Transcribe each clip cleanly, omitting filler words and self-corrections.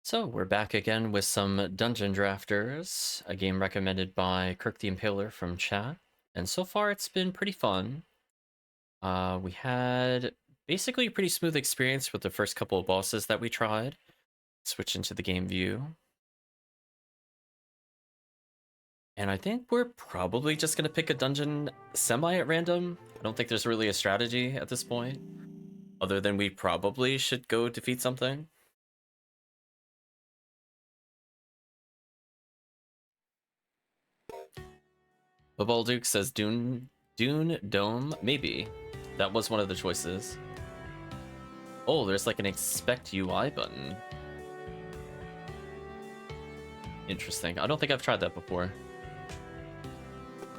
So we're back again with some Dungeon Drafters, a game recommended by Kirk the Impaler from chat. And so far it's been pretty fun. We had basically a pretty smooth experience with the first couple of bosses that we tried. Switch into the game view. And I think we're probably just going to pick a dungeon semi at random. I don't think there's really a strategy at this point, other than we probably should go defeat something. Babalduke says Dune Dome, maybe. That was one of the choices. Oh, there's like an expect UI button. Interesting. I don't think I've tried that before.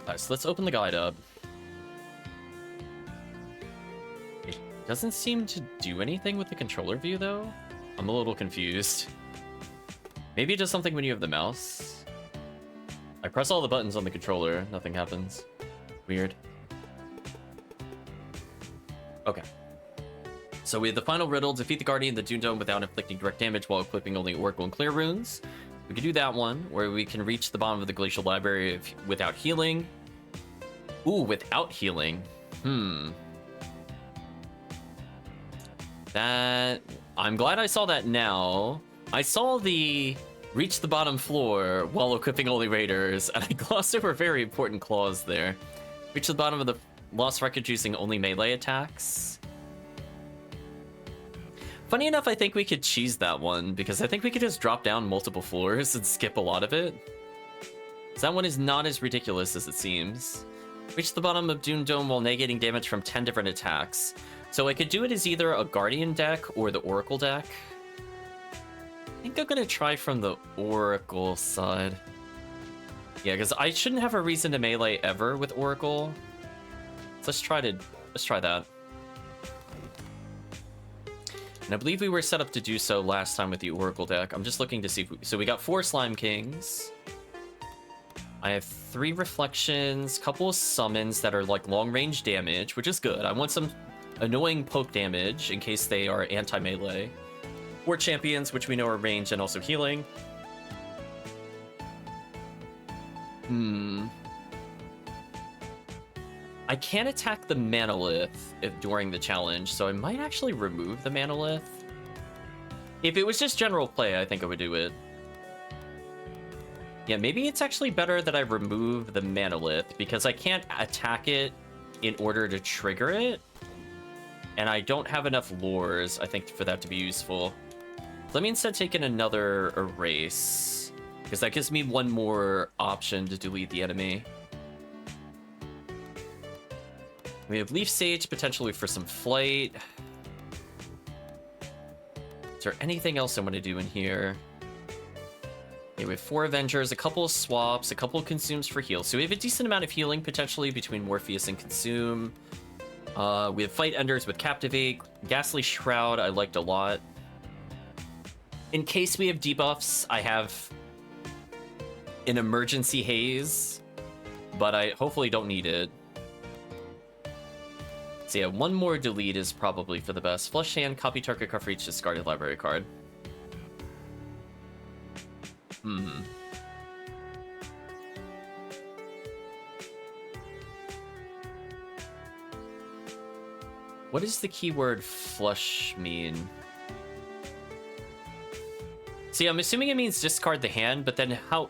Alright, so let's open the guide up. It doesn't seem to do anything with the controller view, though. I'm a little confused. Maybe it does something when you have the mouse. I press all the buttons on the controller, nothing happens. Weird. Okay. So we have the final riddle: defeat the Guardian of the Dune Dome without inflicting direct damage while equipping only Oracle and Clear runes. We can do that one, where we can reach the bottom of the Glacial Library without healing. Ooh, without healing. That... I'm glad I saw that now. I saw the reach the bottom floor while equipping only raiders, and I glossed over a very important clause there. Reach the bottom of the lost record using only melee attacks. Funny enough, I think we could cheese that one, because I think we could just drop down multiple floors and skip a lot of it. So that one is not as ridiculous as it seems. Reach the bottom of Dune Dome while negating damage from 10 different attacks. So I could do it as either a Guardian deck or the Oracle deck. I think I'm gonna try from the Oracle side. Yeah, because I shouldn't have a reason to melee ever with Oracle. So let's try that. And I believe we were set up to do so last time with the Oracle deck. I'm just looking to see if so we got 4 Slime Kings. I have 3 Reflections, couple of summons that are like long-range damage, which is good. I want some annoying poke damage in case they are anti-melee. 4 Champions, which we know are range and also healing. I can't attack the Manolith during the challenge, so I might actually remove the Manolith. If it was just general play, I think I would do it. Yeah, maybe it's actually better that I remove the Manolith, because I can't attack it in order to trigger it. And I don't have enough lures, I think, for that to be useful. Let me instead take in another Erase, because that gives me one more option to delete the enemy. We have Leaf Sage, potentially for some flight. Is there anything else I want to do in here? Yeah, we have 4 Avengers, a couple of swaps, a couple of consumes for heal. So we have a decent amount of healing, potentially, between Morpheus and Consume. We have Fight Enders with Captivate. Ghastly Shroud, I liked a lot. In case we have debuffs, I have an Emergency Haze, but I hopefully don't need it. So yeah, one more delete is probably for the best. Flush Hand, copy target card for each discarded library card. What does the keyword flush mean? See, I'm assuming it means discard the hand, but then how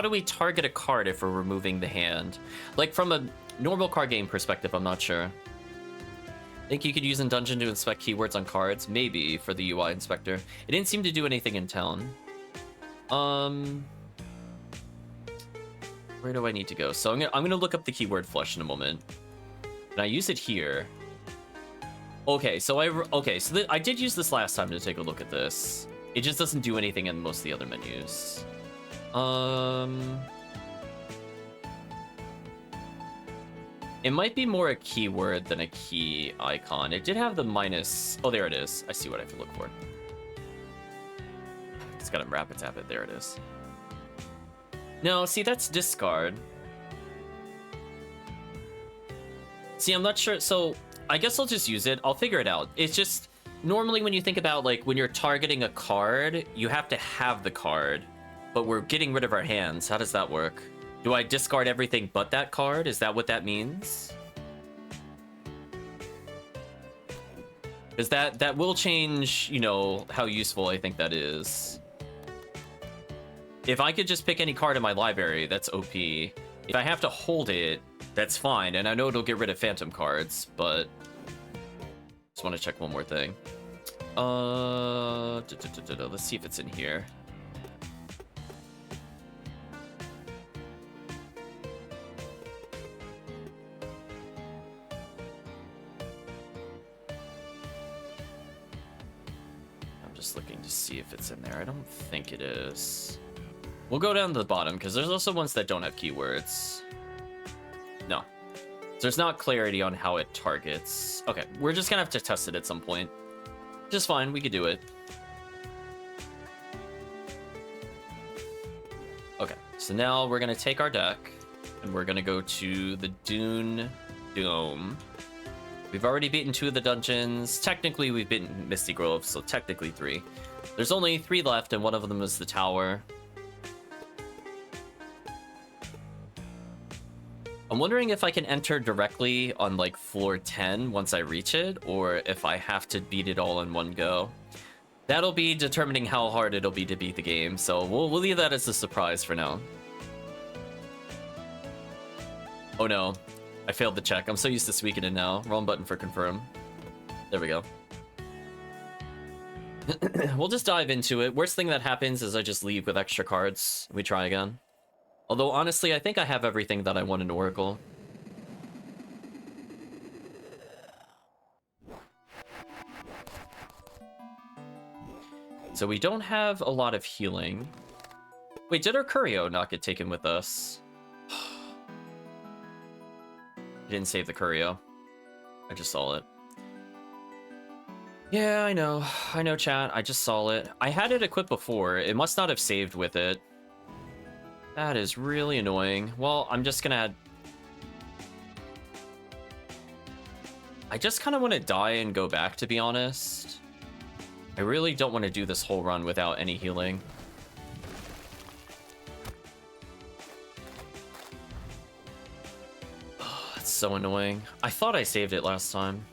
do we target a card if we're removing the hand? Like, from a normal card game perspective, I'm not sure. Think you could use in dungeon to inspect keywords on cards? Maybe, for the UI inspector. It didn't seem to do anything in town. Where do I need to go? So I'm gonna look up the keyword flush in a moment. And I use it here. Okay, so I did use this last time to take a look at this. It just doesn't do anything in most of the other menus. It might be more a keyword than a key icon. It did have the minus... Oh, there it is. I see what I have to look for. It's got to rapid tap it. There it is. No, see, that's discard. See, I'm not sure. So I guess I'll just use it. I'll figure it out. It's just... normally when you think about, like, when you're targeting a card, you have to have the card, but we're getting rid of our hands. How does that work? Do I discard everything but that card? Is that what that means? Because that will change, you know, how useful I think that is. If I could just pick any card in my library, that's OP. If I have to hold it, that's fine. And I know it'll get rid of phantom cards, but just want to check one more thing. Let's see if it's in here. I'm just looking to see if it's in there. I don't think it is. We'll go down to the bottom, because there's also ones that don't have keywords. No. There's not clarity on how it targets. Okay, we're just gonna have to test it at some point. Just fine, we could do it. Okay, so now we're gonna take our deck, and we're gonna go to the Dune Dome. We've already beaten 2 of the dungeons. Technically, we've beaten Misty Grove, so technically 3. There's only 3 left, and one of them is the tower. I'm wondering if I can enter directly on, like, floor 10 once I reach it, or if I have to beat it all in one go. That'll be determining how hard it'll be to beat the game, so we'll leave that as a surprise for now. Oh no, I failed the check. I'm so used to tweaking it now. Wrong button for confirm. There we go. We'll just dive into it. Worst thing that happens is I just leave with extra cards. We try again. Although, honestly, I think I have everything that I want in Oracle. So we don't have a lot of healing. Wait, did our Curio not get taken with us? I didn't save the Curio. I just saw it. Yeah, I know, chat. I just saw it. I had it equipped before. It must not have saved with it. That is really annoying. Well, I'm just gonna add... I just kind of want to die and go back, to be honest. I really don't want to do this whole run without any healing. Oh, that's so annoying. I thought I saved it last time.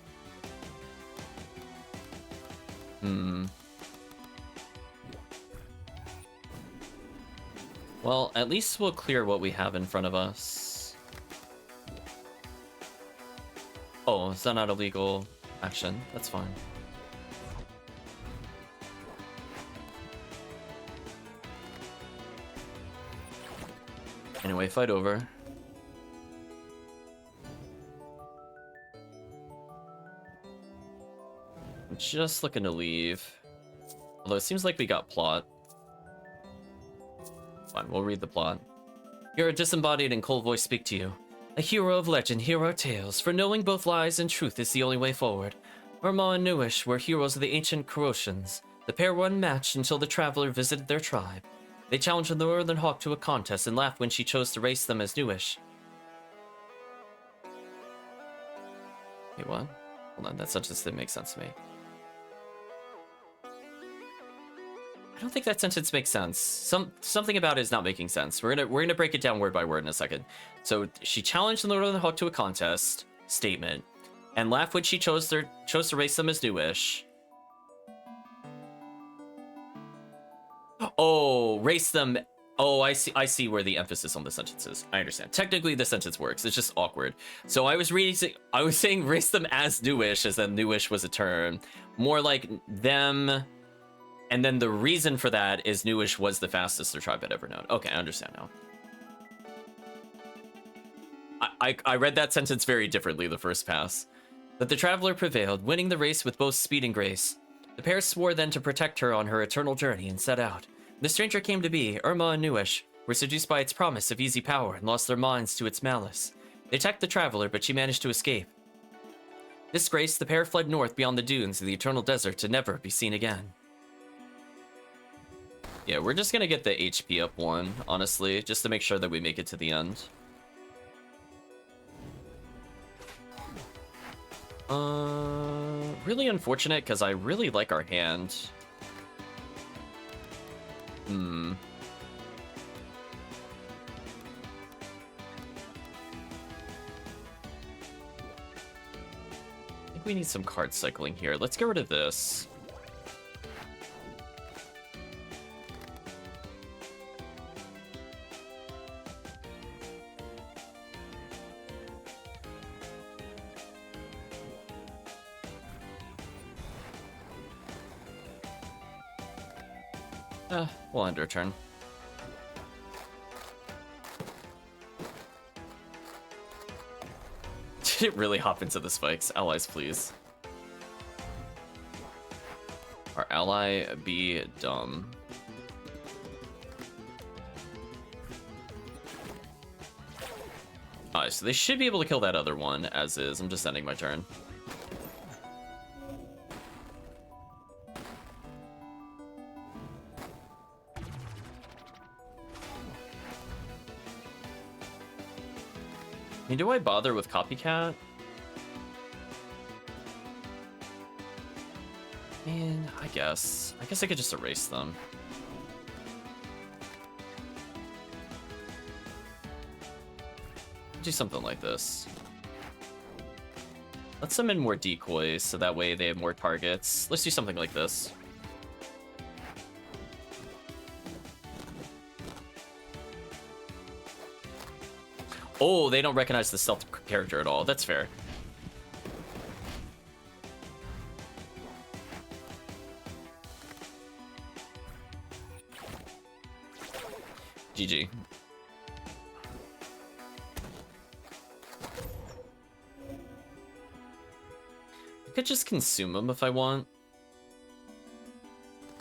Well, at least we'll clear what we have in front of us. Oh, is that not a legal action? That's fine. Anyway, fight over. I'm just looking to leave. Although it seems like we got plot. Fine, we'll read the plot. Hear a disembodied and cold voice speak to you. A hero of legend, hear our tales, for knowing both lies and truth is the only way forward. Irma and Newish were heroes of the ancient Corrosions. The pair were unmatched until the traveler visited their tribe. They challenged the Northern Hawk to a contest and laughed when she chose to race them as Newish. Wait, what? Hold on, that sentence didn't make sense to me. I don't think that sentence makes sense. Something about it is not making sense. We're gonna break it down word by word in a second. So she challenged the Northern Hawk to a contest statement, and laughed when she chose to race them as Newish. Oh, race them. Oh, I see where the emphasis on the sentence is. I understand. Technically, the sentence works. It's just awkward. So I was saying race them as Newish, as then Newish was a term. More like them. And then the reason for that is Newish was the fastest their tribe had ever known. Okay, I understand now. I read that sentence very differently the first pass. But the traveler prevailed, winning the race with both speed and grace. The pair swore then to protect her on her eternal journey and set out. The stranger came to be. Irma and Newish were seduced by its promise of easy power and lost their minds to its malice. They attacked the traveler, but she managed to escape. Disgraced, the pair fled north beyond the dunes of the eternal desert to never be seen again. Yeah, we're just gonna get the HP up one, honestly, just to make sure that we make it to the end. Really unfortunate because I really like our hand. Hmm. I think we need some card cycling here. Let's get rid of this. We'll end our turn. Did it really hop into the spikes? Allies, please. Our ally be dumb. Alright, so they should be able to kill that other one as is. I'm just ending my turn. I mean, do I bother with Copycat? Man, I guess I could just erase them. Do something like this. Let's summon more decoys so that way they have more targets. Let's do something like this. Oh, they don't recognize the stealth character at all. That's fair. GG. I could just consume them if I want.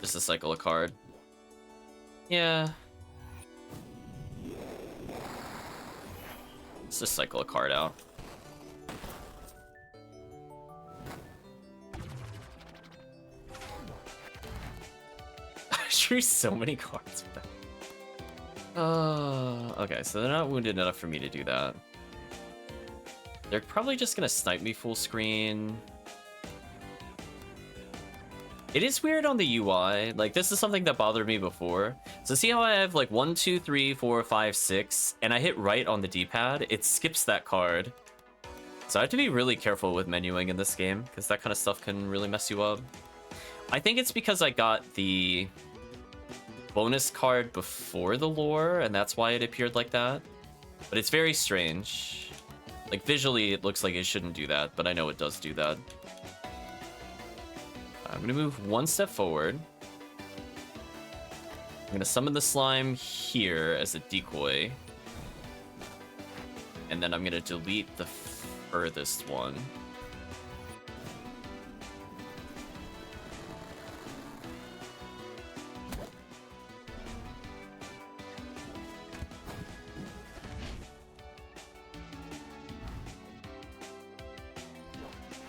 Just to cycle a card. Yeah. Let's just cycle a card out. I drew so many cards with that. Okay, so they're not wounded enough for me to do that. They're probably just gonna snipe me full screen. It is weird on the UI. Like, this is something that bothered me before. So see how I have like 1, 2, 3, 4, 5, 6, and I hit right on the D-pad, it skips that card. So I have to be really careful with menuing in this game, because that kind of stuff can really mess you up. I think it's because I got the bonus card before the lore, and that's why it appeared like that. But it's very strange. Like, visually, it looks like it shouldn't do that, but I know it does do that. I'm gonna move one step forward. I'm gonna summon the slime here as a decoy. And then I'm gonna delete the furthest one.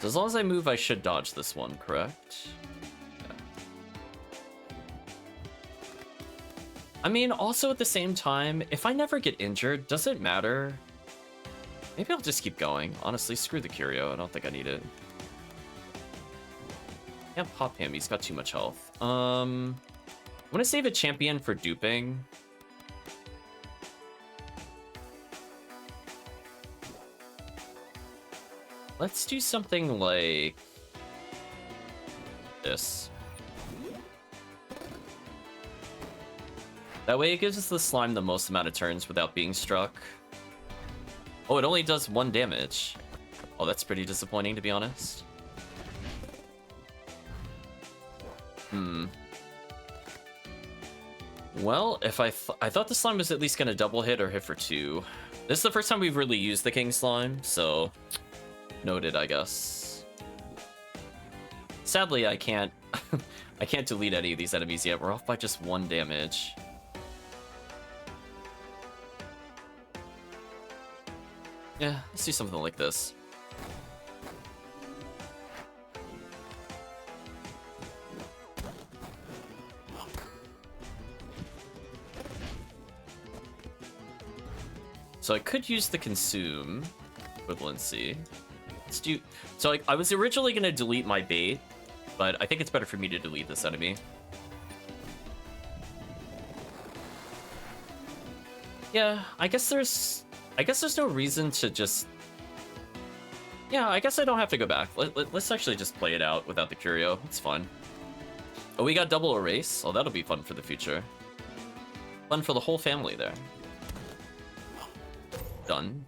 So as long as I move, I should dodge this one, correct? Yeah. I mean, also at the same time, if I never get injured, does it matter? Maybe I'll just keep going. Honestly, screw the Curio. I don't think I need it. Can't pop him. He's got too much health. I want to save a champion for duping. Let's do something like this. That way it gives us the slime the most amount of turns without being struck. Oh, it only does 1 damage. Oh, that's pretty disappointing, to be honest. Well, if I thought the slime was at least going to double hit or hit for 2. This is the first time we've really used the king slime, so noted, I guess. Sadly, I can't I can't delete any of these enemies yet. We're off by just 1 damage. Yeah, let's do something like this. So I could use the consume equivalency. Let's do... So I was originally going to delete my bait, but I think it's better for me to delete this enemy. Yeah, I guess there's no reason to just... Yeah, I guess I don't have to go back. Let's actually just play it out without the curio. It's fun. Oh, we got double erase. Oh, that'll be fun for the future. Fun for the whole family there. Done.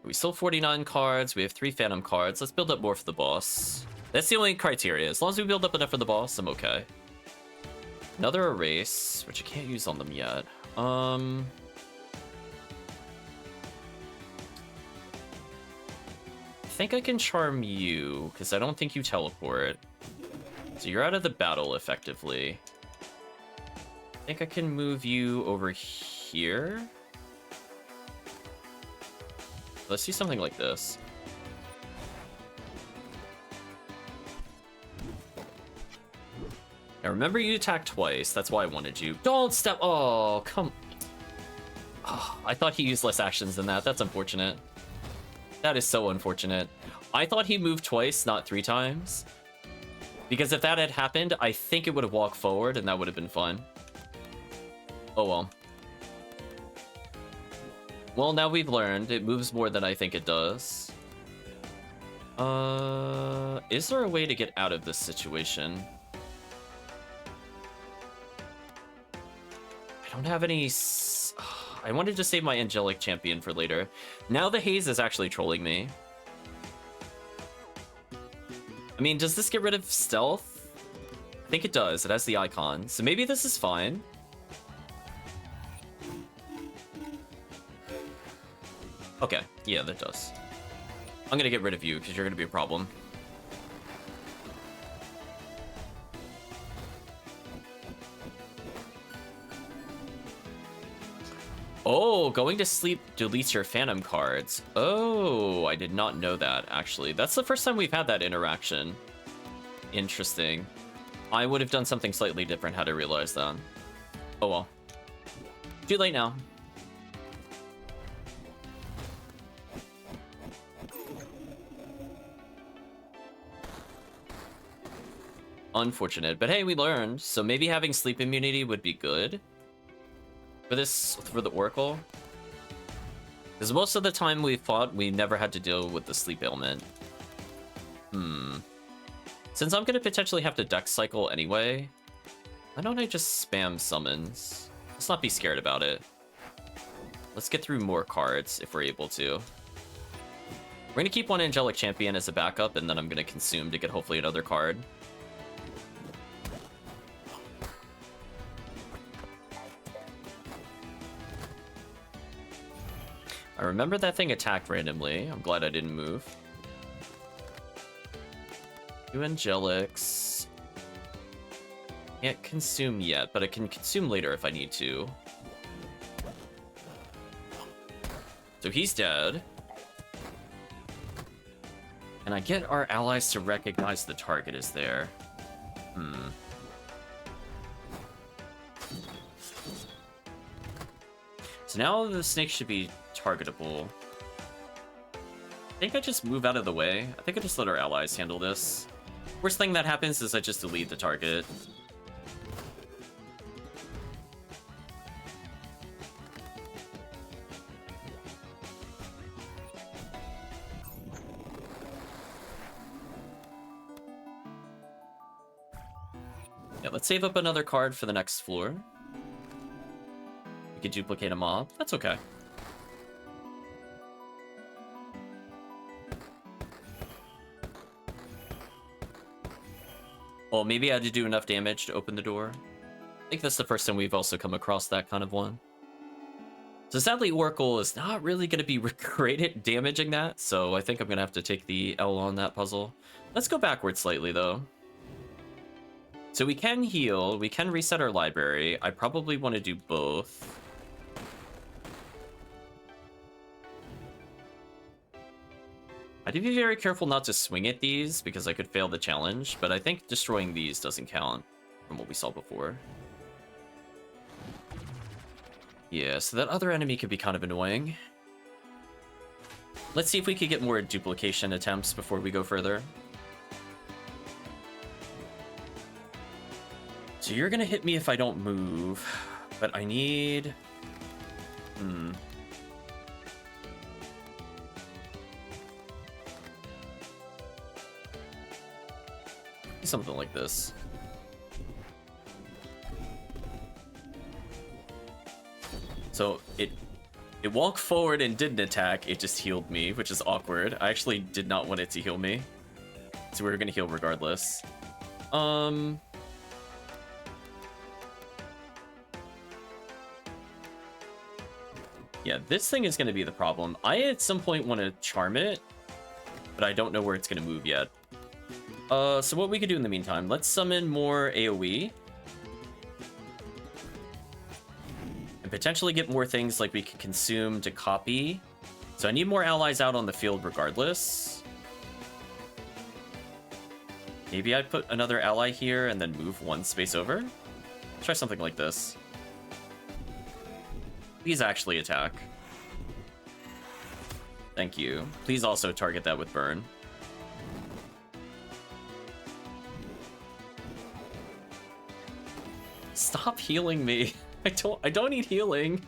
We still 49 cards. We have 3 Phantom cards. Let's build up more for the boss. That's the only criteria. As long as we build up enough for the boss, I'm okay. Another erase, which I can't use on them yet. I think I can charm you, because I don't think you teleport. So you're out of the battle, effectively. I think I can move you over here. Let's do something like this. Now remember, you attacked twice. That's why I wanted you. Don't step. Oh, come. Oh, I thought he used less actions than that. That's unfortunate. That is so unfortunate. I thought he moved twice, not 3 times. Because if that had happened, I think it would have walked forward and that would have been fun. Oh well. Well, now we've learned. It moves more than I think it does. Is there a way to get out of this situation? I don't have any... I wanted to save my angelic champion for later. Now the haze is actually trolling me. I mean, does this get rid of stealth? I think it does. It has the icon. So maybe this is fine. Okay, yeah, that does. I'm gonna get rid of you because you're gonna be a problem. Oh, going to sleep deletes your Phantom cards. Oh, I did not know that, actually. That's the first time we've had that interaction. Interesting. I would have done something slightly different had I realized that. Oh well. Too late now. Unfortunate, but hey, we learned. So maybe having sleep immunity would be good for the Oracle. Because most of the time we fought, we never had to deal with the sleep ailment. Since I'm gonna potentially have to deck cycle anyway, why don't I just spam summons? Let's not be scared about it. Let's get through more cards if we're able to. We're gonna keep one Angelic Champion as a backup, and then I'm gonna consume to get hopefully another card. I remember that thing attacked randomly. I'm glad I didn't move. 2 Angelics. Can't consume yet, but I can consume later if I need to. So he's dead. And I get our allies to recognize the target is there. So now the snake should be targetable. I think I just move out of the way. I think I just let our allies handle this. Worst thing that happens is I just delete the target. Yeah, let's save up another card for the next floor. We could duplicate a mob. That's okay. Well, maybe I had to do enough damage to open the door. I think that's the first time we've also come across that kind of one. So sadly, Oracle is not really going to be great at damaging that, so I think I'm going to have to take the L on that puzzle. Let's go backwards slightly, though. So we can heal, we can reset our library. I probably want to do both. I do be very careful not to swing at these because I could fail the challenge, but I think destroying these doesn't count from what we saw before. Yeah, so that other enemy could be kind of annoying. Let's see if we could get more duplication attempts before we go further. So you're gonna hit me if I don't move, but I need... Something like this. So it walked forward and didn't attack, it just healed me, which is awkward. I actually did not want it to heal me. So we were gonna heal regardless. Yeah, this thing is gonna be the problem. I at some point want to charm it, but I don't know where it's gonna move yet. So what we could do in the meantime, let's summon more AoE. And potentially get more things like we can consume to copy. So I need more allies out on the field regardless. Maybe I put another ally here and then move one space over. Try something like this. Please actually attack. Thank you. Please also target that with burn. Stop healing me. I don't need healing.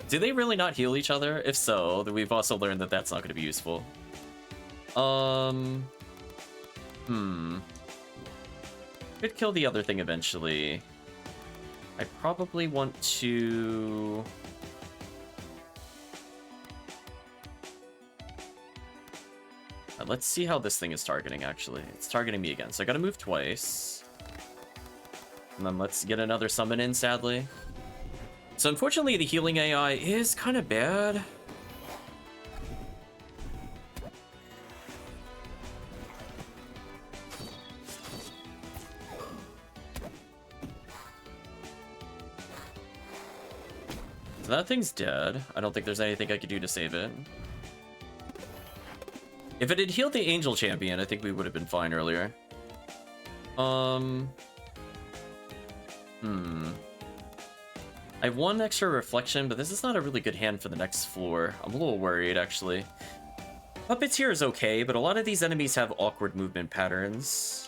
Do they really not heal each other? If so, then we've also learned that that's not going to be useful. Could kill the other thing eventually. I probably want to... Let's see how this thing is targeting, actually. It's targeting me again, so I gotta move twice. And then let's get another summon in, sadly. So unfortunately, the healing AI is kind of bad. So that thing's dead. I don't think there's anything I could do to save it. If it had healed the Angel Champion, I think we would have been fine earlier. I have one extra reflection, but this is not a really good hand for the next floor. I'm a little worried, actually. Puppets here is okay, but a lot of these enemies have awkward movement patterns.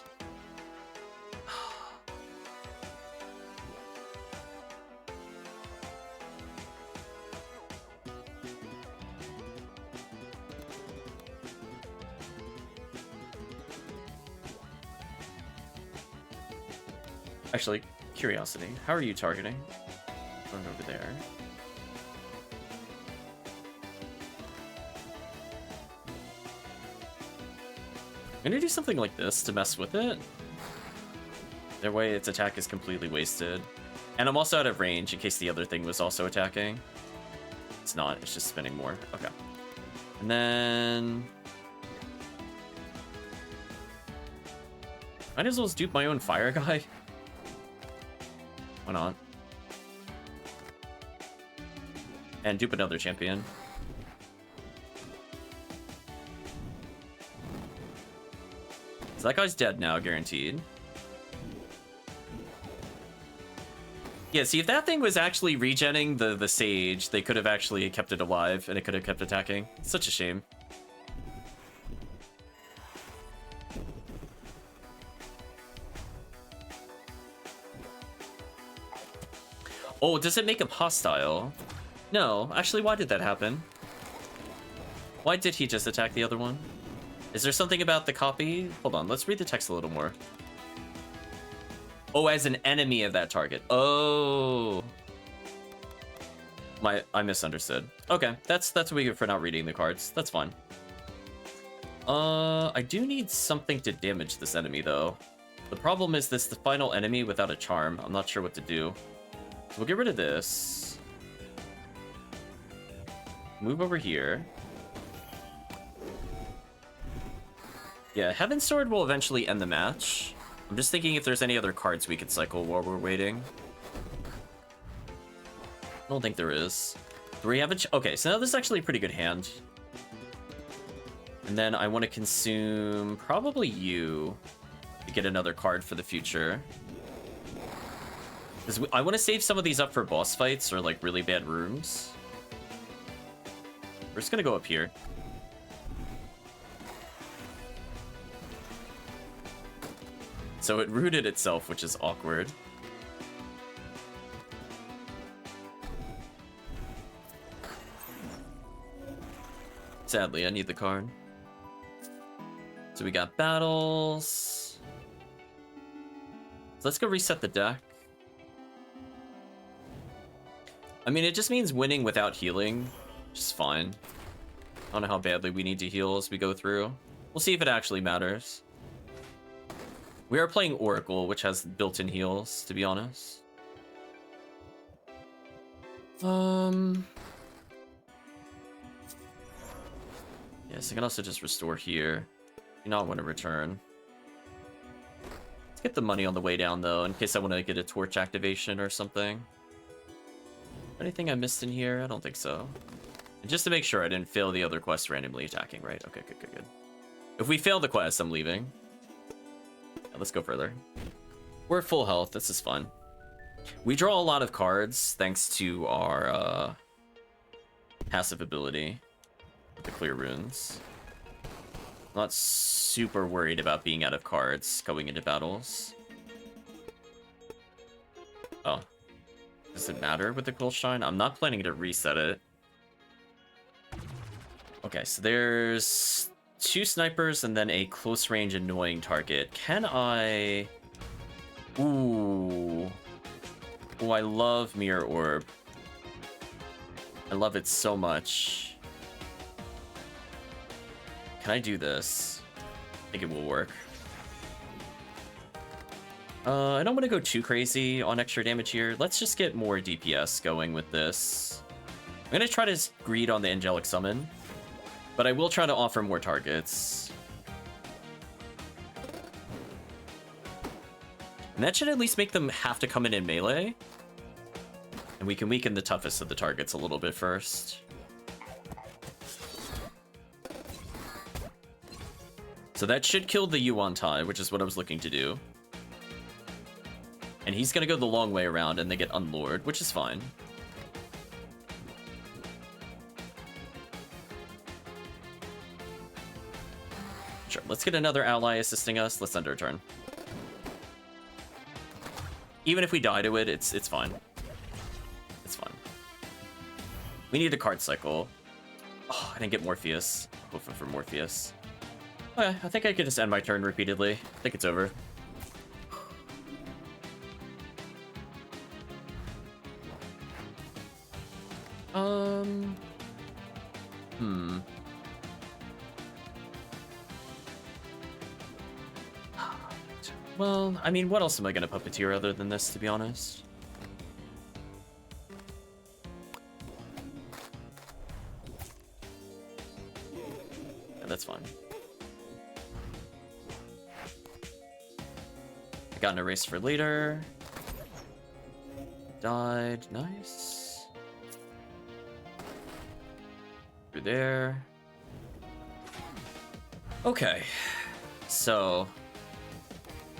Actually, curiosity. How are you targeting? Going over there. I'm gonna do something like this to mess with it. That way its attack is completely wasted. And I'm also out of range in case the other thing was also attacking. It's not, it's just spinning more. Okay. And then... might as well just dupe my own fire guy. Why not? And dupe another champion. So that guy's dead now, guaranteed. Yeah, see, if that thing was actually regenning the Sage, they could have actually kept it alive, and it could have kept attacking. It's such a shame. Oh, does it make him hostile? No, actually, why did that happen? Why did he just attack the other one? Is there something about the copy? Hold on, let's read the text a little more. Oh, as an enemy of that target. Oh. I misunderstood. Okay, that's what we get for not reading the cards. That's fine. I do need something to damage this enemy, though. The problem is this the final enemy without a charm. I'm not sure what to do. So we'll get rid of this. Move over here. Yeah, Heaven's Sword will eventually end the match. I'm just thinking if there's any other cards we could cycle while we're waiting. I don't think there is. Do we have a... okay, so now this is actually a pretty good hand. And then I want to consume probably you. to get another card for the future. Because I want to save some of these up for boss fights or like really bad rooms. We're just gonna go up here. So it rooted itself, which is awkward. Sadly, I need the card. So we got battles. So let's go reset the deck. I mean, it just means winning without healing, which is fine. I don't know how badly we need to heal as we go through. We'll see if it actually matters. We are playing Oracle, which has built-in heals, to be honest. Yes, I can also just restore here. Do not want to return. Let's get the money on the way down, though, in case I want to get a torch activation or something. Anything I missed in here? I don't think so. And just to make sure I didn't fail the other quest randomly attacking, right? Okay, good. If we fail the quest, I'm leaving. Yeah, let's go further. We're at full health. This is fun. We draw a lot of cards thanks to our passive ability. The clear runes. I'm not super worried about being out of cards going into battles. Oh. Does it matter with the Cool Shine? I'm not planning to reset it. Okay, so there's 2 snipers and then a close range annoying target. Can I... Ooh. Oh, I love Mirror Orb. I love it so much. Can I do this? I think it will work. I don't want to go too crazy on extra damage here. Let's just get more DPS going with this. I'm going to try to greed on the Angelic Summon, but I will try to offer more targets. And that should at least make them have to come in melee. And we can weaken the toughest of the targets a little bit first. So that should kill the Yuan Tai, which is what I was looking to do. And he's gonna go the long way around and they get unlured, which is fine. Sure, let's get another ally assisting us. Let's end our turn. Even if we die to it, it's fine. It's fine. We need a card cycle. Oh, I didn't get Morpheus. Hoping for Morpheus. Okay, I think I could just end my turn repeatedly. I think it's over. Well, I mean, what else am I gonna puppeteer other than this, to be honest? Yeah, that's fine. I got an erase for later. Died. Nice. Through there. Okay. So,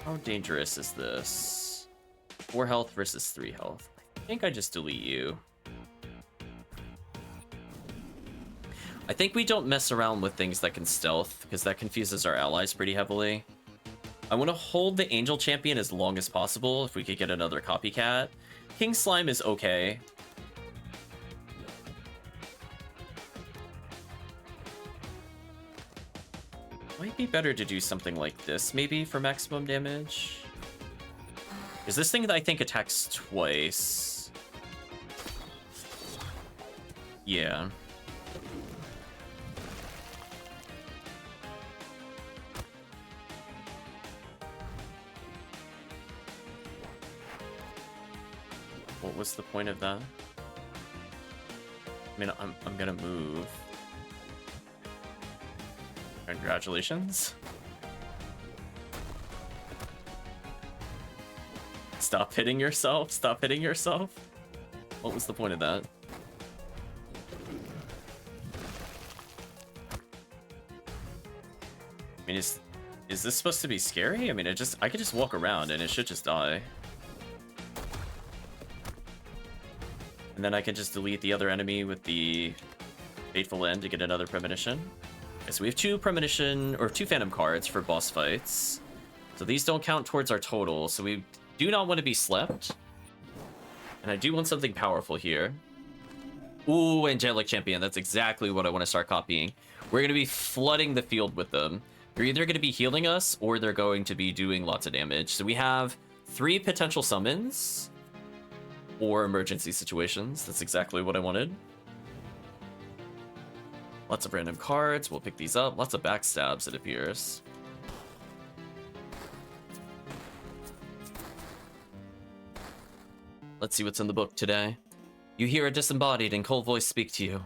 how dangerous is this? 4 health versus 3 health. I think I just delete you. I think we don't mess around with things that can stealth, because that confuses our allies pretty heavily. I want to hold the Angel Champion as long as possible if we could get another copycat. King Slime is okay. Might be better to do something like this, maybe, for maximum damage. Is this thing that I think attacks twice? Yeah. What was the point of that? I mean, I'm gonna move. Congratulations. Stop hitting yourself. Stop hitting yourself. What was the point of that? I mean, is Is this supposed to be scary? I mean, I could just walk around and it should just die. And then I can just delete the other enemy with the Fateful End to get another premonition. Okay, so we have two premonition, or two phantom cards for boss fights. So these don't count towards our total, so we do not want to be slept. And I do want something powerful here. Ooh, Angelic Champion, that's exactly what I want to start copying. We're going to be flooding the field with them. They're either going to be healing us, or they're going to be doing lots of damage. So we have 3 potential summons, or emergency situations. That's exactly what I wanted. Lots of random cards. We'll pick these up. Lots of backstabs, it appears. Let's see what's in the book today. You hear a disembodied and cold voice speak to you.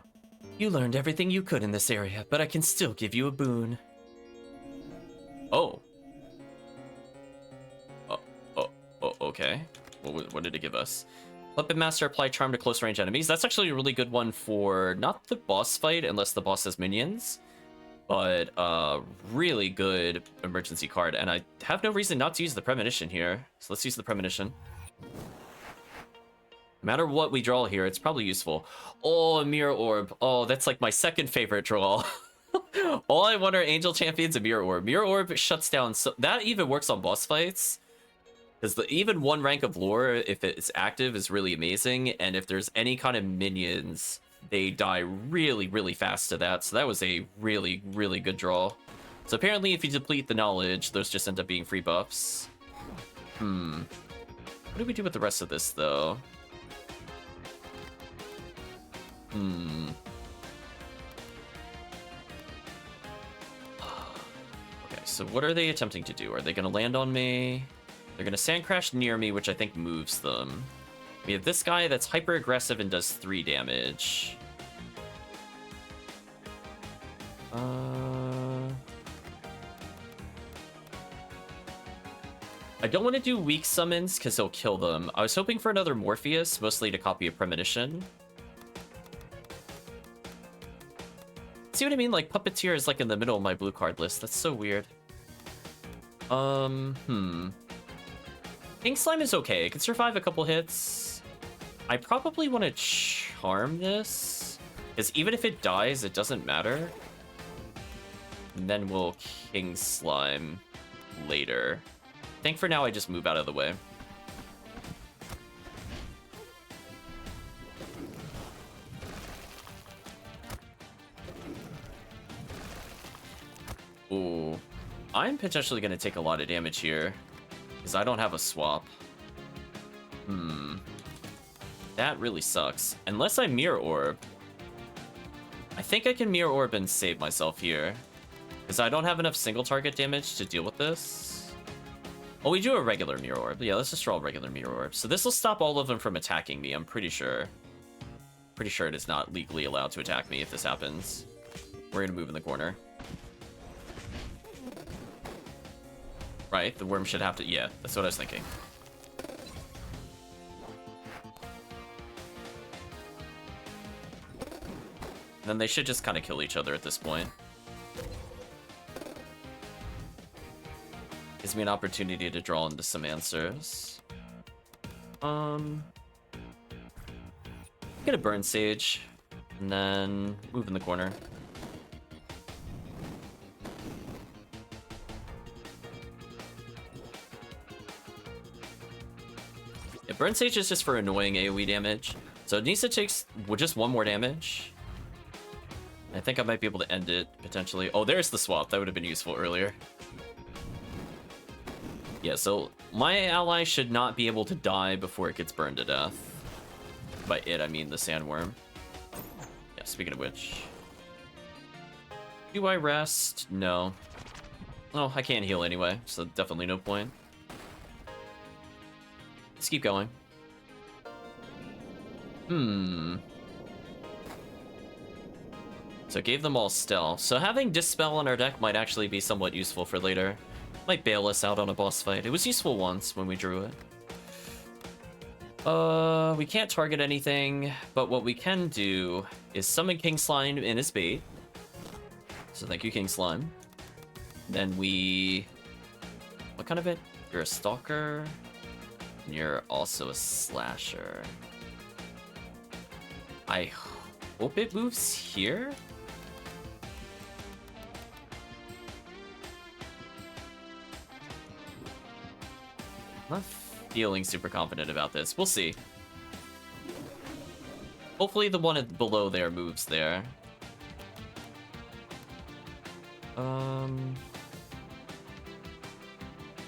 You learned everything you could in this area, but I can still give you a boon. Oh. Okay. What did it give us? Puppet Master apply charm to close range enemies. That's actually a really good one for not the boss fight, unless the boss has minions, but really good emergency card. And I have no reason not to use the premonition here, so let's use the premonition. No matter what we draw here, it's probably useful. Oh, a mirror orb. Oh, that's like my second favorite draw. All I want are angel champions and mirror orb. Mirror orb shuts down, so that even works on boss fights. Because even 1 rank of lore, if it's active, is really amazing. And if there's any kind of minions, they die really, really fast to that. So that was a really, really good draw. So apparently if you deplete the knowledge, those just end up being free buffs. What do we do with the rest of this, though? Okay, so what are they attempting to do? Are they going to land on me? They're going to sand crash near me, which I think moves them. We have this guy that's hyper aggressive and does 3 damage. I don't want to do weak summons because he'll kill them. I was hoping for another Morpheus, mostly to copy a premonition. See what I mean? Like, Puppeteer is like in the middle of my blue card list. That's so weird. King Slime is okay. It can survive a couple hits. I probably want to charm this, because even if it dies, it doesn't matter. And then we'll King Slime later. I think for now I just move out of the way. Ooh. I'm potentially going to take a lot of damage here, because I don't have a swap. That really sucks. Unless I Mirror Orb. I think I can Mirror Orb and save myself here, because I don't have enough single target damage to deal with this. Oh, we do a regular Mirror Orb. Yeah, let's just draw a regular Mirror Orb. So this will stop all of them from attacking me, I'm pretty sure. Pretty sure it is not legally allowed to attack me if this happens. We're going to move in the corner. Right, the worm should have to... Yeah, that's what I was thinking. And then they should just kind of kill each other at this point. Gives me an opportunity to draw into some answers. Get a Burn Sage, and then move in the corner. Burn Sage is just for annoying AoE damage. So Nisa takes just 1 more damage. I think I might be able to end it, potentially. Oh, there's the swap. That would have been useful earlier. Yeah, so my ally should not be able to die before it gets burned to death. By it, I mean the sandworm. Yeah, speaking of which. Do I rest? No. Oh, I can't heal anyway, so definitely no point. Let's keep going. So gave them all stealth. So having Dispel on our deck might actually be somewhat useful for later. Might bail us out on a boss fight. It was useful once when we drew it. We can't target anything, but what we can do is summon King Slime in his bait. So thank you, King Slime. Then we What kind of it? You're a stalker. And you're also a slasher. I hope it moves here? I'm not feeling super confident about this. We'll see. Hopefully the one below there moves there.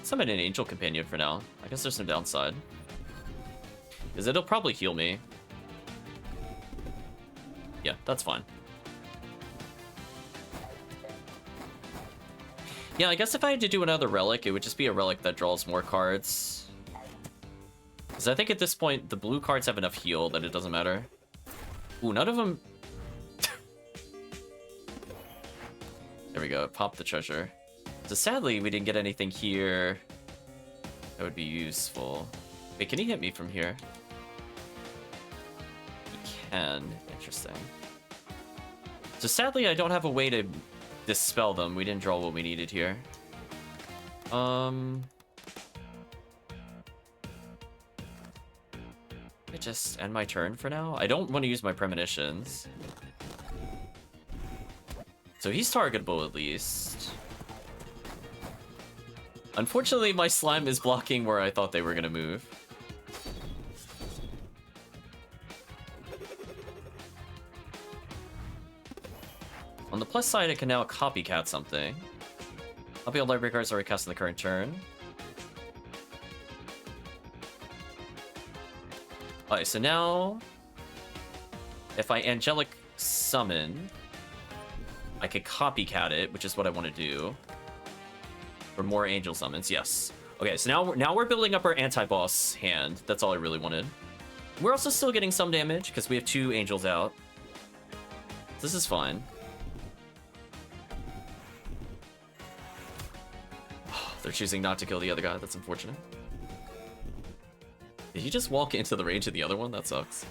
Summon an angel companion for now. I guess there's no downside. Because it'll probably heal me. Yeah, that's fine. Yeah, I guess if I had to do another relic, it would just be a relic that draws more cards. Because I think at this point, the blue cards have enough heal that it doesn't matter. Ooh, none of them... There we go, pop the treasure. So sadly, we didn't get anything here that would be useful. Wait, can he hit me from here? He can. Interesting. So sadly, I don't have a way to dispel them. We didn't draw what we needed here. I just end my turn for now. I don't want to use my premonitions. So he's targetable at least. Unfortunately, my slime is blocking where I thought they were gonna move. On the plus side, I can now copycat something. Copy all library cards already cast in the current turn. Alright, so now if I angelic summon, I could copycat it, which is what I want to do. For more angel summons, yes. Okay, so now we're building up our anti-boss hand. That's all I really wanted. We're also still getting some damage because we have 2 angels out. This is fine. Oh, they're choosing not to kill the other guy. That's unfortunate. Did he just walk into the range of the other one? That sucks.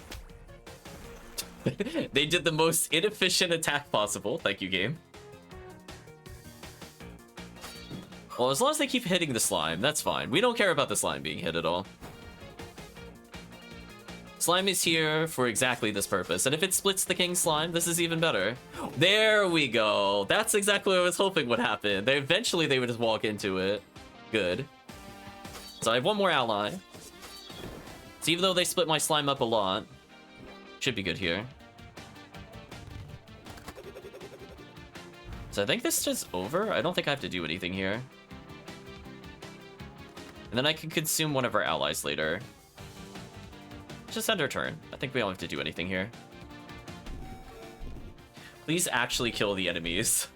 They did the most inefficient attack possible. Thank you, game. Well, as long as they keep hitting the slime, that's fine. We don't care about the slime being hit at all. Slime is here for exactly this purpose. And if it splits the king slime, this is even better. There we go. That's exactly what I was hoping would happen. Eventually they would just walk into it. Good. So I have one more ally. So even though they split my slime up a lot, should be good here. So I think this is over. I don't think I have to do anything here. And then I can consume one of our allies later. Just end our turn. I think we don't have to do anything here. Please actually kill the enemies.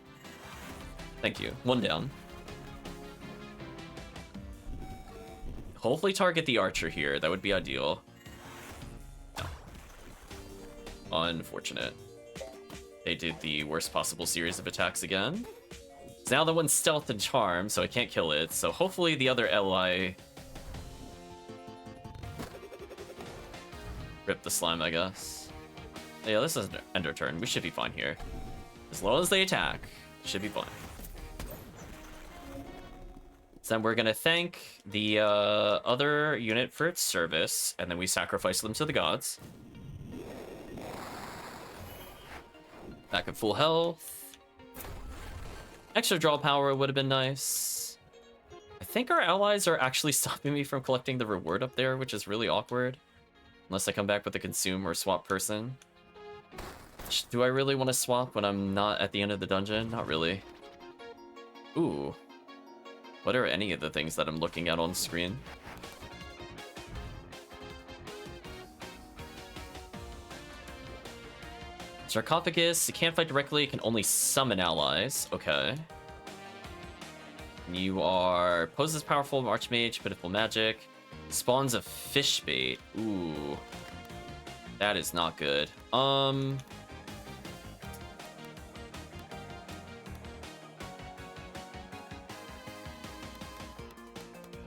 Thank you. One down. Hopefully target the archer here. That would be ideal. No. Unfortunate. They did the worst possible series of attacks again. So now that one's stealth and charm, so I can't kill it. So hopefully the other ally... Rip the slime, I guess. Yeah, this is an ender turn. We should be fine here. As long as they attack, should be fine. So then we're gonna thank the other unit for its service, and then we sacrifice them to the gods. Back at full health. Extra draw power would have been nice. I think our allies are actually stopping me from collecting the reward up there, which is really awkward. Unless I come back with a consume or swap person. Do I really want to swap when I'm not at the end of the dungeon? Not really. Ooh. What are any of the things that I'm looking at on screen? Sarcophagus, you can't fight directly, you can only summon allies. Okay. You are poses powerful, Archmage, pitiful magic. Spawns of fish bait. Ooh. That is not good.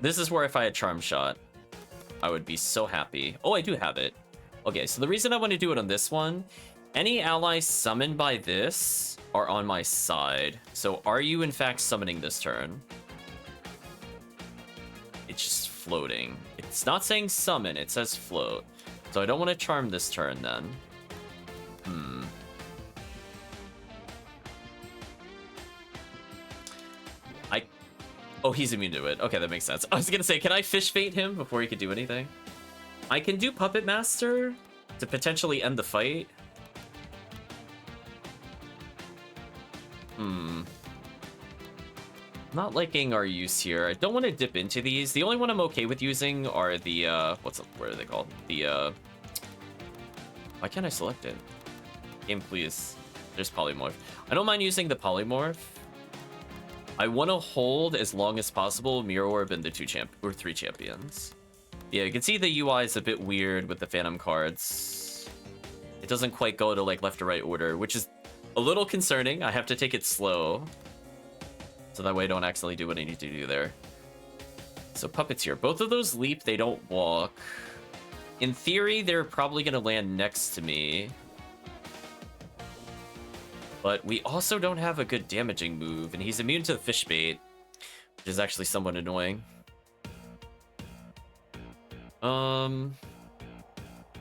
This is where if I had Charm Shot, I would be so happy. Oh, I do have it. Okay, so the reason I want to do it on this one, any allies summoned by this are on my side. So are you in fact summoning this turn? floating. It's not saying summon, it says float. So I don't want to charm this turn then. Oh, he's immune to it. Okay, that makes sense. I was gonna say, can I fish bait him before he could do anything? I can do Puppet Master to potentially end the fight. Not liking our use here. I don't want to dip into these. The only one I'm okay with using are the, what are they called? The, why can't I select it? Game, please. There's Polymorph. I don't mind using the Polymorph. I want to hold as long as possible Mirror Orb and the 3 champions. Yeah, you can see the UI is a bit weird with the Phantom cards. It doesn't quite go to like left to right order, which is a little concerning. I have to take it slow, so that way I don't accidentally do what I need to do there. So Puppeteer. Both of those leap, they don't walk. In theory, they're probably going to land next to me. But we also don't have a good damaging move, and he's immune to the fish bait, which is actually somewhat annoying.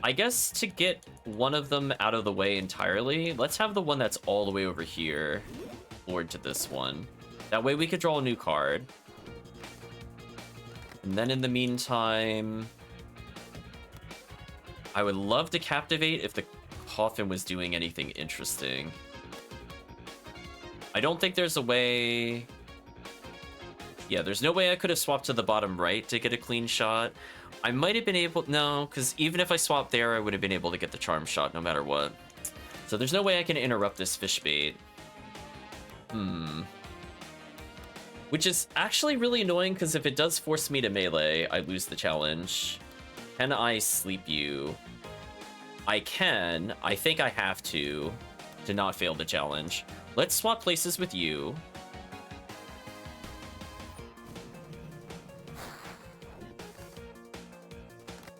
I guess to get one of them out of the way entirely, let's have the one that's all the way over here forward to this one. That way we could draw a new card. And then in the meantime, I would love to Captivate if the Coffin was doing anything interesting. I don't think there's a way... Yeah, there's no way I could have swapped to the bottom right to get a clean shot. I might have been able... No, because even if I swapped there, I would have been able to get the charm shot no matter what. So there's no way I can interrupt this fish bait. Which is actually really annoying, because if it does force me to melee, I lose the challenge. Can I sleep you? I can. I think I have to not fail the challenge. Let's swap places with you.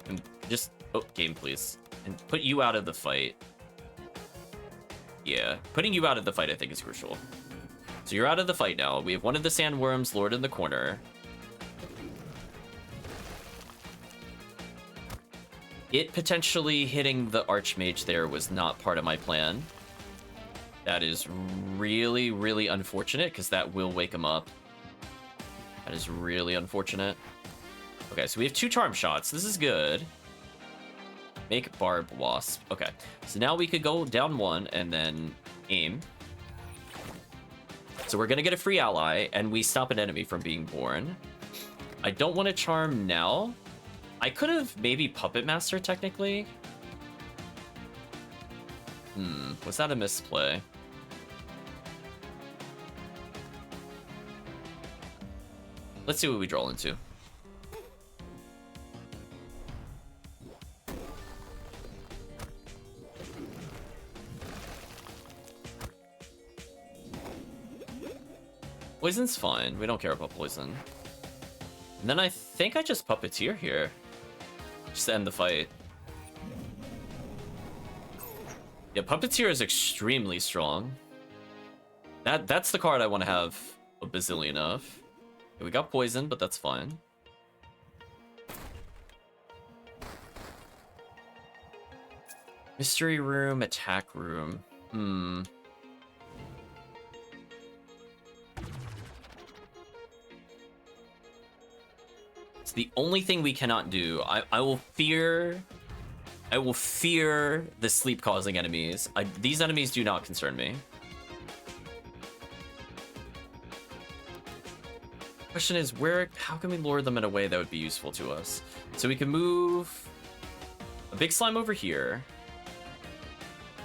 And just... Oh, game, please. And put you out of the fight. Yeah, putting you out of the fight I think is crucial. So you're out of the fight now. We have one of the Sandworms lured in the corner. It potentially hitting the Archmage there was not part of my plan. That is really, really unfortunate, because that will wake him up. That is really unfortunate. Okay, so we have 2 charm shots. This is good. Make Barb Wasp. Okay, so now we could go down 1 and then aim. So we're going to get a free ally, and we stop an enemy from being born. I don't want to charm now. I could have maybe Puppet Master, technically. Was that a misplay? Let's see what we draw into. Poison's fine. We don't care about poison. And then I think I just Puppeteer here. Just to end the fight. Yeah, Puppeteer is extremely strong. That's the card I want to have a bazillion of. Okay, we got poison, but that's fine. Mystery room, attack room. It's the only thing we cannot do. I will fear the sleep causing enemies. These enemies do not concern me. Question is, how can we lure them in a way that would be useful to us? So we can move a big slime over here,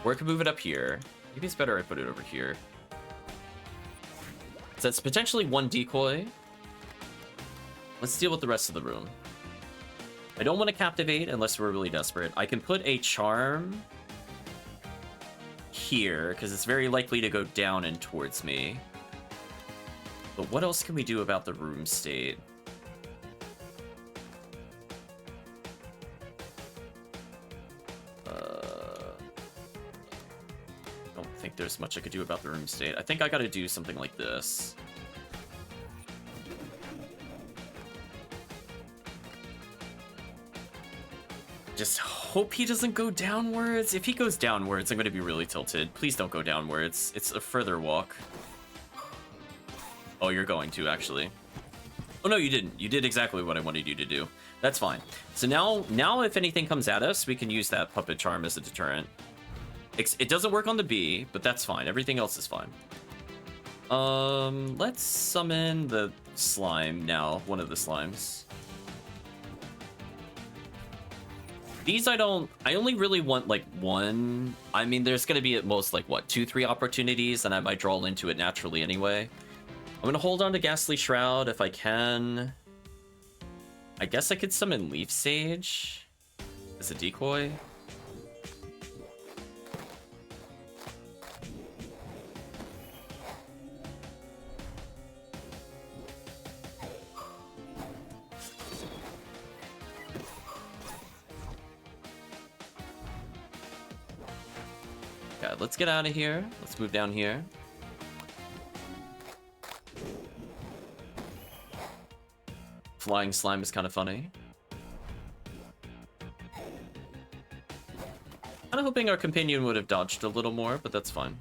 or I can move it up here. Maybe it's better I put it over here. So that's potentially 1 decoy. Let's deal with the rest of the room. I don't want to Captivate unless we're really desperate. I can put a charm here, because it's very likely to go down and towards me. But what else can we do about the room state? I don't think there's much I could do about the room state. I think I gotta do something like this. just hope he doesn't go downwards. If he goes downwards, I'm going to be really tilted. Please don't go downwards. It's a further walk. Oh, you're going to, actually. Oh, no, you didn't. You did exactly what I wanted you to do. That's fine. So now if anything comes at us, we can use that puppet charm as a deterrent. It doesn't work on the bee, but that's fine. Everything else is fine. Let's summon the slime now. One of the slimes. These I only really want like one. I mean, there's going to be at most like what, 2-3 opportunities, and I might draw into it naturally anyway. I'm going to hold on to Ghastly Shroud if I can. I guess I could summon Leaf Sage as a decoy. Okay, let's get out of here. Let's move down here. Flying slime is kind of funny. Kind of hoping our companion would have dodged a little more, but that's fine.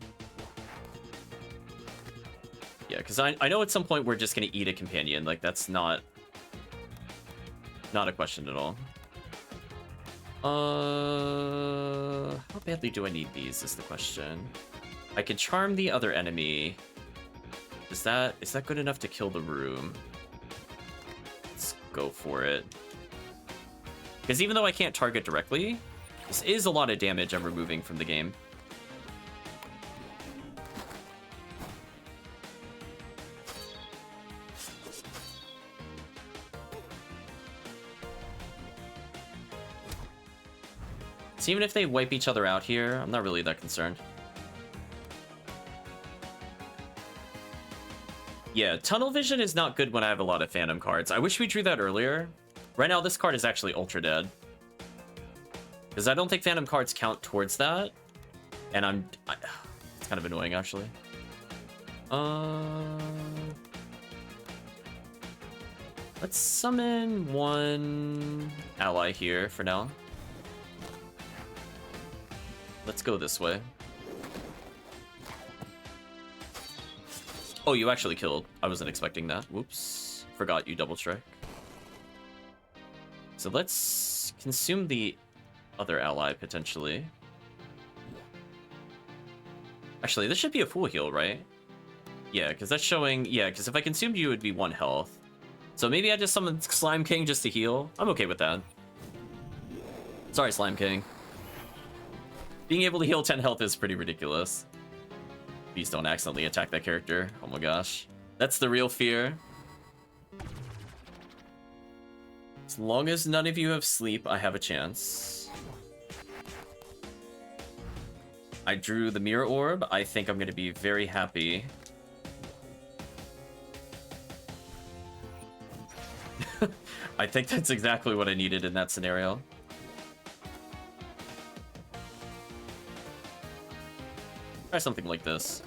Yeah, because I know at some point we're just going to eat a companion. Like, that's not a question at all. How badly do I need these is the question. I could charm the other enemy. Is that good enough to kill the room? Let's go for it. Because even though I can't target directly, this is a lot of damage I'm removing from the game. So even if they wipe each other out here, I'm not really that concerned. Yeah, Tunnel Vision is not good when I have a lot of Phantom cards. I wish we drew that earlier. Right now, this card is actually ultra dead. Because I don't think Phantom cards count towards that. And it's kind of annoying, actually. Let's summon one ally here for now. Let's go this way. Oh, you actually killed. I wasn't expecting that. Whoops. Forgot you double strike. So let's consume the other ally, potentially. Actually, this should be a full heal, right? Yeah, because that's showing... Yeah, because if I consumed you, it would be 1 health. So maybe I just summoned Slime King just to heal. I'm okay with that. Sorry, Slime King. Being able to heal 10 health is pretty ridiculous. Please don't accidentally attack that character. Oh my gosh. That's the real fear. As long as none of you have sleep, I have a chance. I drew the Mirror Orb. I think I'm going to be very happy. I think that's exactly what I needed in that scenario. Try something like this.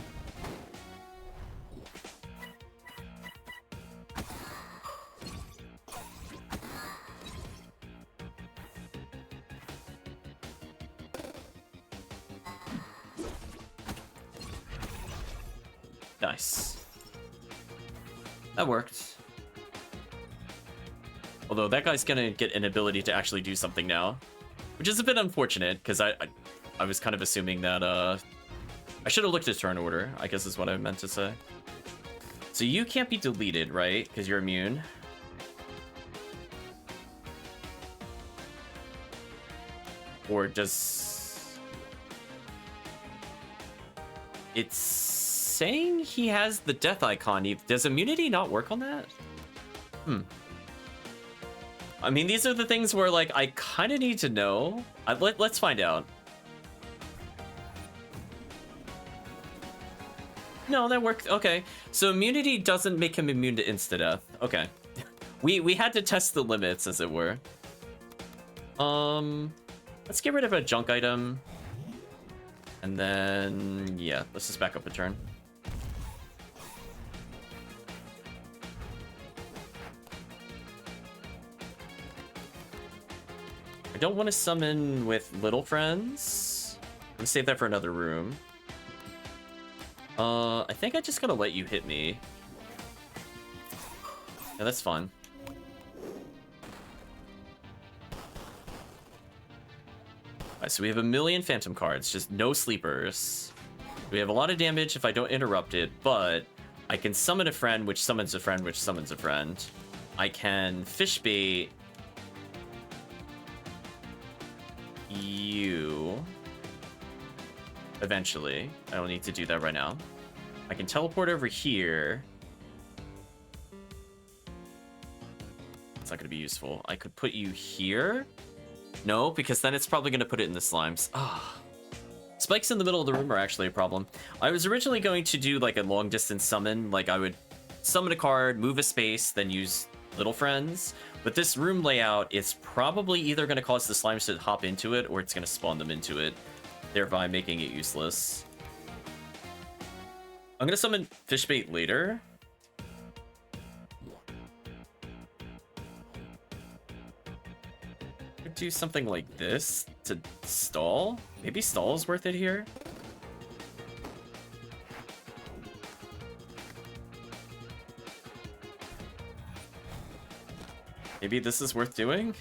Nice. That worked. Although that guy's gonna get an ability to actually do something now, which is a bit unfortunate because I was kind of assuming that I should have looked at turn order, I guess is what I meant to say. So you can't be deleted, right? Because you're immune. Or does... It's saying he has the death icon. Does immunity not work on that? I mean, these are the things where, like, I kind of need to know. Let's find out. No, that worked. Okay. So immunity doesn't make him immune to insta-death. Okay. We had to test the limits, as it were. Let's get rid of a junk item. And then, yeah, let's just back up a turn. I don't want to summon with little friends. I'm gonna save that for another room. I think I just gotta let you hit me. Yeah, that's fun. Alright, so we have 1,000,000 phantom cards, just no sleepers. We have a lot of damage if I don't interrupt it, but I can summon a friend, which summons a friend, which summons a friend. I can fish bait you eventually. I don't need to do that right now. I can teleport over here. It's not going to be useful. I could put you here. No, because then it's probably going to put it in the slimes. Ah. Spikes in the middle of the room are actually a problem. I was originally going to do like a long distance summon. Like I would summon a card, move a space, then use little friends. But this room layout is probably either going to cause the slimes to hop into it or it's going to spawn them into it, thereby making it useless. I'm going to summon Fishbait later. Could do something like this to stall. Maybe stall is worth it here. Maybe this is worth doing.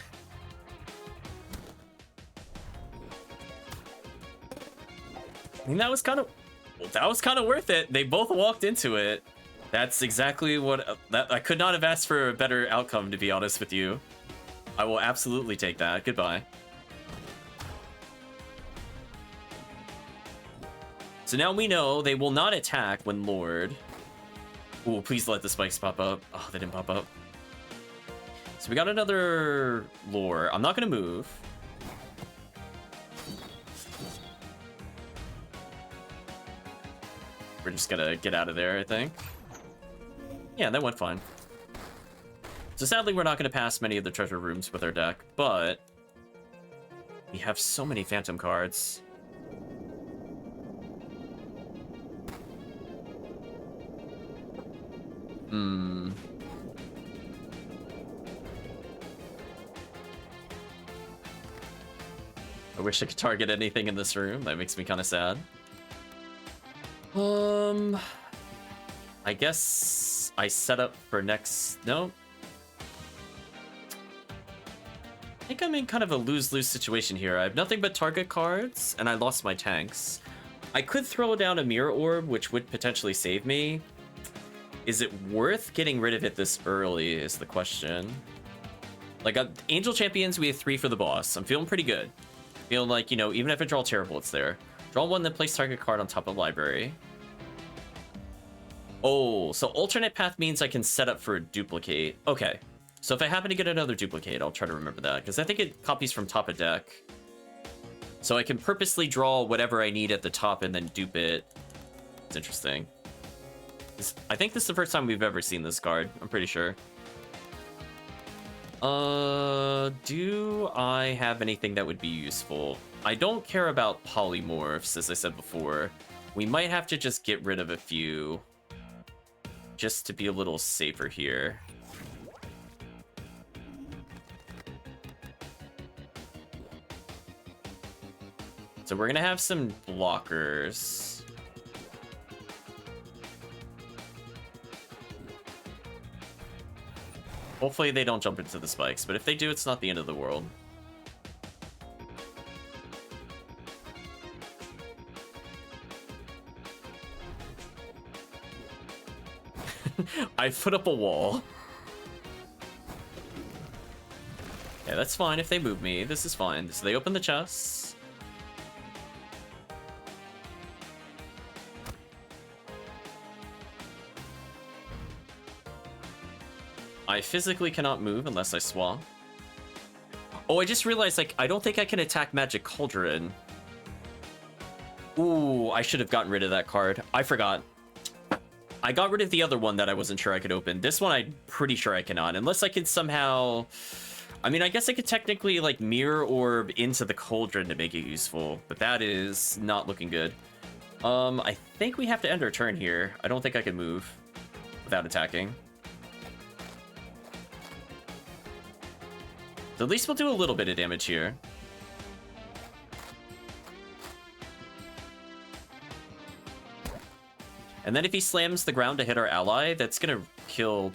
I mean, that was kind of worth it. They both walked into it. That's exactly what I could not have asked for a better outcome, to be honest with you. I will absolutely take that. Goodbye. So now we know they will not attack when lured. Ooh, please let the spikes pop up. Oh, they didn't pop up. So we got another lure. I'm not going to move. We're just going to get out of there, I think. Yeah, that went fine. So sadly, we're not going to pass many of the treasure rooms with our deck, but we have so many phantom cards. I wish I could target anything in this room. That makes me kind of sad. I guess I set up for next... No. I think I'm in kind of a lose-lose situation here. I have nothing but target cards, and I lost my tanks. I could throw down a mirror orb, which would potentially save me. Is it worth getting rid of it this early is the question. Like, Angel Champions, we have 3 for the boss. I'm feeling pretty good. Feeling like, you know, even if I draw terrible, it's there. Draw 1, then place target card on top of library. Oh, so alternate path means I can set up for a duplicate. Okay. So if I happen to get another duplicate, I'll try to remember that, because I think it copies from top of deck. So I can purposely draw whatever I need at the top and then dupe it. It's interesting. I think this is the first time we've ever seen this card. I'm pretty sure. Do I have anything that would be useful? I don't care about polymorphs, as I said before. We might have to just get rid of a few, just to be a little safer here. So we're gonna have some blockers. Hopefully they don't jump into the spikes, but if they do, it's not the end of the world. I put up a wall. Yeah, that's fine if they move me. This is fine. So they open the chests. I physically cannot move unless I swap. Oh, I just realized, like, I don't think I can attack Magic Cauldron. Ooh, I should have gotten rid of that card. I forgot. I got rid of the other one that I wasn't sure I could open. This one I'm pretty sure I cannot, unless I can somehow... I mean, I guess I could technically, like, Mirror Orb into the Cauldron to make it useful, but that is not looking good. I think we have to end our turn here. I don't think I can move without attacking. So at least we'll do a little bit of damage here. And then if he slams the ground to hit our ally, that's gonna kill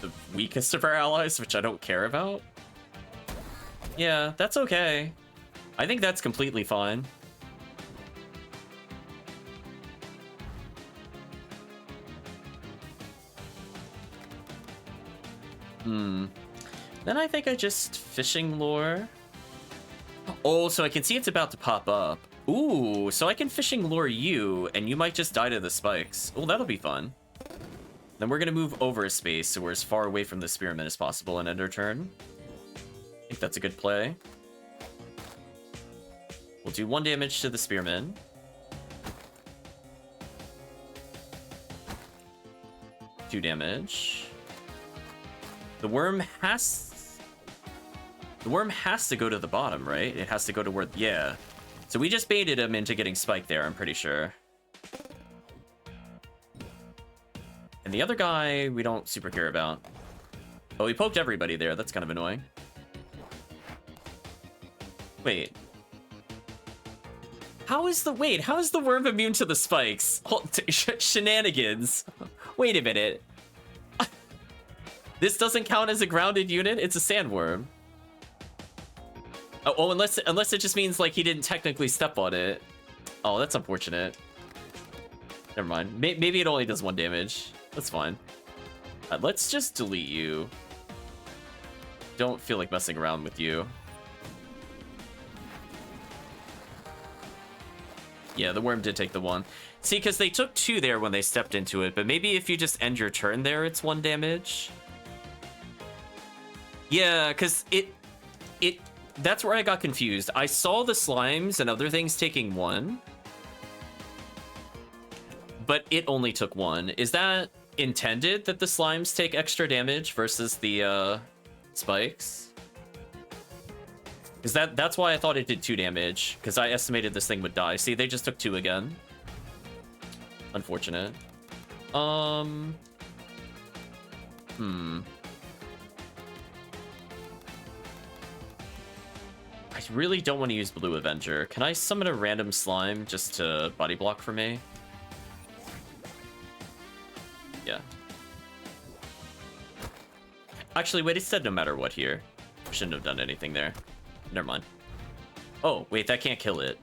the weakest of our allies, which I don't care about. Yeah, that's okay. I think that's completely fine. Then I think I just fishing lure. Oh, so I can see it's about to pop up. Ooh, so I can fishing lure you, and you might just die to the spikes. Oh, that'll be fun. Then we're gonna move over a space so we're as far away from the spearman as possible and end our turn. I think that's a good play. We'll do 1 damage to the spearman. Two damage. The worm has to go to the bottom, right? It has to go to where... Yeah. So we just baited him into getting spiked there, I'm pretty sure. And the other guy, we don't super care about. Oh, he poked everybody there. That's kind of annoying. Wait. How is the worm immune to the spikes? Shenanigans. Wait a minute. This doesn't count as a grounded unit? It's a sandworm. Oh, unless it just means like he didn't technically step on it. Oh, that's unfortunate. Never mind. Maybe it only does 1 damage. That's fine. Let's just delete you. Don't feel like messing around with you. Yeah, the worm did take the 1. See, because they took 2 there when they stepped into it, but maybe if you just end your turn there, it's 1 damage. Yeah, because that's where I got confused. I saw the slimes and other things taking 1, but it only took 1. Is that intended that the slimes take extra damage versus the spikes? Because that's why I thought it did 2 damage, because I estimated this thing would die. See, they just took 2 again. Unfortunate. I really don't want to use Blue Avenger. Can I summon a random slime just to body block for me? Yeah. Actually, wait, it said no matter what here. Shouldn't have done anything there. Never mind. Oh, wait, that can't kill it.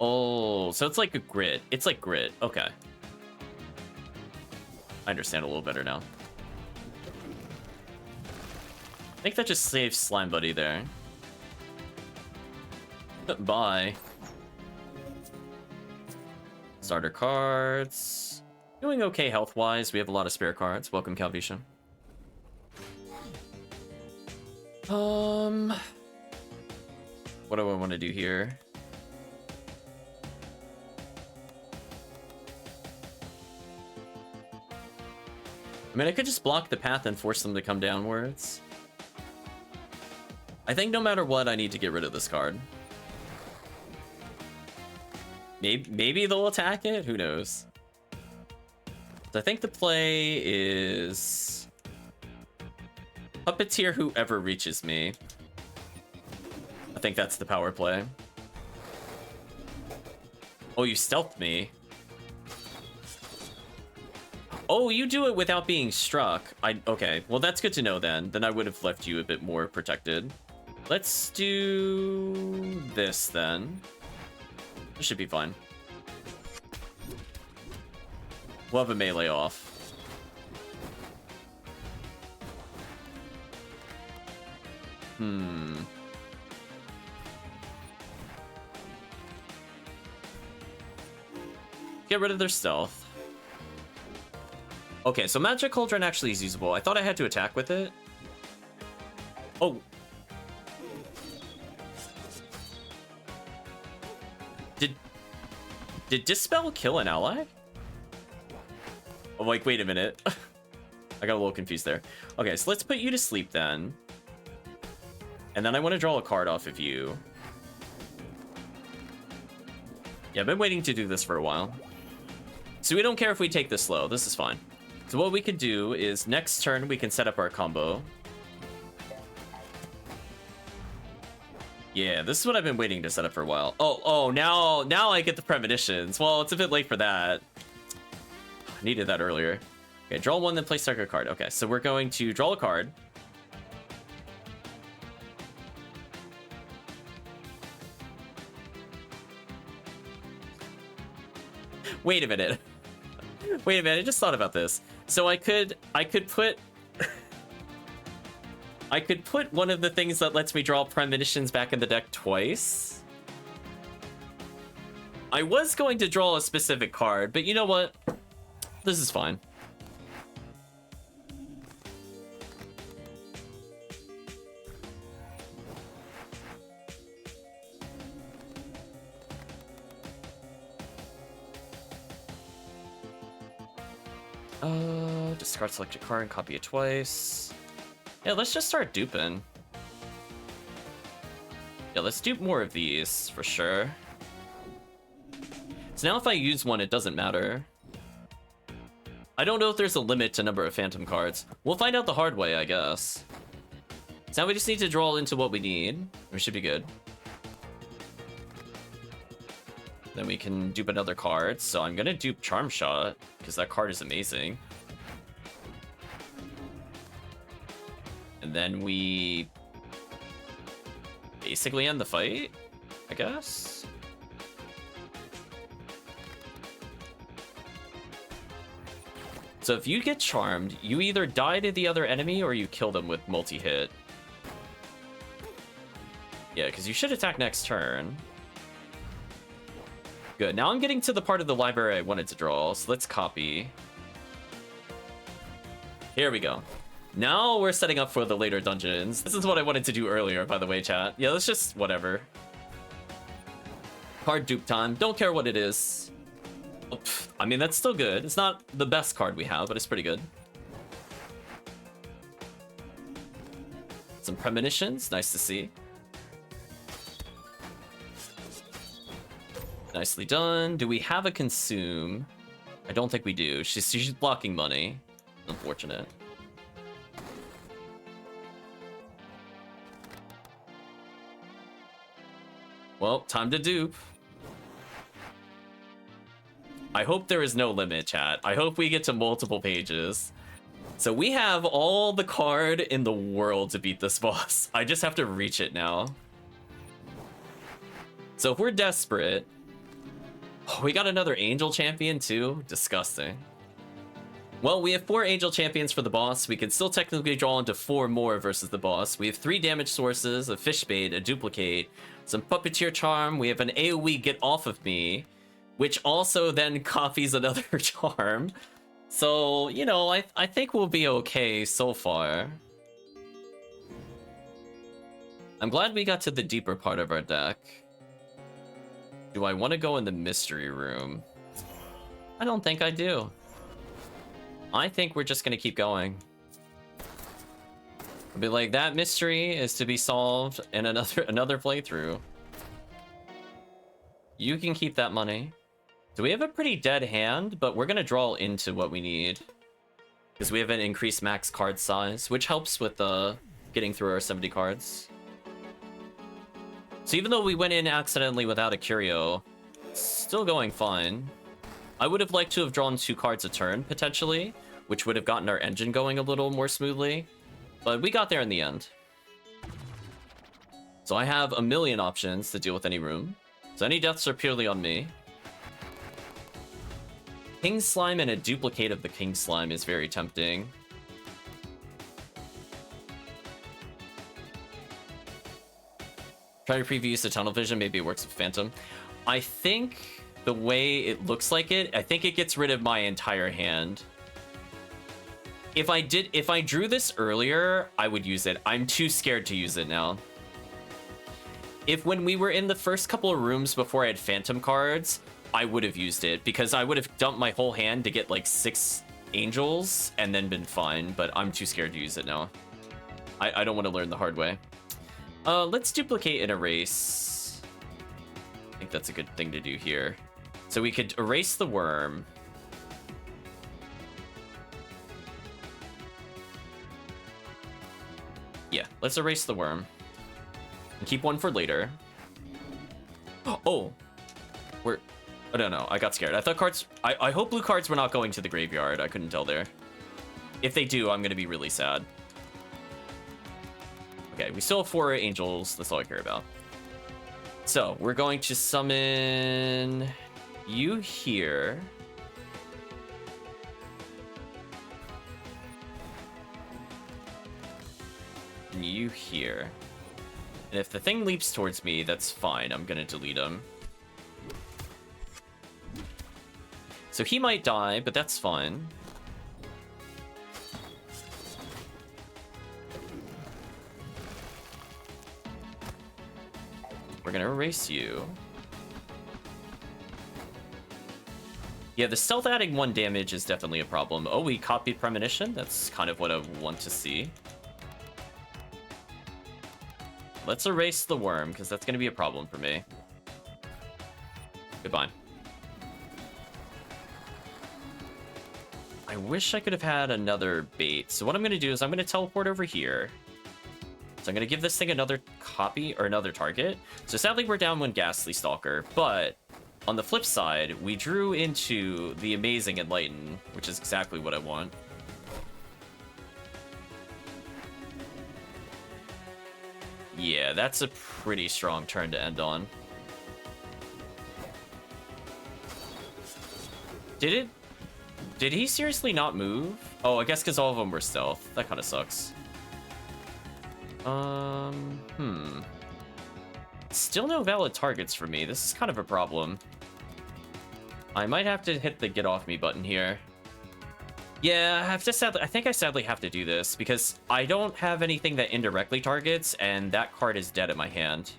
Oh, so it's like a grit. It's like grit. Okay. I understand a little better now. I think that just saves Slime Buddy there. Bye. Starter cards. Doing okay health-wise. We have a lot of spare cards. Welcome, Calvisha. What do I want to do here? I mean, I could just block the path and force them to come downwards. I think no matter what, I need to get rid of this card. Maybe they'll attack it? Who knows? So I think the play is... Puppeteer whoever reaches me. I think that's the power play. Oh, you stealthed me. Oh, you do it without being struck. Okay, well that's good to know then. Then I would have left you a bit more protected. Let's do this then. This should be fine. We'll have a melee off. Get rid of their stealth. Okay, so Magic Cauldron actually is usable. I thought I had to attack with it. Oh. Did Dispel kill an ally? Oh, like, wait a minute. I got a little confused there. Okay, so let's put you to sleep then. And then I want to draw a card off of you. Yeah, I've been waiting to do this for a while. So we don't care if we take this slow. This is fine. So what we can do is next turn we can set up our combo. Yeah, this is what I've been waiting to set up for a while. Oh, now I get the premonitions. Well, it's a bit late for that. Needed that earlier. Okay, draw one, then play target card. Okay, so we're going to draw a card. Wait a minute. Wait a minute, I just thought about this. So I could put I could put one of the things that lets me draw premonitions back in the deck twice. I was going to draw a specific card, but you know what? This is fine. Discard selected card and copy it twice. Yeah, let's just start duping. Yeah, let's dupe more of these, for sure. So now if I use one, it doesn't matter. I don't know if there's a limit to number of phantom cards. We'll find out the hard way, I guess. So now we just need to draw into what we need. We should be good. Then we can dupe another card. So I'm gonna dupe Charm Shot, because that card is amazing. And then we basically end the fight, I guess. So if you get charmed, you either die to the other enemy or you kill them with multi-hit. Yeah, because you should attack next turn. Good, now I'm getting to the part of the library I wanted to draw, so let's copy. Here we go. Now we're setting up for the later dungeons. This is what I wanted to do earlier, by the way, chat. Yeah, let's just whatever. Card dupe time. Don't care what it is. Oh, I mean, that's still good. It's not the best card we have, but it's pretty good. Some premonitions. Nice to see. Nicely done. Do we have a consume? I don't think we do. She's blocking money. Unfortunate. Well, time to dupe. I hope there is no limit, chat. I hope we get to multiple pages. So we have all the card in the world to beat this boss. I just have to reach it now. So if we're desperate... Oh, we got another Angel Champion too? Disgusting. Well, we have 4 Angel Champions for the boss. We can still technically draw into 4 more versus the boss. We have 3 damage sources, a Fish Bait, a Duplicate, some Puppeteer Charm. We have an AoE Get Off of Me, which also then copies another charm. So, you know, I think we'll be okay so far. I'm glad we got to the deeper part of our deck. Do I want to go in the mystery room? I don't think I do. I think we're just gonna keep going. I'll be like, that mystery is to be solved in another playthrough. You can keep that money. So we have a pretty dead hand, but we're gonna draw into what we need. Because we have an increased max card size, which helps with getting through our 70 cards. So even though we went in accidentally without a curio, it's still going fine. I would have liked to have drawn 2 cards a turn, potentially, which would have gotten our engine going a little more smoothly. But we got there in the end. So I have a million options to deal with any room. So any deaths are purely on me. King Slime and a duplicate of the King Slime is very tempting. Try to preview use of tunnel vision, maybe it works with Phantom. I think the way it looks like it, I think it gets rid of my entire hand. If I drew this earlier, I would use it. I'm too scared to use it now. If when we were in the first couple of rooms before I had Phantom cards, I would have used it because I would have dumped my whole hand to get like 6 angels and then been fine, but I'm too scared to use it now. I don't want to learn the hard way. Let's duplicate and erase. I think that's a good thing to do here. So we could erase the worm. Yeah, let's erase the worm. And keep one for later. Oh! Oh, no, I got scared. I thought cards... I hope blue cards were not going to the graveyard. I couldn't tell there. If they do, I'm going to be really sad. Okay, we still have 4 angels. That's all I care about. So, we're going to summon you here. And you here. And if the thing leaps towards me, that's fine. I'm going to delete him. So he might die, but that's fine. We're gonna erase you. Yeah, the stealth adding 1 damage is definitely a problem. Oh, we copied Premonition? That's kind of what I want to see. Let's erase the worm, because that's gonna be a problem for me. Goodbye. I wish I could have had another bait. So what I'm gonna do is I'm gonna teleport over here. So I'm gonna give this thing another copy, or another target. So sadly we're down 1 Ghastly Stalker, but on the flip side, we drew into the amazing Enlighten, which is exactly what I want. Yeah, that's a pretty strong turn to end on. Did he seriously not move? Oh, I guess because all of them were stealth. That kind of sucks. Still no valid targets for me. This is kind of a problem. I might have to hit the get off me button here. Yeah, I think I sadly have to do this because I don't have anything that indirectly targets, and that card is dead in my hand.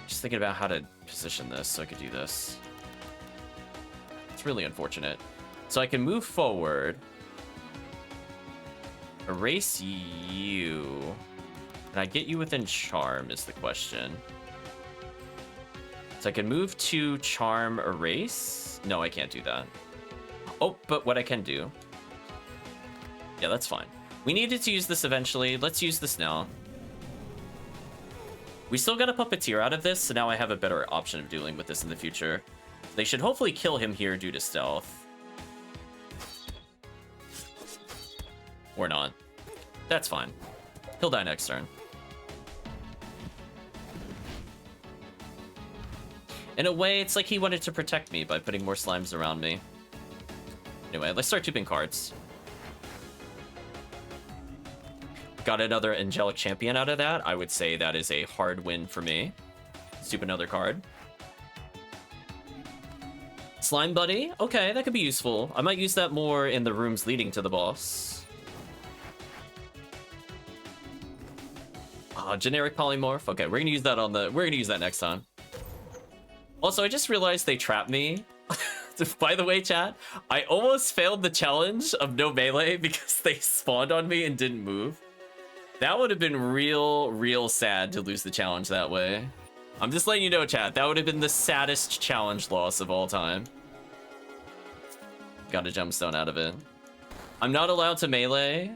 Just thinking about how to position this so I could do this. It's really unfortunate. So I can move forward. Erase you. Can I get you within charm is the question. So I can move to charm erase. No, I can't do that. Oh, but what I can do. Yeah, that's fine. We needed to use this eventually. Let's use this now. We still got a puppeteer out of this, so now I have a better option of dealing with this in the future. They should hopefully kill him here due to stealth. Or not. That's fine. He'll die next turn. In a way, it's like he wanted to protect me by putting more slimes around me. Anyway, let's start tubing cards. Got another Angelic Champion out of that. I would say that is a hard win for me. Soup another card. Slime Buddy. Okay, that could be useful. I might use that more in the rooms leading to the boss. Generic Polymorph. Okay, we're gonna use that next time. Also, I just realized they trapped me. By the way, chat, I almost failed the challenge of no melee because they spawned on me and didn't move. That would have been real sad to lose the challenge that way. I'm just letting you know, chat, that would have been the saddest challenge loss of all time. Got a gemstone out of it. I'm not allowed to melee.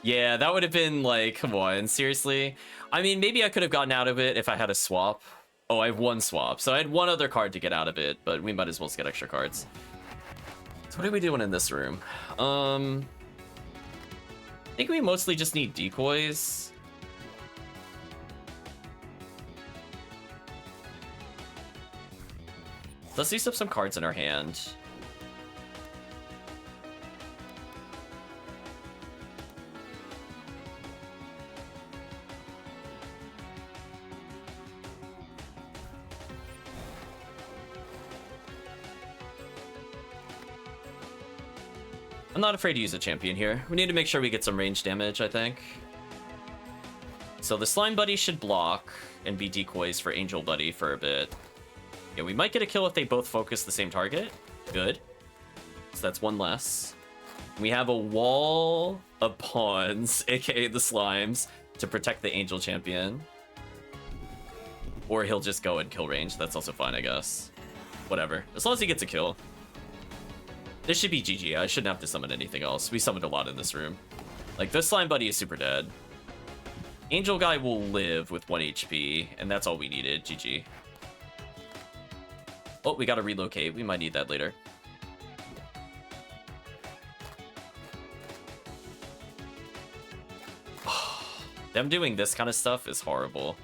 Yeah, that would have been like, come on, seriously? I mean, maybe I could have gotten out of it if I had a swap. Oh, I have 1 swap, so I had 1 other card to get out of it, but we might as well get extra cards. So what are we doing in this room? I think we mostly just need decoys. Let's use up some cards in our hand. I'm not afraid to use a champion here. We need to make sure we get some range damage, I think. So the Slime Buddy should block and be decoys for Angel Buddy for a bit. Yeah, we might get a kill if they both focus the same target. Good. So that's 1 less. We have a wall of pawns, aka the slimes, to protect the Angel Champion. Or he'll just go and kill range. That's also fine, I guess. Whatever. As long as he gets a kill. This should be GG. I shouldn't have to summon anything else. We summoned a lot in this room. Like, this Slime Buddy is super dead. Angel Guy will live with 1 HP, and that's all we needed. GG. Oh, we gotta relocate. We might need that later. Them doing this kind of stuff is horrible.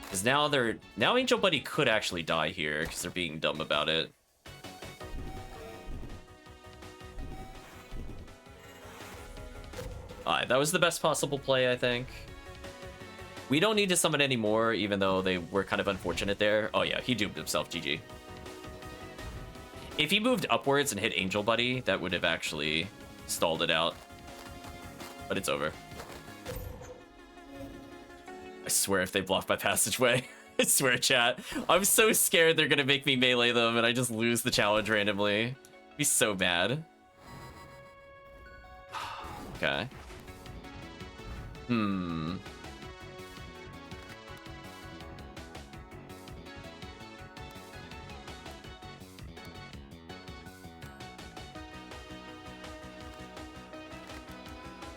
Because now Angel Buddy could actually die here because they're being dumb about it. Alright, that was the best possible play, I think. We don't need to summon anymore, even though they were kind of unfortunate there. Oh yeah, he doomed himself, GG. If he moved upwards and hit Angel Buddy, that would have actually stalled it out. But it's over. I swear if they block my passageway. I swear, chat. I'm so scared they're gonna make me melee them and I just lose the challenge randomly. I'd be so bad. Okay.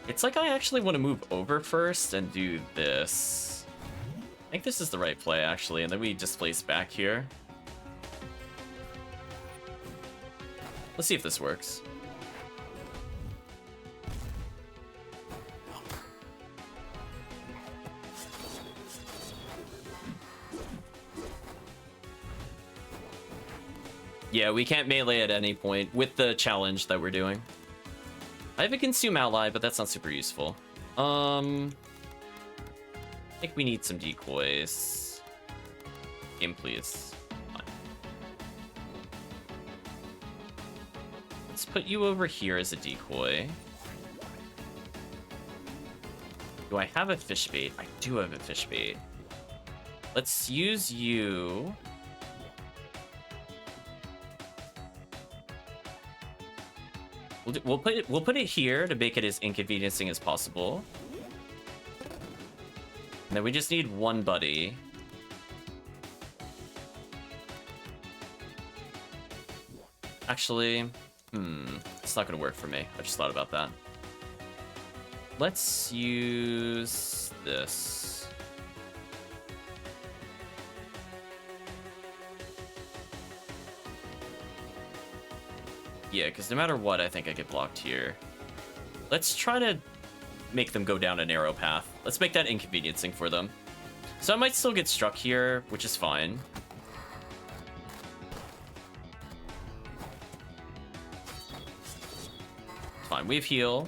It's like I actually want to move over first and do this. I think this is the right play, actually, and then we displace back here. Let's see if this works. Yeah, we can't melee at any point with the challenge that we're doing. I have a consume ally, but that's not super useful. I think we need some decoys. Game, please. Fine. Let's put you over here as a decoy. Do I have a fish bait? I do have a fish bait. Let's use you. We'll put it here to make it as inconveniencing as possible. And then we just need one buddy. Actually, it's not gonna work for me. I just thought about that. Let's use this. Yeah, because no matter what, I think I get blocked here. Let's try to make them go down a narrow path. Let's make that inconveniencing for them. So I might still get struck here, which is fine. Fine, we have heal.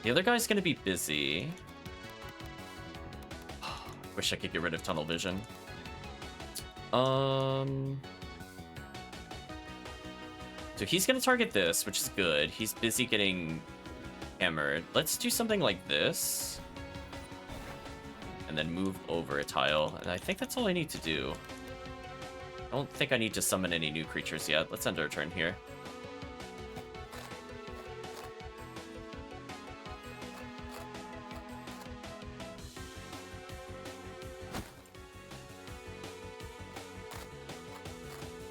The other guy's gonna be busy. Wish I could get rid of tunnel vision. So he's gonna target this, which is good. He's busy getting hammered. Let's do something like this. And then move over a tile. And I think that's all I need to do. I don't think I need to summon any new creatures yet. Let's end our turn here.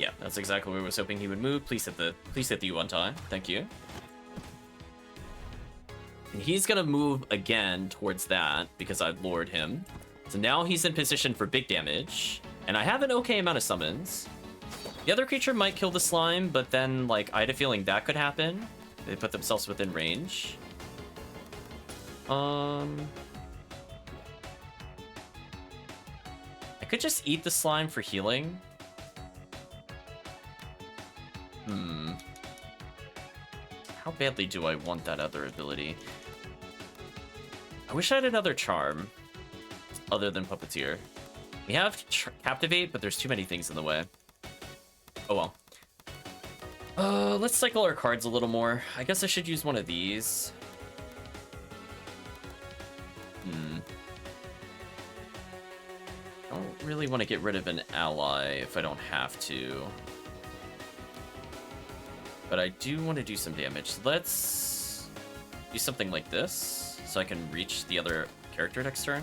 Yeah, that's exactly where I was hoping he would move. Please hit the U on time. Thank you. And he's gonna move again towards that because I've lured him. So now he's in position for big damage. And I have an okay amount of summons. The other creature might kill the slime, but then like I had a feeling that could happen. They put themselves within range. I could just eat the slime for healing. How badly do I want that other ability? I wish I had another charm other than Puppeteer. We have Captivate, but there's too many things in the way. Oh well. Let's cycle our cards a little more. I guess I should use one of these. I don't really want to get rid of an ally if I don't have to. But I do want to do some damage. So let's do something like this, so I can reach the other character next turn.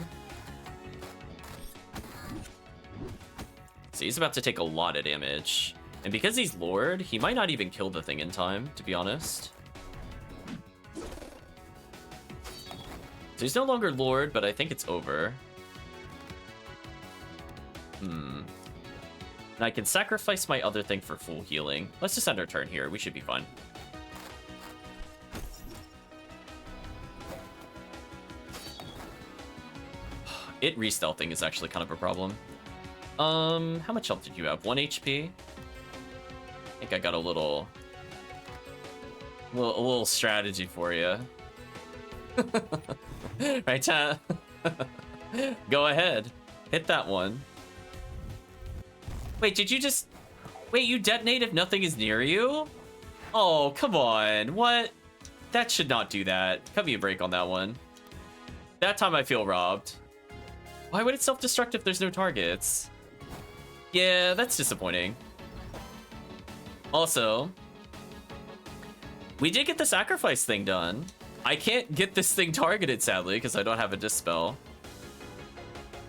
So he's about to take a lot of damage. And because he's lured, he might not even kill the thing in time, to be honest. So he's no longer lured, but I think it's over. And I can sacrifice my other thing for full healing. Let's just end our turn here. We should be fine. It re-stealthing is actually kind of a problem. How much health did you have? 1 HP? I think I got a little strategy for you. Right, chat? Go ahead. Hit that one. Wait, did you just... Wait, you detonate if nothing is near you? Oh, come on. What? That should not do that. Cut me a break on that one. That time I feel robbed. Why would it self-destruct if there's no targets? Yeah, that's disappointing. Also, we did get the sacrifice thing done. I can't get this thing targeted, sadly, because I don't have a dispel.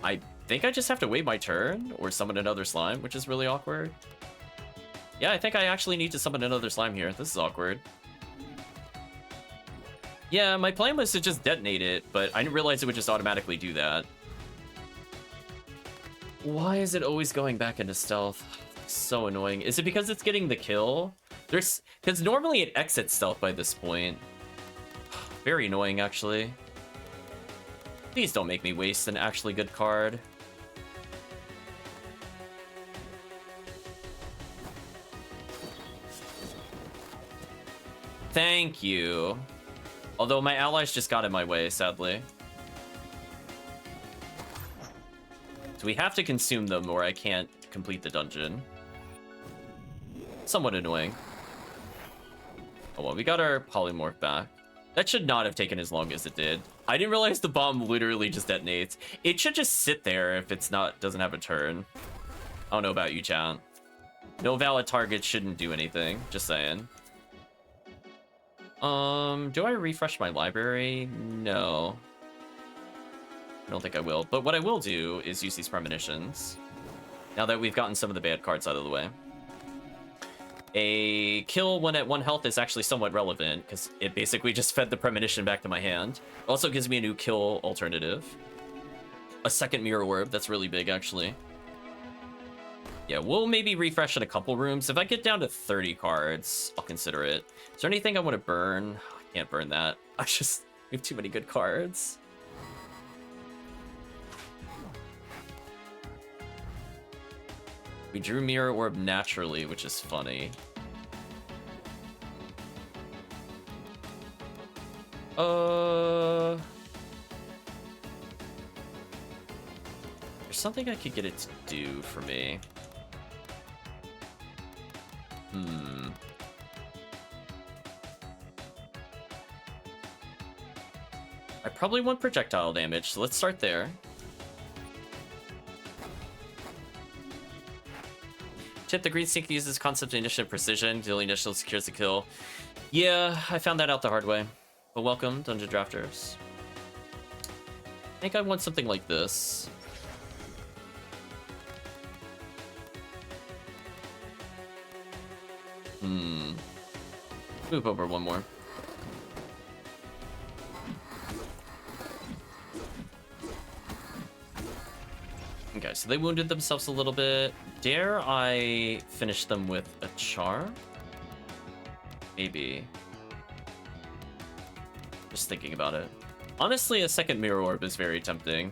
I think I just have to wait my turn or summon another slime, which is really awkward. Yeah, I think I actually need to summon another slime here. This is awkward. Yeah, my plan was to just detonate it, but I didn't realize it would just automatically do that. Why is it always going back into stealth? So annoying. Is it because it's getting the kill? Because normally it exits stealth by this point. Very annoying, actually. Please don't make me waste an actually good card. Thank you. Although my allies just got in my way, sadly. So we have to consume them or I can't complete the dungeon. Somewhat annoying. Oh well, we got our polymorph back. That should not have taken as long as it did. I didn't realize the bomb literally just detonates. It should just sit there if it's doesn't have a turn. I don't know about you, chat. No valid target shouldn't do anything. Just saying. Do I refresh my library? No. I don't think I will. But what I will do is use these premonitions. Now that we've gotten some of the bad cards out of the way. A kill when at 1 health is actually somewhat relevant, because it basically just fed the premonition back to my hand. Also gives me a new kill alternative. A second mirror orb, that's really big, actually. Yeah, we'll maybe refresh in a couple rooms. If I get down to 30 cards, I'll consider it. Is there anything I want to burn? I can't burn that. We have too many good cards. We drew Mirror Orb naturally, which is funny. There's something I could get it to do for me. I probably want projectile damage, so let's start there. Tip, the green sneak uses concept of initiative precision. The initial secures the kill. Yeah, I found that out the hard way. But welcome, Dungeon Drafters. I think I want something like this. Move over one more. Okay, so they wounded themselves a little bit. Dare I finish them with a charm? Maybe. Just thinking about it. Honestly, a second mirror orb is very tempting.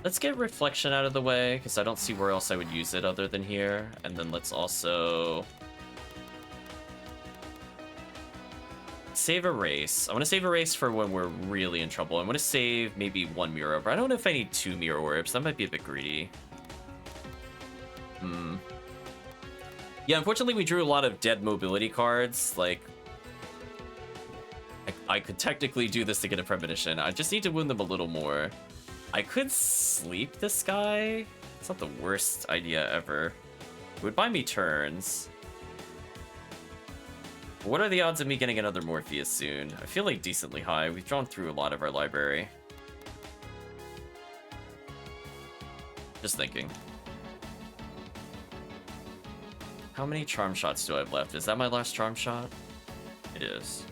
Let's get reflection out of the way, because I don't see where else I would use it other than here. And then let's also save a race. I want to save a race for when we're really in trouble. I want to save maybe 1 mirror orb. I don't know if I need 2 mirror orbs. That might be a bit greedy. Yeah, unfortunately we drew a lot of dead mobility cards. Like, I could technically do this to get a premonition. I just need to wound them a little more. I could sleep this guy. It's not the worst idea ever. It would buy me turns. What are the odds of me getting another Morpheus soon? I feel like decently high. We've drawn through a lot of our library. Just thinking. How many charm shots do I have left? Is that my last charm shot? It is.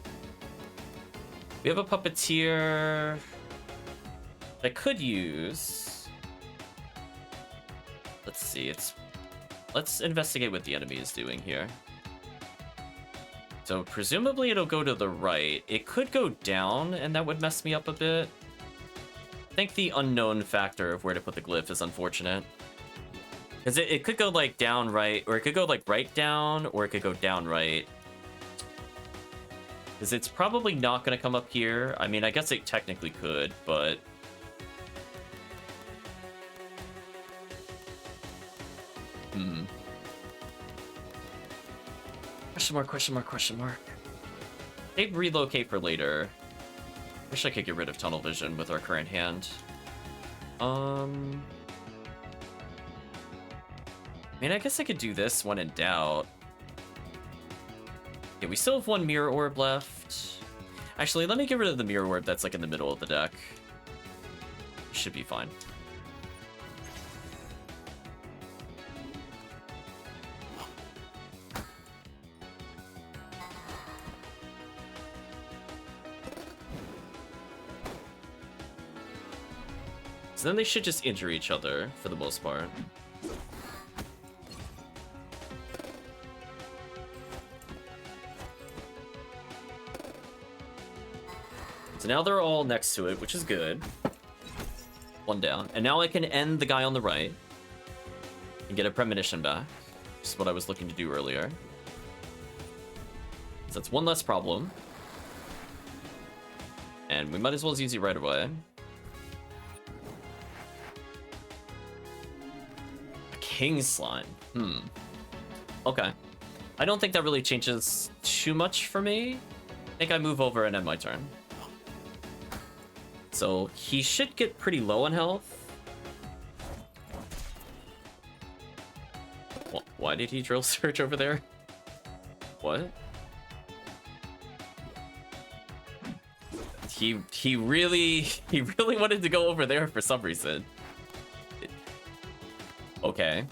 We have a puppeteer I could use. Let's see, let's investigate what the enemy is doing here. So presumably it'll go to the right. It could go down, and that would mess me up a bit. I think the unknown factor of where to put the glyph is unfortunate. Because it could go like down right, or it could go like right down, or it could go down right. Because it's probably not going to come up here. I mean, I guess it technically could, but... Question mark, question mark, question mark. They'd relocate for later. Wish I could get rid of tunnel vision with our current hand. I mean, I guess I could do this when in doubt. Yeah, we still have one mirror orb left. Actually, let me get rid of the mirror orb that's like in the middle of the deck. Should be fine. So then they should just injure each other for the most part. So now they're all next to it, which is good. One down. And now I can end the guy on the right and get a premonition back. Which is what I was looking to do earlier. So that's one less problem. And we might as well use it right away. King slime. Okay. I don't think that really changes too much for me. I think I move over and end my turn. So he should get pretty low on health. Why did he drill surge over there? What? He really wanted to go over there for some reason. Okay.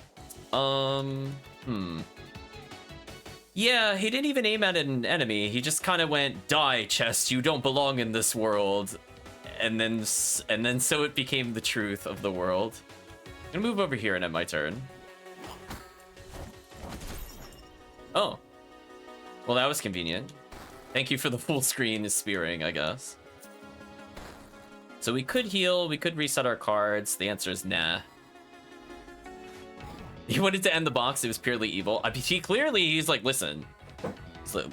Yeah, he didn't even aim at an enemy. He just kind of went, "Die, chest, you don't belong in this world." And then so it became the truth of the world. I'm gonna move over here and end my turn. Oh. Well, that was convenient. Thank you for the full screen spearing, I guess. So we could heal, we could reset our cards. The answer is nah. He wanted to end the box, it was purely evil. I mean, he's like, listen.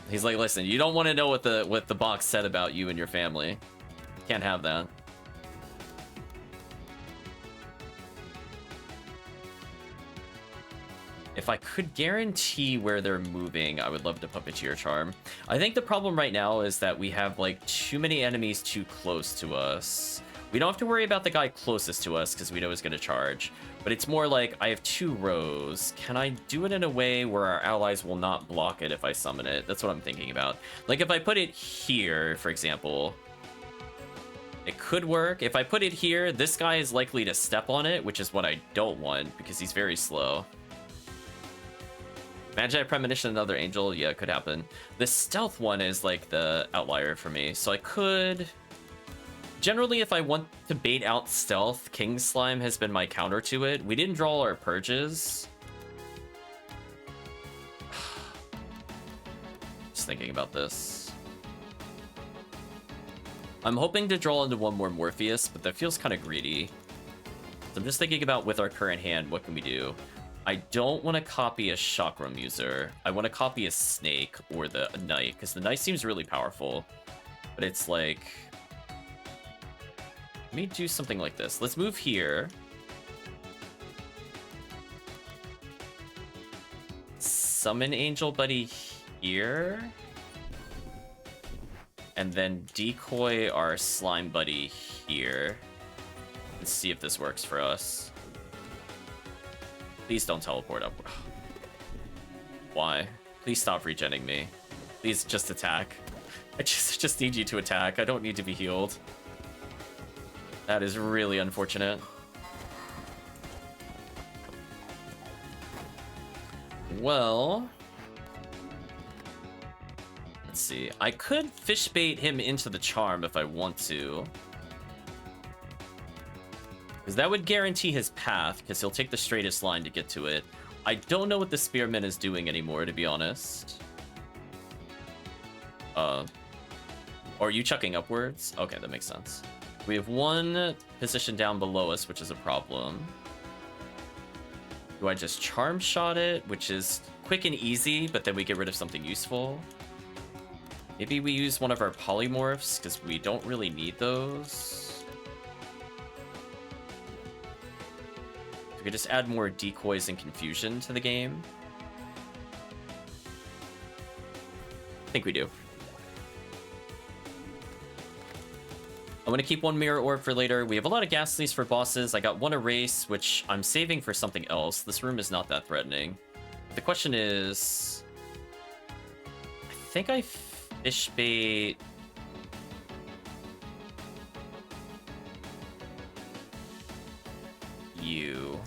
He's like, listen, you don't want to know what the box said about you and your family. Can't have that. If I could guarantee where they're moving, I would love to puppeteer charm. I think the problem right now is that we have like too many enemies too close to us. We don't have to worry about the guy closest to us because we know he's going to charge. But it's more like I have 2 rows. Can I do it in a way where our allies will not block it if I summon it? That's what I'm thinking about. Like if I put it here, for example, it could work. If I put it here, this guy is likely to step on it, which is what I don't want because he's very slow. Magi Premonition, another angel. Yeah, it could happen. This stealth one is like the outlier for me. So I could... Generally, if I want to bait out stealth, King Slime has been my counter to it. We didn't draw our purges. Just thinking about this. I'm hoping to draw into one more Morpheus, but that feels kind of greedy. So I'm just thinking about with our current hand, what can we do? I don't want to copy a Chakram user. I want to copy a Snake or a Knight, because the Knight seems really powerful. But it's like... Let me do something like this. Let's move here. Summon Angel Buddy here. And then decoy our Slime Buddy here. Let's see if this works for us. Please don't teleport up. Why? Please stop regenning me. Please just attack. I just need you to attack. I don't need to be healed. That is really unfortunate. Well, let's Let's see. I could fish bait him into the charm if I want to. Because that would guarantee his path, because he'll take the straightest line to get to it. I don't know what the spearman is doing anymore, to be honest. Are you chucking upwards? Okay, that makes sense. We have one position down below us, which is a problem. Do I just charm shot it, which is quick and easy, but then we get rid of something useful? Maybe we use one of our polymorphs, because we don't really need those. We could just add more decoys and confusion to the game. I think we do. I'm going to keep one mirror orb for later. We have a lot of ghastlies for bosses. I got one erase, which I'm saving for something else. This room is not that threatening. The question is... I think I fish bait... you.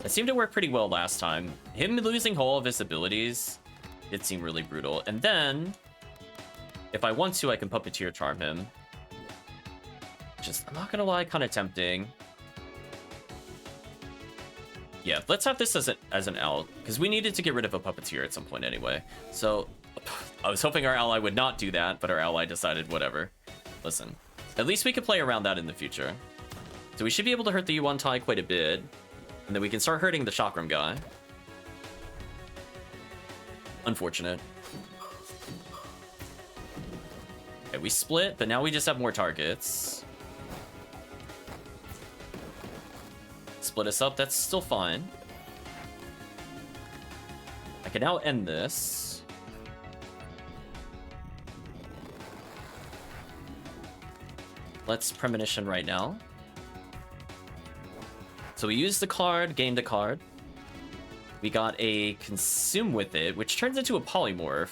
It seemed to work pretty well last time. Him losing all of his abilities did seem really brutal. And then... if I want to, I can Puppeteer Charm him. Just, I'm not gonna lie, kind of tempting. Yeah, let's have this as an out, because we needed to get rid of a Puppeteer at some point anyway. So, I was hoping our ally would not do that, but our ally decided whatever. Listen, at least we could play around that in the future. So we should be able to hurt the Yuan-Tai quite a bit, and then we can start hurting the Chakram guy. Unfortunate. Okay, we split, but now we just have more targets. Split us up, that's still fine. I can now end this. Let's Premonition right now. So we used the card, gained a card. We got a Consume with it, which turns into a Polymorph.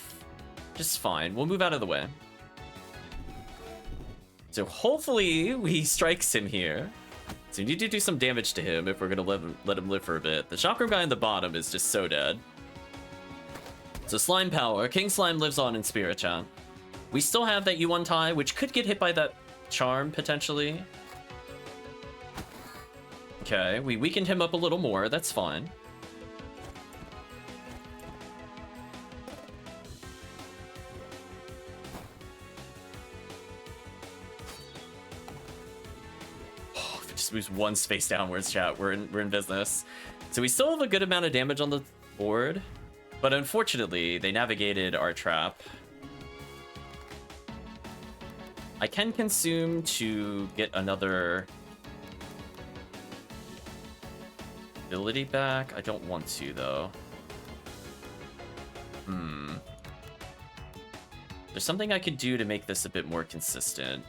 Just fine, we'll move out of the way. So hopefully we strikes him here. So we need to do some damage to him if we're gonna let him live for a bit. The Chakram guy in the bottom is just so dead. So Slime Power, King Slime lives on in Spirit Chat. We still have that Yuan-Tai, which could get hit by that charm potentially. Okay, we weakened him up a little more, that's fine. Moves one space downwards, chat. We're in business. So we still have a good amount of damage on the board, but unfortunately they navigated our trap. I can consume to get another ability back. I don't want to though. There's something I could do to make this a bit more consistent.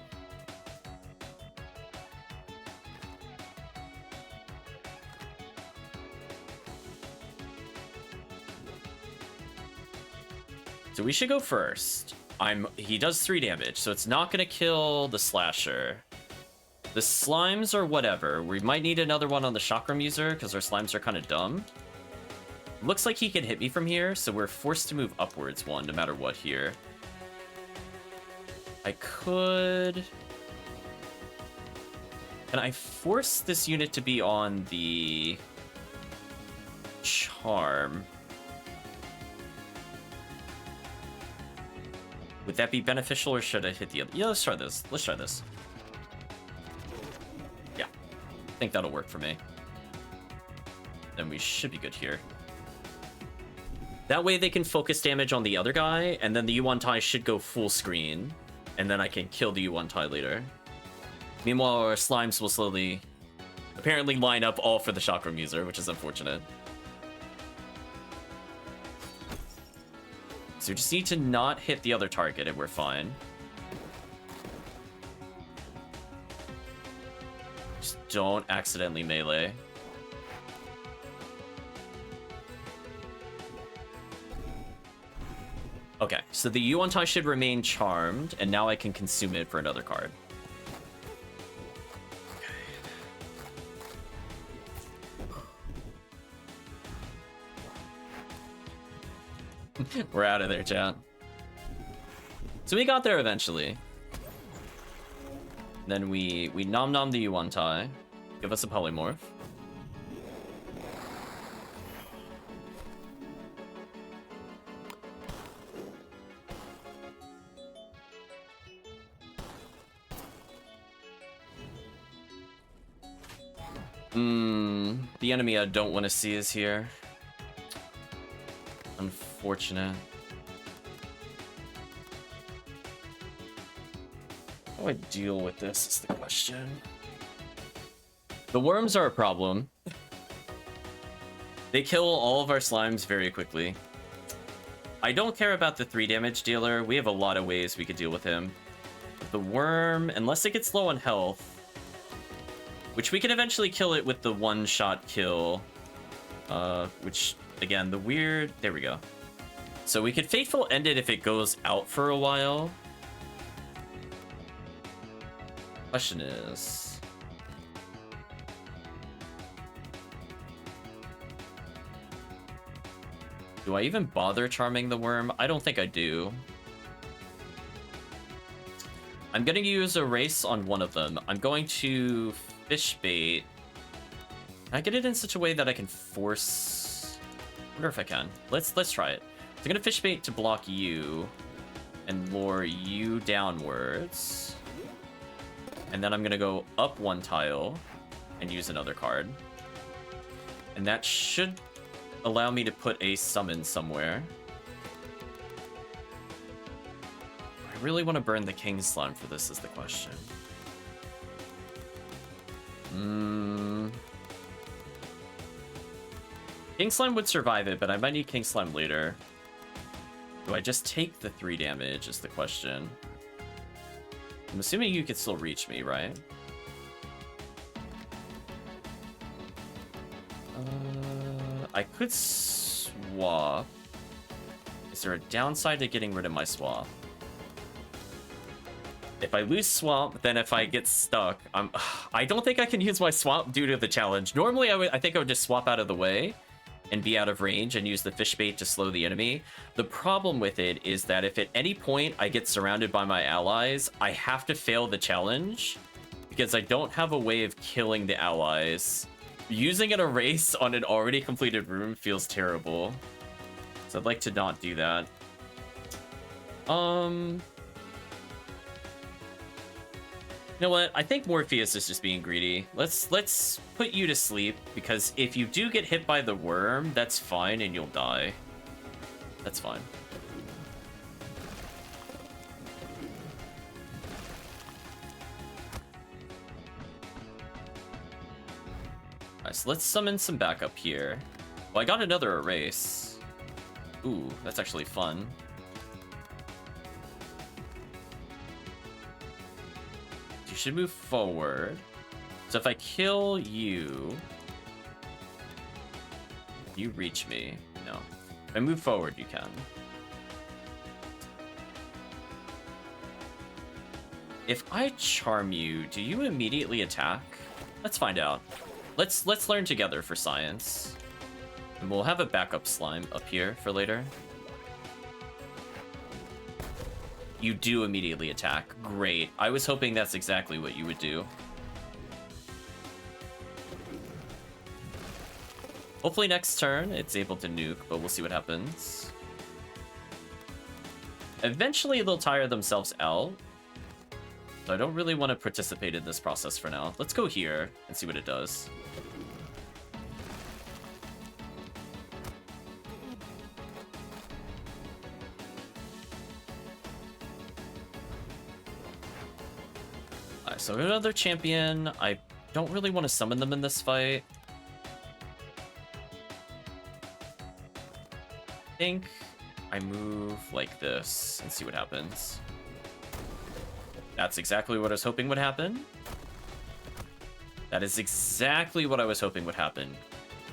So we should go first. He does 3 damage, so it's not gonna kill the slasher. The slimes or whatever. We might need another one on the Chakram user because our slimes are kind of dumb. Looks like he can hit me from here, so we're forced to move upwards one no matter what here. I could... Can I force this unit to be on the charm? Would that be beneficial, or should I hit the other? Yeah, let's try this. Let's try this. Yeah, I think that'll work for me. Then we should be good here. That way they can focus damage on the other guy, and then the Yuan-Tai should go full screen, and then I can kill the Yuan-Tai later. Meanwhile, our slimes will slowly, apparently line up all for the Chakram user, which is unfortunate. So we just need to not hit the other target and we're fine. Just don't accidentally melee. Okay, so the Yuan-Tai should remain charmed, and now I can consume it for another card. We're out of there, chat. So we got there eventually. Then we nom nom the Yuan Tai. Give us a polymorph. The enemy I don't want to see is here. Unfortunate. How do I deal with this is the question. The worms are a problem. They kill all of our slimes very quickly. I don't care about the 3 damage dealer. We have a lot of ways we could deal with him. The worm, unless it gets low on health, which we can eventually kill it with the one-shot kill. Which, again, the weird... There we go. So we could Fateful End it if it goes out for a while. Question is... do I even bother charming the worm? I don't think I do. I'm going to use a race on one of them. I'm going to fish bait. Can I get it in such a way that I can force... I wonder if I can. Let's try it. So I'm going to fish bait to block you and lure you downwards. And then I'm going to go up 1 tile and use another card. And that should allow me to put a summon somewhere. I really want to burn the King Slime for this is the question. King Slime would survive it, but I might need King Slime later. Do I just take the 3 damage is the question. I'm assuming you could still reach me, right? I could swap. Is there a downside to getting rid of my swap? If I lose swap, then if I get stuck, I don't think I can use my swap due to the challenge. Normally, I think I would just swap out of the way and be out of range and use the fish bait to slow the enemy. The problem with it is that if at any point I get surrounded by my allies, I have to fail the challenge because I don't have a way of killing the allies. Using an erase on an already completed room feels terrible. So I'd like to not do that. You know what? I think Morpheus is just being greedy. Let's put you to sleep, because if you do get hit by the worm, that's fine and you'll die. That's fine. Alright, so let's summon some backup here. Well, I got another erase. Ooh, that's actually fun. Should move forward. So if I kill you, you reach me. No. If I move forward, you can. If I charm you, do you immediately attack? Let's find out. Let's learn together for science. And we'll have a backup slime up here for later. You do immediately attack. Great. I was hoping that's exactly what you would do. Hopefully next turn it's able to nuke, but we'll see what happens. Eventually they'll tire themselves out. So I don't really want to participate in this process for now. Let's go here and see what it does. So another champion. I don't really want to summon them in this fight. I think I move like this and see what happens. That's exactly what I was hoping would happen. That is exactly what I was hoping would happen.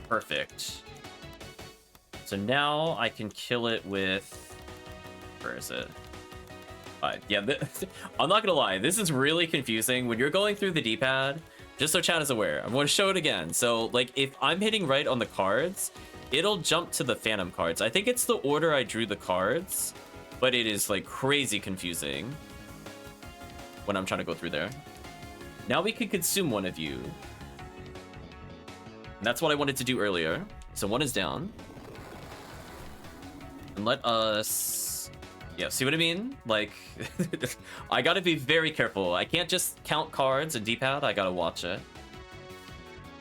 Perfect. So now I can kill it with... Where is it? Yeah, I'm not gonna lie, this is really confusing when you're going through the D-pad. Just so chat is aware, I'm going to show it again. So like if I'm hitting right on the cards, it'll jump to the Phantom cards. I think it's the order I drew the cards, but it is like crazy confusing when I'm trying to go through there. Now we can consume one of you. And that's what I wanted to do earlier. So one is down. And let us... Yeah, see what I mean? Like, I gotta be very careful. I can't just count cards and D-pad. I gotta watch it.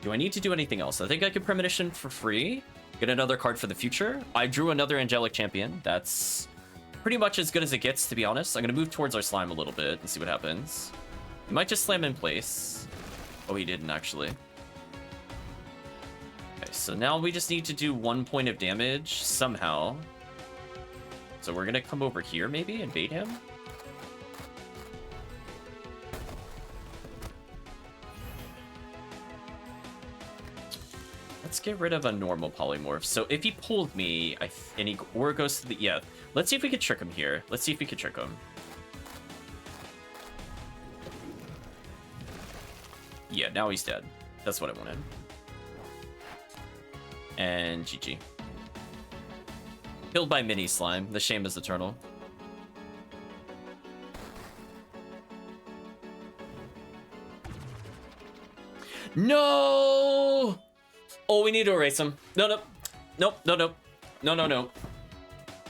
Do I need to do anything else? I think I could premonition for free. Get another card for the future. I drew another Angelic Champion. That's pretty much as good as it gets, to be honest. I'm gonna move towards our slime a little bit and see what happens. He might just slam in place. Oh, he didn't actually. Okay, so now we just need to do 1 point of damage somehow. So we're gonna come over here maybe and bait him. Let's get rid of a normal polymorph. So if he pulled me, and he or goes to the... Yeah, let's see if we could trick him here. Let's see if we could trick him. Yeah, now he's dead. That's what I wanted. And GG. Killed by mini slime. The shame is eternal. No! Oh, we need to erase him. No, no. Nope, no, no. No, no, no.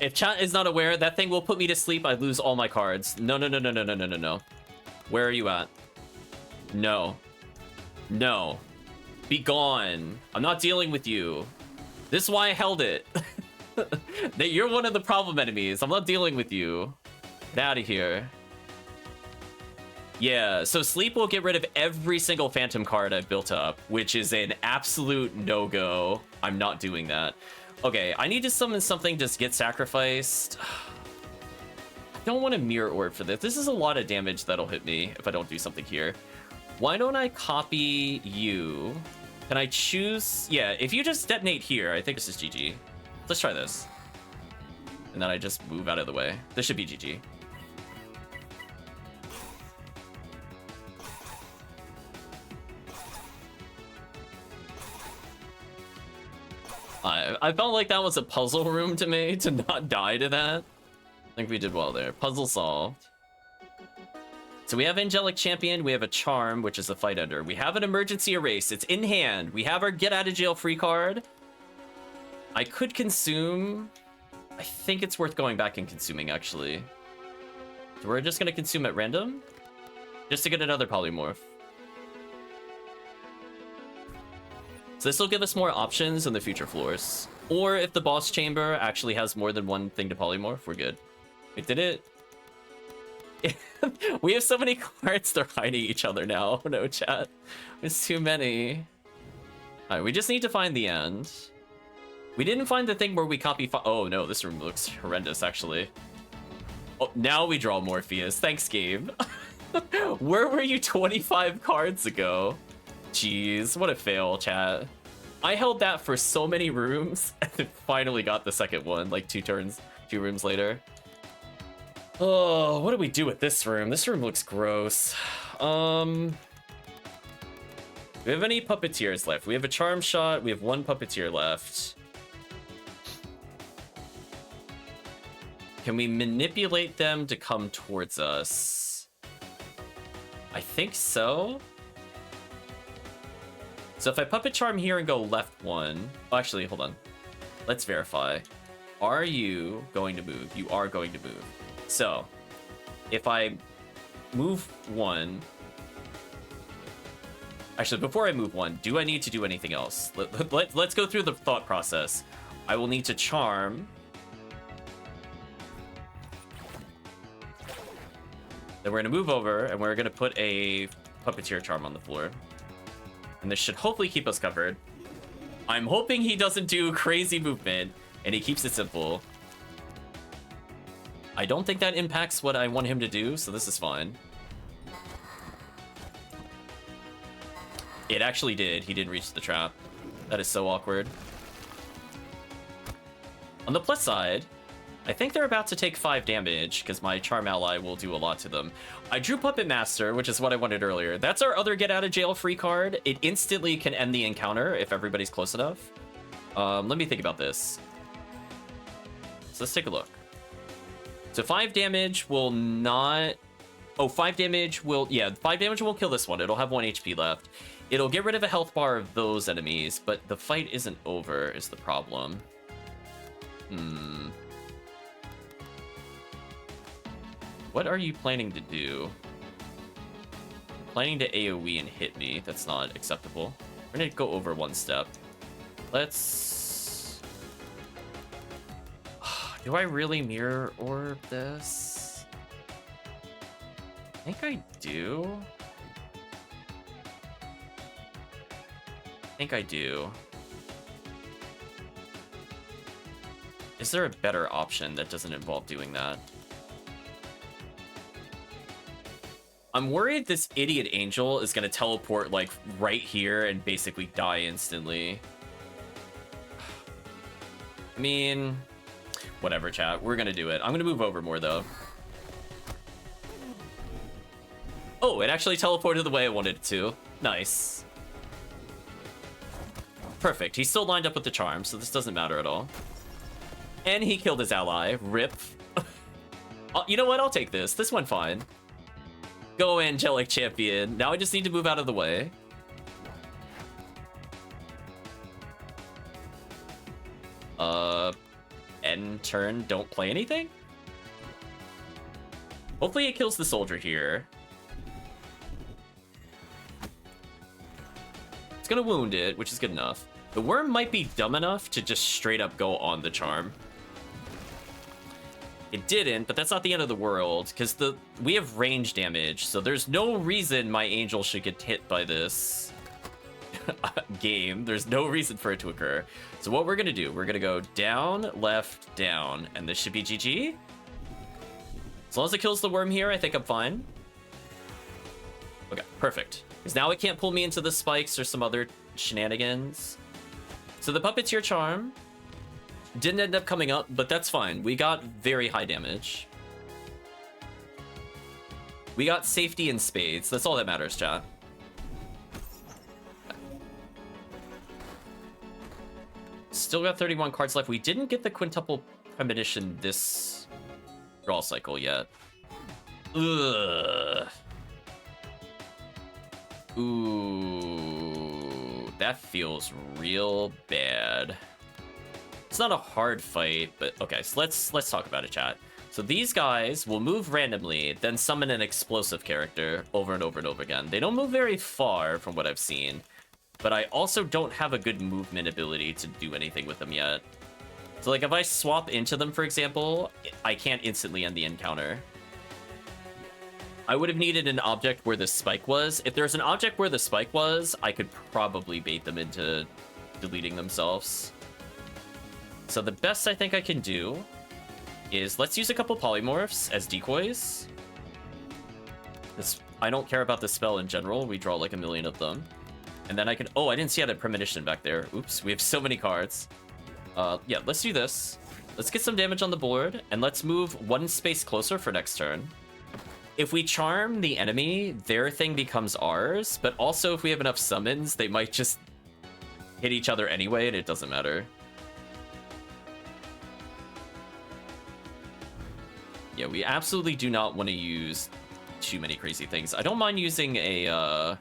If chat is not aware, that thing will put me to sleep. I lose all my cards. No, no, no, no, no, no, no, no, no. Where are you at? No. No. Be gone. I'm not dealing with you. This is why I held it. You're one of the problem enemies. I'm not dealing with you. Get out of here. Yeah, so sleep will get rid of every single phantom card I've built up, which is an absolute no-go. I'm not doing that. Okay, I need to summon something, just get sacrificed. I don't want a mirror orb for this. This is a lot of damage that'll hit me if I don't do something here. Why don't I copy you? Can I choose? Yeah, if you just detonate here, I think this is GG. Let's try this. And then I just move out of the way. This should be GG. I felt like that was a puzzle room to me, to not die to that. I think we did well there. Puzzle solved. So we have Angelic Champion, we have a Charm, which is a Fight Ender. We have an Emergency Erase, it's in hand. We have our Get Out of Jail Free card. I could consume... I think it's worth going back and consuming, actually. So we're just gonna consume at random, just to get another Polymorph. So this will give us more options in the future floors. Or if the boss chamber actually has more than one thing to polymorph, we're good. We did it. We have so many cards, they're hiding each other now. No chat. There's too many. Alright, we just need to find the end. We didn't find the thing where we copy... Oh no, this room looks horrendous, actually. Oh, now we draw Morpheus. Thanks, game. Where were you 25 cards ago? Jeez, what a fail, chat. I held that for so many rooms and finally got the second one, like 2 rooms later. Oh, what do we do with this room? This room looks gross. Do we have any puppeteers left? We have a charm shot, we have 1 puppeteer left. Can we manipulate them to come towards us? I think so. So if I puppet charm here and go left 1, oh, actually, hold on. Let's verify. Are you going to move? You are going to move. So if I move 1, actually, before I move 1, do I need to do anything else? Let's go through the thought process. I will need to charm. Then we're gonna move over and we're gonna put a puppeteer charm on the floor. And this should hopefully keep us covered. I'm hoping he doesn't do crazy movement and he keeps it simple. I don't think that impacts what I want him to do, so this is fine. It actually did. He didn't reach the trap. That is so awkward. On the plus side, I think they're about to take 5 damage because my Charm Ally will do a lot to them. I drew Puppet Master, which is what I wanted earlier. That's our other Get Out of Jail Free card. It instantly can end the encounter if everybody's close enough. Let me think about this. So let's take a look. So 5 damage will not... Oh, 5 damage will... Yeah, 5 damage won't kill this one. It'll have 1 HP left. It'll get rid of a health bar of those enemies, but the fight isn't over is the problem. What are you planning to do? Planning to AoE and hit me. That's not acceptable. We're gonna go over 1 step. Let's... Do I really mirror orb this? I think I do. I think I do. Is there a better option that doesn't involve doing that? I'm worried this idiot angel is gonna teleport like right here and basically die instantly. I mean, whatever, chat. We're gonna do it. I'm gonna move over more though. Oh, it actually teleported the way I wanted it to. Nice. Perfect. He's still lined up with the charm, so this doesn't matter at all. And he killed his ally. Rip. You know what? I'll take this. This went fine. Go, Angelic Champion. Now I just need to move out of the way. End turn, don't play anything? Hopefully it kills the soldier here. It's gonna wound it, which is good enough. The worm might be dumb enough to just straight up go on the charm. It didn't, but that's not the end of the world, because we have range damage, so there's no reason my angel should get hit by this game. There's no reason for it to occur. So what we're gonna do, we're gonna go down, left, down, and this should be GG. As long as it kills the worm here, I think I'm fine. Okay, perfect. Because now it can't pull me into the spikes or some other shenanigans. So the Puppeteer charm didn't end up coming up, but that's fine. We got very high damage. We got safety in spades. That's all that matters, chat. Still got 31 cards left. We didn't get the quintuple premonition this draw cycle yet. Ugh. Ooh, that feels real bad. It's not a hard fight, but okay, so let's talk about it, chat. So these guys will move randomly, then summon an explosive character over and over and over again. They don't move very far from what I've seen, but I also don't have a good movement ability to do anything with them yet. So like if I swap into them, for example, I can't instantly end the encounter. I would have needed an object where the spike was. If there's an object where the spike was, I could probably bait them into deleting themselves. So the best I think I can do is let's use a couple polymorphs as decoys. I don't care about the spell in general. We draw like a million of them. And then I can... Oh, I didn't see I had a premonition back there. Oops, we have so many cards. Yeah, let's do this. Let's get some damage on the board, and let's move 1 space closer for next turn. If we charm the enemy, their thing becomes ours, but also if we have enough summons, they might just hit each other anyway, and it doesn't matter. Yeah, we absolutely do not want to use too many crazy things. I don't mind using a...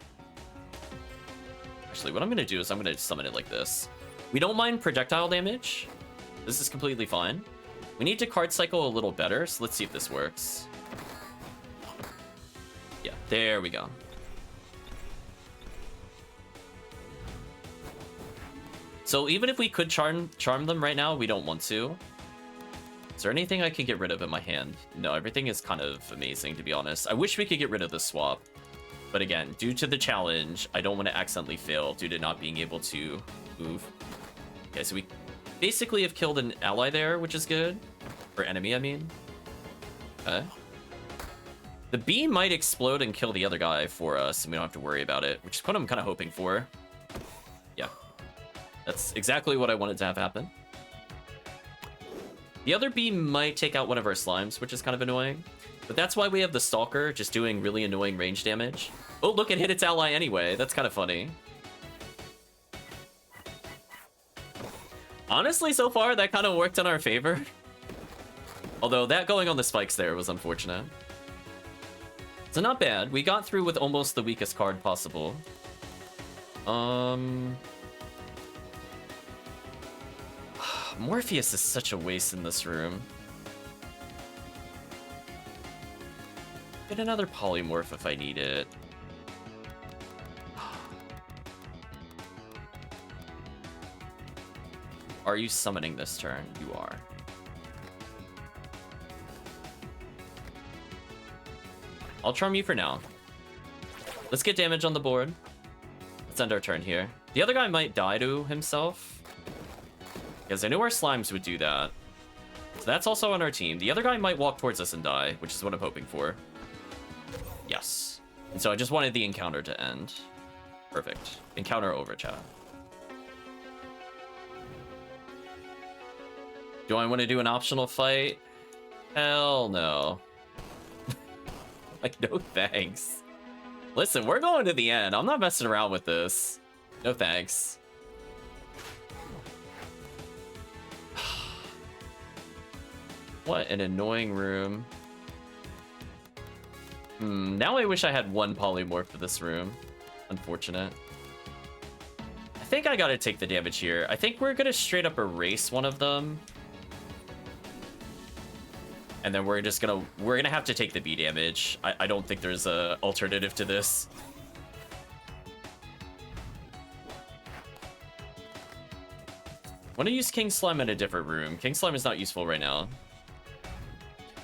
Actually, what I'm going to do is I'm going to summon it like this. We don't mind projectile damage. This is completely fine. We need to card cycle a little better, so let's see if this works. Yeah, there we go. So even if we could charm them right now, we don't want to. Is there anything I could get rid of in my hand? No, everything is kind of amazing, to be honest. I wish we could get rid of the swap. But again, due to the challenge, I don't want to accidentally fail due to not being able to move. Okay, so we basically have killed an ally there, which is good. Or enemy, I mean. Okay. The bee might explode and kill the other guy for us, and we don't have to worry about it, which is what I'm kind of hoping for. Yeah. That's exactly what I wanted to have happen. The other bee might take out one of our slimes, which is kind of annoying. But that's why we have the Stalker just doing really annoying range damage. Oh, look, it hit its ally anyway. That's kind of funny. Honestly, so far, that kind of worked in our favor. Although that going on the spikes there was unfortunate. So not bad. We got through with almost the weakest card possible. Morpheus is such a waste in this room. Get another polymorph if I need it. Are you summoning this turn? You are. I'll charm you for now. Let's get damage on the board. Let's end our turn here. The other guy might die to himself, because I knew our slimes would do that. So that's also on our team. The other guy might walk towards us and die, which is what I'm hoping for. Yes. And so I just wanted the encounter to end. Perfect. Encounter over, chat. Do I want to do an optional fight? Hell no. Like, no thanks. Listen, we're going to the end. I'm not messing around with this. No thanks. What an annoying room. Now I wish I had one polymorph for this room. Unfortunate. I think I gotta take the damage here. I think we're gonna straight up erase one of them. And then we're gonna have to take the B damage. I don't think there's a alternative to this. Want to use King Slime in a different room. King Slime is not useful right now.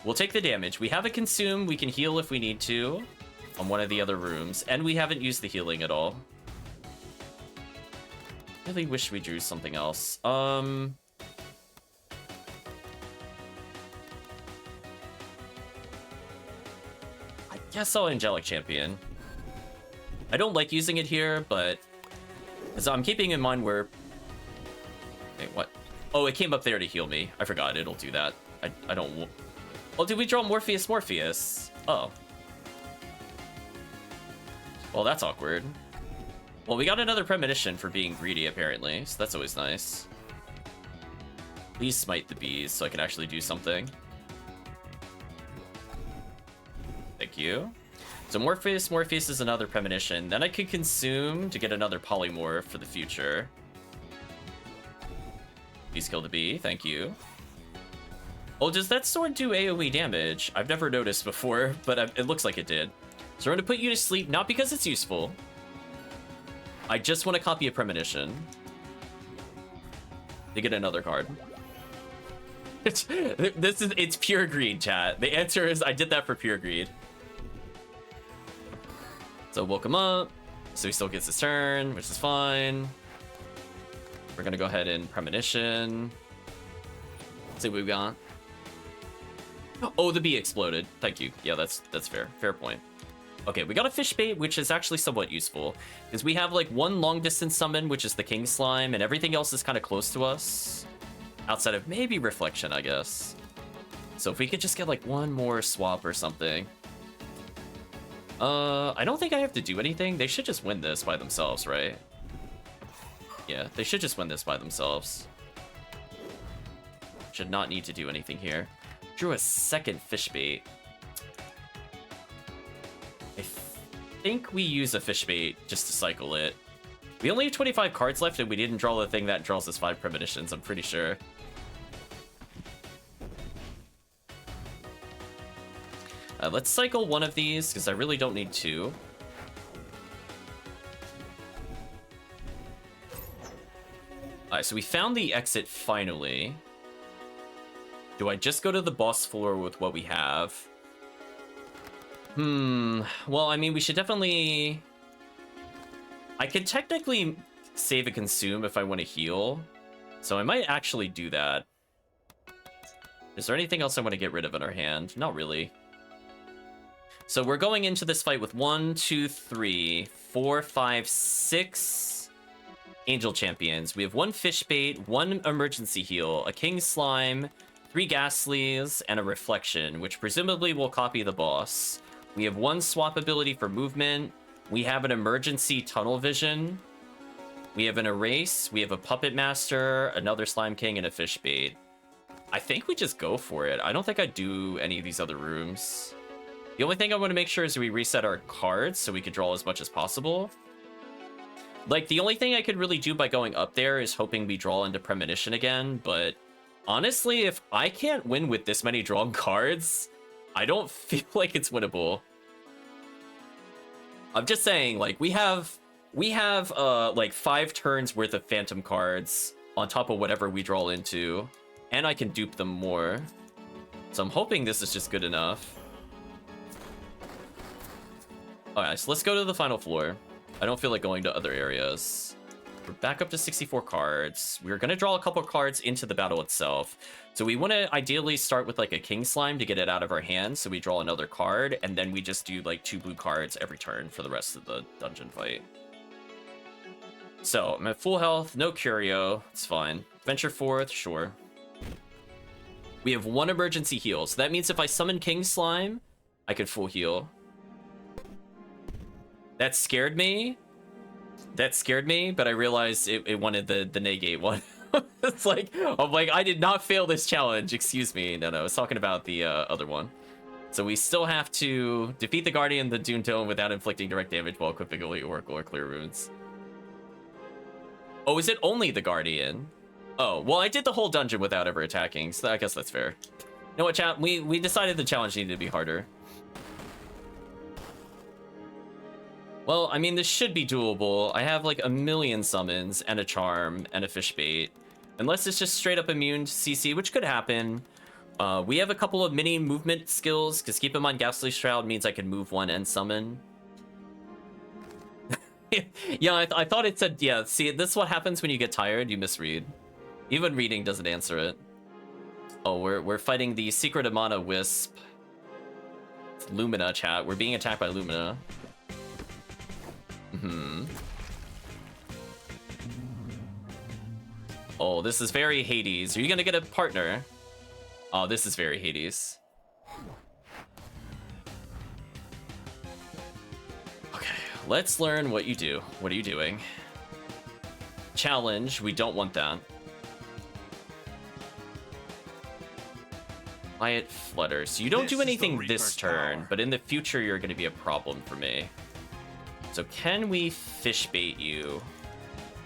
We'll take the damage. We have a consume. We can heal if we need to on one of the other rooms. And we haven't used the healing at all. Really wish we drew something else. I guess I'll Angelic Champion. I don't like using it here, but as I'm keeping in mind where... Wait, what? Oh, it came up there to heal me. I forgot it'll do that. I don't... Oh, did we draw Morpheus? Oh. Well, that's awkward. Well, we got another premonition for being greedy, apparently, so that's always nice. Please smite the bees so I can actually do something. Thank you. So Morpheus is another premonition. Then I could consume to get another polymorph for the future. Please kill the bee, thank you. Oh, does that sword do AoE damage? I've never noticed before, but it looks like it did. So we're gonna put you to sleep, not because it's useful. I just want to copy a premonition to get another card. It's pure greed, chat. The answer is I did that for pure greed. So woke him up, so he still gets his turn, which is fine. We're gonna go ahead and premonition. Let's see what we've got. Oh, the bee exploded. Thank you. Yeah, that's fair. Fair point. Okay, we got a fish bait, which is actually somewhat useful, because we have like one long distance summon, which is the king slime, and everything else is kind of close to us, outside of maybe reflection, I guess. So if we could just get like one more swap or something. I don't think I have to do anything. They should just win this by themselves, right? Yeah, they should just win this by themselves. Should not need to do anything here. Drew a second fish bait. I think we use a fish bait just to cycle it. We only have 25 cards left and we didn't draw the thing that draws us 5 premonitions, I'm pretty sure. Let's cycle one of these, because I really don't need 2. Alright, so we found the exit finally. Do I just go to the boss floor with what we have? Well, I mean, we should definitely... I could technically save a consume if I want to heal. So I might actually do that. Is there anything else I want to get rid of in our hand? Not really. So we're going into this fight with 1, 2, 3, 4, 5, 6 angel champions. We have 1 fish bait, 1 emergency heal, a king slime, 3 ghastlies, and a reflection, which presumably will copy the boss. We have 1 swap ability for movement. We have an emergency tunnel vision. We have an erase, we have a puppet master, another slime king, and a fish bait. I think we just go for it. I don't think I'd do any of these other rooms. The only thing I want to make sure is we reset our cards so we can draw as much as possible. Like, the only thing I could really do by going up there is hoping we draw into Premonition again, but honestly, if I can't win with this many drawn cards, I don't feel like it's winnable. I'm just saying, like, we have like 5 turns worth of phantom cards on top of whatever we draw into, and I can dupe them more. So I'm hoping this is just good enough. Alright, so let's go to the final floor. I don't feel like going to other areas. We're back up to 64 cards. We're going to draw a couple cards into the battle itself. So we want to ideally start with like a king slime to get it out of our hands. So we draw another card, and then we just do like 2 blue cards every turn for the rest of the dungeon fight. So I'm at full health, no curio. It's fine. Venture forth, sure. We have 1 emergency heal. So that means if I summon king slime, I could full heal. That scared me. That scared me, but I realized it wanted the negate one. It's like, I'm like, I did not fail this challenge. Excuse me. No, I was talking about the other one. So we still have to defeat the Guardian, the Dune Tome, without inflicting direct damage while equipping Elite Oracle or Clear Runes. Oh, is it only the Guardian? Oh, well, I did the whole dungeon without ever attacking, so I guess that's fair. You know what, chat? We decided the challenge needed to be harder. Well, I mean, this should be doable. I have like a million summons and a charm and a fish bait. Unless it's just straight up immune to CC, which could happen. We have a couple of mini movement skills, because keep in mind, Ghastly Shroud means I can move 1 and summon. Yeah, I thought it said, yeah, see, this is what happens when you get tired, you misread. Even reading doesn't answer it. Oh, we're fighting the Secret Amana Wisp. It's Lumina, chat. We're being attacked by Lumina. Oh, this is very Hades. Are you gonna get a partner? Oh, this is very Hades. Okay, let's learn what you do. What are you doing? Challenge, we don't want that. Quiet Flutter. So you don't do anything this turn, but in the future you're gonna be a problem for me. So can we fish bait you,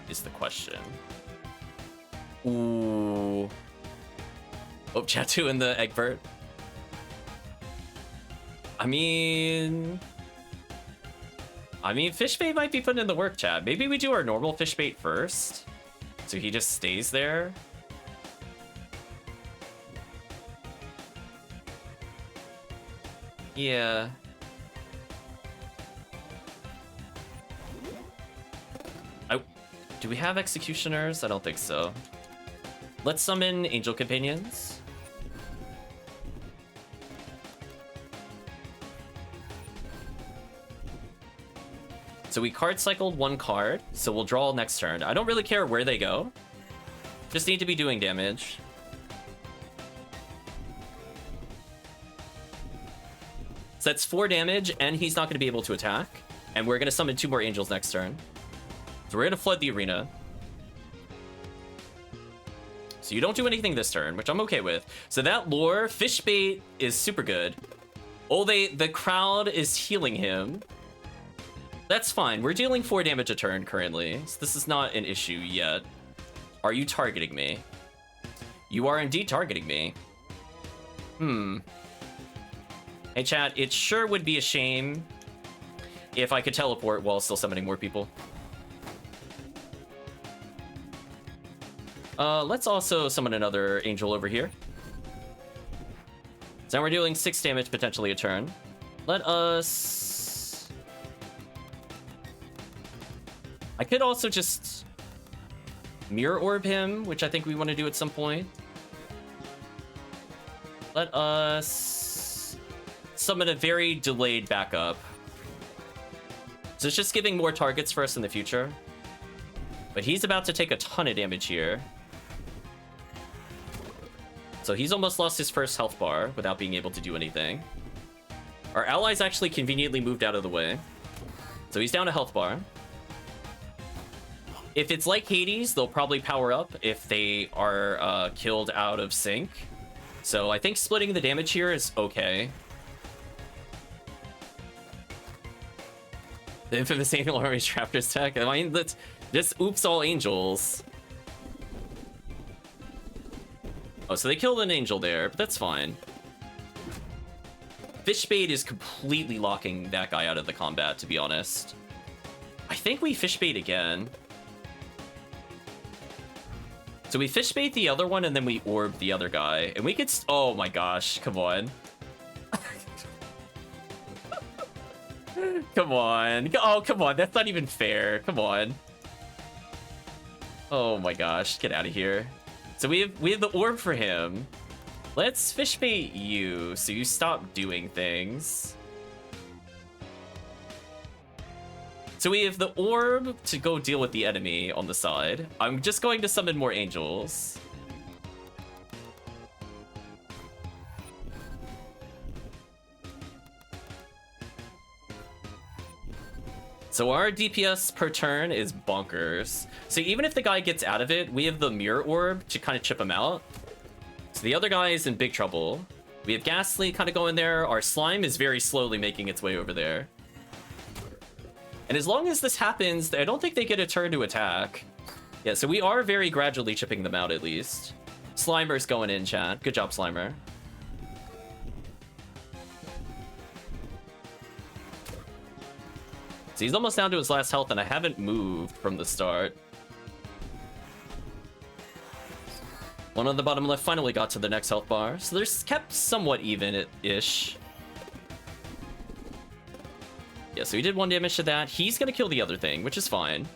is the question. Ooh. Oh, Chatu and the Egbert. I mean, fish bait might be putting in the work, chat. Maybe we do our normal fish bait first, so he just stays there. Yeah. Do we have executioners? I don't think so. Let's summon angel companions. So we card cycled 1 card, so we'll draw next turn. I don't really care where they go. Just need to be doing damage. So that's 4 damage, and he's not going to be able to attack. And we're going to summon 2 more angels next turn. So we're going to flood the arena. So you don't do anything this turn, which I'm okay with. So that lore, fish bait is super good. Oh, the crowd is healing him. That's fine. We're dealing 4 damage a turn currently, so this is not an issue yet. Are you targeting me? You are indeed targeting me. Hey, chat, it sure would be a shame if I could teleport while still summoning more people. Let's also summon another angel over here. So now we're dealing 6 damage, potentially a turn. Let us... I could also just mirror orb him, which I think we want to do at some point. Let us summon a very delayed backup. So it's just giving more targets for us in the future. But he's about to take a ton of damage here. So he's almost lost his first health bar without being able to do anything. Our allies actually conveniently moved out of the way. So he's down a health bar. If it's like Hades, they'll probably power up if they are killed out of sync. So I think splitting the damage here is okay. The infamous Angel Army's Raptors tech. I mean, let's just oops all angels. Oh, so they killed an angel there, but that's fine. Fishbait is completely locking that guy out of the combat, to be honest. I think we fishbait again. So we fishbait the other one, and then we orb the other guy. And we could... oh my gosh, come on. Come on. Oh, come on. That's not even fair. Come on. Oh my gosh, get out of here. So we have the orb for him. Let's fishbait you, so you stop doing things. So we have the orb to go deal with the enemy on the side. I'm just going to summon more angels. So our DPS per turn is bonkers. So even if the guy gets out of it, we have the mirror orb to kind of chip him out. So the other guy is in big trouble. We have Ghastly kind of going there. Our slime is very slowly making its way over there. And as long as this happens, I don't think they get a turn to attack. Yeah, so we are very gradually chipping them out at least. Slimer's going in, chat. Good job, Slimer. So he's almost down to his last health, and I haven't moved from the start. One on the bottom left finally got to the next health bar, so they're kept somewhat even-ish. Yeah, so he did 1 damage to that. He's gonna kill the other thing, which is fine.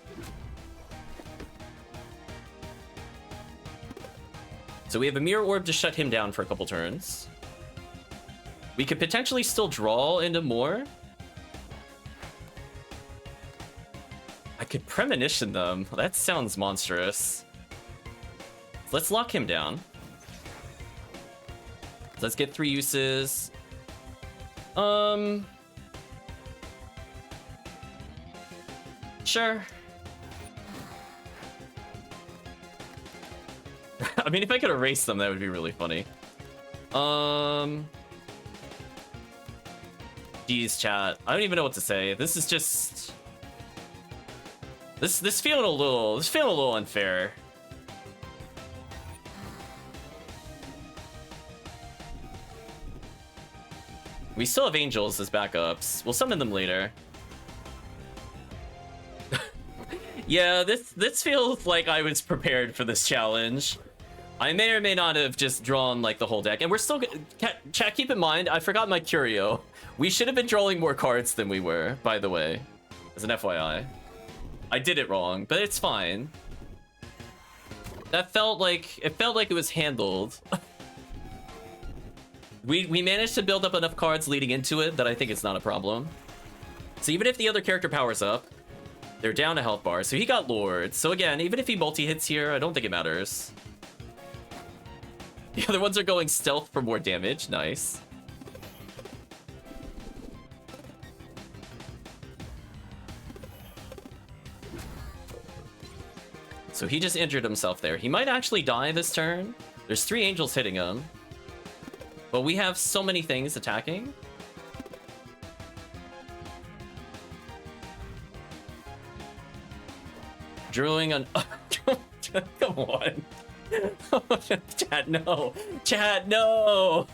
So we have a mirror orb to shut him down for a couple turns. We could potentially still draw into more. I could premonition them. That sounds monstrous. Let's lock him down. Let's get 3 uses. Sure. I mean, if I could erase them, that would be really funny. Geez, chat. I don't even know what to say. This is just... This feeling a little unfair. We still have angels as backups. We'll summon them later. Yeah, this feels like I was prepared for this challenge. I may or may not have just drawn like the whole deck, and we're still chat. Keep in mind, I forgot my curio. We should have been drawing more cards than we were, by the way, as an FYI. I did it wrong, but it's fine. That felt like it was handled. We managed to build up enough cards leading into it that I think it's not a problem. So even if the other character powers up, they're down a health bar. So he got Lord. So again, even if he multi-hits here, I don't think it matters. The other ones are going stealth for more damage. Nice. So he just injured himself there. He might actually die this turn. There's 3 angels hitting him. But we have so many things attacking. Drilling on... Come on. Chat, no. Chat, no.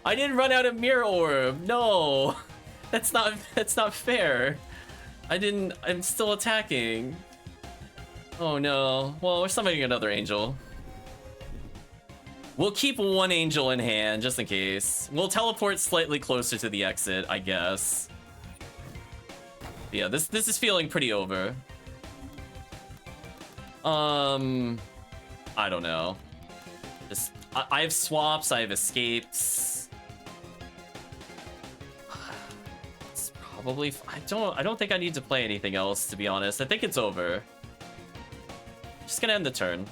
I didn't run out of mirror orb. No. That's not fair. I'm still attacking. Oh no. Well, we're summoning another angel. We'll keep 1 angel in hand, just in case. We'll teleport slightly closer to the exit, I guess. Yeah, this is feeling pretty over. I don't know. I have swaps, I have escapes. It's probably... I don't think I need to play anything else, to be honest. I think it's over. Just gonna end the turn.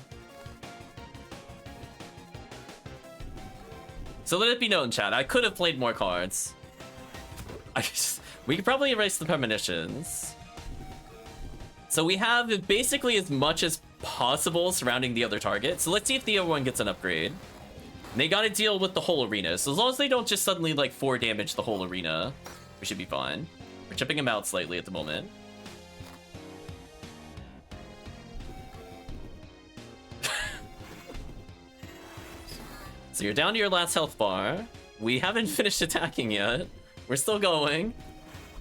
So let it be known, chat, I could have played more cards. We could probably erase the premonitions. So we have basically as much as possible surrounding the other target. So let's see if the other one gets an upgrade. And they gotta deal with the whole arena. So as long as they don't just suddenly like 4 damage the whole arena, we should be fine. We're chipping them out slightly at the moment. So you're down to your last health bar. We haven't finished attacking yet. We're still going.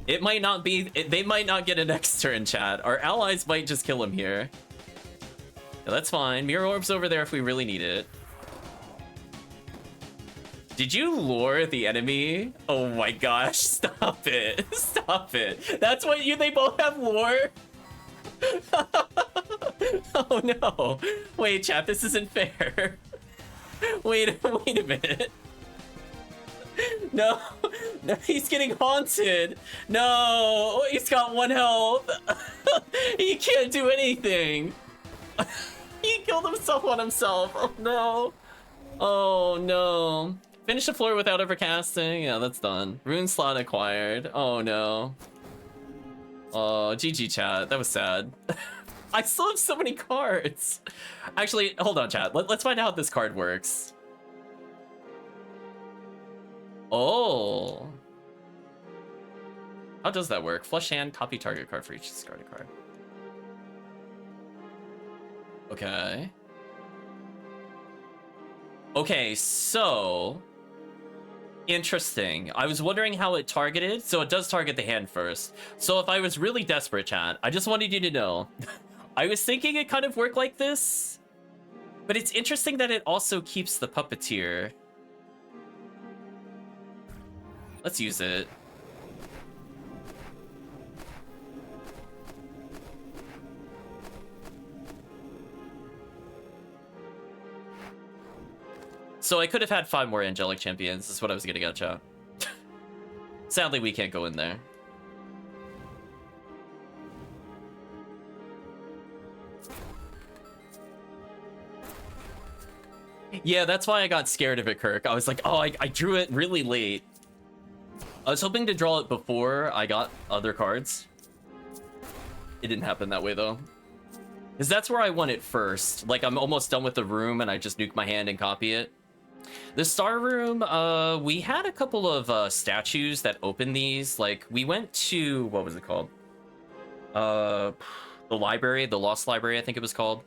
It might not be... they might not get a next turn, chat. Our allies might just kill him here. Yeah, that's fine. Mirror Orb's over there if we really need it. Did you lure the enemy? Oh my gosh, stop it. Stop it. That's what you... they both have lore? Oh no. Wait, chat, this isn't fair. Wait a minute. No, no, he's getting haunted. No, he's got 1 health. He can't do anything. He killed himself on himself. Oh no. Oh no. Finish the floor without ever casting. Yeah, that's done. Rune slot acquired. Oh no. Oh, GG chat. That was sad. I still have so many cards. Actually, hold on, chat. Let's find out how this card works. Oh. How does that work? Flush hand, copy target card for each discarded card. Okay. Okay, so... interesting. I was wondering how it targeted. So it does target the hand first. So if I was really desperate, chat, I just wanted you to know. I was thinking it kind of worked like this. But it's interesting that it also keeps the puppeteer. Let's use it. So I could have had 5 more angelic champions. That's what I was gonna get, chat. Sadly, we can't go in there. Yeah, that's why I got scared of it, Kirk. I was like, oh, I drew it really late. I was hoping to draw it before I got other cards. It didn't happen that way, though. Because that's where I want it first. Like, I'm almost done with the room, and I just nuke my hand and copy it. The Star Room, we had a couple of statues that opened these. Like, we went to... what was it called? The library, the Lost Library, I think it was called.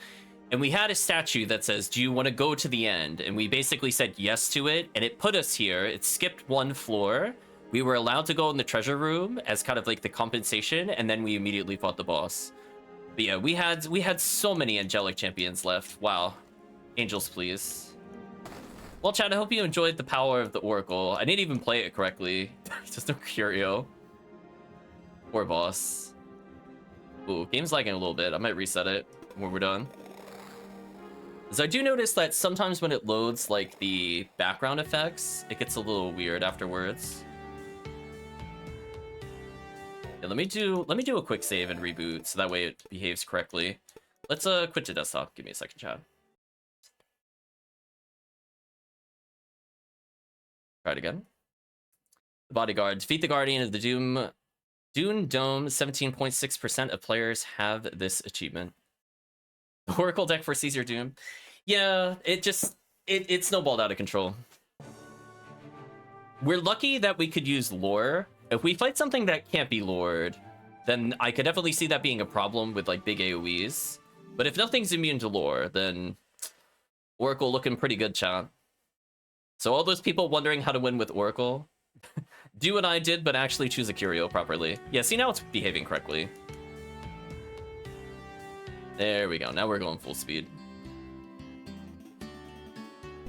And we had a statue that says, do you want to go to the end? And we basically said yes to it, and it put us here. It skipped 1 floor. We were allowed to go in the treasure room as kind of like the compensation, and then we immediately fought the boss. But yeah, we had so many angelic champions left. Wow. Angels, please. Well, chat, I hope you enjoyed the power of the Oracle. I didn't even play it correctly. Just no curio. Poor boss. Ooh, game's lagging a little bit. I might reset it when we're done. So I do notice that sometimes when it loads like the background effects, it gets a little weird afterwards. Yeah, let me do a quick save and reboot so that way it behaves correctly. Let's quit to desktop. Give me a second, chat. Try it again. The bodyguard. Defeat the guardian of the Dune Dome. 17.6% of players have this achievement. The Oracle deck foresees your doom. Yeah, it snowballed out of control. We're lucky that we could use lore. If we fight something that can't be lured, then I could definitely see that being a problem with like big AoEs. But if nothing's immune to lore, then Oracle looking pretty good, chat. So all those people wondering how to win with Oracle, do what I did, but actually choose a curio properly. Yeah, see, now it's behaving correctly. There we go. Now we're going full speed.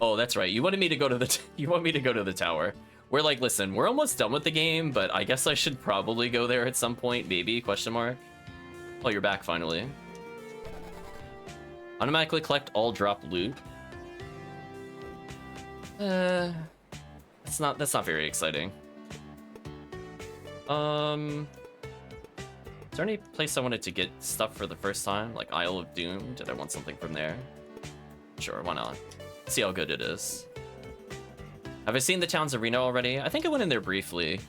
Oh, that's right. You wanted me to go to the you want me to go to the tower. We're like, listen, we're almost done with the game, but I guess I should probably go there at some point, maybe, question mark. Oh, you're back finally. Automatically collect all drop loot. That's not very exciting. Is there any place I wanted to get stuff for the first time? Like Isle of Doom? Did I want something from there? Sure, why not? See how good it is. Have I seen the town's arena already? I think I went in there briefly.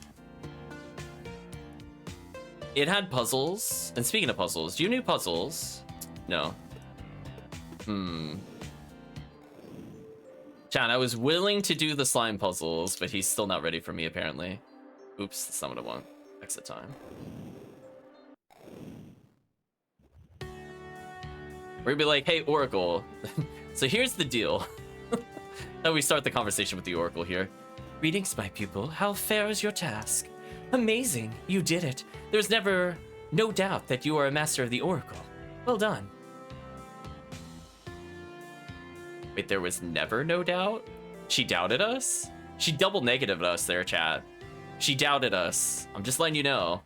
It had puzzles. And speaking of puzzles, do you do puzzles? No. Chan, I was willing to do the slime puzzles, but he's still not ready for me, apparently. Oops, that's not what I want. Exit time. We're gonna be like, hey, Oracle. So here's the deal. Now we start the conversation with the Oracle here. Greetings, my pupil. How fair is your task? Amazing, you did it. There's never no doubt that you are a master of the Oracle. Well done. Wait, there was never no doubt? She doubted us? She double negatived us there, chat. She doubted us. I'm just letting you know.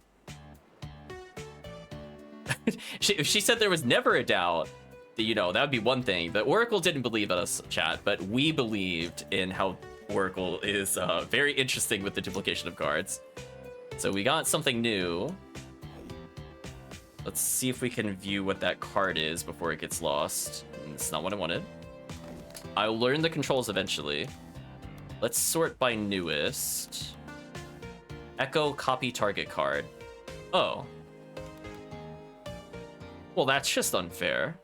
If she said there was never a doubt, you know, that would be one thing. The Oracle didn't believe us, chat, but we believed in how Oracle is very interesting with the duplication of cards. So we got something new. Let's see if we can view what that card is before it gets lost. It's not what I wanted. I'll learn the controls eventually. Let's sort by newest. Echo copy target card. Oh. Well, that's just unfair.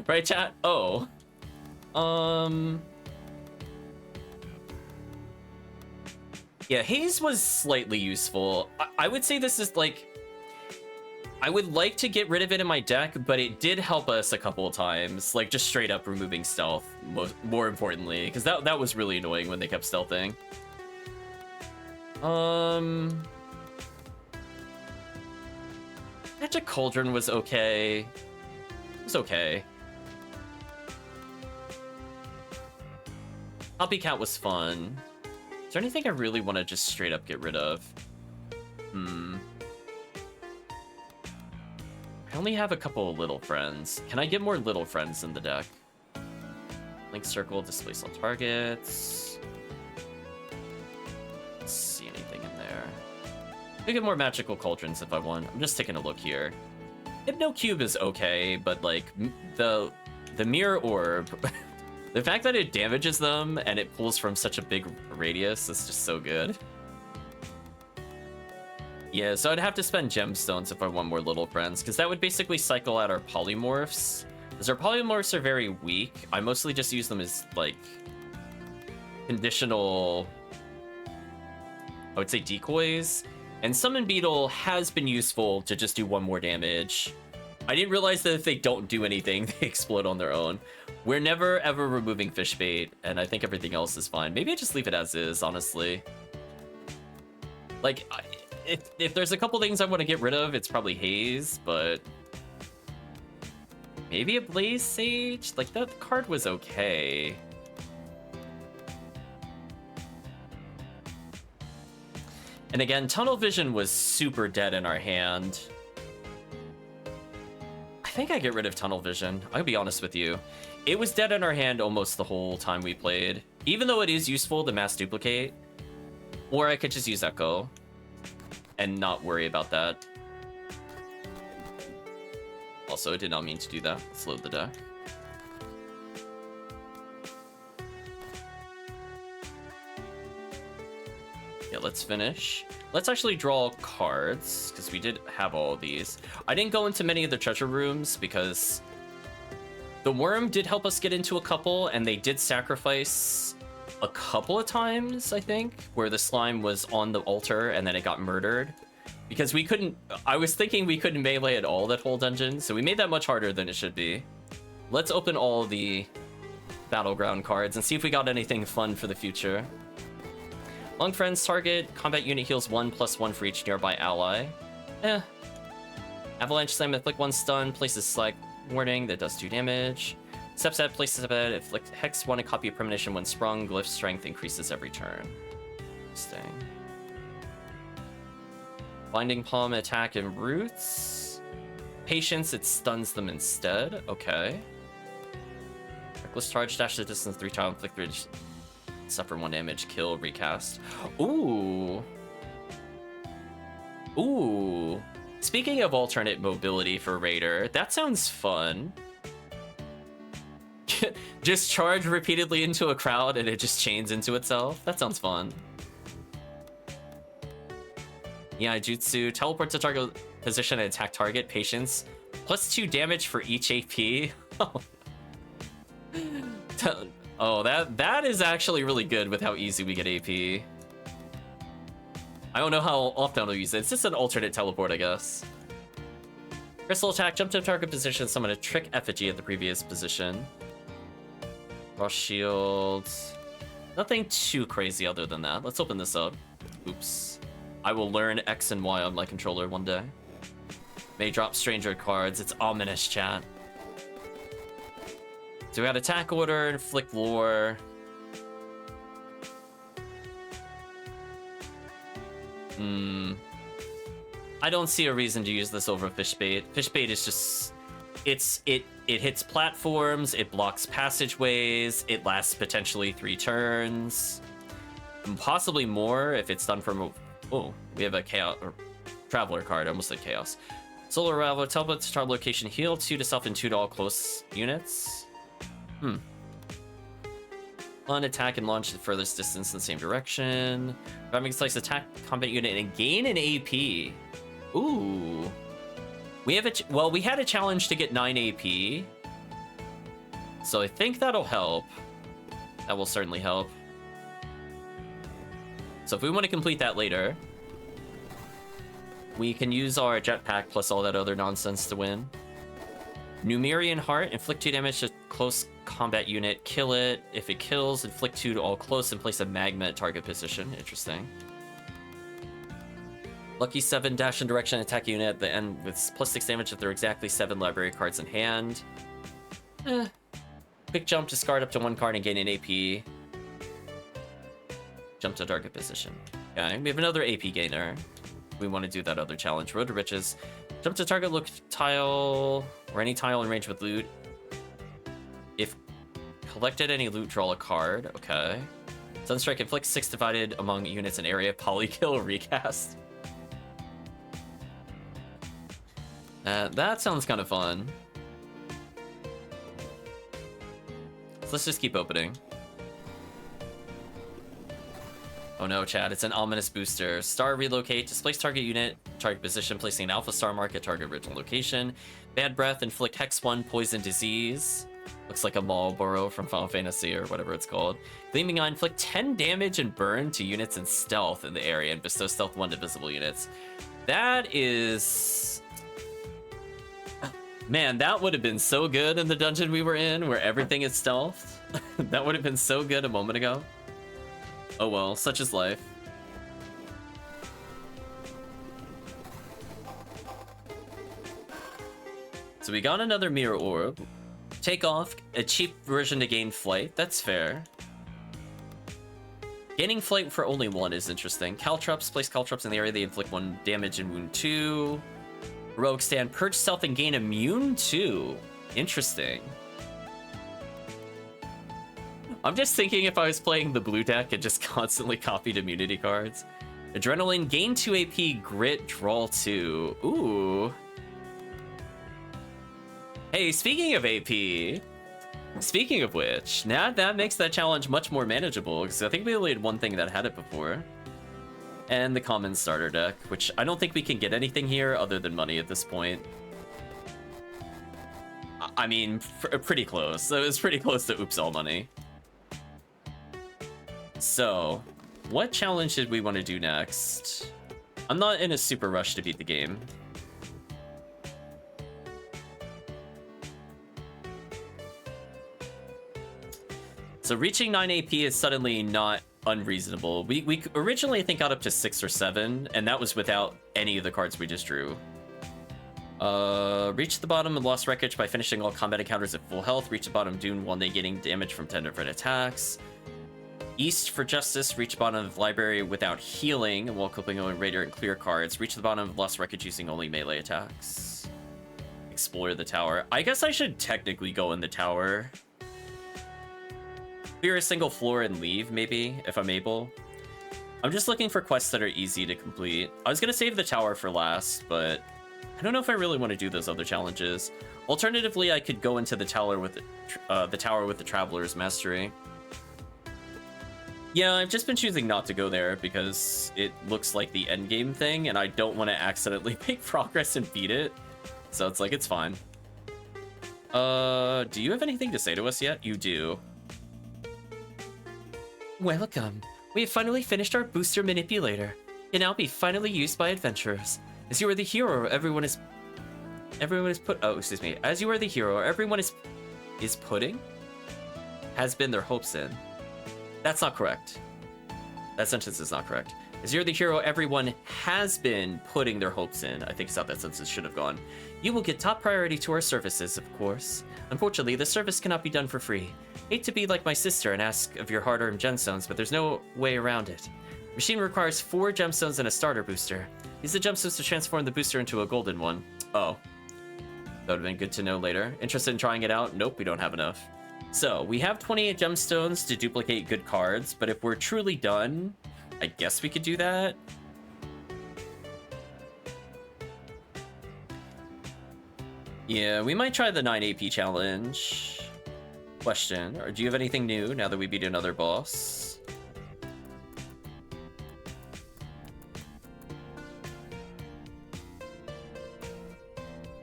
Right, chat? Oh. Yeah, Haze was slightly useful. I would say this is like... I would like to get rid of it in my deck, but it did help us a couple of times. Like, just straight up removing stealth, more importantly. Because that was really annoying when they kept stealthing. Magic Cauldron was okay. It was okay. Copycat was fun. Is there anything I really want to just straight up get rid of? I only have a couple of little friends. Can I get more little friends in the deck? Link circle, displace all targets. Let's see anything in there. I can get more magical cauldrons if I want. I'm just taking a look here. Hypno Cube is okay, but like the mirror orb, the fact that it damages them and it pulls from such a big radius is just so good. Yeah, so I'd have to spend gemstones if I want more little friends, because that would basically cycle out our polymorphs. Because our polymorphs are very weak. I mostly just use them as, like, conditional, I would say, decoys. And Summon Beetle has been useful to just do one more damage. I didn't realize that if they don't do anything, they explode on their own. We're never, ever removing fish bait, and I think everything else is fine. Maybe I just leave it as is, honestly. Like, if there's a couple things I want to get rid of, it's probably Haze, but maybe a Blaze Sage? Like, that card was okay. And again, Tunnel Vision was super dead in our hand. I think I get rid of Tunnel Vision. I'll be honest with you. It was dead in our hand almost the whole time we played. Even though it is useful to mass duplicate. Or I could just use Echo and not worry about that. Also, I did not mean to do that. Let's load the deck. Yeah, let's finish. Let's actually draw cards, because we did have all of these. I didn't go into many of the treasure rooms, because the worm did help us get into a couple, and they did sacrifice a couple of times, I think, where the slime was on the altar and then it got murdered. Because we couldn't... I was thinking we couldn't melee at all that whole dungeon, so we made that much harder than it should be. Let's open all the battleground cards and see if we got anything fun for the future. Long friends target. Combat unit heals 1+1 for each nearby ally. Avalanche slam, inflict 1 stun, places slag warning that does 2 damage. Subset places a bed, inflict hex 1 and copy of premonition when sprung. Glyph strength increases every turn. Interesting. Binding palm attack and roots. Patience, it stuns them instead. Okay. Reckless charge, dash the distance 3 times, inflict 3, suffer 1 damage, kill, recast. Ooh. Ooh. Speaking of alternate mobility for Raider, that sounds fun. Just charge repeatedly into a crowd and it just chains into itself. That sounds fun. Yeah, Jutsu. Teleport to target position and attack target. Patience. +2 damage for each AP. Oh, that is actually really good with how easy we get AP. I don't know how often I'll use it. It's just an alternate teleport, I guess. Crystal attack, jump to target position, summon a trick effigy at the previous position. Cross shield. Nothing too crazy other than that. Let's open this up. Oops. I will learn X and Y on my controller one day. May drop stranger cards. It's ominous, chat. So we got attack order, inflict lore. I don't see a reason to use this over fish bait. Fish bait is just it hits platforms, it blocks passageways, it lasts potentially 3 turns. And possibly more if it's done from oh, we have a chaos or traveler card, I almost said chaos. Solar Raveler, teleport to target location, heal 2 to self and 2 to all close units. On attack and launch the furthest distance in the same direction. Ramming slice attack combat unit and gain an AP. Ooh. We have we had a challenge to get 9 AP. So I think that'll help. That will certainly help. So if we want to complete that later, we can use our jetpack plus all that other nonsense to win. Numerian Heart, inflict 2 damage to close combat unit, kill it. If it kills, inflict 2 to all close and place a magma at target position. Interesting. Lucky 7, dash in direction attack unit at the end with +6 damage if there are exactly 7 library cards in hand. Quick jump, discard up to 1 card and gain an AP. Jump to target position. Okay, we have another AP gainer. We want to do that other challenge. Road to Riches. Jump to target look tile or any tile in range with loot. If collected any loot, draw a card. Okay. Sunstrike inflicts 6 divided among units in area. Polykill recast. That sounds kind of fun. So let's just keep opening. Oh no, chat, it's an ominous booster. Star relocate, displace target unit, target position, placing an alpha star mark at target original location. Bad breath, inflict hex 1, poison disease. Looks like a Marlboro from Final Fantasy or whatever it's called. Gleaming Eye, inflict 10 damage and burn to units in stealth in the area and bestow stealth 1 to visible units. That is... Man, that would have been so good in the dungeon we were in where everything is stealth. That would have been so good a moment ago. Oh well, such is life. So we got another mirror orb. Take off, a cheap version to gain flight. That's fair. Gaining flight for only 1 is interesting. Caltrops, place Caltrops in the area. They inflict 1 damage and wound 2. Heroic stand, purge stealth and gain immune 2. Interesting. I'm just thinking if I was playing the blue deck and just constantly copied immunity cards. Adrenaline, gain 2 AP, grit, draw 2. Ooh. Hey, speaking of AP, speaking of which, now that makes that challenge much more manageable, because I think we only had one thing that had it before. And the common starter deck, which I don't think we can get anything here other than money at this point. I mean, pretty close. So it's pretty close to oops all money. So, what challenge did we want to do next? I'm not in a super rush to beat the game. So reaching 9 AP is suddenly not unreasonable. We originally, I think, got up to 6 or 7, and that was without any of the cards we just drew. Reach the bottom of Lost Wreckage by finishing all combat encounters at full health. Reach the bottom of Dune while negating damage from 10 different attacks. East for Justice, reach the bottom of the library without healing while clipping only Raider and clear cards. Reach the bottom of Lost Wreckage using only melee attacks. Explore the tower. I guess I should technically go in the tower. Clear a single floor and leave, maybe, if I'm able. I'm just looking for quests that are easy to complete. I was gonna save the tower for last, but I don't know if I really want to do those other challenges. Alternatively, I could go into the tower with the Traveler's Mastery. Yeah, I've just been choosing not to go there because it looks like the endgame thing, and I don't want to accidentally make progress and beat it. So it's like, it's fine. Do you have anything to say to us yet? You do. Welcome. We have finally finished our booster manipulator. It can now be finally used by adventurers. As you are the hero, everyone is put. Oh, excuse me. As you are the hero, everyone is putting. Has been their hopes in. That's not correct. That sentence is not correct. As you're the hero, everyone has been putting their hopes in. I think it's how that sentence should have gone. You will get top priority to our services, of course. Unfortunately, the service cannot be done for free. Hate to be like my sister and ask of your hard-earned gemstones, but there's no way around it. The machine requires 4 gemstones and a starter booster. Use the gemstones to transform the booster into a golden one. Oh. That would have been good to know later. Interested in trying it out? Nope, we don't have enough. So, we have 28 gemstones to duplicate good cards, but if we're truly done, I guess we could do that. Yeah, we might try the 9 AP challenge. Question, or do you have anything new now that we beat another boss?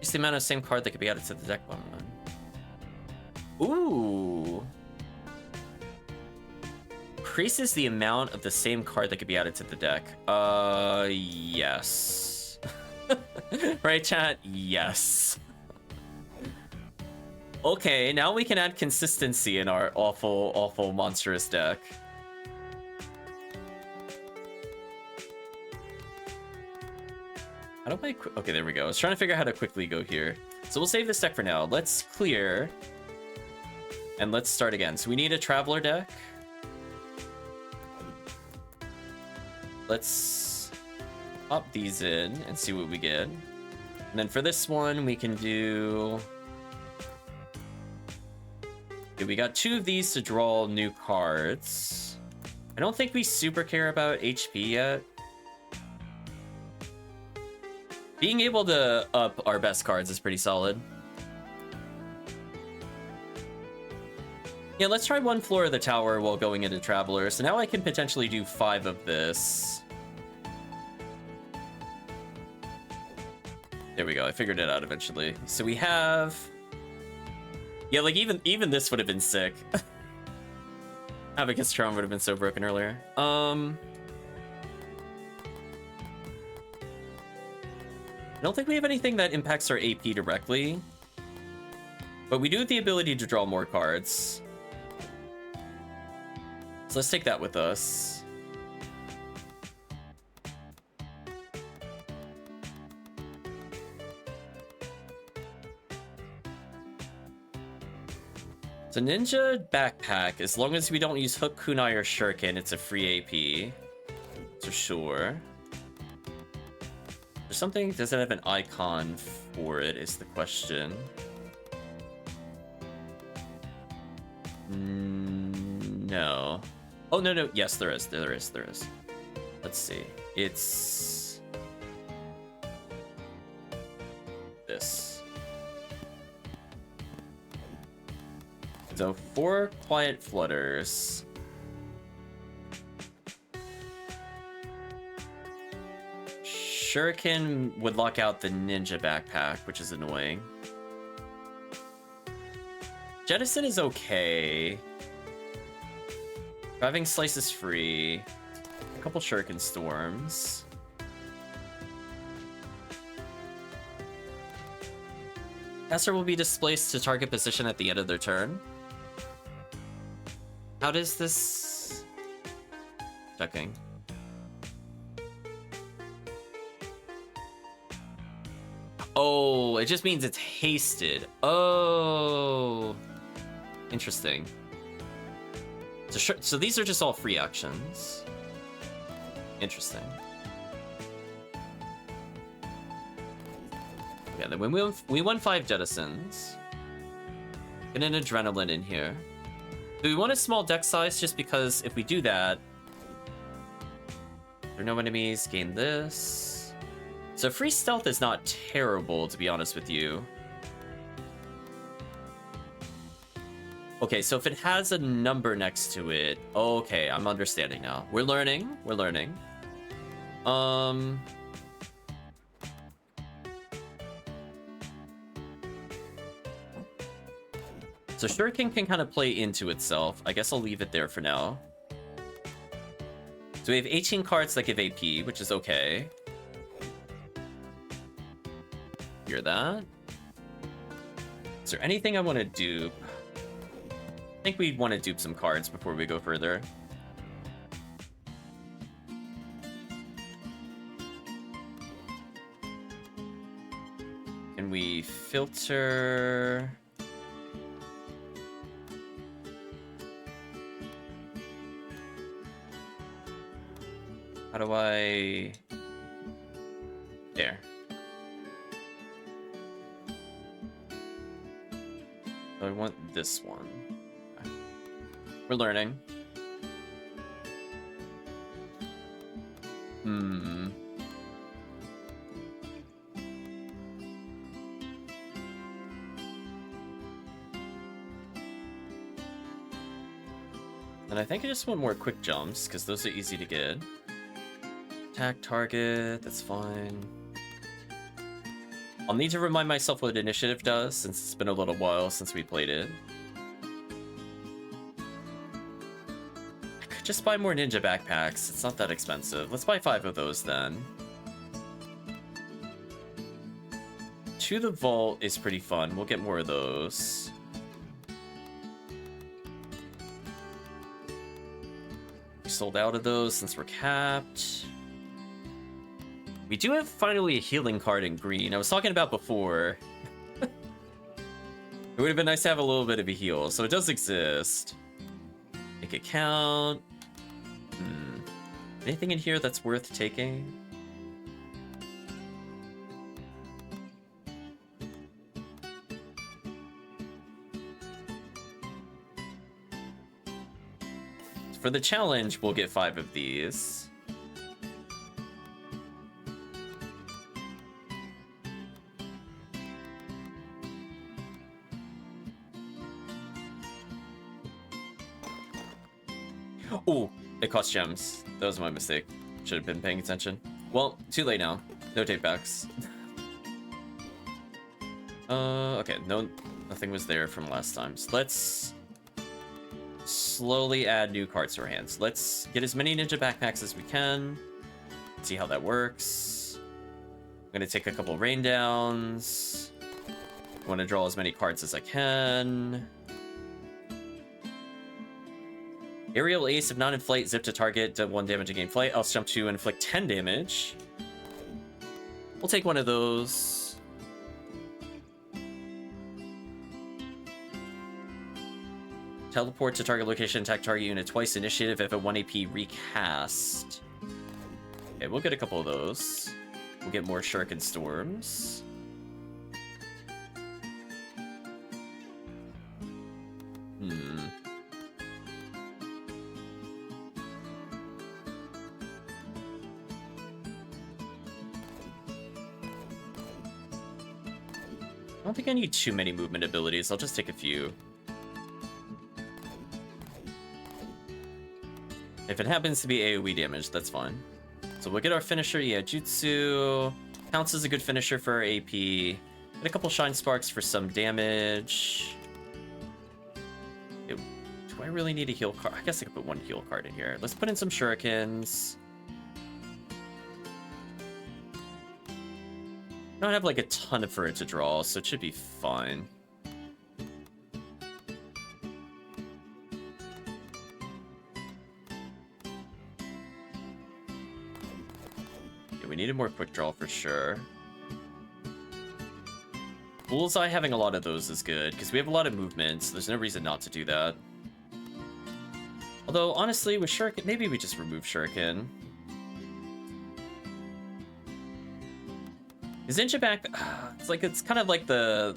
It's the amount of same card that could be added to the deck button. Ooh. Increases the amount of the same card that could be added to the deck. Yes. Right, chat? Yes. Okay, now we can add consistency in our awful, awful, monstrous deck. How do I... Okay, there we go. I was trying to figure out how to quickly go here. So we'll save this deck for now. Let's clear. And let's start again. So we need a Traveler deck. Let's pop these in and see what we get. And then for this one, we can do... Okay, we got 2 of these to draw new cards. I don't think we super care about HP yet. Being able to up our best cards is pretty solid. Yeah, let's try 1 floor of the tower while going into Traveler. So now I can potentially do 5 of this. There we go. I figured it out eventually. So we have... Yeah, like even this would have been sick. Having Strong would have been so broken earlier. I don't think we have anything that impacts our AP directly. But we do have the ability to draw more cards. So let's take that with us. So Ninja Backpack, as long as we don't use Hook, Kunai, or Shuriken, it's a free AP. For sure. There's something, does it have an icon for it, is the question. No. Oh, no, yes, there is. Let's see. It's... this. So 4 Quiet Flutters. Shuriken would lock out the Ninja Backpack, which is annoying. Jettison is okay. Driving Slice is free. A couple Shuriken Storms. Caster will be displaced to target position at the end of their turn. How does this... Checking. Oh, it just means it's hasted. Oh. Interesting. So these are just all free actions. Interesting. Yeah, then we won 5 jettisons. Get an adrenaline in here. Do we want a small deck size just because if we do that, there are no enemies, gain this. So free stealth is not terrible, to be honest with you. Okay, Okay, so if it has a number next to it, okay, I'm understanding now. We're learning. We're learning. So Shuriken can kind of play into itself. I guess I'll leave it there for now. So we have 18 cards that give AP, which is okay. Hear that? Is there anything I want to dupe? I think we want to dupe some cards before we go further. Can we filter? How do I... There. So I want this one. Okay. We're learning. And I think I just want more quick jumps, because those are easy to get. Attack target, that's fine. I'll need to remind myself what initiative does, since it's been a little while since we played it. I could just buy more ninja backpacks, it's not that expensive. Let's buy 5 of those then. To the vault is pretty fun, we'll get more of those. We sold out of those since we're capped. We do have finally a healing card in green. I was talking about before. It would have been nice to have a little bit of a heal, so it does exist. Make it count. Anything in here that's worth taking? For the challenge, we'll get 5 of these. Oh, it cost gems. That was my mistake. Should have been paying attention. Well, too late now. No take backs. Okay, nothing was there from last time. So let's slowly add new cards to our hands. Let's get as many ninja backpacks as we can. See how that works. I'm gonna take a couple rain downs. I want to draw as many cards as I can. Aerial Ace, if not in flight, zip to target, do 1 damage to gain flight. I'll jump to inflict 10 damage. We'll take one of those. Teleport to target location, attack target unit twice. Initiative if at 1 AP recast. Okay, we'll get a couple of those. We'll get more Shuriken Storms. I don't think I need too many movement abilities. I'll just take a few. If it happens to be AoE damage, that's fine. So we'll get our finisher. Yeah, Jutsu counts as a good finisher for our AP. Get a couple Shine Sparks for some damage. Do I really need a heal card? I guess I could put 1 heal card in here. Let's put in some Shurikens. I don't have like a ton for it to draw, so it should be fine. Yeah, we needed more quick draw for sure. Bullseye having a lot of those is good, because we have a lot of movement, so there's no reason not to do that. Although, honestly, with Shuriken, maybe we just remove Shuriken. Is Ninja back? It's kind of like the...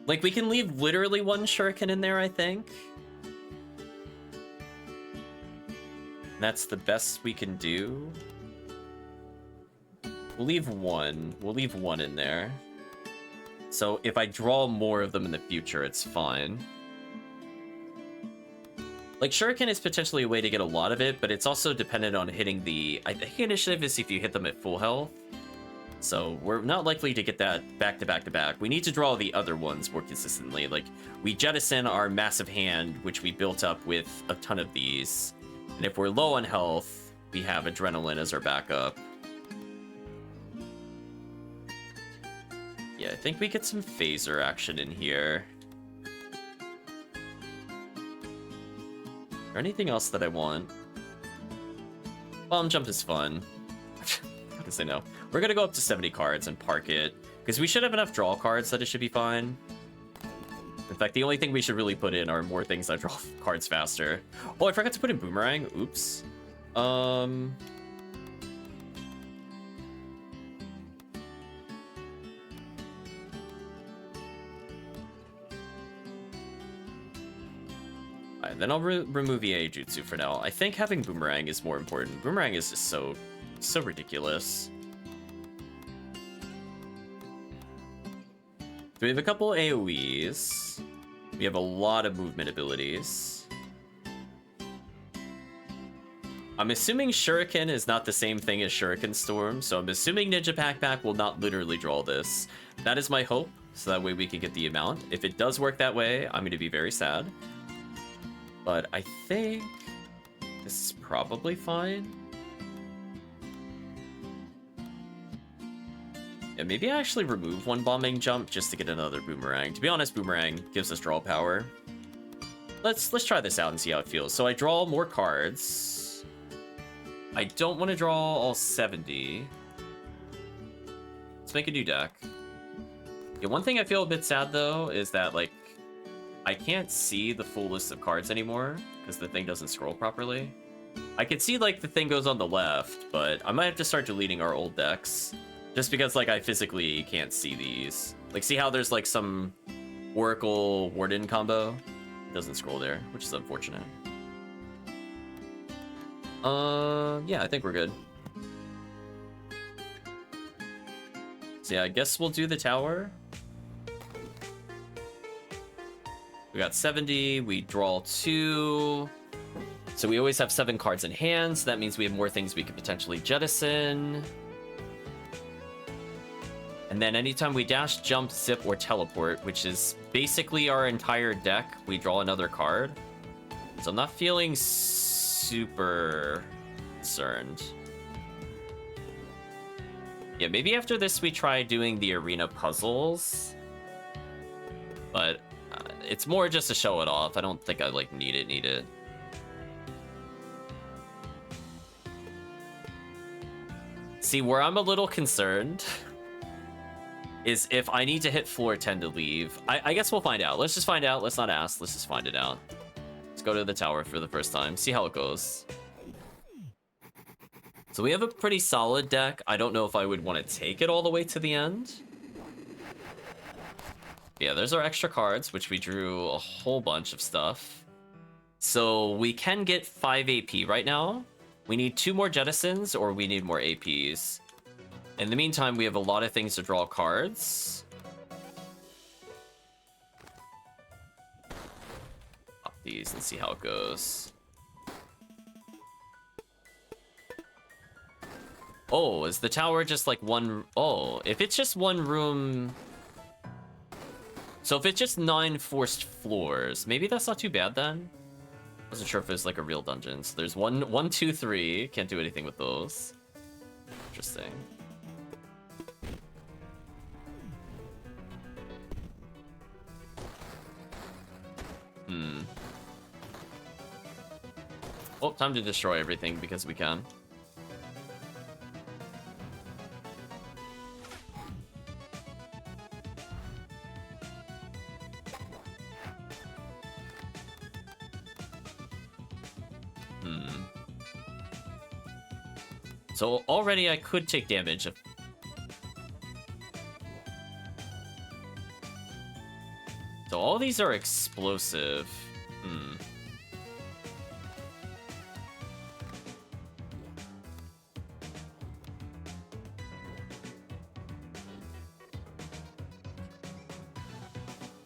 Like, we can leave literally 1 Shuriken in there, I think. That's the best we can do. We'll leave 1. We'll leave 1 in there. So if I draw more of them in the future, it's fine. Like, Shuriken is potentially a way to get a lot of it, but it's also dependent on hitting the... I think initiative is if you hit them at full health. So we're not likely to get that back to back to back. We need to draw the other ones more consistently. Like, we jettison our massive hand, which we built up with a ton of these. And if we're low on health, we have Adrenaline as our backup. Yeah, I think we get some phaser action in here. Or anything else that I want? Bomb jump is fun. I can say no. We're gonna go up to 70 cards and park it, because we should have enough draw cards that it should be fine. In fact, the only thing we should really put in are more things that draw cards faster. Oh, I forgot to put in Boomerang. Oops. Alright, then I'll remove EA Jutsu for now. I think having Boomerang is more important. Boomerang is just so ridiculous. So we have a couple AoEs. We have a lot of movement abilities. I'm assuming Shuriken is not the same thing as Shuriken Storm, so I'm assuming Ninja Backpack will not literally draw this. That is my hope, so that way we can get the amount. If it does work that way, I'm going to be very sad. But I think this is probably fine. Yeah, maybe I actually remove one bombing jump just to get another Boomerang. To be honest, Boomerang gives us draw power. Let's try this out and see how it feels. So I draw more cards. I don't want to draw all 70. Let's make a new deck. Yeah, one thing I feel a bit sad though is that like I can't see the full list of cards anymore because the thing doesn't scroll properly. I can see like the thing goes on the left, but I might have to start deleting our old decks. Just because, like, I physically can't see these. Like, see how there's, like, some Oracle Warden combo? It doesn't scroll there, which is unfortunate. Yeah, I think we're good. So, yeah, I guess we'll do the tower. We got 70, we draw 2. So we always have 7 cards in hand, so that means we have more things we could potentially jettison. And then anytime we dash, jump, zip, or teleport, which is basically our entire deck, we draw another card. So I'm not feeling super concerned. Yeah, maybe after this we try doing the arena puzzles. But it's more just to show it off. I don't think I, like, need it. See, where I'm a little concerned is if I need to hit floor 10 to leave. I guess we'll find out. Let's just find out. Let's not ask. Let's just find it out. Let's go to the tower for the first time. See how it goes. So we have a pretty solid deck. I don't know if I would want to take it all the way to the end. Yeah, there's our extra cards, which we drew a whole bunch of stuff. So we can get 5 AP right now. We need 2 more jettisons or we need more APs. In the meantime, we have a lot of things to draw cards. Pop these and see how it goes. Oh, is the tower just like one... Oh, if it's just one room... So if it's just 9 forced floors, maybe that's not too bad then. Wasn't sure if it was like a real dungeon. So there's 1, 2, 3. Can't do anything with those. Interesting. Oh, time to destroy everything because we can. So already I could take damage. So all these are explosive.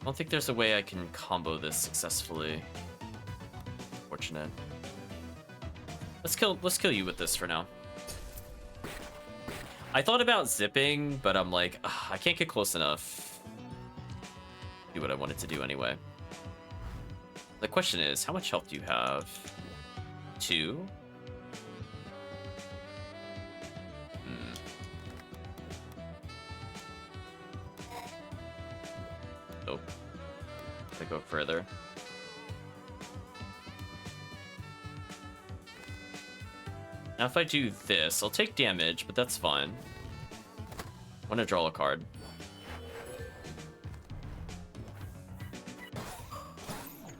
I don't think there's a way I can combo this successfully. Fortunate. Let's kill you with this for now. I thought about zipping, but I'm like, I can't get close enough. Do what I wanted to do anyway. The question is, how much health do you have? 2? Nope. I go further. Now if I do this, I'll take damage, but that's fine. I want to draw a card.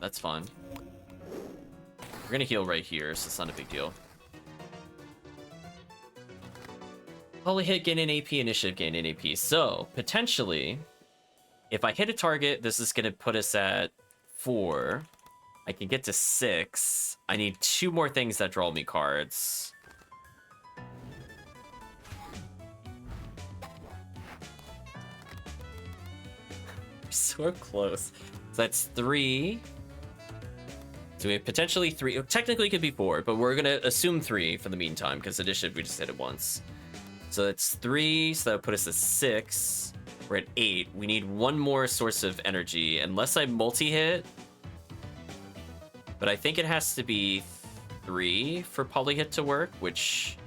That's fine. We're gonna heal right here, so it's not a big deal. Holy hit, gain an AP, initiative, gain an AP. So, potentially, if I hit a target, this is gonna put us at 4. I can get to 6. I need 2 more things that draw me cards. So close. So that's 3. So we have potentially 3. Technically it could be 4, but we're gonna assume 3 for the meantime, because initiative we just hit it once. So that's 3, so that would put us at 6. We're at 8. We need 1 more source of energy, unless I multi-hit. But I think it has to be 3 for polyhit to work, which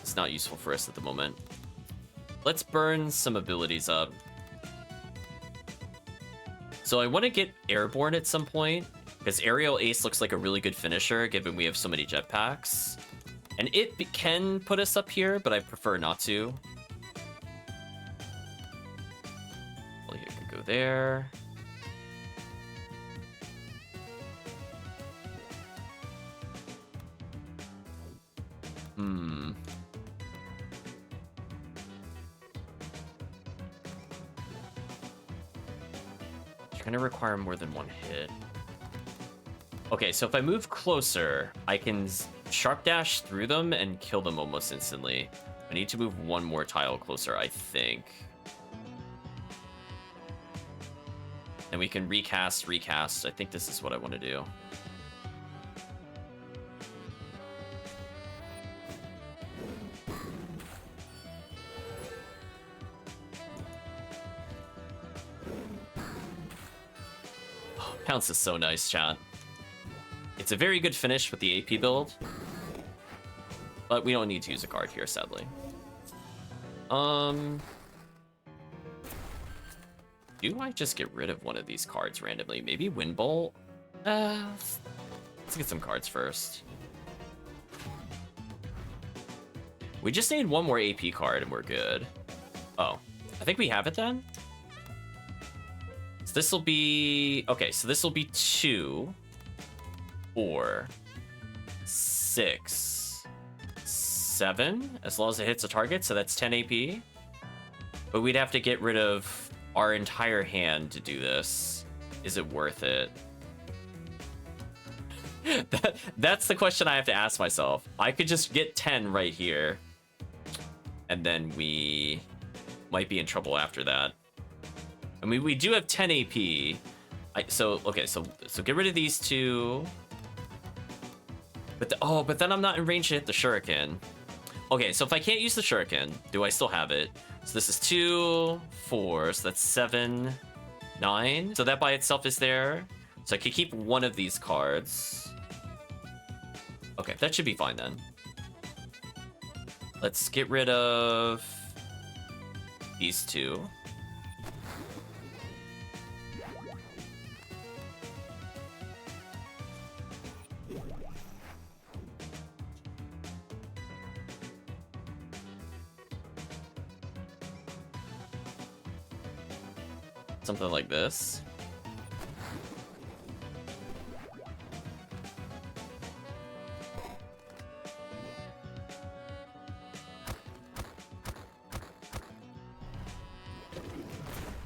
is not useful for us at the moment. Let's burn some abilities up. So I want to get airborne at some point, because Aerial Ace looks like a really good finisher, given we have so many jetpacks. And it can put us up here, but I prefer not to. Well, it could go there. It's gonna require more than 1 hit. Okay, so if I move closer, I can sharp dash through them and kill them almost instantly. I need to move 1 more tile closer, I think. And we can recast. I think this is what I want to do. Oh, Pounce is so nice, chat. It's a very good finish with the AP build, but we don't need to use a card here, sadly. Do I just get rid of one of these cards randomly? Maybe Windbolt? Let's get some cards first. We just need 1 more AP card and we're good. Oh, I think we have it then? So this will be... Okay, so this will be 2, 4, 6, 7, as long as it hits a target, so that's 10 AP. But we'd have to get rid of our entire hand to do this. Is it worth it? That's the question I have to ask myself. I could just get 10 right here, and then we might be in trouble after that. I mean, we do have 10 AP. So get rid of these 2. But then I'm not in range to hit the shuriken. Okay, so if I can't use the shuriken, do I still have it? So this is 2, 4, so that's 7, 9. So that by itself is there. So I could keep 1 of these cards. Okay, that should be fine then. Let's get rid of these 2. Something like this.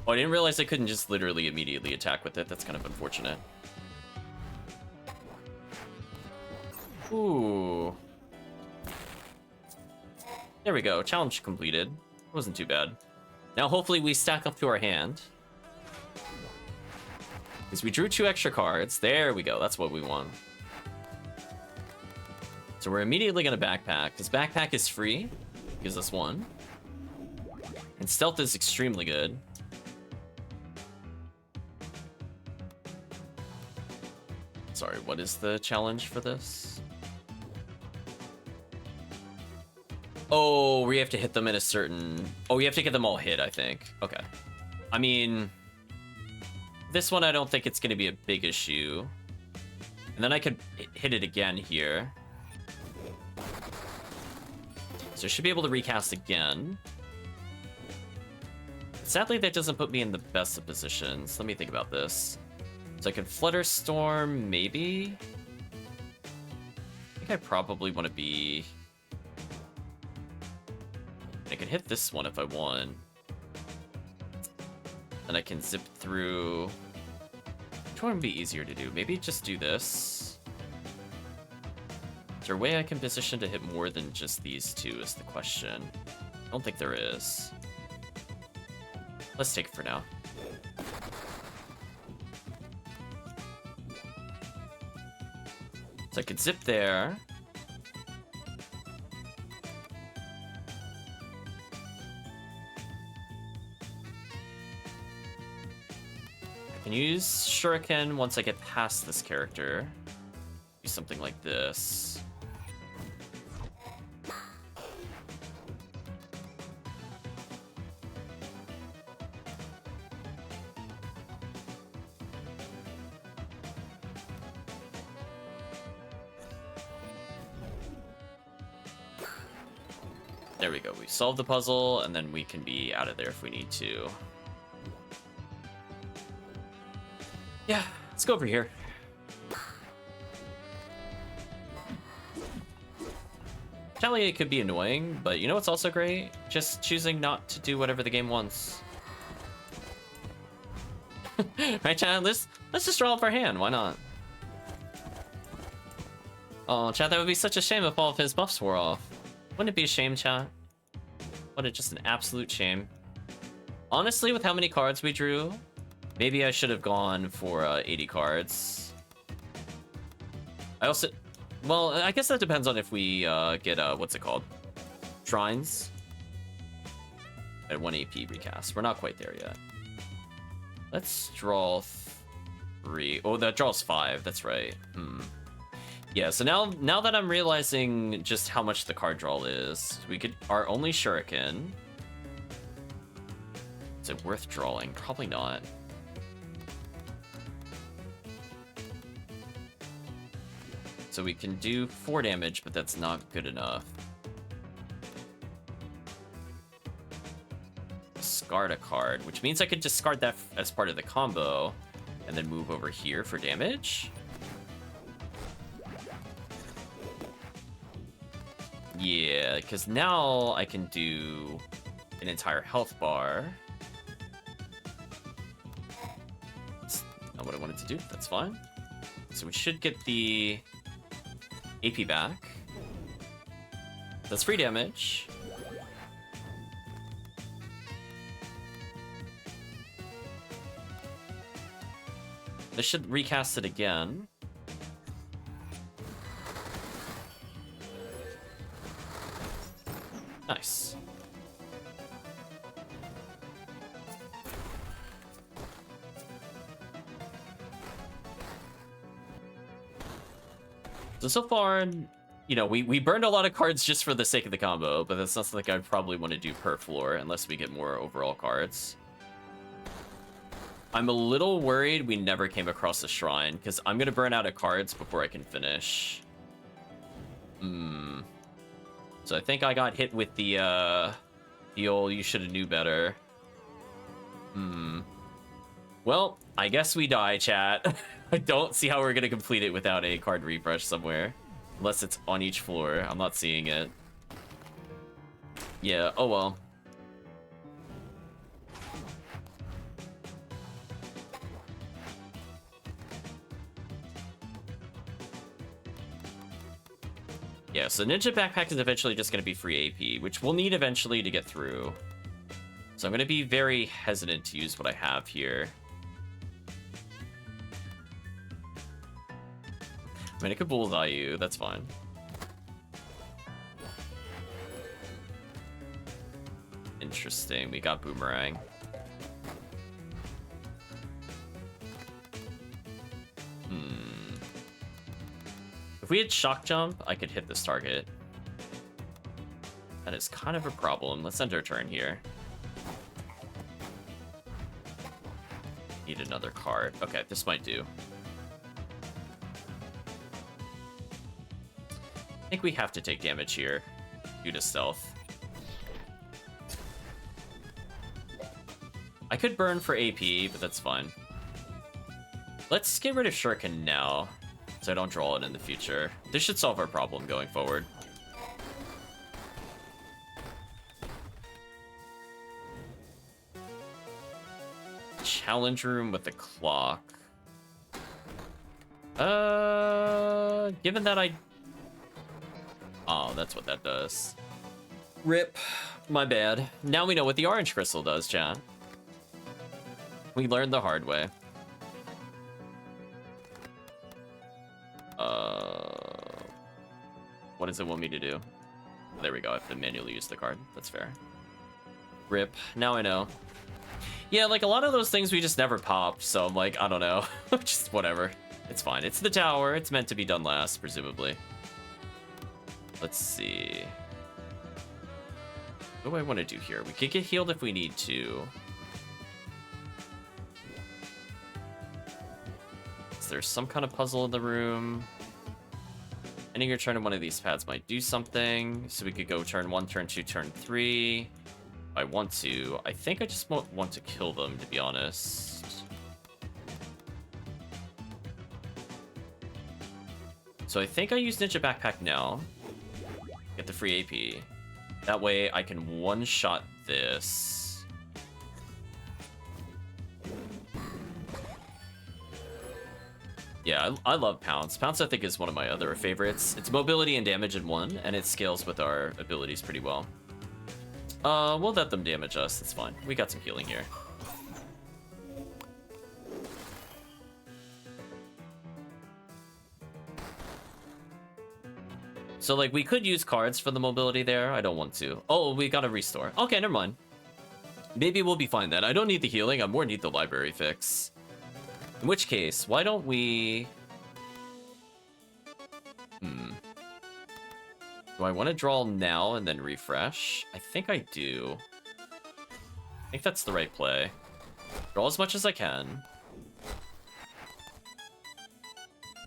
Oh, I didn't realize I couldn't just literally immediately attack with it. That's kind of unfortunate. Ooh. There we go. Challenge completed. Wasn't too bad. Now hopefully we stack up to our hand. Because we drew 2 extra cards. There we go. That's what we want. So we're immediately going to backpack. Because backpack is free. Gives us 1. And stealth is extremely good. Sorry, what is the challenge for this? Oh, we have to hit them in a certain... Oh, we have to get them all hit, I think. Okay. I mean... This one, I don't think it's going to be a big issue. And then I could hit it again here. So I should be able to recast again. Sadly, that doesn't put me in the best of positions. Let me think about this. So I could Flutter Storm, maybe? I think I probably want to be... I could hit this one if I want. Then I can zip through... Which one would be easier to do? Maybe just do this. Is there a way I can position to hit more than just these 2 is the question. I don't think there is. Let's take it for now. So I could zip there. I can use Shuriken once I get past this character. Do something like this. There we go. We solved the puzzle, and then we can be out of there if we need to. Yeah, let's go over here. It could be annoying, but you know what's also great? Just choosing not to do whatever the game wants. Right, Chad? Let's just draw up our hand. Why not? Oh, Chad, that would be such a shame if all of his buffs wore off. Wouldn't it be a shame, Chad? What a just an absolute shame. Honestly, with how many cards we drew, maybe I should have gone for 80 cards. I also... Well, I guess that depends on if we get, what's it called? Shrines. At 1 AP recast. We're not quite there yet. Let's draw 3. Oh, that draws 5. That's right. Yeah, so now that I'm realizing just how much the card draw is, we could... Our only Shuriken. Is it worth drawing? Probably not. So we can do 4 damage, but that's not good enough. Discard a card, which means I could discard that as part of the combo, and then move over here for damage. Yeah, because now I can do an entire health bar. That's not what I wanted to do. That's fine. So we should get the AP back. That's free damage. This should recast it again. Nice. So far, you know, we burned a lot of cards just for the sake of the combo, but that's not something I'd probably want to do per floor unless we get more overall cards. I'm a little worried we never came across a shrine, because I'm going to burn out of cards before I can finish. So I think I got hit with the old you should have knew better. Well, I guess we die, chat. I don't see how we're going to complete it without a card refresh somewhere. Unless it's on each floor. I'm not seeing it. Yeah, oh well. Yeah, so Ninja Backpack is eventually just going to be free AP, which we'll need eventually to get through. So I'm going to be very hesitant to use what I have here. I mean, it could bullseye you. That's fine. Interesting. We got Boomerang. If we had Shock Jump, I could hit this target. That is kind of a problem. Let's end our turn here. Need another card. Okay, this might do. I think we have to take damage here due to stealth. I could burn for AP, but that's fine. Let's get rid of Shuriken now, so I don't draw it in the future. This should solve our problem going forward. Challenge room with the clock. Given that I... Oh, that's what that does. RIP. My bad. Now we know what the orange crystal does, chat. We learned the hard way. What does it want me to do? There we go. I have to manually use the card. That's fair. RIP. Now I know. Yeah, like a lot of those things we just never popped, so I'm like, I don't know. Just whatever. It's fine. It's the tower. It's meant to be done last, presumably. Let's see. What do I want to do here? We could get healed if we need to. Is there some kind of puzzle in the room? Ending your turn on one of these pads might do something. So we could go turn 1, turn 2, turn 3. If I want to. I think I just want to kill them, to be honest. So I think I use Ninja Backpack now. Get the free AP. That way I can one-shot this. Yeah, I love Pounce. Pounce, I think, is one of my other favorites. It's mobility and damage in one, and it scales with our abilities pretty well. We'll let them damage us. It's fine. We got some healing here. So, like, we could use cards for the mobility there. I don't want to. Oh, we got to restore. Okay, never mind. Maybe we'll be fine then. I don't need the healing. I more need the library fix. In which case, why don't we... Do I want to draw now and then refresh? I think I do. I think that's the right play. Draw as much as I can.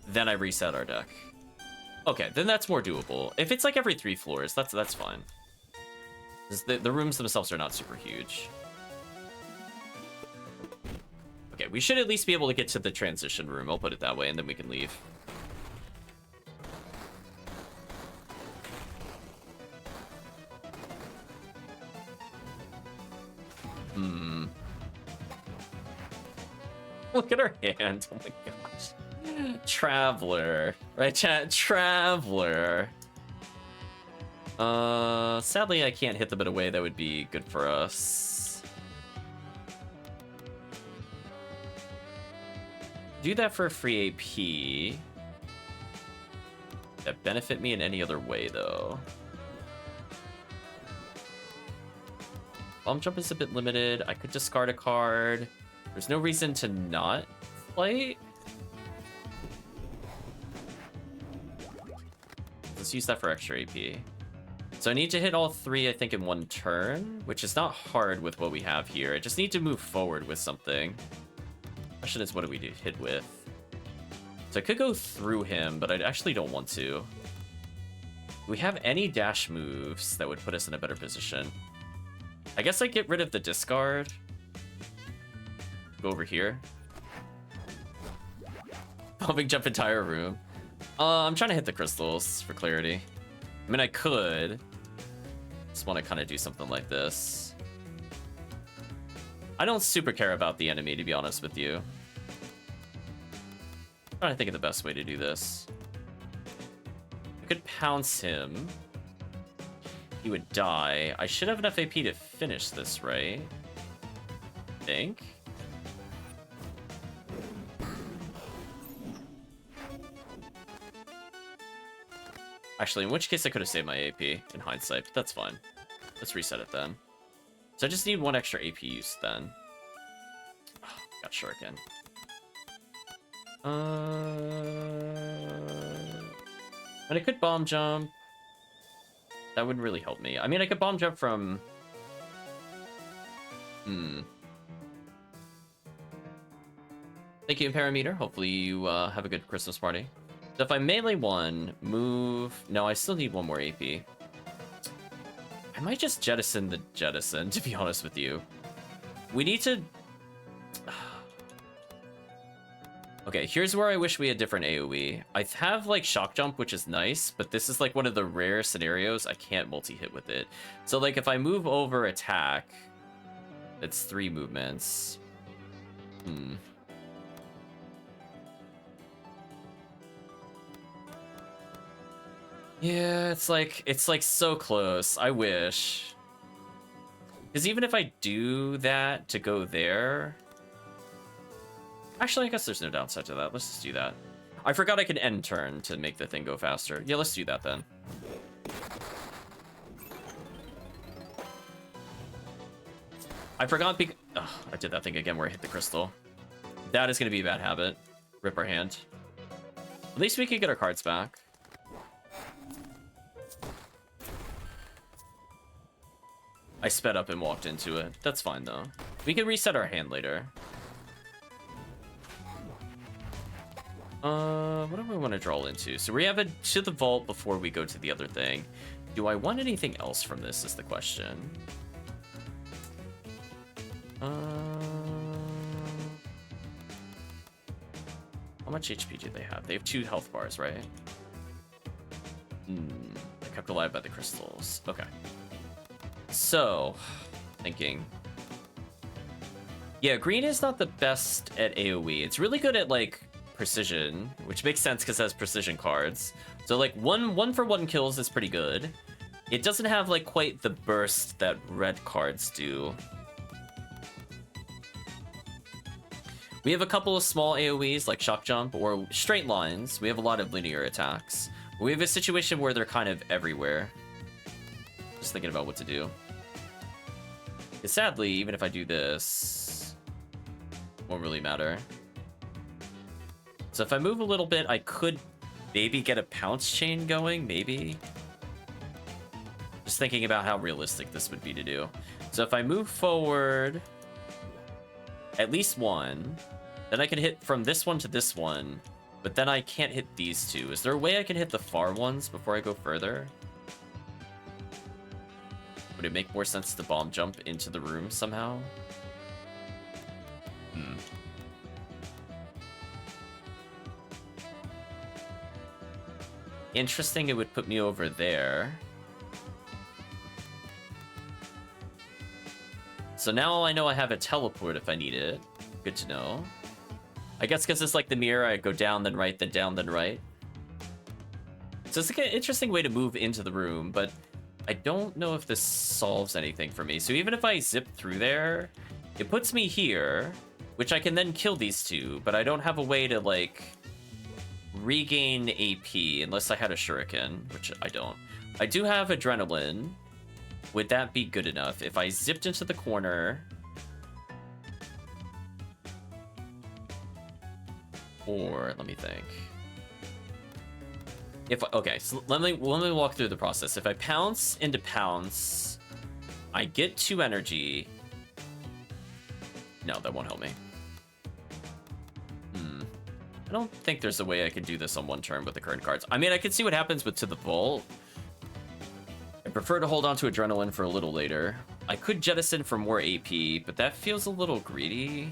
Then I reset our deck. Okay, then that's more doable. If it's like every 3 floors, that's fine. The rooms themselves are not super huge. Okay, we should at least be able to get to the transition room, I'll put it that way, and then we can leave. Look at her hand, oh my gosh. Traveler, right chat? Traveler. Sadly I can't hit them in a way that would be good for us. Do that for a free AP. That benefit me in any other way though. Bomb jump is a bit limited. I could discard a card. There's no reason to not play. Let's use that for extra AP. So I need to hit all 3, I think, in 1 turn, which is not hard with what we have here. I just need to move forward with something. Question is, what do we do hit with? So I could go through him, but I actually don't want to. Do we have any dash moves that would put us in a better position? I guess I get rid of the discard. Go over here. Pumping jump entire room. I'm trying to hit the crystals for clarity. I mean, I could. Just want to kind of do something like this. I don't super care about the enemy, to be honest with you. I'm trying to think of the best way to do this. I could pounce him. He would die. I should have enough AP to finish this, right? I think. Actually, in which case I could have saved my AP in hindsight, but that's fine. Let's reset it then. So I just need one extra AP use then. Oh, got Shuriken. And I could bomb jump. That wouldn't really help me. I mean, I could bomb jump from... Thank you, Parameter. Hopefully you have a good Christmas party. So if I melee one, move... No, I still need one more AP. I might just jettison the jettison, to be honest with you. We need to... Okay, here's where I wish we had different AoE. I have, like, Shock Jump, which is nice, but this is, like, one of the rare scenarios I can't multi-hit with it. So, like, if I move over attack, it's 3 movements. Yeah, it's like so close. I wish. Because even if I do that to go there... Actually, I guess there's no downside to that. Let's just do that. I forgot I can end turn to make the thing go faster. Yeah, let's do that then. I forgot because... Oh, I did that thing again where I hit the crystal. That is going to be a bad habit. Rip our hand. At least we can get our cards back. I sped up and walked into it. That's fine, though. We can reset our hand later. What do we want to draw into? So we have it to the vault before we go to the other thing. Do I want anything else from this is the question. How much HP do they have? They have 2 health bars, right? They're kept alive by the crystals. Okay. So, thinking. Yeah, green is not the best at AoE. It's really good at, like, precision, which makes sense because it has precision cards. So, like, one for one kills is pretty good. It doesn't have, like, quite the burst that red cards do. We have a couple of small AoEs, like Shock Jump or straight lines. We have a lot of linear attacks. We have a situation where they're kind of everywhere. Just thinking about what to do. Because sadly, even if I do this, it won't really matter. So if I move a little bit, I could maybe get a pounce chain going, maybe. Just thinking about how realistic this would be to do. So if I move forward at least one, then I can hit from this one to this one, but then I can't hit these two. Is there a way I can hit the far ones before I go further? Would it make more sense to bomb jump into the room somehow? Interesting, it would put me over there. So now I know I have a teleport if I need it. Good to know. I guess because it's like the mirror, I go down, then right, then down, then right. So it's like an interesting way to move into the room, but I don't know if this solves anything for me. So even if I zip through there, it puts me here, which I can then kill these two, but I don't have a way to, like, regain AP unless I had a shuriken, which I don't. I do have adrenaline. Would that be good enough? If I zipped into the corner... Or, let me think. Okay, so let me walk through the process. If I pounce into pounce, I get 2 energy. No, that won't help me. I don't think there's a way I could do this on one turn with the current cards. I mean, I could see what happens with To the Vault. I prefer to hold on to Adrenaline for a little later. I could jettison for more AP, but that feels a little greedy.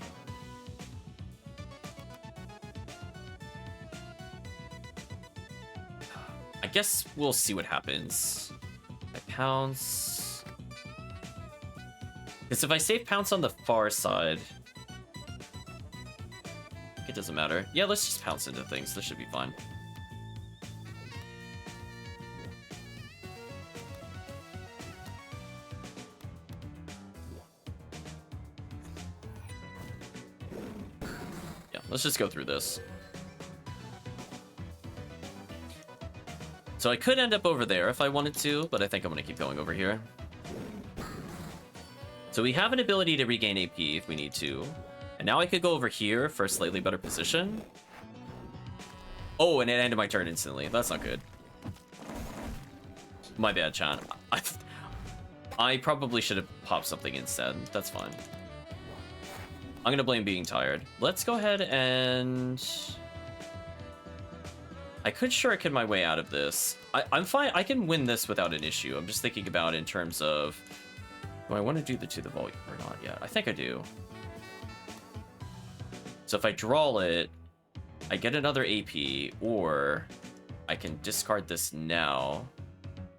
I guess we'll see what happens. I pounce. Because if I save pounce on the far side, it doesn't matter. Yeah, let's just pounce into things. This should be fine. Yeah, let's just go through this. So I could end up over there if I wanted to, but I think I'm going to keep going over here. So we have an ability to regain AP if we need to. And now I could go over here for a slightly better position. Oh, and it ended my turn instantly. That's not good. My bad, Chan. I probably should have popped something instead. That's fine. I'm gonna blame being tired. Let's go ahead and... I could shuriken my way out of this. I'm fine. I can win this without an issue. I'm just thinking about in terms of... Do I want to do the To the Volume or not yet? I think I do. So if I draw it, I get another AP, or I can discard this now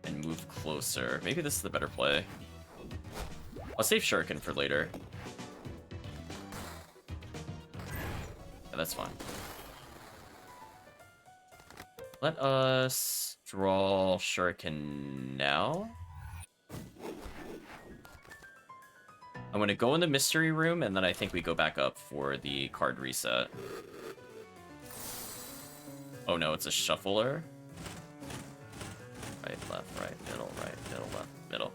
and move closer. Maybe this is the better play. I'll save Shuriken for later. Yeah, that's fine. Let us draw Shuriken now. I'm going to go in the mystery room, and then I think we go back up for the card reset. Oh no, it's a shuffler. Right, left, right, middle, left, middle.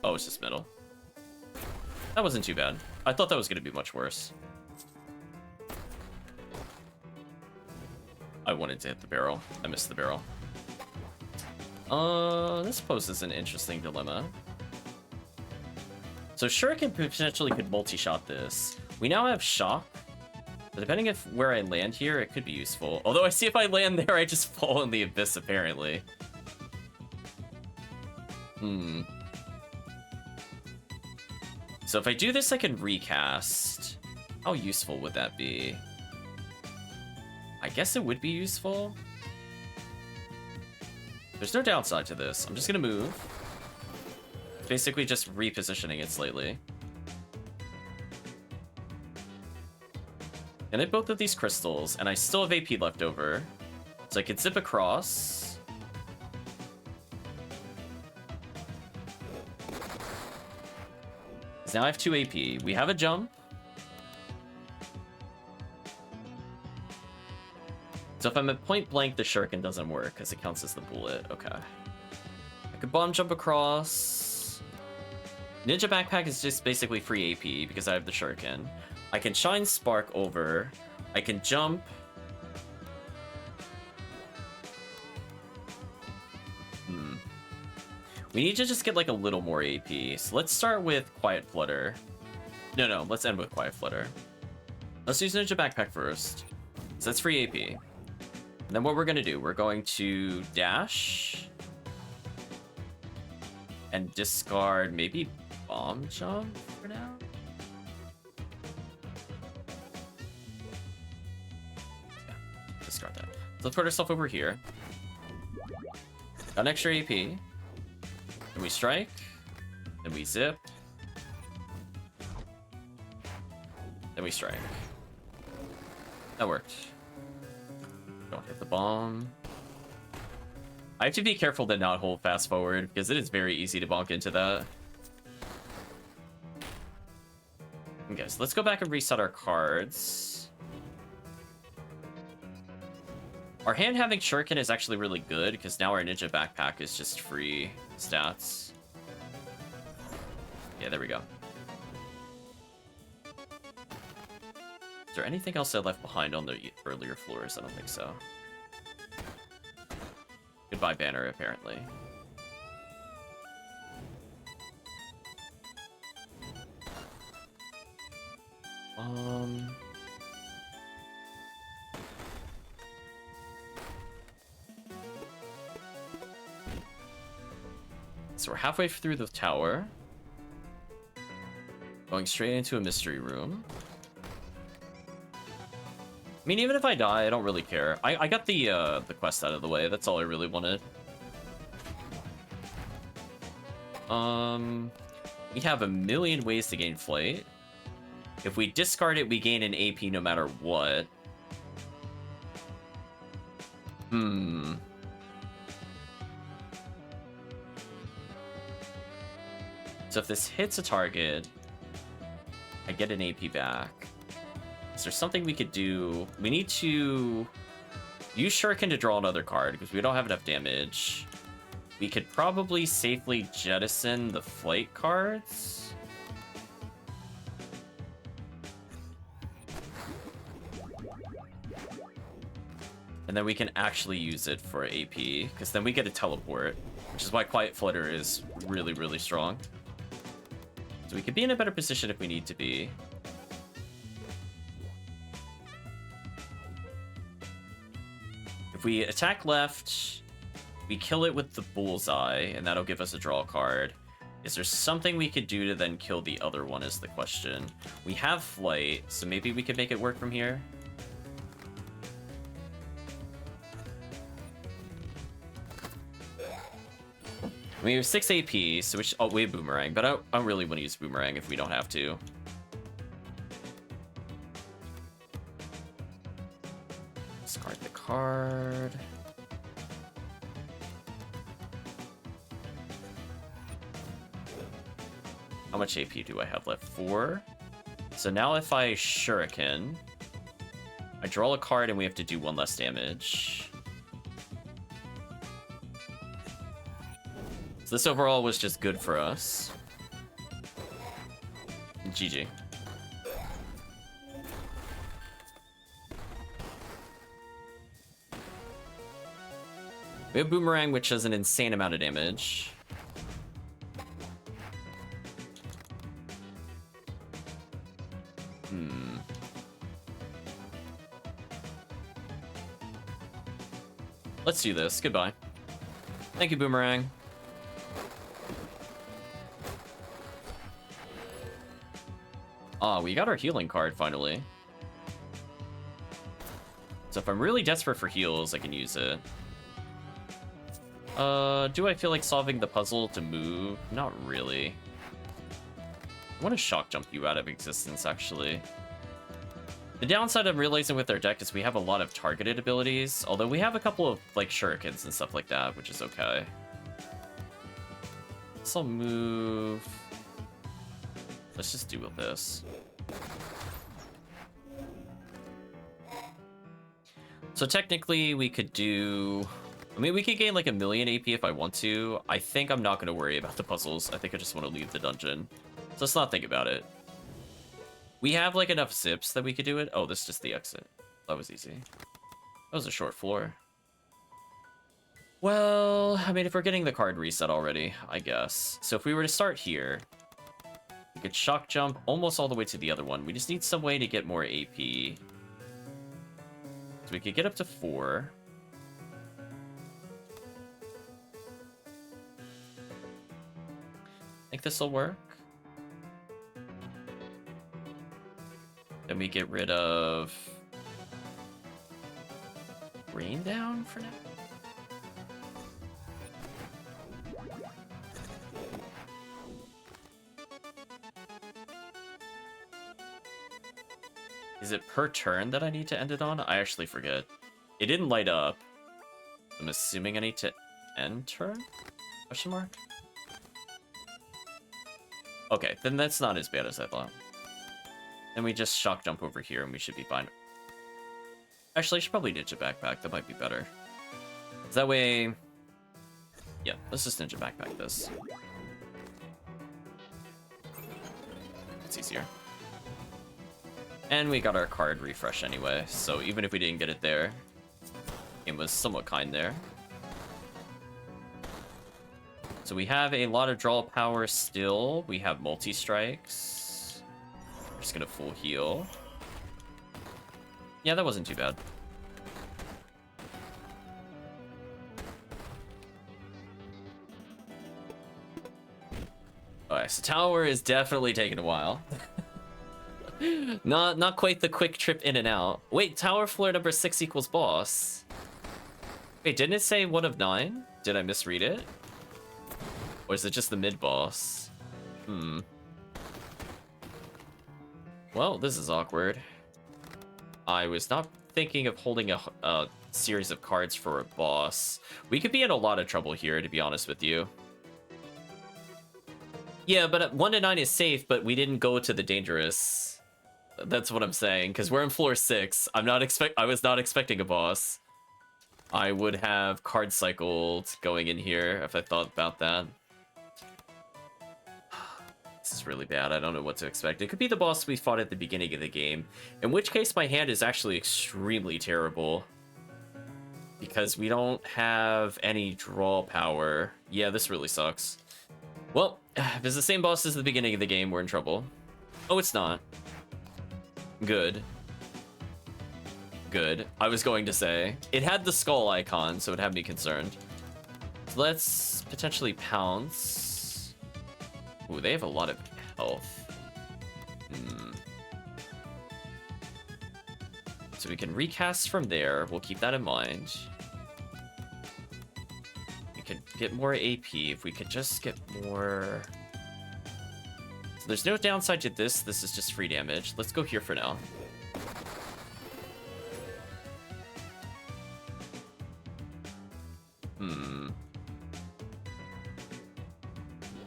Oh, it's just middle. That wasn't too bad. I thought that was going to be much worse. I wanted to hit the barrel. I missed the barrel. This poses an interesting dilemma. So Shuriken potentially could multi-shot this. We now have Shock. But depending if where I land here, it could be useful. Although I see if I land there, I just fall in the abyss, apparently. So if I do this, I can recast. How useful would that be? I guess it would be useful. There's no downside to this. I'm just gonna move. Basically just repositioning it slightly. And hit both of these crystals, and I still have AP left over. So I could zip across. So now I have 2 AP. We have a jump. So if I'm at point blank, the Shuriken doesn't work because it counts as the bullet. Okay. I could bomb jump across. Ninja Backpack is just basically free AP because I have the Shuriken. I can Shine Spark over. I can jump. We need to just get like a little more AP. So let's start with Quiet Flutter. No, let's end with Quiet Flutter. Let's use Ninja Backpack first. So that's free AP. And then what we're gonna do, we're going to dash. And discard maybe Bomb Jump for now. Yeah, discard that. So let's put ourselves over here. Got an extra AP. Then we strike. Then we zip. Then we strike. That worked. Don't hit the bomb. I have to be careful to not hold fast forward because it is very easy to bonk into that. Okay, so let's go back and reset our cards. Our hand having Shuriken is actually really good because now our Ninja Backpack is just free stats. Yeah, there we go. Is there anything else I left behind on the earlier floors? I don't think so. Goodbye, banner, apparently. So we're halfway through the tower. Going straight into a mystery room. I mean, even if I die, I don't really care. I got the quest out of the way. That's all I really wanted. We have a million ways to gain flight. If we discard it, we gain an AP no matter what. So if this hits a target, I get an AP back. Is there something we could do? We need to use Shuriken to draw another card because we don't have enough damage. We could probably safely jettison the flight cards. And then we can actually use it for AP, because then we get a teleport, which is why Quiet Flutter is really, really strong. So we could be in a better position if we need to be. If we attack left, we kill it with the bullseye, and that'll give us a draw card. Is there something we could do to then kill the other one is the question. We have flight, so maybe we could make it work from here. We have 6 AP, so we have Boomerang, but I don't really want to use Boomerang if we don't have to. Discard the card. How much AP do I have left? 4. So now if I Shuriken, I draw a card and we have to do 1 less damage. So this overall was just good for us. GG. We have Boomerang, which does an insane amount of damage. Let's do this. Goodbye. Thank you, Boomerang. Ah, we got our healing card finally. So if I'm really desperate for heals, I can use it. Do I feel like solving the puzzle to move? Not really. I want to shock jump you out of existence, actually. The downside I'm realizing with our deck is we have a lot of targeted abilities, although we have a couple of, like, shurikens and stuff like that, which is okay. So I'll move... Let's just deal with this. So technically, we could do... I mean, we could gain like 1,000,000 AP if I want to. I think I'm not going to worry about the puzzles. I think I just want to leave the dungeon. So let's not think about it. We have like enough zips that we could do it. Oh, this is just the exit. That was easy. That was a short floor. Well, I mean, if we're getting the card reset already, I guess. So if we were to start here, we could shock jump almost all the way to the other one. We just need some way to get more AP. So we could get up to 4. I think this will work. Then we get rid of Rain Down for now. Is it per turn that I need to end it on? I actually forget. It didn't light up. I'm assuming I need to end turn? Question mark? Okay, then that's not as bad as I thought. Then we just shock jump over here and we should be fine. Actually, I should probably ninja backpack. That might be better. That way... Yeah, let's just ninja backpack this. It's easier. And we got our card refresh anyway, so even if we didn't get it there, it was somewhat kind there. So we have a lot of draw power still. We have multi-strikes. We're just gonna full heal. Yeah, that wasn't too bad. Alright, so tower is definitely taking a while. Not quite the quick trip in and out. Wait, tower floor number 6 equals boss. Wait, didn't it say 1 of 9? Did I misread it? Or is it just the mid-boss? Well, this is awkward. I was not thinking of holding a series of cards for a boss. We could be in a lot of trouble here, to be honest with you. Yeah, but 1 to 9 is safe, but we didn't go to the dangerous. That's what I'm saying, because we're in floor 6. I was not expecting a boss. I would have card cycled going in here if I thought about that. This is really bad. I don't know what to expect. It could be the boss we fought at the beginning of the game, in which case my hand is actually extremely terrible. Because we don't have any draw power. Yeah, this really sucks. Well, if it's the same boss as the beginning of the game, we're in trouble. Oh, it's not. Good. Good. I was going to say. It had the skull icon, so it had me concerned. So let's potentially pounce. Ooh, they have a lot of health. So we can recast from there. We'll keep that in mind. We could get more AP if we could just get more... So there's no downside to this. This is just free damage. Let's go here for now.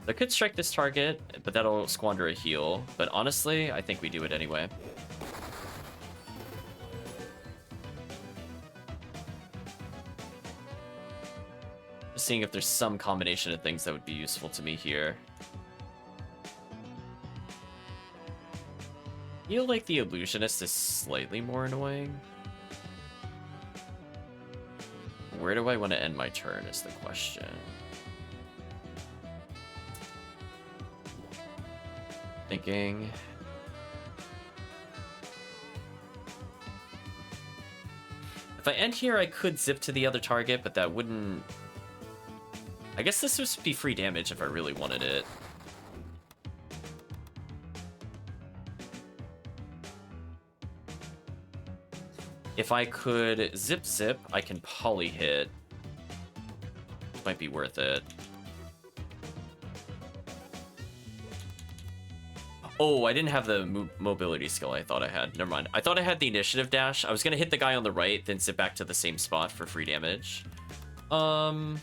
I could strike this target, but that'll squander a heal. But honestly, I think we do it anyway. Just seeing if there's some combination of things that would be useful to me here. I feel like the illusionist is slightly more annoying. Where do I want to end my turn is the question. Thinking. If I end here, I could zip to the other target, but that wouldn't... I guess this would be free damage if I really wanted it. If I could zip, I can poly hit. Might be worth it. Oh, I didn't have the mobility skill I thought I had. Never mind. I thought I had the initiative dash. I was going to hit the guy on the right, then zip back to the same spot for free damage. When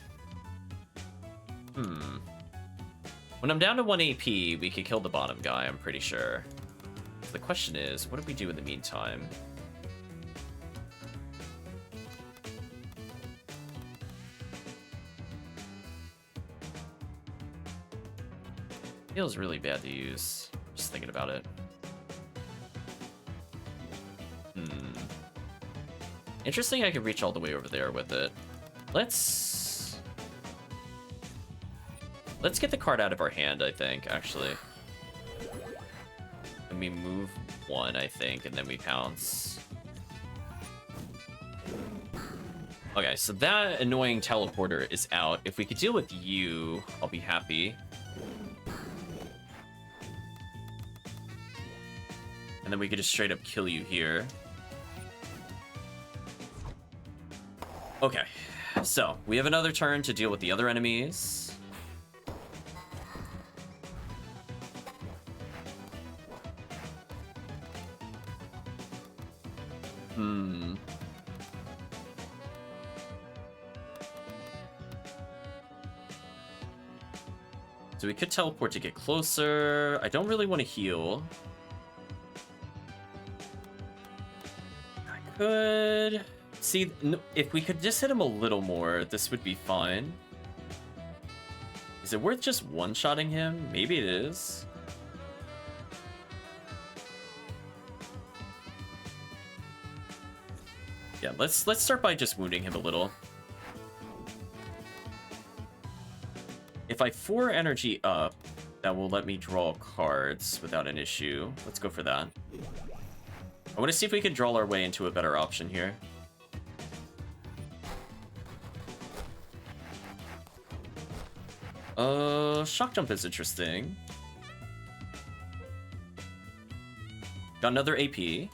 I'm down to 1 AP, we could kill the bottom guy, I'm pretty sure. So the question is, what do we do in the meantime? Feels really bad to use. Just thinking about it. Interesting, I could reach all the way over there with it. Let's get the card out of our hand, I think, actually. And we move one, I think, and then we pounce. Okay, so that annoying teleporter is out. If we could deal with you, I'll be happy. And then we could just straight up kill you here. Okay, so we have another turn to deal with the other enemies. So we could teleport to get closer. I don't really want to heal. Could see if we could just hit him a little more, this would be fine. Is it worth just one-shotting him? Maybe it is. Yeah, let's start by just wounding him a little. If I 4 energy up, that will let me draw cards without an issue. Let's go for that. I want to see if we can draw our way into a better option here. Shock jump is interesting. Got another AP.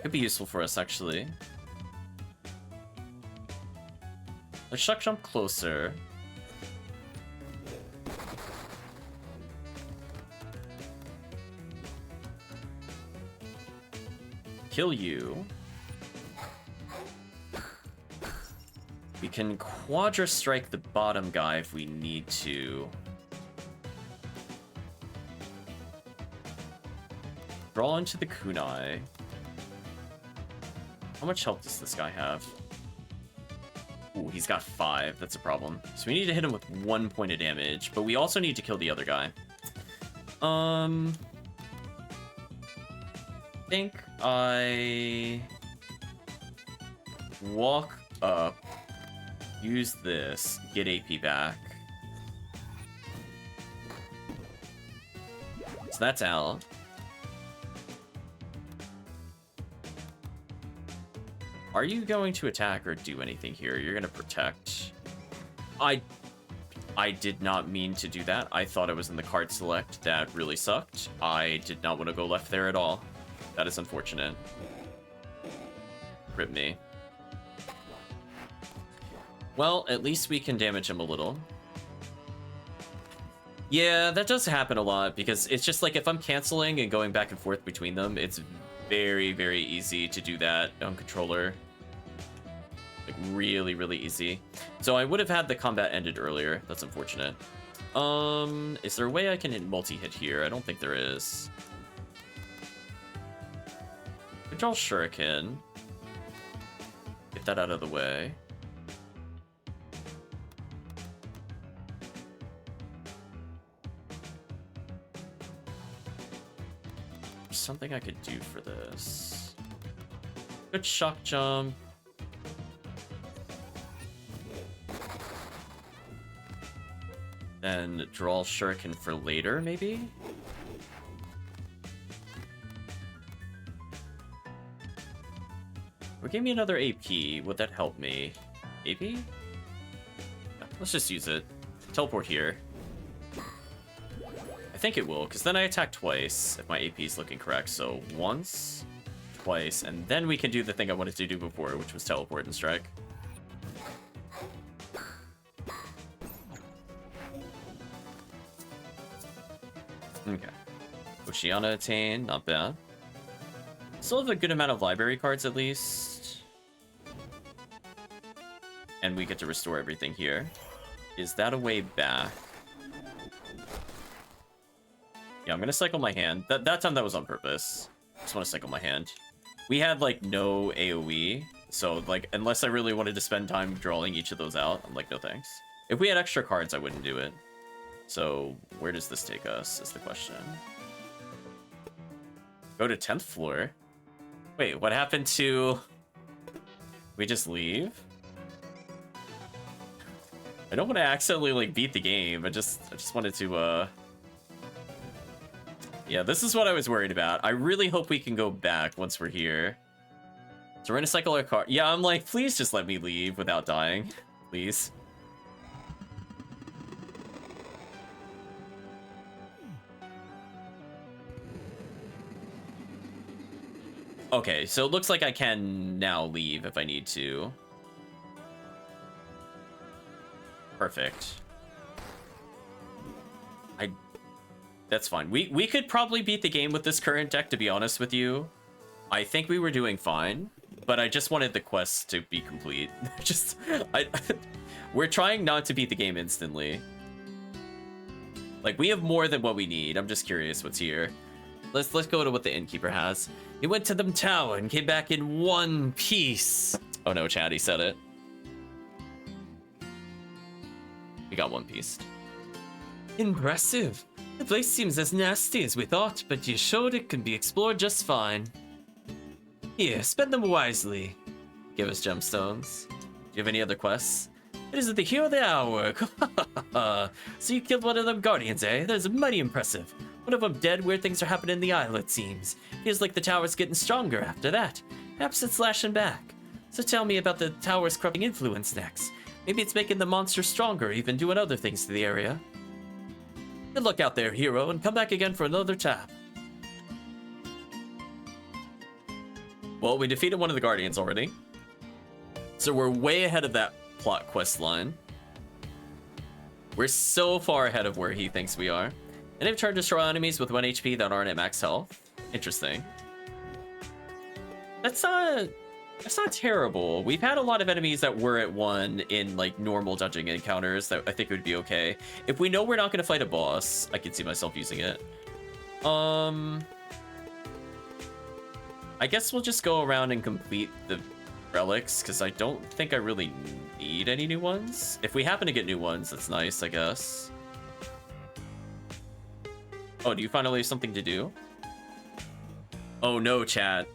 Could be useful for us, actually. Let's shock jump closer. Kill you. We can quadra strike the bottom guy if we need to. Draw into the kunai. How much health does this guy have? Ooh, he's got 5. That's a problem. So we need to hit him with 1 point of damage, but we also need to kill the other guy. I think I walk up, use this, get AP back. So that's out. Are you going to attack or do anything here? You're going to protect. I did not mean to do that. I thought it was in the card select. That really sucked. I did not want to go left there at all. That is unfortunate. Rip me. Well, at least we can damage him a little. Yeah, that does happen a lot because it's just like if I'm canceling and going back and forth between them, it's very, very easy to do that on controller. Like really, really easy. So I would have had the combat ended earlier. That's unfortunate. Is there a way I can multi-hit here? I don't think there is. Control Shuriken. Get that out of the way. There's something I could do for this. Good shock jump. Then draw Shuriken for later, maybe? Or give me another AP. Would that help me? AP? Yeah, let's just use it. Teleport here. I think it will, because then I attack twice if my AP is looking correct. So once, twice, and then we can do the thing I wanted to do before, which was teleport and strike. Okay. Oceana attained, not bad. Still have a good amount of library cards at least. And we get to restore everything here. Is that a way back? Yeah, I'm gonna cycle my hand. That time that was on purpose. Just want to cycle my hand. We had like no AoE, so like unless I really wanted to spend time drawing each of those out, I'm like, no thanks. If we had extra cards, I wouldn't do it. So where does this take us is the question. Go to 10th floor. Wait, what happened to... We just leave? I don't want to accidentally like beat the game. I just wanted to Yeah, this is what I was worried about. I really hope we can go back once we're here. So we're gonna cycle our car. Yeah, I'm like, please just let me leave without dying. Please. Okay, so it looks like I can now leave if I need to. Perfect. That's fine. We could probably beat the game with this current deck, to be honest with you. I think we were doing fine, but I just wanted the quest to be complete. We're trying not to beat the game instantly. Like, we have more than what we need. I'm just curious what's here. Let's go to what the innkeeper has. He went to the tower and came back in one piece. Oh no, Chad, he said it. We got one piece. Impressive. The place seems as nasty as we thought, but you showed it can be explored just fine. Here, spend them wisely. Give us gemstones. Do you have any other quests? It is the hero of the hour. So you killed one of them guardians, eh? That is mighty impressive. One of them dead, weird things are happening in the isle, it seems. Feels like the tower's getting stronger after that. Perhaps it's lashing back. So tell me about the tower's corrupting influence next. Maybe it's making the monster stronger, even doing other things to the area. Good luck out there, hero, and come back again for another tap. Well, we defeated one of the guardians already. So we're way ahead of that plot quest line. We're so far ahead of where he thinks we are. And they've tried to destroy enemies with 1 HP that aren't at max health. Interesting. That's not terrible. We've had a lot of enemies that were at 1 in like normal dungeon encounters that I think would be okay. If we know we're not going to fight a boss, I can see myself using it. I guess we'll just go around and complete the relics, because I don't think I really need any new ones. If we happen to get new ones, that's nice, I guess. Oh, do you finally have something to do? Oh no, chat.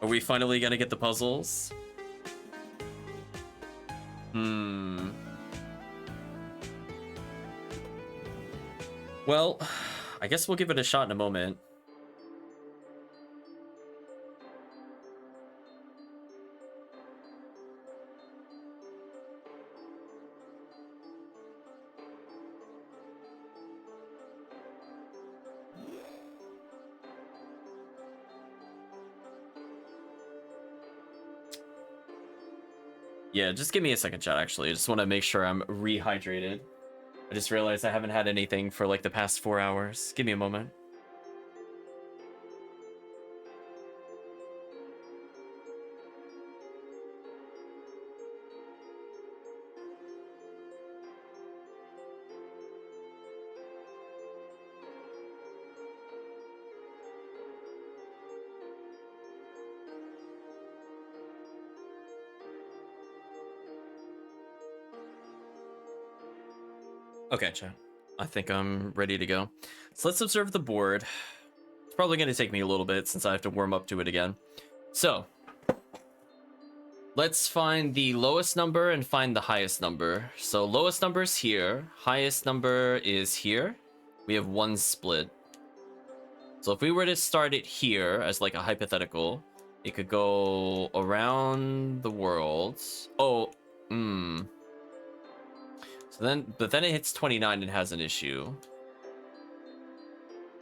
Are we finally gonna get the puzzles? Well, I guess we'll give it a shot in a moment. Yeah, just give me a second, chat, actually. I just want to make sure I'm rehydrated. I just realized I haven't had anything for like the past 4 hours. Give me a moment. Okay, chat. I think I'm ready to go. So let's observe the board. It's probably going to take me a little bit since I have to warm up to it again. So, let's find the lowest number and find the highest number. So lowest number is here. Highest number is here. We have one split. So if we were to start it here as like a hypothetical, it could go around the world. Oh, So then, but then it hits 29 and has an issue.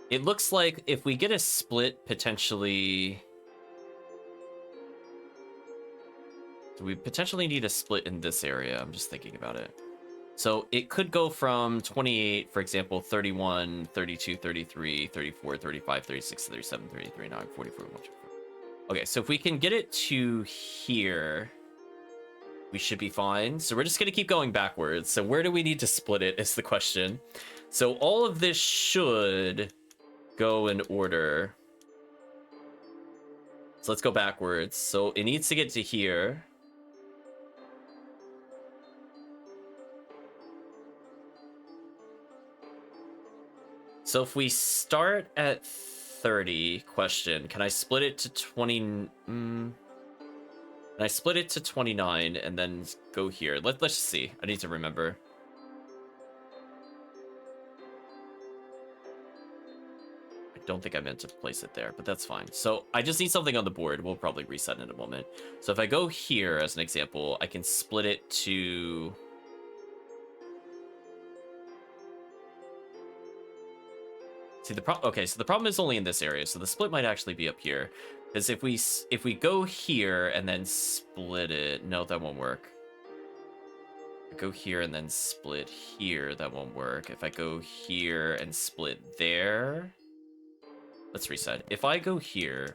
It looks like if we get a split, potentially... Do we potentially need a split in this area? I'm just thinking about it. So it could go from 28, for example, 31, 32, 33, 34, 35, 36, 37, 38, 39, 44, 44. Okay, so if we can get it to here, we should be fine. So we're just going to keep going backwards. So where do we need to split it is the question. So all of this should go in order. So let's go backwards. So it needs to get to here. So if we start at 30, question, can I split it to 20? Can I split it to 29 and then go here? Let's just see. I need to remember. I don't think I meant to place it there, but that's fine. So I just need something on the board. We'll probably reset in a moment. So if I go here as an example, I can split it to... See, okay, so the problem is only in this area, so the split might actually be up here. Because if we go here and then split it... No, that won't work. Go here and then split here, that won't work. If I go here and split there... Let's reset. If I go here,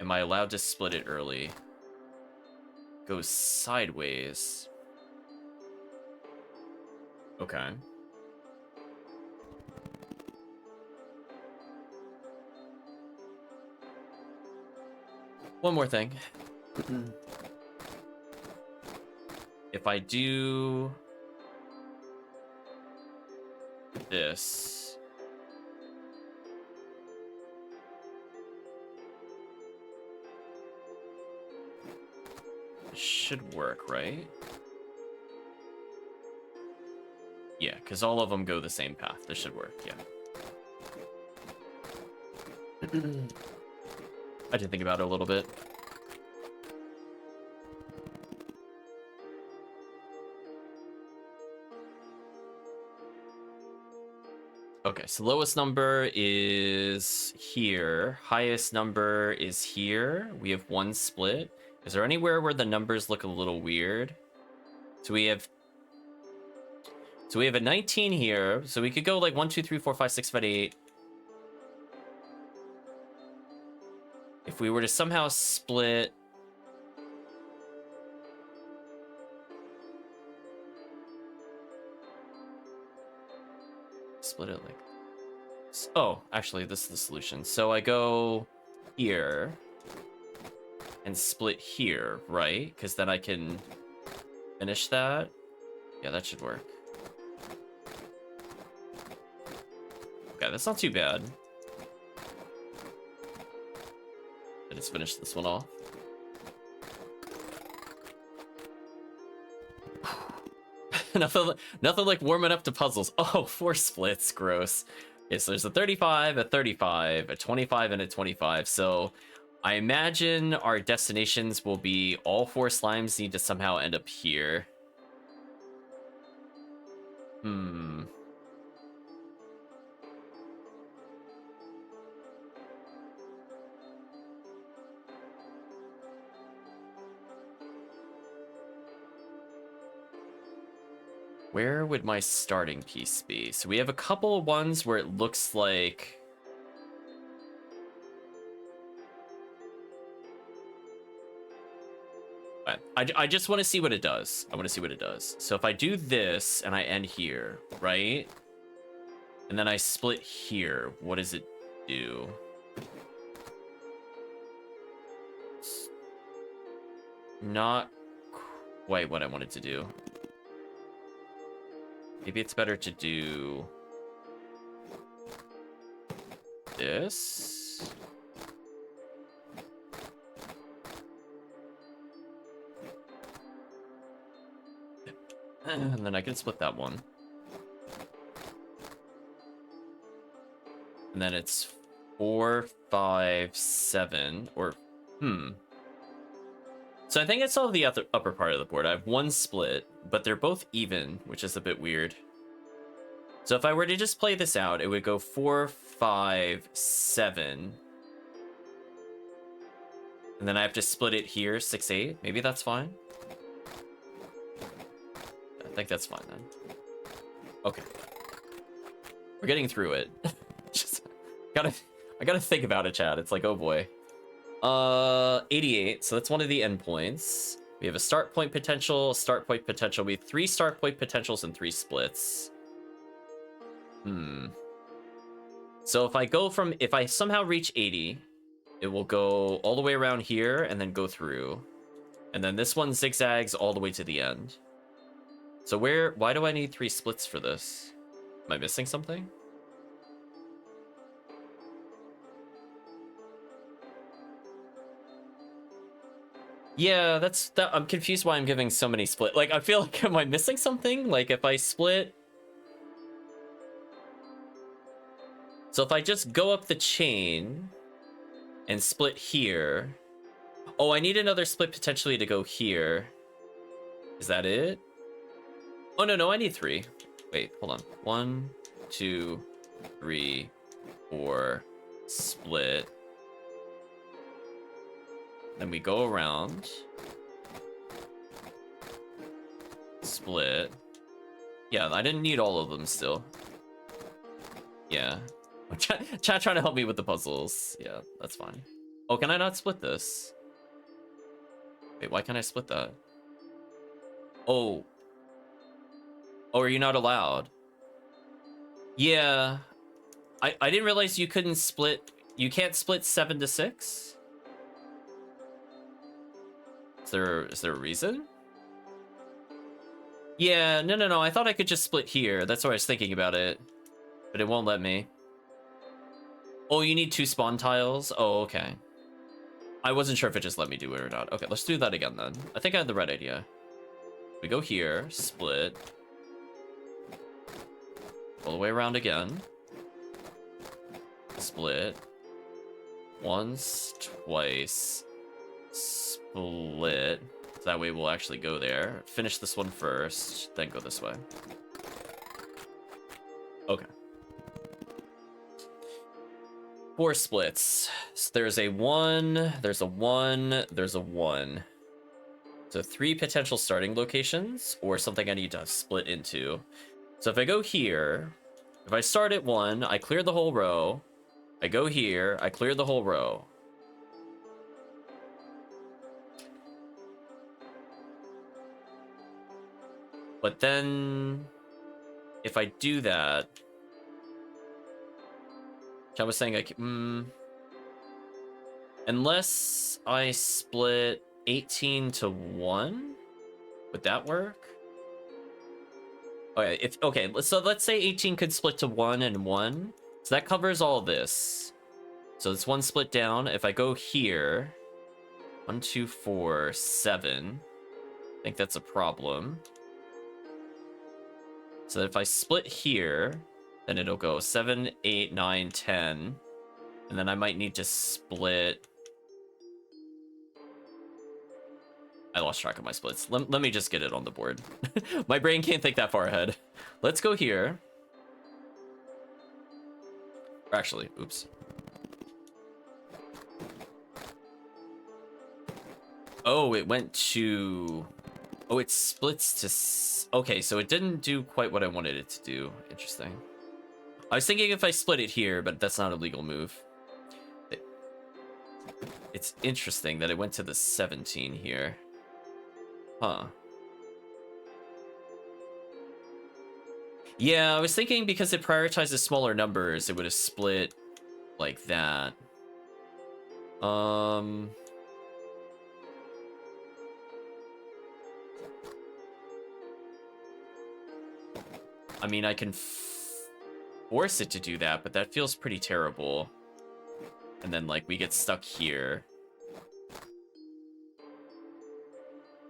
am I allowed to split it early? Go sideways. Okay. One more thing. If I do this, it should work, right? Yeah, because all of them go the same path. This should work, yeah. I did think about it a little bit. Okay, so lowest number is here. Highest number is here. We have one split. Is there anywhere where the numbers look a little weird? So we have a 19 here. So we could go like 1, 2, 3, 4, 5, 6, 7, 8. If we were to somehow split... Split it like... Oh, actually, this is the solution. So I go here and split here, right? Because then I can finish that. Yeah, that should work. Okay, that's not too bad. I just finished this one off. nothing like warming up to puzzles. Oh, 4 splits, gross. Okay, so there's a 35, a 35, a 25, and a 25. So I imagine our destinations will be all 4 slimes need to somehow end up here. Hmm. Where would my starting piece be? So we have a couple of ones where it looks like... I just want to see what it does. I want to see what it does. So if I do this and I end here, right? And then I split here, what does it do? It's not quite what I wanted to do. Maybe it's better to do this. And then I can split that one. And then it's 4, 5, 7, or So I think I solved the upper part of the board. I have 1 split, but they're both even, which is a bit weird. So if I were to just play this out, it would go 4, 5, 7. And then I have to split it here, 6, 8. Maybe that's fine. I think that's fine then. Okay. We're getting through it. Just I gotta think about it, Chad. It's like, oh boy. 88, so that's one of the endpoints. We have a start point potential, start point potential. We have 3 start point potentials and 3 splits. So if I somehow reach 80, it will go all the way around here and then go through. And then this one zigzags all the way to the end. So why do I need 3 splits for this? Am I missing something? Yeah, I'm confused why I'm giving so many split. Like, I feel like, am I missing something? Like, if I split... So if I just go up the chain and split here... Oh, I need another split potentially to go here. Is that it? Oh, no, I need 3. Wait, hold on. 1, 2, 3, 4, split. Then we go around. Split. Yeah, I didn't need all of them still. Yeah. Chat trying to help me with the puzzles. Yeah, that's fine. Oh, can I not split this? Wait, why can't I split that? Oh. Oh, are you not allowed? Yeah. I didn't realize you couldn't split... You can't split 7 to 6? Is there a reason? Yeah, no. I thought I could just split here. That's what I was thinking about it. But it won't let me. Oh, you need 2 spawn tiles? Oh, okay. I wasn't sure if it just let me do it or not. Okay, let's do that again then. I think I had the right idea. We go here, split. All the way around again. Split. Once, twice. Split. So that way we'll actually go there. Finish this one first, then go this way. Okay. 4 splits. So there's a 1, there's a 1, there's a 1. So 3 potential starting locations, or something I need to split into. So if I go here, if I start at 1, I clear the whole row. I go here, I clear the whole row. But then, if I do that, I was saying, unless I split 18 to 1, would that work? Okay, so let's say 18 could split to 1 and 1. So that covers all this. So it's 1 split down. If I go here, 1, 2, 4, 7. I think that's a problem. So if I split here, then it'll go 7, 8, 9, 10. And then I might need to split... I lost track of my splits. Let me just get it on the board. My brain can't think that far ahead. Let's go here. Or actually, oops. Oh, it went to... Oh, it splits to... Okay, so it didn't do quite what I wanted it to do. Interesting. I was thinking if I split it here, but that's not a legal move. It's interesting that it went to the 17 here. Huh. Yeah, I was thinking because it prioritizes smaller numbers, it would have split like that. I mean, I can force it to do that, but that feels pretty terrible. And then, like, we get stuck here.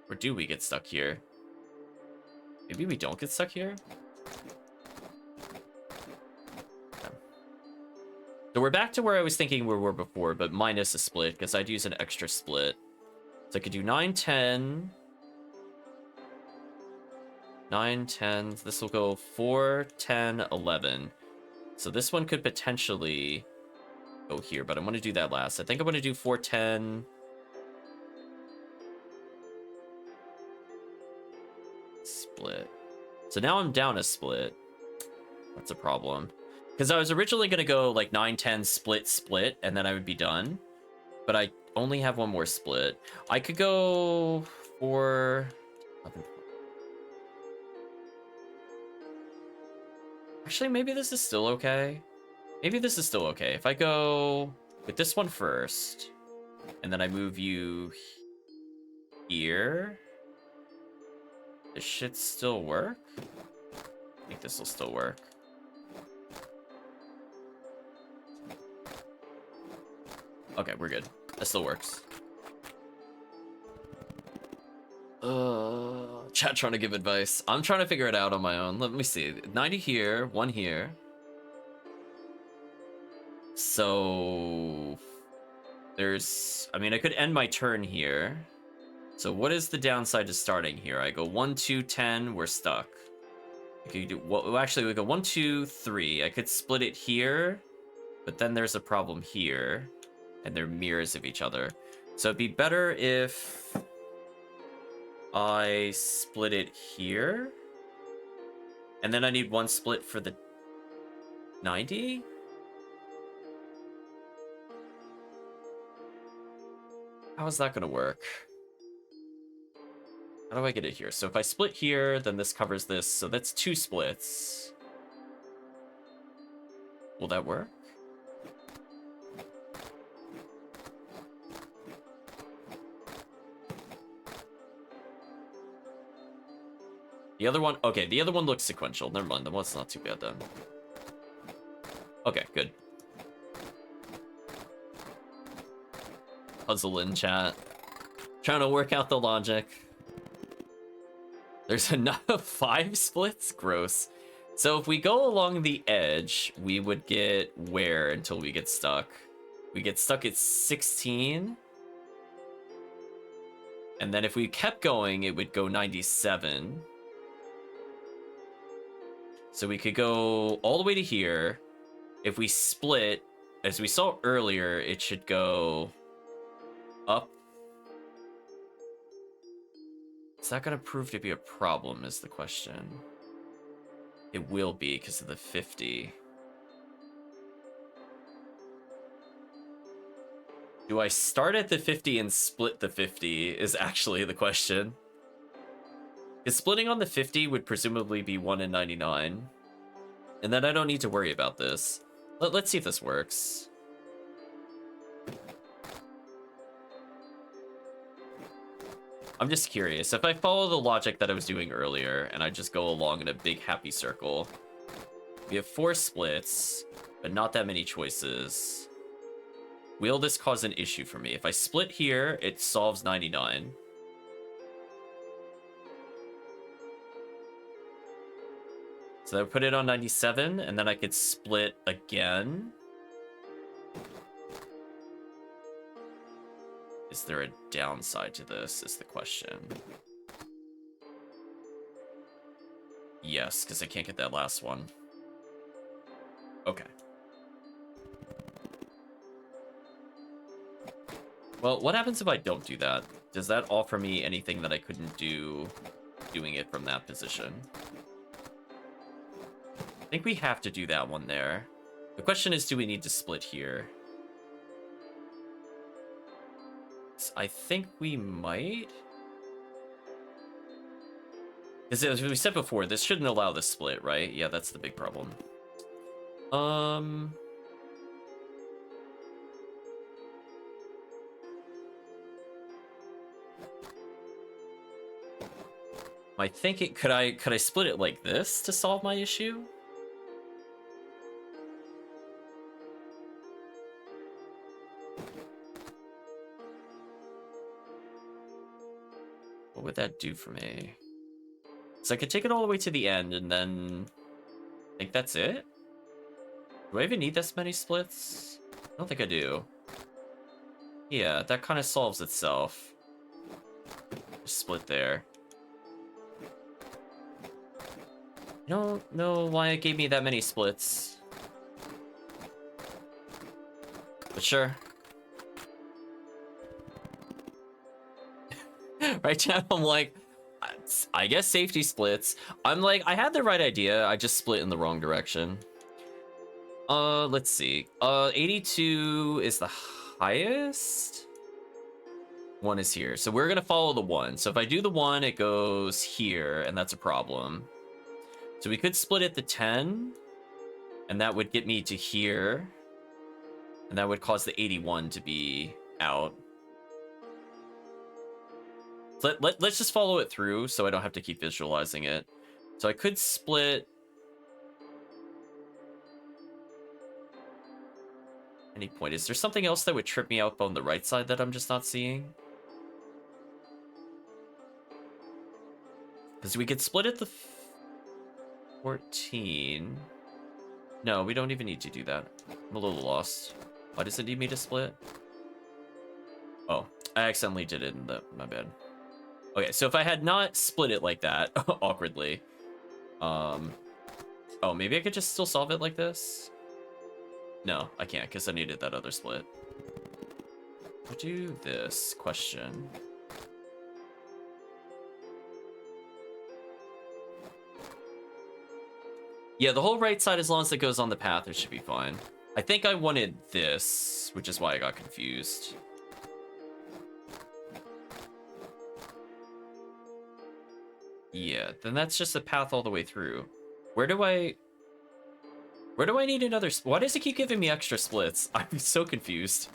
Or do we get stuck here? Maybe we don't get stuck here? Okay. So we're back to where I was thinking we were before, but minus a split, because I'd use an extra split. So I could do 9, 10... 9, 10, this will go 4, 10, 11. So this one could potentially go here, but I'm going to do that last. I think I'm going to do 4, 10. Split. So now I'm down a split. That's a problem. Because I was originally going to go like 9, 10, split, split, and then I would be done. But I only have one more split. I could go 4, 11, actually, maybe this is still okay. Maybe this is still okay. If I go with this one first, and then I move you here, this should still work. I think this will still work. Okay, we're good. That still works. Chat trying to give advice. I'm trying to figure it out on my own. Let me see. 90 here, 1 here. So there's, I mean, I could end my turn here. So what is the downside to starting here? I go 1, 2, 10, we're stuck. I could do, well, actually we go 1, 2, 3. I could split it here, but then there's a problem here, and they're mirrors of each other. So it'd be better if I split it here, and then I need 1 split for the 90? How is that gonna work? How do I get it here? So if I split here, then this covers this, so that's 2 splits. Will that work? The other one, okay, the other one looks sequential. Never mind, the one's not too bad then. Okay, good. Puzzle in chat. Trying to work out the logic. There's enough 5 splits? Gross. So if we go along the edge, we would get where until we get stuck? We get stuck at 16. And then if we kept going, it would go 97. So we could go all the way to here. If we split, as we saw earlier, it should go up. Is that going to prove to be a problem is the question. It will be because of the 50. Do I start at the 50 and split the 50 is actually the question. Because splitting on the 50 would presumably be 1 in 99. And then I don't need to worry about this. Let's see if this works. I'm just curious. If I follow the logic that I was doing earlier, and I just go along in a big happy circle, we have 4 splits, but not that many choices. Will this cause an issue for me? If I split here, it solves 99. So I would put it on 97, and then I could split again. Is there a downside to this, is the question. Yes, because I can't get that last one. Okay. Well, what happens if I don't do that? Does that offer me anything that I couldn't do doing it from that position? I think we have to do that one there. The question is, do we need to split here? I think we might. Because as we said before, this shouldn't allow the split, right? Yeah, that's the big problem. I think it could I split it like this to solve my issue? What would that do for me? So I could take it all the way to the end and then I think that's it? Do I even need this many splits? I don't think I do. Yeah, that kind of solves itself. Just split there. I don't know why it gave me that many splits. But sure. Right now, I'm like, I guess safety splits. I'm like, I had the right idea. I just split in the wrong direction. Let's see. 82 is the highest. 1 is here. So we're gonna follow the 1. So if I do the 1, it goes here, and that's a problem. So we could split it to 10, and that would get me to here. And that would cause the 81 to be out. Let's just follow it through so I don't have to keep visualizing it. So I could split any point. Is there something else that would trip me up on the right side that I'm just not seeing? Because we could split it to 14. No, we don't even need to do that. I'm a little lost. Why does it need me to split? Oh, I accidentally did it in my bad. Okay, so if I had not split it like that, awkwardly, oh, maybe I could just still solve it like this? No, I can't, because I needed that other split. I'll do this question. Yeah, the whole right side, as long as it goes on the path, it should be fine. I think I wanted this, which is why I got confused. Yeah, then that's just a path all the way through. Where do I need another why does it keep giving me extra splits? I'm so confused.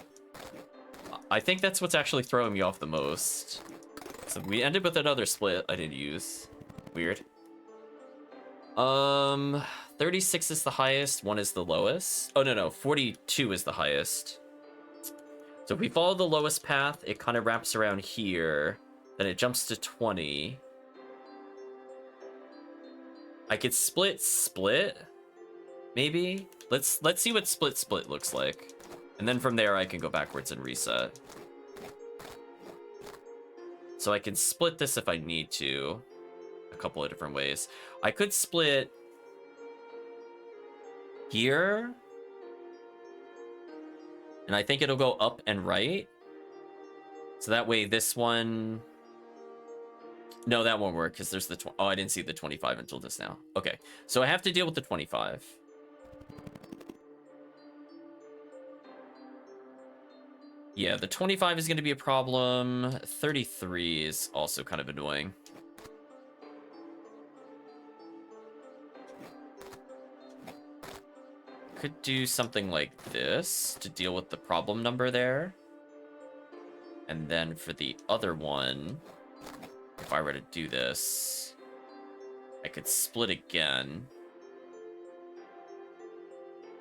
I think that's what's actually throwing me off the most. So we ended with another split I didn't use. Weird. 36 is the highest, 1 is the lowest. Oh, no, 42 is the highest. So if we follow the lowest path, it kind of wraps around here. Then it jumps to 20. I could split, maybe? Let's see what split looks like. And then from there, I can go backwards and reset. So I can split this if I need to. A couple of different ways. I could split here. And I think it'll go up and right. So that way this one... No, that won't work because there's the... Oh, I didn't see the 25 until just now. Okay, so I have to deal with the 25. Yeah, the 25 is going to be a problem. 33 is also kind of annoying. could do something like this to deal with the problem number there. And then for the other one, if I were to do this, I could split again.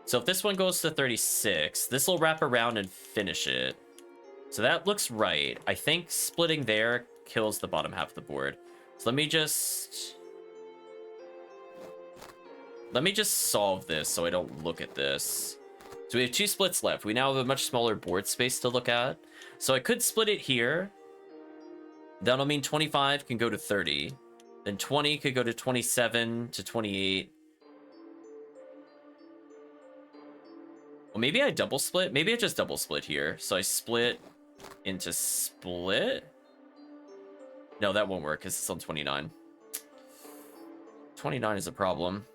So if this one goes to 36, this will wrap around and finish it. So that looks right. I think splitting there kills the bottom half of the board. So let me just solve this so I don't look at this. So we have 2 splits left. We now have a much smaller board space to look at. So I could split it here. That'll mean 25 can go to 30. Then 20 could go to 27 to 28. Well, maybe I double split. Maybe I just double split here. So I split into split. No, that won't work because it's on 29. 29 is a problem.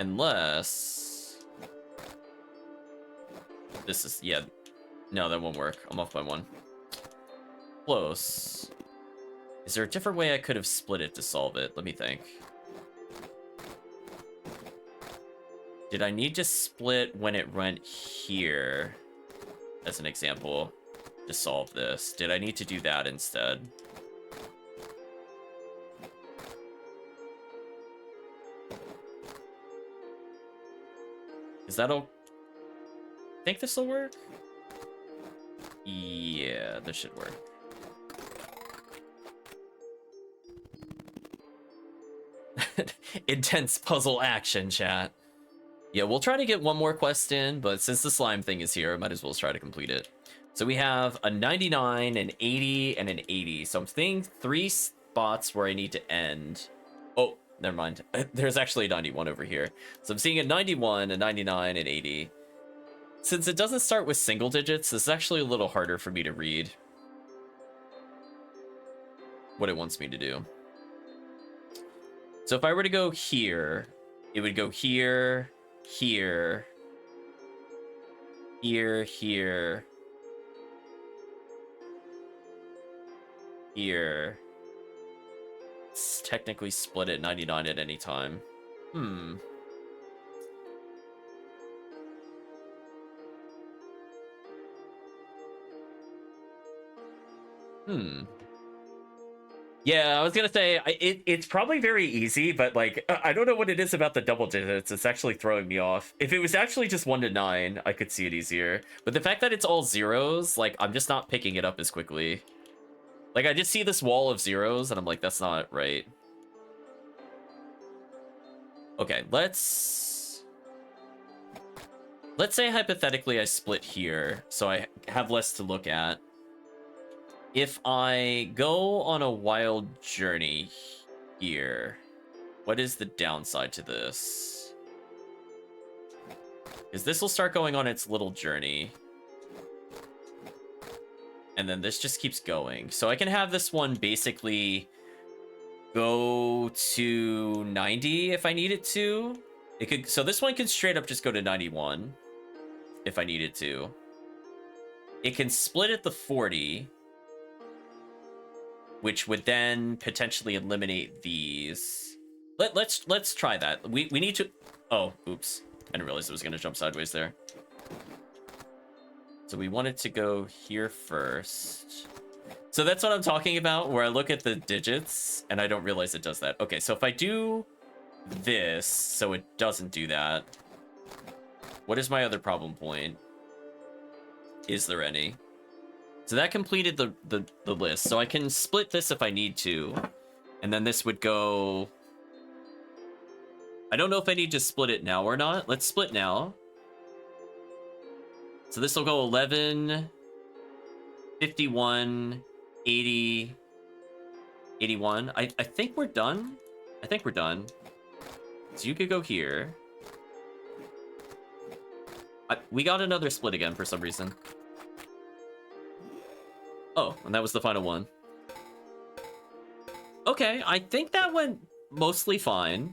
Unless this is, yeah, no, that won't work. I'm off by 1. Close. Is there a different way I could have split it to solve it? Let me think. Did I need to split when it went here, as an example, to solve this? Did I need to do that instead? Is that all? Think this will work? Yeah, this should work. Intense puzzle action, chat. Yeah, we'll try to get one more quest in, but since the slime thing is here, I might as well try to complete it. So we have a 99, an 80, and an 80. So I'm seeing 3 spots where I need to end. Oh, never mind. There's actually a 91 over here. So I'm seeing a 91, a 99, and 80. Since it doesn't start with single digits, this is actually a little harder for me to read what it wants me to do. So if I were to go here, it would go here, here, here, here, here. It's technically split at 99 at any time. Yeah, I was gonna say, it's probably very easy, but like, I don't know what it is about the double digits. It's actually throwing me off. If it was actually just 1 to 9, I could see it easier. But the fact that it's all zeros, like, I'm just not picking it up as quickly. Like, I just see this wall of zeros, and I'm like, that's not right. Okay, let's say hypothetically I split here, so I have less to look at. If I go on a wild journey here, what is the downside to this? Because this will start going on its little journey. And then this just keeps going. So I can have this one basically go to 90 if I need it to. It could, so this one can straight up just go to 91 if I needed to. It can split at the 40, which would then potentially eliminate these. Let's try that. We need to. Oh, oops! I didn't realize it was gonna jump sideways there. So we wanted to go here first. So that's what I'm talking about, where I look at the digits and I don't realize it does that. Okay, so if I do this, so it doesn't do that. What is my other problem point? Is there any? So that completed the list. So I can split this if I need to. And then this would go... I don't know if I need to split it now or not. Let's split now. So this will go 11, 51, 80, 81. I think we're done. I think we're done. So you could go here. We got another split again for some reason. Oh, and that was the final one. Okay, I think that went mostly fine.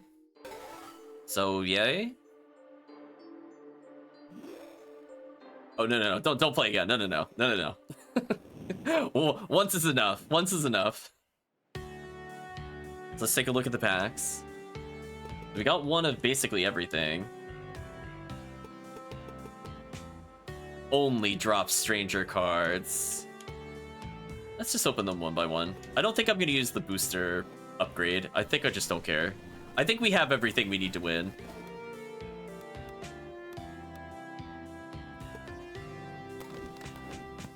So, yay. Oh, no. Don't play again. No. Well, once is enough. Let's take a look at the packs. We got one of basically everything. Only drop stranger cards. Let's just open them one by one. I don't think I'm going to use the booster upgrade. I think I just don't care. I think we have everything we need to win.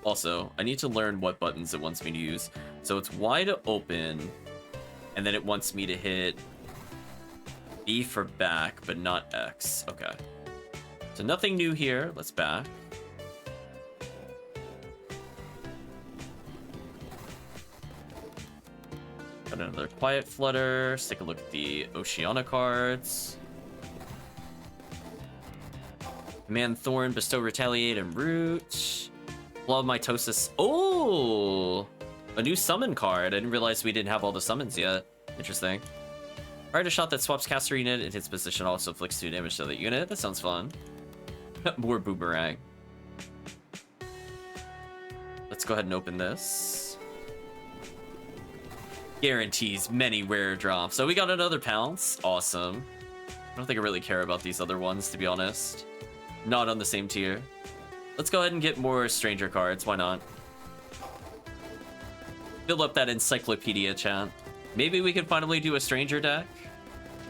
Also, I need to learn what buttons it wants me to use. So it's Y to open, and then it wants me to hit B for back, but not X. Okay. So nothing new here. Let's back. Got another Quiet Flutter. Let's take a look at the Oceana cards. Command Thorn, Bestow, Retaliate, and Root. Blood Mitosis. Oh! A new summon card. I didn't realize we didn't have all the summons yet. Interesting. Alright, a shot that swaps caster unit in its position also inflicts 2 damage to that unit. That sounds fun. More Boomerang. Let's go ahead and open this. Guarantees many rare drops. So we got another Pounce. Awesome. I don't think I really care about these other ones, to be honest. Not on the same tier. Let's go ahead and get more Stranger cards. Why not? Fill up that encyclopedia, chat. Maybe we could finally do a Stranger deck.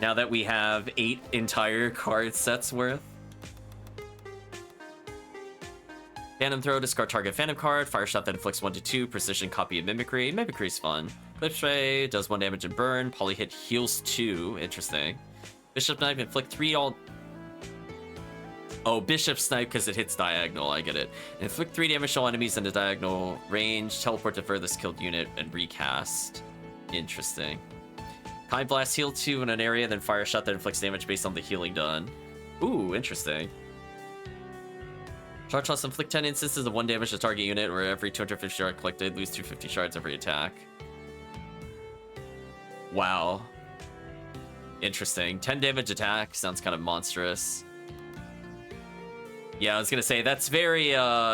Now that we have 8 entire card sets worth. Phantom Throw, discard target Phantom card. Fire Shot that inflicts 1 to 2. Precision, Copy, and Mimicry. Mimicry's fun. Clip Spray does 1 damage and burn. Poly Hit heals 2. Interesting. Bishop Knife, inflict 3 all... Oh, Bishop Snipe because it hits diagonal. I get it. Inflict 3 damage to all enemies in the diagonal range. Teleport to furthest killed unit and recast. Interesting. Kind Blast, heal 2 in an area, then Fire Shot that inflicts damage based on the healing done. Ooh, interesting. Charge Toss, inflict 10 instances of 1 damage to target unit, where every 250 shards collected, lose 250 shards every attack. Wow. Interesting. 10 damage attack sounds kind of monstrous. Yeah, I was gonna say, that's very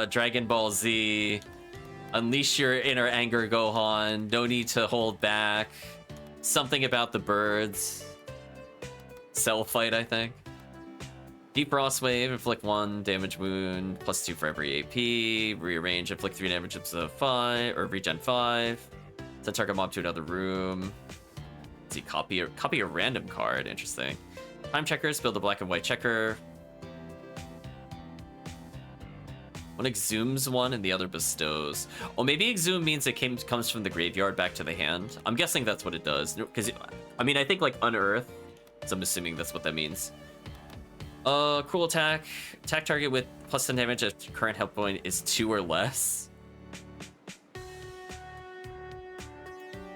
Dragon Ball Z. Unleash your inner anger, Gohan. No need to hold back. Something about the birds. Cell Fight, I think. Deep Frost Wave, inflict 1 damage wound, plus 2 for every AP. Rearrange, inflict 3 damage to 5, or regen 5. Send target mob to another room. Let's see, copy a random card. Interesting. Time Checkers, build a black and white checker. One exhumes one and the other bestows. Oh, maybe exhume means it comes from the graveyard back to the hand. I'm guessing that's what it does. Because, I mean, I think like unearth. So I'm assuming that's what that means. Cruel attack. Attack target with plus 10 damage at current health point is 2 or less.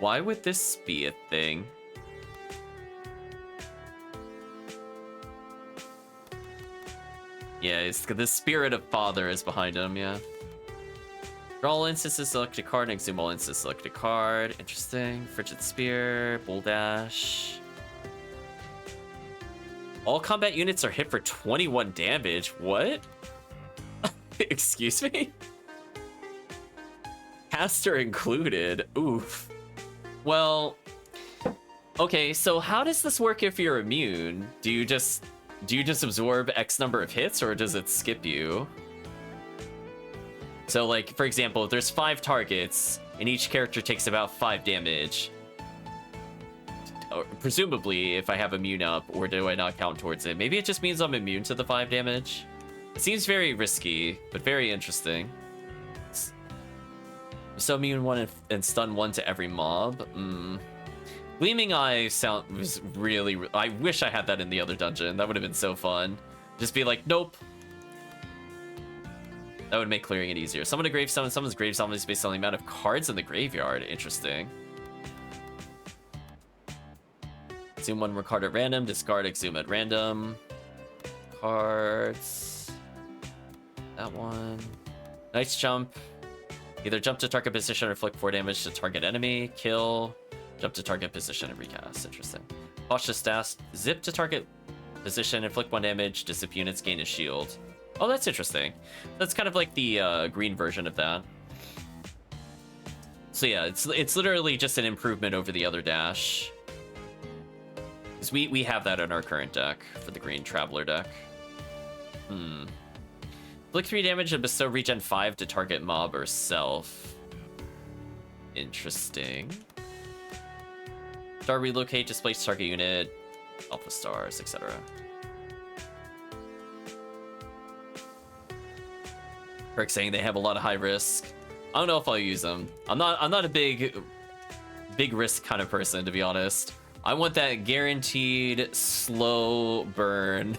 Why would this be a thing? Yeah, it's the spirit of father is behind him, yeah. Draw all instances, select a card, and exhume all instances, select a card. Interesting. Frigid Spear, Bull Dash. All combat units are hit for 21 damage. What? Excuse me? Caster included. Oof. Well, okay, so how does this work if you're immune? Do you just absorb X number of hits, or does it skip you? So, like, for example, if there's 5 targets, and each character takes about 5 damage, or presumably, if I have immune up, or do I not count towards it? Maybe it just means I'm immune to the 5 damage? It seems very risky, but very interesting. So immune 1 and stun 1 to every mob? Gleaming Eye was really... I wish I had that in the other dungeon. That would have been so fun. Just be like, nope. That would make clearing it easier. Summon a grave summon. Summons grave summons based on the amount of cards in the graveyard. Interesting. Exhume 1 card at random. Discard, exhume at random. Cards. That one. Nice jump. Either jump to target position or inflict 4 damage to target enemy. Kill. Jump to target position and recast. Interesting. Cautious Dash. Zip to target position, inflict 1 damage. Disip units gain a shield. Oh, that's interesting. That's kind of like the green version of that. So yeah, it's literally just an improvement over the other dash. Because we have that in our current deck for the green Traveler deck. Flick 3 damage and bestow regen 5 to target mob or self. Interesting. Star relocate, displace target unit, alpha stars, etc. Perk saying they have a lot of high risk. I don't know if I'll use them. I'm not a big risk kind of person, to be honest. I want that guaranteed slow burn.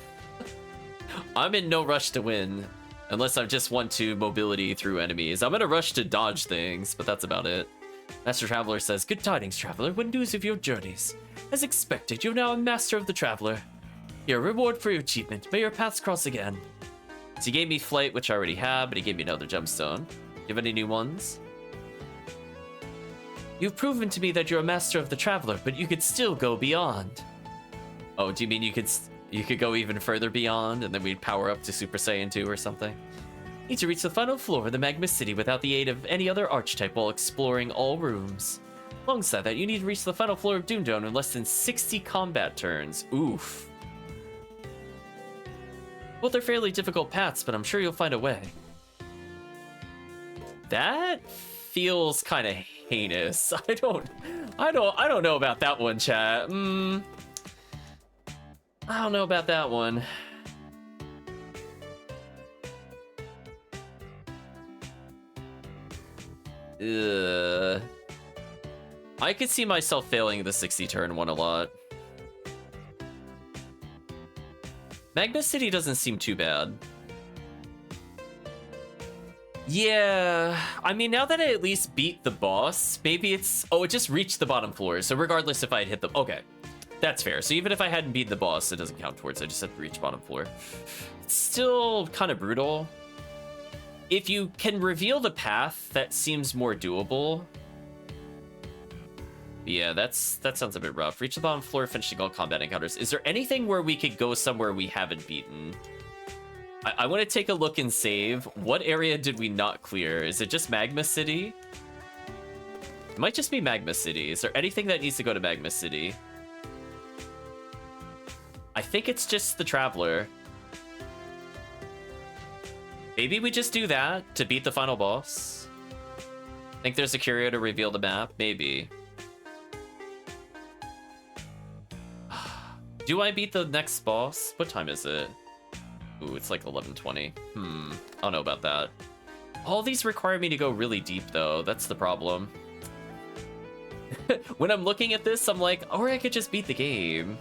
I'm in no rush to win, unless I just want to mobility through enemies. I'm in a rush to dodge things, but that's about it. Master Traveler says, "Good tidings, Traveler. What news of your journeys? As expected, you're now a Master of the Traveler. Here, reward for your achievement. May your paths cross again." So he gave me Flight, which I already have, but he gave me another gemstone. Do you have any new ones? "You've proven to me that you're a Master of the Traveler, but you could still go beyond." Oh, do you mean you could go even further beyond, and then we'd power up to Super Saiyan 2 or something? "Need to reach the final floor of the Magma City without the aid of any other archetype while exploring all rooms. Alongside that, you need to reach the final floor of Dune Dome in less than 60 combat turns." Oof. Both are fairly difficult paths, but I'm sure you'll find a way. That feels kind of heinous. I don't know about that one, chat. I don't know about that one. I could see myself failing the 60 turn one a lot. Magma City doesn't seem too bad. Yeah, I mean, now that I at least beat the boss, maybe it's... Oh, it just reached the bottom floor, so regardless if I had hit the... Okay, that's fair. So even if I hadn't beaten the boss, it doesn't count towards it. I just had to reach bottom floor. It's still kind of brutal. If you can reveal the path, that seems more doable. Yeah, that sounds a bit rough. Reach the bottom floor, finishing all combat encounters. Is there anything where we could go somewhere we haven't beaten? I want to take a look and save. What area did we not clear? Is it just Magma City? It might just be Magma City. Is there anything that needs to go to Magma City? I think it's just the Traveler. Maybe we just do that to beat the final boss. Think there's a curio to reveal the map? Maybe. Do I beat the next boss? What time is it? Ooh, it's like 11:20. I don't know about that. All these require me to go really deep, though. That's the problem. When I'm looking at this, I'm like, or I could just beat the game.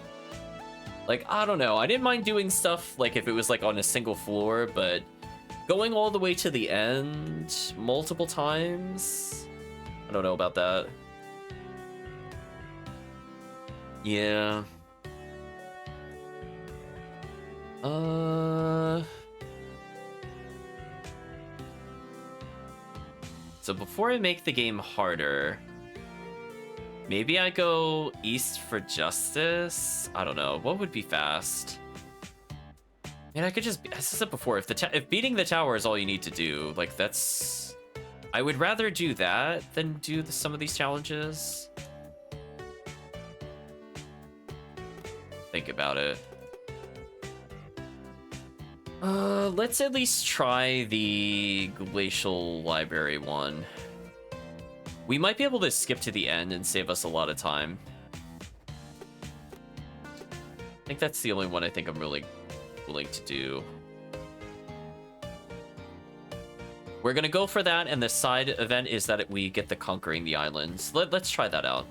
Like, I don't know. I didn't mind doing stuff, like, if it was, like, on a single floor, but going all the way to the end multiple times? I don't know about that. Yeah. So before I make the game harder, maybe I go east for justice? I don't know. What would be fast? Man, I could just... As I said before, if beating the tower is all you need to do, like, that's... I would rather do that than do some of these challenges. Think about it. Let's at least try the Glacial Library one. We might be able to skip to the end and save us a lot of time. I think that's the only one I think I'm really willing to do. We're gonna go for that, and the side event is that we get the Conquering the Islands. Let's try that out.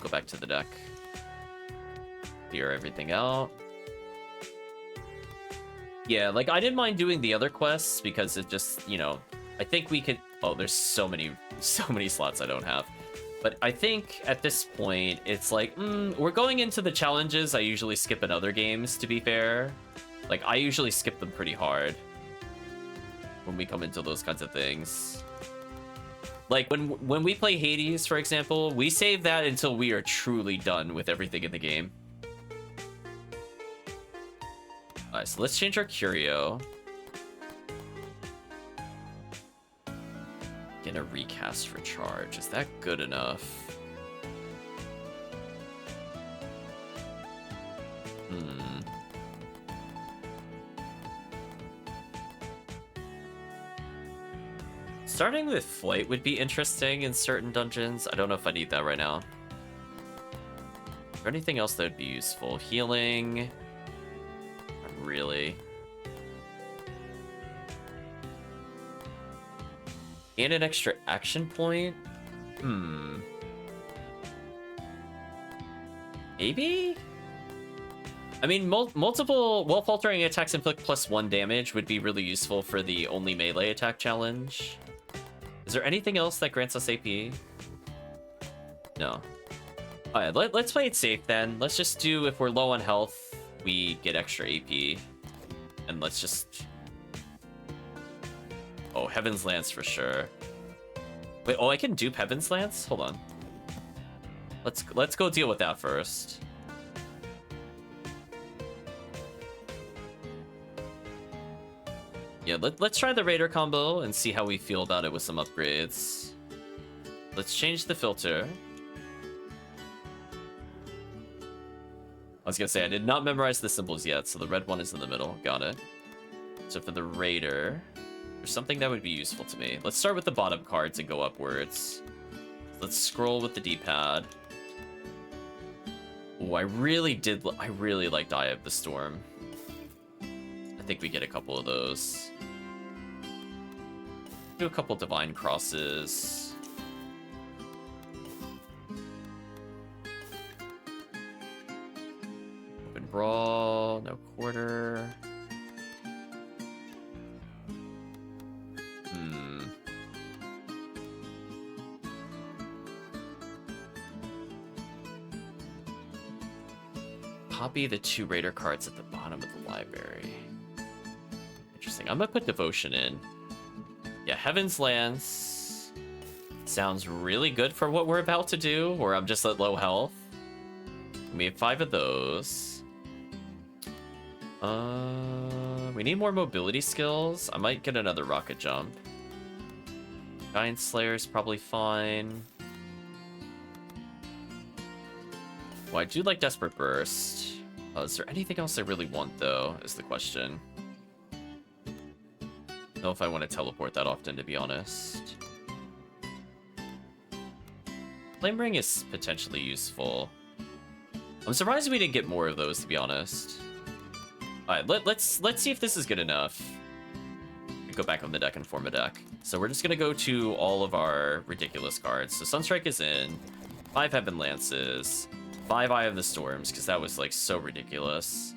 Go back to the deck. Clear everything out. Yeah, like, I didn't mind doing the other quests because it just, you know, I think we could... Oh, there's so many slots I don't have. But I think at this point, it's like, we're going into the challenges I usually skip in other games, to be fair. Like, I usually skip them pretty hard when we come into those kinds of things. Like, when we play Hades, for example, we save that until we are truly done with everything in the game. Alright, so let's change our curio. Get a recast for charge. Is that good enough? Starting with flight would be interesting in certain dungeons. I don't know if I need that right now. Is there anything else that would be useful? Healing? Not really. And an extra action point? Maybe? I mean, multiple wealth-altering attacks inflict +1 damage would be really useful for the only melee attack challenge. Is there anything else that grants us AP? No. Alright, let's play it safe then. Let's just do, if we're low on health, we get extra AP. And let's just... Oh, Heaven's Lance for sure. Wait, oh, I can dupe Heaven's Lance? Hold on. Let's go deal with that first. Yeah, let's try the Raider combo and see how we feel about it with some upgrades. Let's change the filter. I was gonna say, I did not memorize the symbols yet, so the red one is in the middle. Got it. So for the Raider, there's something that would be useful to me. Let's start with the bottom cards and go upwards. Let's scroll with the D-pad. Oh, I really liked Eye of the Storm. I think we get a couple of those. Do a couple Divine Crosses. Open Brawl, no quarter. Copy the 2 Raider cards at the bottom of the library. Interesting. I'm gonna put Devotion in. Yeah, Heaven's Lance sounds really good for what we're about to do, where I'm just at low health. We have 5 of those. We need more mobility skills. I might get another rocket jump. Giant Slayer's probably fine. Well, I do like Desperate Burst. Is there anything else I really want, though, is the question. I don't know if I want to teleport that often, to be honest. Flame Ring is potentially useful. I'm surprised we didn't get more of those, to be honest. Alright, let's see if this is good enough. Go back on the deck and form a deck. So we're just gonna go to all of our ridiculous cards. So Sunstrike is in, 5 Heaven Lances, 5 Eye of the Storms, because that was like so ridiculous.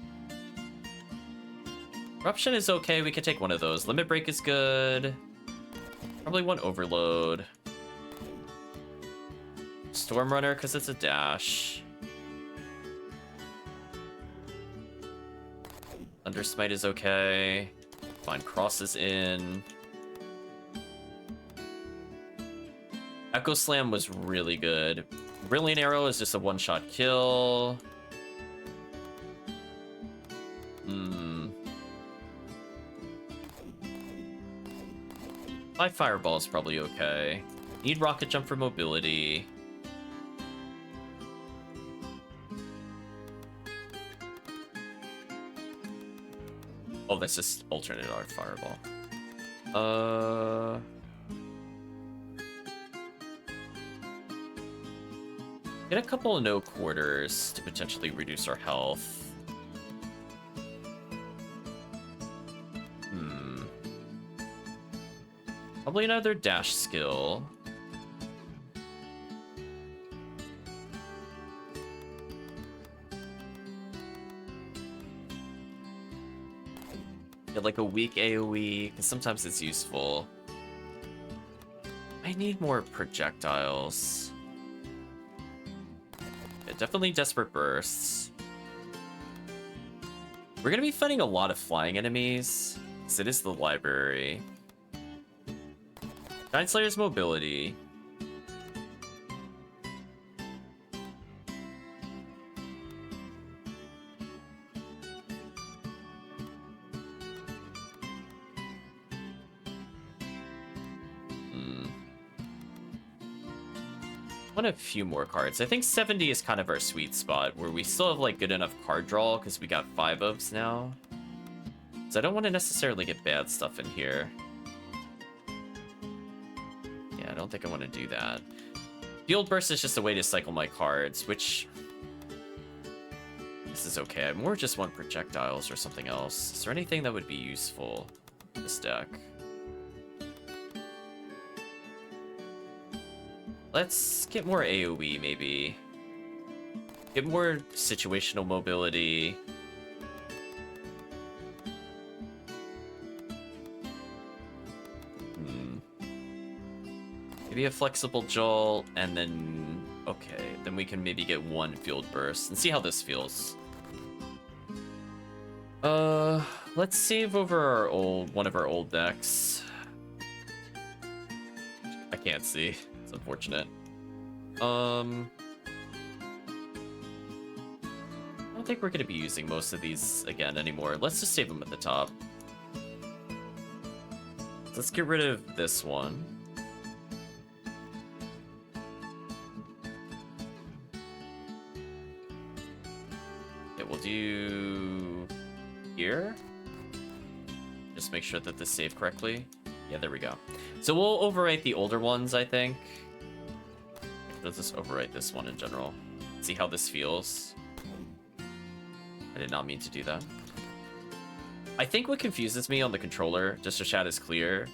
Corruption is okay, we can take one of those. Limit Break is good. Probably one Overload. Storm Runner, because it's a dash. Undersmite is okay. Divine Cross is in. Echo Slam was really good. Brilliant Arrow is just a one-shot kill. My Fireball is probably okay. Need Rocket Jump for mobility. Oh, that's just alternate art Fireball. Get a couple of no quarters to potentially reduce our health. Probably another dash skill. Get like a weak AoE, because sometimes it's useful. I need more projectiles. Yeah, definitely Desperate Bursts. We're gonna be fighting a lot of flying enemies, because it is the library. Giant Slayer's mobility. Want a few more cards. I think 70 is kind of our sweet spot, where we still have like good enough card draw because we got 5 ofs now. So I don't want to necessarily get bad stuff in here. don't think I want to do that. Field Burst is just a way to cycle my cards, which... This is okay. I more just want projectiles or something else. Is there anything that would be useful in this deck? Let's get more AoE, maybe. Get more situational mobility. Maybe a flexible jolt, and then... Okay, then we can maybe get one field burst and see how this feels. Let's save over our one of our old decks. I can't see. It's unfortunate. I don't think we're going to be using most of these again anymore. Let's just save them at the top. Let's get rid of this one. Okay, we'll do here. Just make sure that this saved correctly. Yeah, there we go. So we'll overwrite the older ones, I think. Let's just overwrite this one in general. See how this feels. I did not mean to do that. I think what confuses me on the controller, just so chat is clear,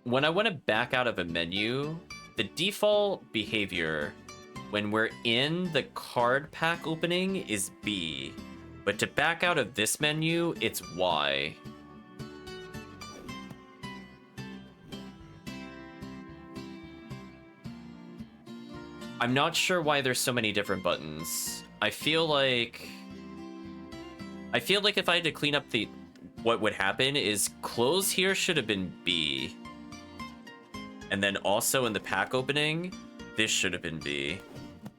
when I want to back out of a menu, the default behavior when we're in the card pack opening is B. But to back out of this menu, it's Y. I'm not sure why there's so many different buttons. I feel like if I had to clean up what would happen is close here should have been B. And then also in the pack opening, this should have been B.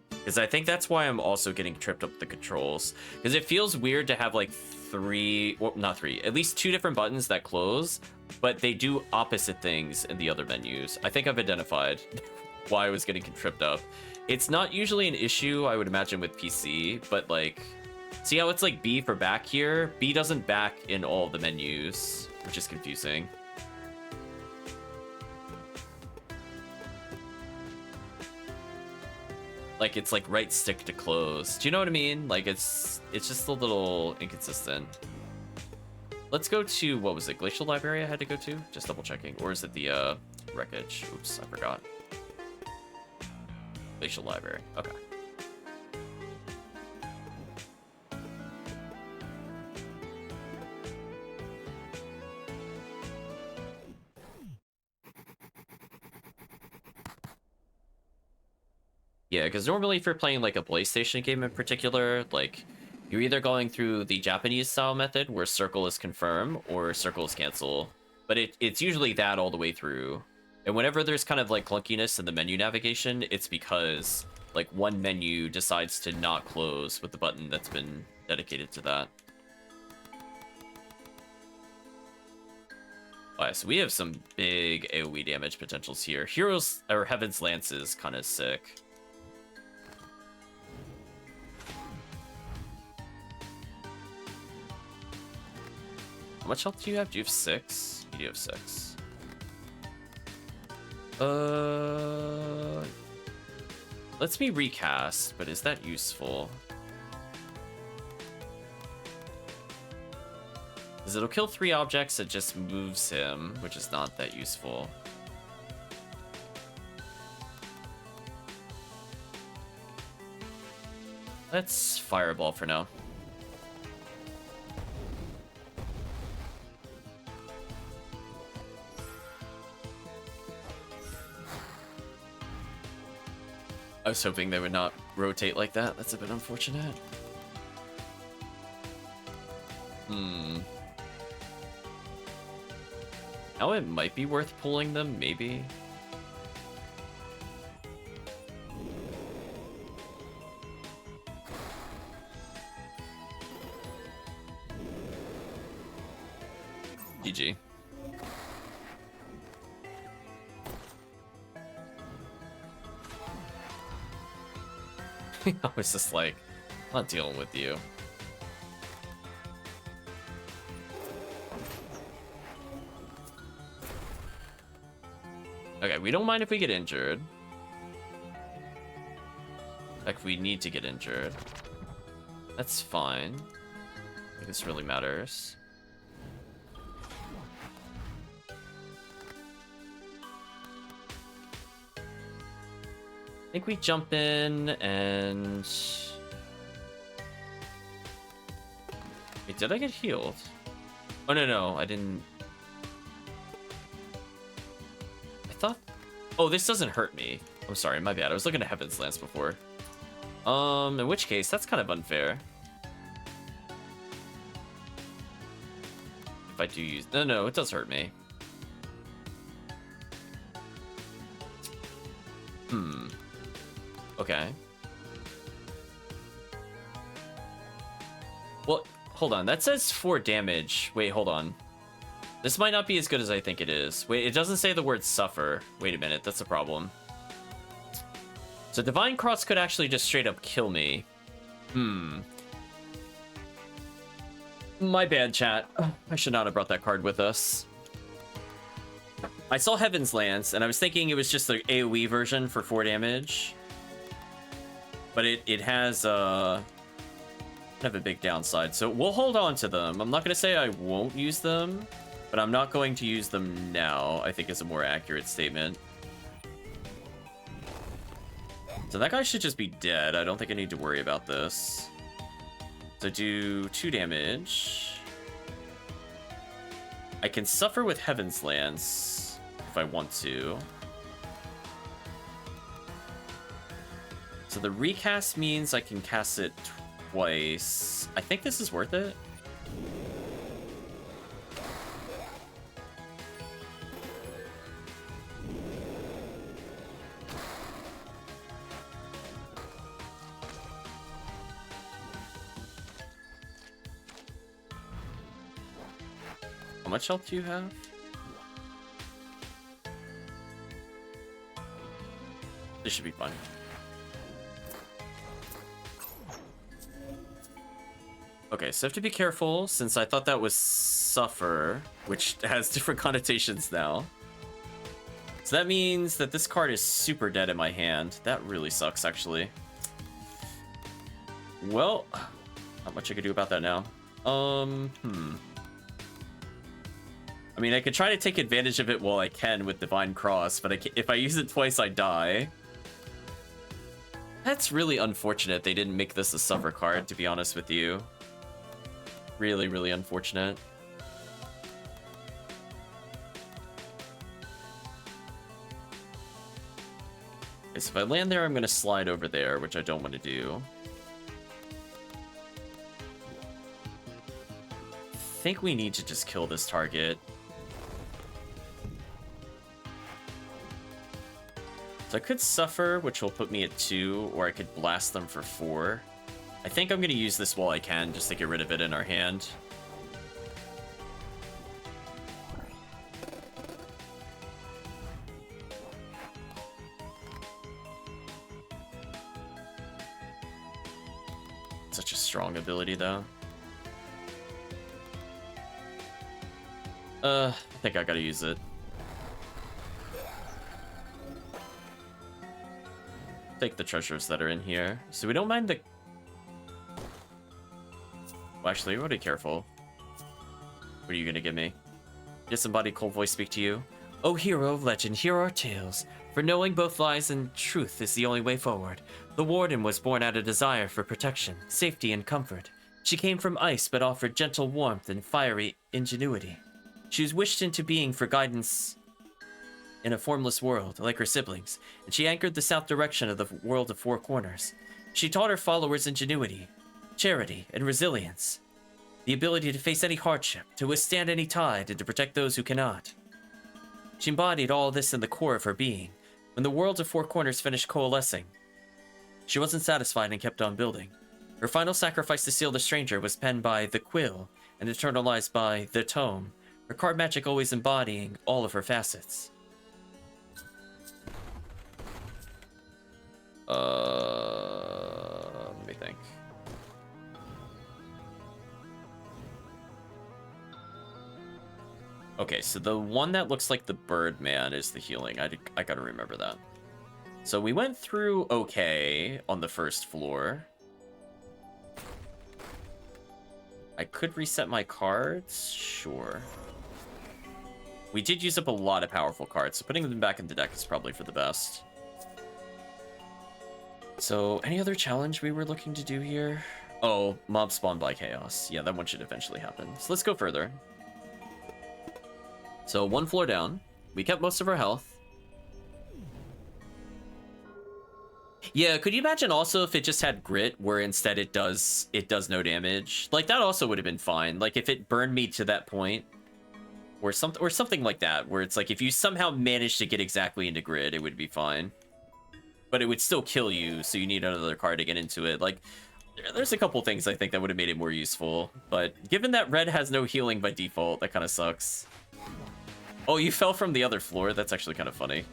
Because I think that's why I'm also getting tripped up the controls. Because it feels weird to have like at least two different buttons that close, but they do opposite things in the other menus. I think I've identified why I was getting tripped up. It's not usually an issue, I would imagine, with PC, but like, see how it's like B for back here? B doesn't back in all the menus, which is confusing. Like, it's like right stick to close. Do you know what I mean? Like, it's just a little inconsistent. Let's go to, what was it, Glacial Library I had to go to? Just double checking. Or is it the Wreckage? Oops, I forgot. Glacial Library, okay. Yeah, because normally if you're playing like a PlayStation game in particular, like you're either going through the Japanese style method where circle is confirm or circle is cancel, but it's usually that all the way through. And whenever there's kind of like clunkiness in the menu navigation, it's because like one menu decides to not close with the button that's been dedicated to that. Alright, so we have some big AoE damage potentials here. Heroes or Heaven's Lance is kind of sick. How much health do you have? Do you have 6? You do have 6. Let's me recast, but is that useful? Because it'll kill 3 objects, it just moves him, which is not that useful. Let's Fireball for now. I was hoping they would not rotate like that. That's a bit unfortunate. Now it might be worth pulling them, maybe. GG. I was just like, I'm not dealing with you. Okay, we don't mind if we get injured. Like, we need to get injured. That's fine. I think this really matters. I think we jump in and... Wait, did I get healed? Oh, no, I didn't... I thought... Oh, this doesn't hurt me. I'm sorry, my bad. I was looking at Heaven's Lance before. In which case, that's kind of unfair. If I do use... No, it does hurt me. Okay. Well, hold on. That says 4 damage. Wait, hold on. This might not be as good as I think it is. Wait, it doesn't say the word suffer. Wait a minute, that's a problem. So Divine Cross could actually just straight up kill me. My bad, chat. I should not have brought that card with us. I saw Heaven's Lance, and I was thinking it was just the AoE version for 4 damage. But it has kind of a big downside, so we'll hold on to them. I'm not going to say I won't use them, but I'm not going to use them now, I think is a more accurate statement. So that guy should just be dead. I don't think I need to worry about this. So do 2 damage. I can suffer with Heaven's Lance if I want to. So the recast means I can cast it twice. I think this is worth it. How much health do you have? This should be fun. Okay, so I have to be careful since I thought that was suffer, which has different connotations now. So that means that this card is super dead in my hand. That really sucks, actually. Well, not much I could do about that now. I mean, I could try to take advantage of it while I can with Divine Cross, but if I use it twice, I die. That's really unfortunate they didn't make this a suffer card, to be honest with you. Really, really unfortunate. Okay, so if I land there, I'm going to slide over there, which I don't want to do. I think we need to just kill this target. So I could suffer, which will put me at 2, or I could blast them for 4. I think I'm going to use this while I can, just to get rid of it in our hand. Such a strong ability, though. I think I gotta use it. Take the treasures that are in here. So we don't mind the... Well, actually, we gotta be careful. What are you gonna give me? Disembodied cold voice speak to you. O hero of legend, hear our tales. For knowing both lies and truth is the only way forward. The warden was born out of desire for protection, safety, and comfort. She came from ice but offered gentle warmth and fiery ingenuity. She was wished into being for guidance in a formless world, like her siblings, and she anchored the south direction of the world of four corners. She taught her followers ingenuity, charity, and resilience. The ability to face any hardship, to withstand any tide, and to protect those who cannot. She embodied all this in the core of her being. When the worlds of four corners finished coalescing, she wasn't satisfied and kept on building. Her final sacrifice to seal the stranger was penned by the Quill and eternalized by the Tome, her card magic always embodying all of her facets. Let me think. Okay, so the one that looks like the Birdman is the healing. I gotta remember that. So we went through okay on the first floor. I could reset my cards, sure. We did use up a lot of powerful cards, so putting them back in the deck is probably for the best. So, any other challenge we were looking to do here? Oh, mob spawn by chaos. Yeah, that one should eventually happen. So let's go further. So, one floor down. We kept most of our health. Yeah, could you imagine also if it just had grit, where instead it does no damage? Like, that also would have been fine. Like, if it burned me to that point, or something like that, where it's like, if you somehow managed to get exactly into grit, it would be fine. But it would still kill you, so you need another card to get into it. Like, there's a couple things I think that would have made it more useful. But given that red has no healing by default, that kind of sucks. Oh, you fell from the other floor? That's actually kind of funny.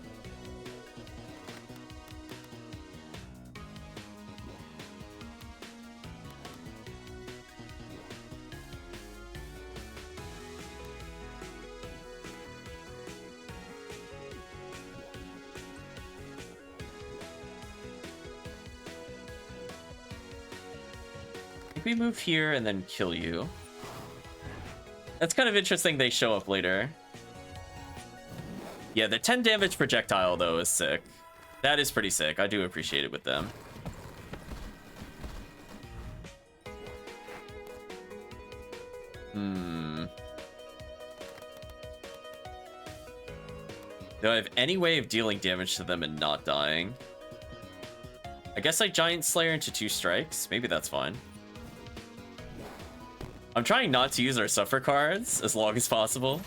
We move here and then kill you. That's kind of interesting they show up later. Yeah, the 10 damage projectile, though, is sick. That is pretty sick. I do appreciate it with them. Do I have any way of dealing damage to them and not dying? I guess I Giant Slayer into 2 strikes. Maybe that's fine. I'm trying not to use our suffer cards as long as possible.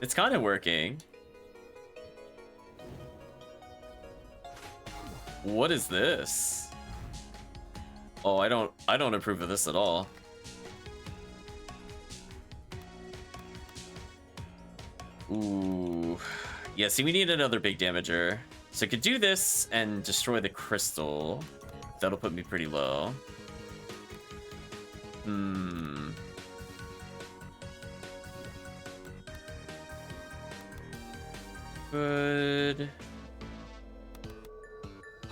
It's kind of working. What is this? Oh, I don't approve of this at all. Ooh. Yeah, see, we need another big damager. So I could do this and destroy the crystal. That'll put me pretty low. Good.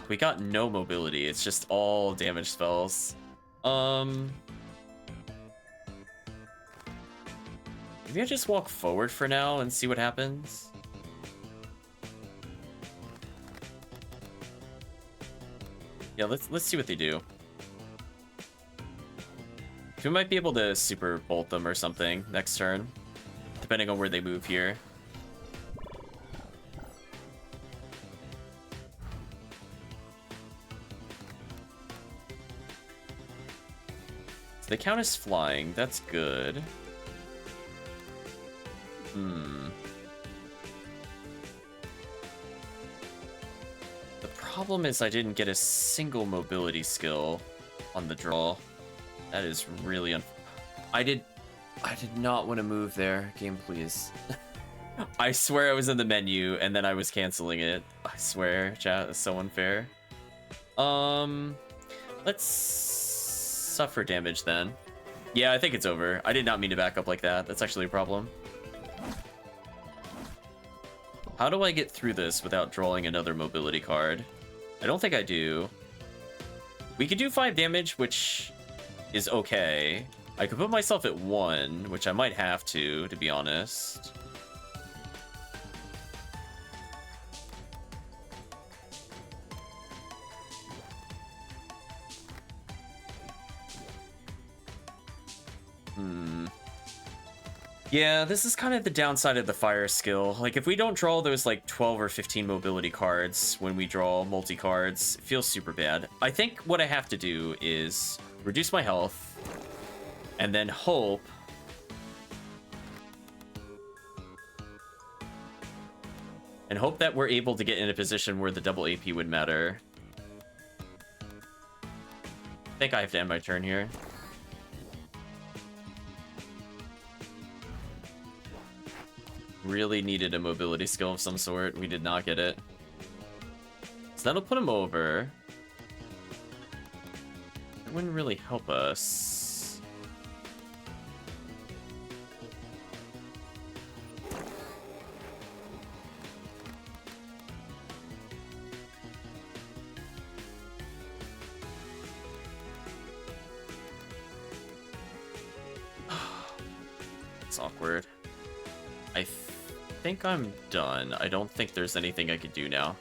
We got no mobility. It's just all damage spells. Maybe I just walk forward for now and see what happens. Yeah, let's see what they do. We might be able to super bolt them or something next turn, depending on where they move here. So they count as flying. That's good. The problem is I didn't get a single mobility skill on the draw. That is really I did not want to move there. Game, please. I swear I was in the menu and then I was canceling it. I swear, chat, it's so unfair. Let's suffer damage then. Yeah, I think it's over. I did not mean to back up like that. That's actually a problem. How do I get through this without drawing another mobility card? I don't think I do. We could do 5 damage, which is okay. I could put myself at 1, which I might have to be honest. Yeah, this is kind of the downside of the fire skill. Like, if we don't draw those, like, 12 or 15 mobility cards when we draw multi-cards, it feels super bad. I think what I have to do is reduce my health, and then hope... and hope that we're able to get in a position where the double AP would matter. I think I have to end my turn here. Really needed a mobility skill of some sort. We did not get it. So that'll put him over. It wouldn't really help us. that's awkward. I think I'm done. I don't think there's anything I could do now.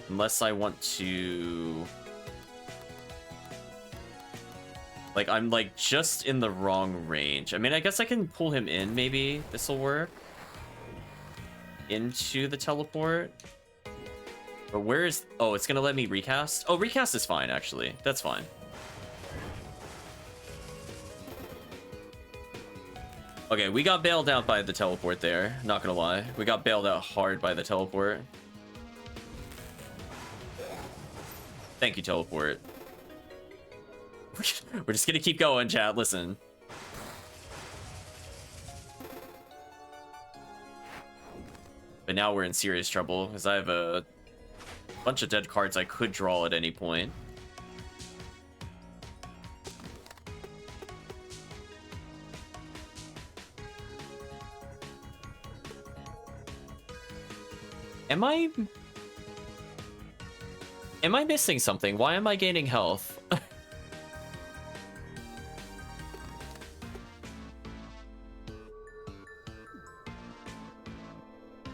Unless I want to... Like, I'm, like, just in the wrong range. I mean, I guess I can pull him in, maybe. This'll work. Into the teleport. But where is... Oh, it's gonna let me recast? Oh, recast is fine, actually. That's fine. Okay, we got bailed out by the teleport there. Not gonna lie. We got bailed out hard by the teleport. Thank you, teleport. We're just gonna keep going, chat. Listen. But now we're in serious trouble, because I have a bunch of dead cards I could draw at any point. Am I missing something? Why am I gaining health?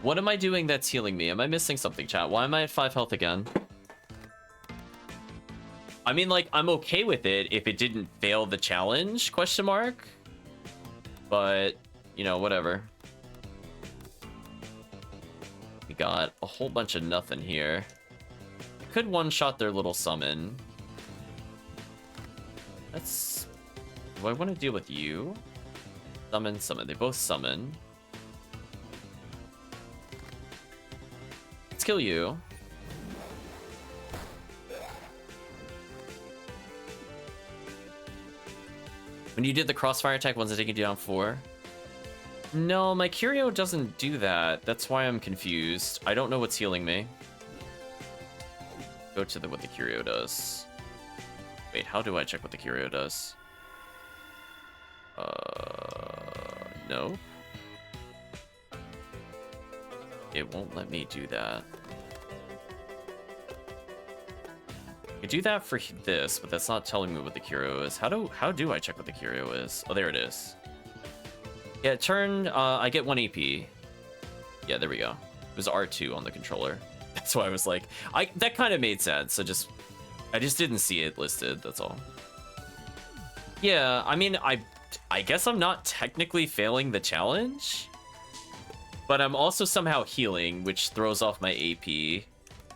What am I doing that's healing me? Am I missing something, chat? Why am I at 5 health again? I mean, like, I'm okay with it if it didn't fail the challenge, question mark? But, you know, whatever. We got a whole bunch of nothing here. I could one-shot their little summon. That's... Do I want to deal with you? Summon, summon. They both summon. Let's kill you. When you did the crossfire attack, wasn't taking you down 4? No, my Curio doesn't do that. That's why I'm confused. I don't know what's healing me. Go to what the Curio does. Wait, how do I check what the Curio does? No. It won't let me do that. I could do that for this, but that's not telling me what the Curio is. How do I check what the Curio is? Oh, there it is. Yeah, turn, I get 1 AP. Yeah, there we go. It was R2 on the controller. That's why I was like, that kind of made sense. I just didn't see it listed, that's all. Yeah, I mean, I guess I'm not technically failing the challenge, but I'm also somehow healing, which throws off my AP.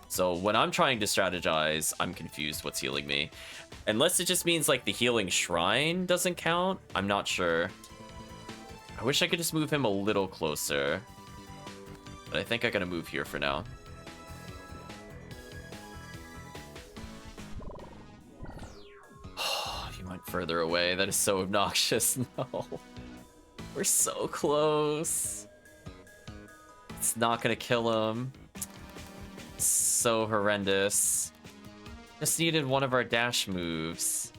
So when I'm trying to strategize, I'm confused what's healing me. Unless it just means like the healing shrine doesn't count, I'm not sure. I wish I could just move him a little closer, but I think I gotta move here for now. He went further away. That is so obnoxious. No. We're so close. It's not gonna kill him. So horrendous. Just needed one of our dash moves.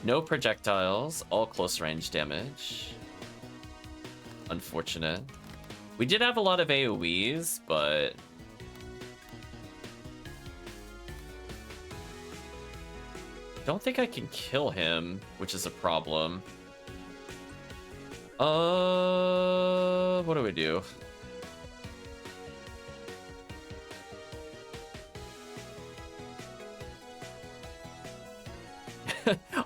No projectiles, all close range damage. Unfortunate. We did have a lot of AoEs, but... don't think I can kill him, which is a problem. What do we do?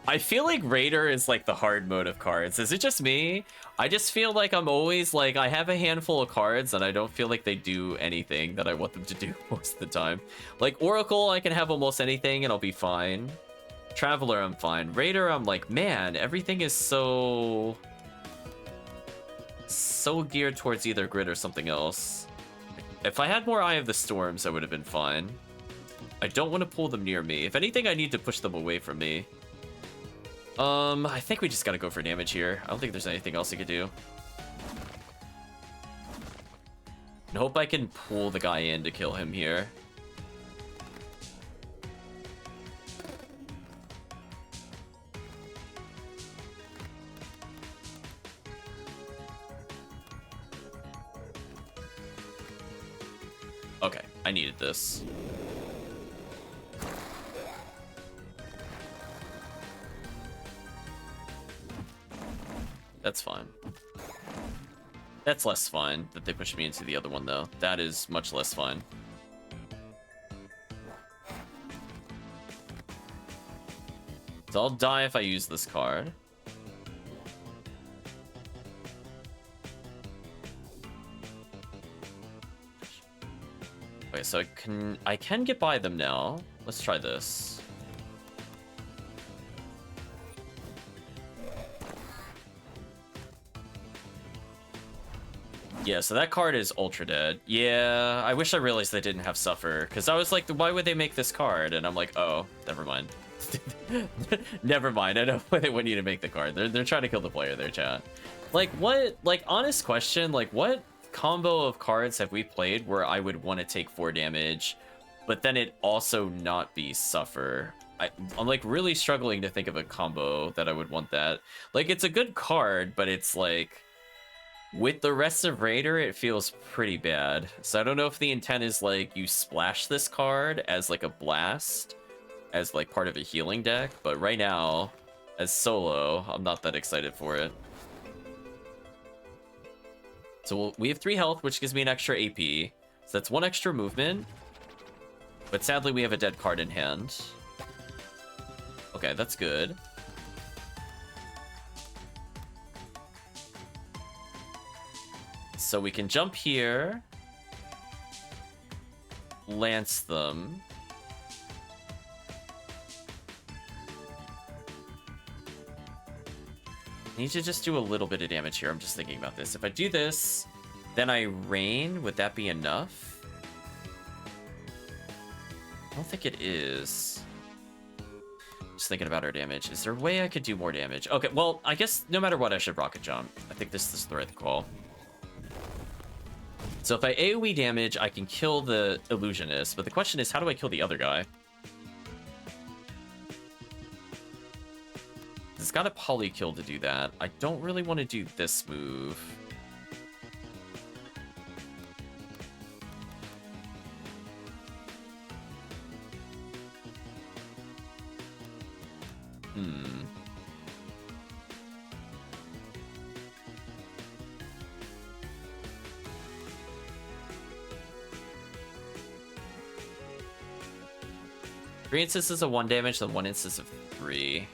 I feel like Raider is like the hard mode of cards. Is it just me? I just feel like I'm always like, I have a handful of cards and I don't feel like they do anything that I want them to do most of the time. Like Oracle, I can have almost anything and I'll be fine. Traveler, I'm fine. Raider, I'm like, man, everything is so geared towards either grid or something else. If I had more Eye of the Storms, I would have been fine. I don't want to pull them near me. If anything, I need to push them away from me. I think we just gotta go for damage here. I don't think there's anything else I could do. I hope I can pull the guy in to kill him here. Okay. I needed this. That's fine. That's less fine that they pushed me into the other one, though. That is much less fine. So I'll die if I use this card. Okay, so I can get by them now. Let's try this. Yeah, so that card is ultra dead. Yeah, I wish I realized they didn't have Suffer, because I was like, why would they make this card? And I'm like, oh, never mind. Never mind, I know why they want you to make the card. They're trying to kill the player there, chat. Like, what, like, honest question, like, what combo of cards have we played where I would want to take 4 damage, but then it also not be Suffer? I'm like really struggling to think of a combo that I would want that. Like, it's a good card, but it's like, with the rest of Raider, it feels pretty bad. So I don't know if the intent is like you splash this card as like a blast, as like part of a healing deck, but right now, as solo, I'm not that excited for it. So we have 3 health, which gives me an extra AP. So that's 1 extra movement. But sadly, we have a dead card in hand. Okay, that's good. So we can jump here. Lance them. I need to just do a little bit of damage here. I'm just thinking about this. If I do this, then I rain. Would that be enough? I don't think it is. Just thinking about our damage. Is there a way I could do more damage? Okay, well, I guess no matter what, I should rocket jump. I think this is the right call. So if I AoE damage, I can kill the illusionist. But the question is, how do I kill the other guy? It's got a poly kill to do that. I don't really want to do this move. Three instances of 1 damage, then 1 instance of 3.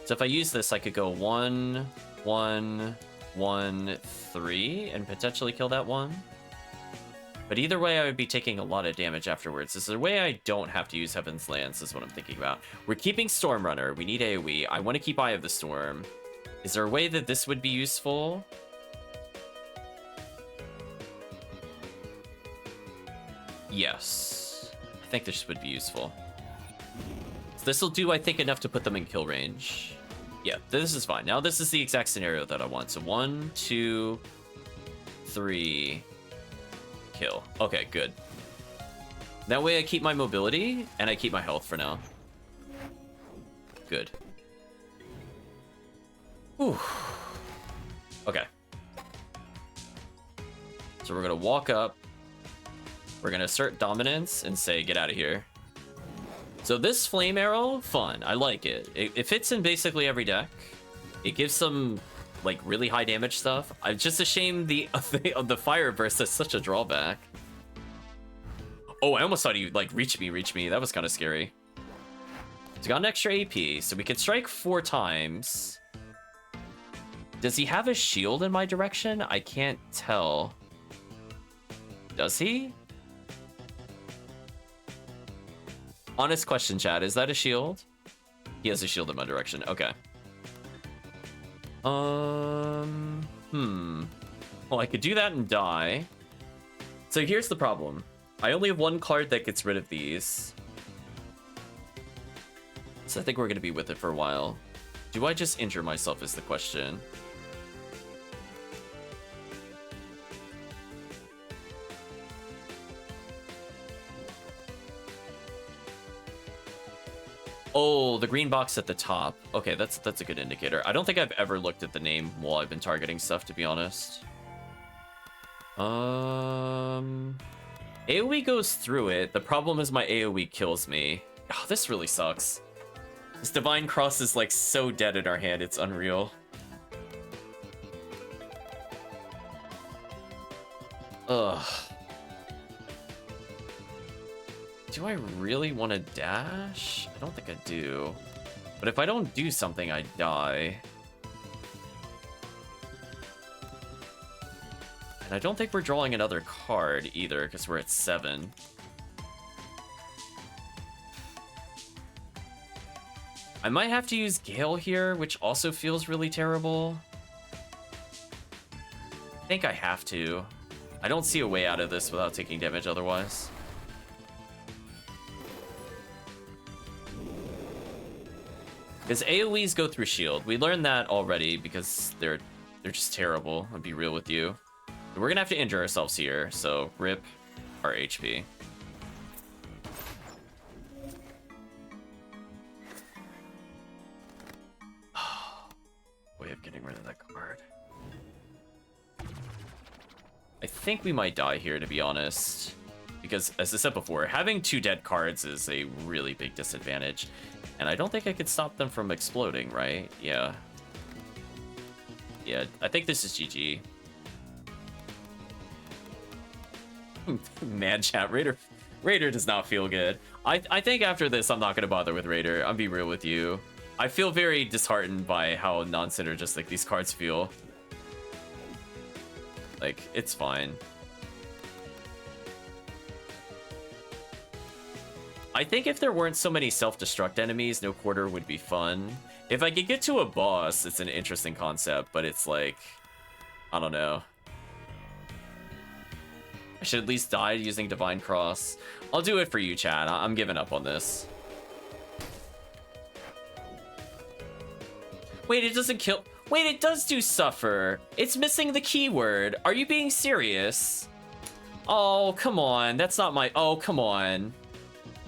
So if I use this, I could go 1, 1, 1, 3, and potentially kill that one. But either way, I would be taking a lot of damage afterwards. Is there a way I don't have to use Heaven's Lance, is what I'm thinking about. We're keeping Storm Runner. We need AoE. I want to keep Eye of the Storm. Is there a way that this would be useful? Yes. I think this would be useful. So this will do, I think, enough to put them in kill range. Yeah, this is fine. Now this is the exact scenario that I want. So 1, 2, 3, kill. Okay, good. That way I keep my mobility, and I keep my health for now. Good. Whew. Okay. So we're gonna walk up. We're gonna assert dominance and say, get out of here. So this flame arrow, fun. I like it. It fits in basically every deck. It gives some like really high damage stuff. It's just a shame the fire burst is such a drawback. Oh, I almost thought he like reach me. That was kind of scary. So got an extra AP, so we can strike 4 times. Does he have a shield in my direction? I can't tell. Does he? Honest question, chat. Is that a shield? He has a shield in my direction. Okay. Well, I could do that and die. So here's the problem. I only have 1 card that gets rid of these. So I think we're going to be with it for a while. Do I just injure myself is the question. Oh, the green box at the top. Okay, that's a good indicator. I don't think I've ever looked at the name while I've been targeting stuff, to be honest. AoE goes through it. The problem is my AoE kills me. Oh, this really sucks. This Divine Cross is like so dead in our hand, it's unreal. Ugh. Do I really want to dash? I don't think I do. But if I don't do something, I die. And I don't think we're drawing another card either, because we're at 7. I might have to use Gale here, which also feels really terrible. I think I have to. I don't see a way out of this without taking damage otherwise. Because AoEs go through shield. We learned that already because they're just terrible, I'll be real with you. We're gonna have to injure ourselves here, so rip our HP. Way of getting rid of that card. I think we might die here, to be honest. Because, as I said before, having 2 dead cards is a really big disadvantage. And I don't think I could stop them from exploding, right? Yeah. Yeah, I think this is GG. Man, chat, Raider does not feel good. I think after this, I'm not going to bother with Raider. I'll be real with you. I feel very disheartened by how non-synergistic these cards feel. Like, it's fine. I think if there weren't so many self-destruct enemies, no quarter would be fun. If I could get to a boss, it's an interesting concept, but it's like, I don't know. I should at least die using Divine Cross. I'll do it for you, Chad. I'm giving up on this. Wait, it doesn't kill... Wait, it does do suffer. It's missing the keyword. Are you being serious? Oh, come on. That's not my... Oh, come on.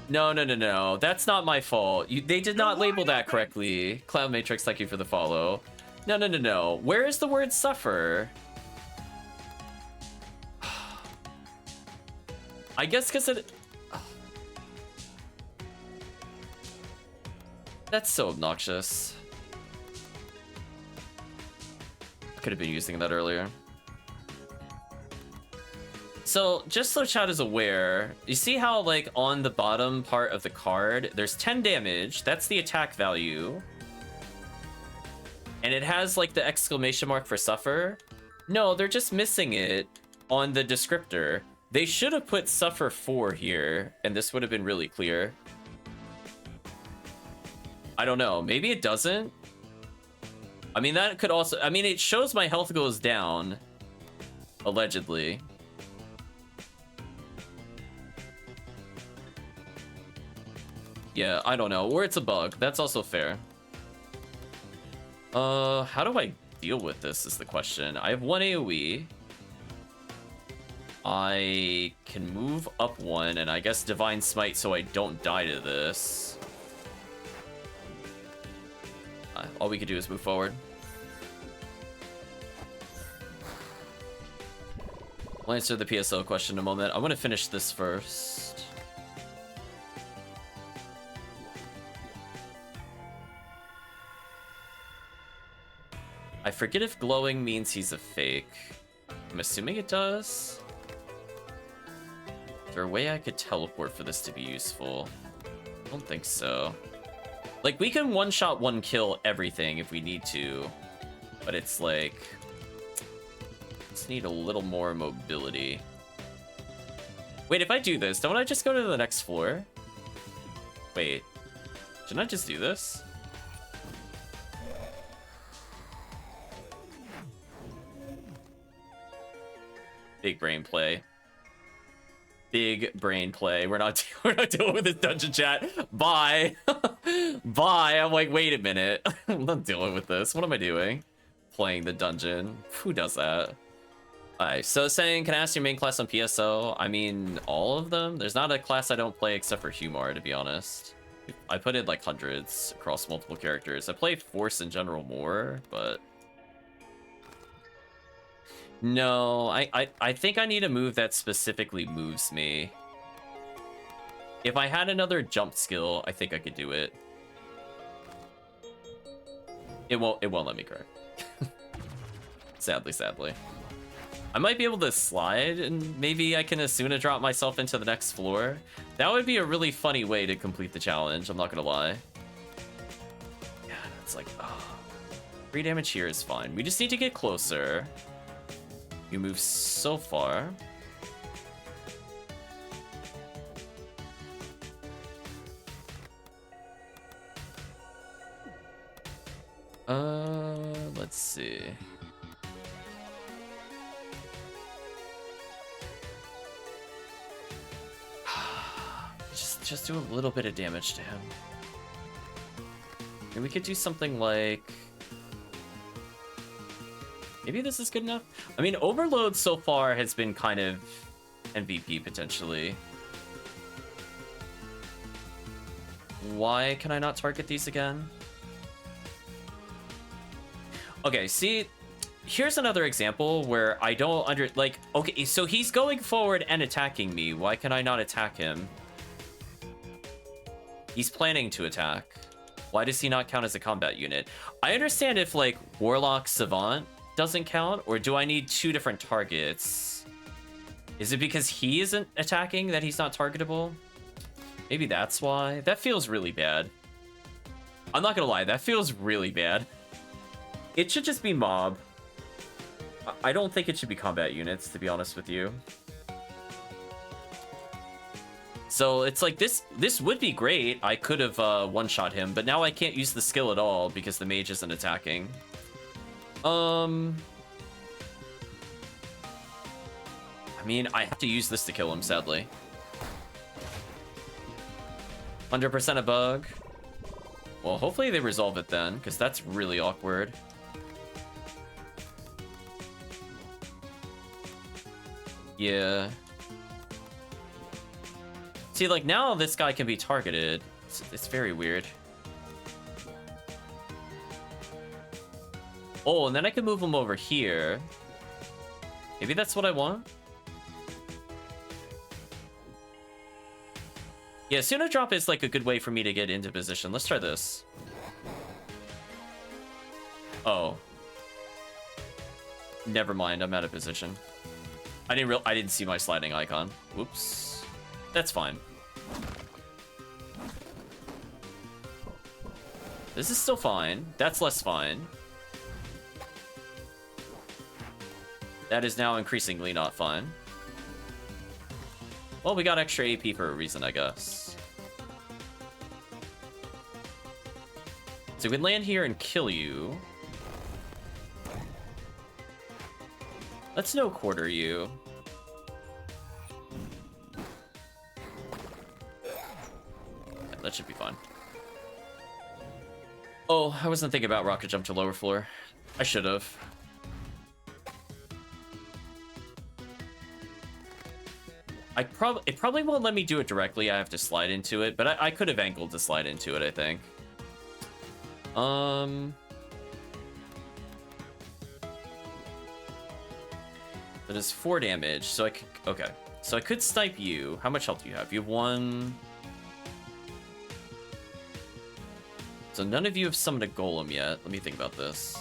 No. That's not my fault. They did not label that correctly. Cloud Matrix, thank you for the follow. No. Where is the word suffer? I guess because it... That's so obnoxious. I could have been using that earlier. So, just so chat is aware, you see how, like, on the bottom part of the card, there's 10 damage. That's the attack value. And it has, like, the exclamation mark for suffer. No, they're just missing it on the descriptor. They should have put suffer 4 here, and this would have been really clear. I don't know. Maybe it doesn't. I mean, that could also... I mean, it shows my health goes down. Allegedly. Yeah, I don't know. Or it's a bug. That's also fair. How do I deal with this is the question. I have 1 AoE. I can move up 1, and I guess Divine Smite so I don't die to this. All we could do is move forward. I'll answer the PSO question in a moment. I want to finish this first. I forget if glowing means he's a fake. I'm assuming it does. Is there a way I could teleport for this to be useful? I don't think so. Like, we can one-shot, one-kill everything if we need to. But it's like... Just need a little more mobility. Wait, if I do this, don't I just go to the next floor? Wait. Shouldn't I just do this? Big brain play. Big brain play. We're not dealing with this dungeon chat. Bye. Bye. I'm like, wait a minute. I'm not dealing with this. What am I doing? Playing the dungeon. Who does that? Alright, so saying, can I ask your main class on PSO? I mean, all of them? There's not a class I don't play except for Humor, to be honest. I put in like hundreds across multiple characters. I play Force in general more, but... No, I think I need a move that specifically moves me. If I had another jump skill, I think I could do it. It won't let me correct. Sadly. I might be able to slide, and maybe I can Asuna drop myself into the next floor. That would be a really funny way to complete the challenge, I'm not gonna lie. Yeah, it's like, oh. 3 damage here is fine. We just need to get closer. You move so far. Let's see. Just do a little bit of damage to him. And we could do something like... Maybe this is good enough? I mean, Overload so far has been kind of MVP, potentially. Why can I not target these again? Okay, see, here's another example where I don't like, okay, so he's going forward and attacking me. Why can I not attack him? He's planning to attack. Why does he not count as a combat unit? I understand if, like, Warlock Savant doesn't count, or do I need 2 different targets? Is it because he isn't attacking that he's not targetable? Maybe that's why. That feels really bad. I'm not gonna lie, that feels really bad. It should just be mob. I don't think it should be combat units, to be honest with you. So it's like, this would be great. I could have one-shot him, but now I can't use the skill at all because the mage isn't attacking. I mean, I have to use this to kill him, sadly. 100% a bug. Well, hopefully they resolve it then, because that's really awkward. Yeah. See, like, now this guy can be targeted. It's very weird. Oh, and then I can move him over here. Maybe that's what I want. Yeah, Suna Drop is, like, a good way for me to get into position. Let's try this. Oh. Never mind, I'm out of position. I didn't see my sliding icon. Whoops. That's fine. This is still fine. That's less fine. That is now increasingly not fine. Well, we got extra AP for a reason, I guess. So we can land here and kill you. Let's no quarter you. Yeah, that should be fine. Oh, I wasn't thinking about rocket jump to lower floor. I should have. It probably won't let me do it directly. I have to slide into it, but I could have angled to slide into it, I think. That is 4 damage, so okay. So I could snipe you. How much health do you have? You have 1. So none of you have summoned a golem yet. Let me think about this.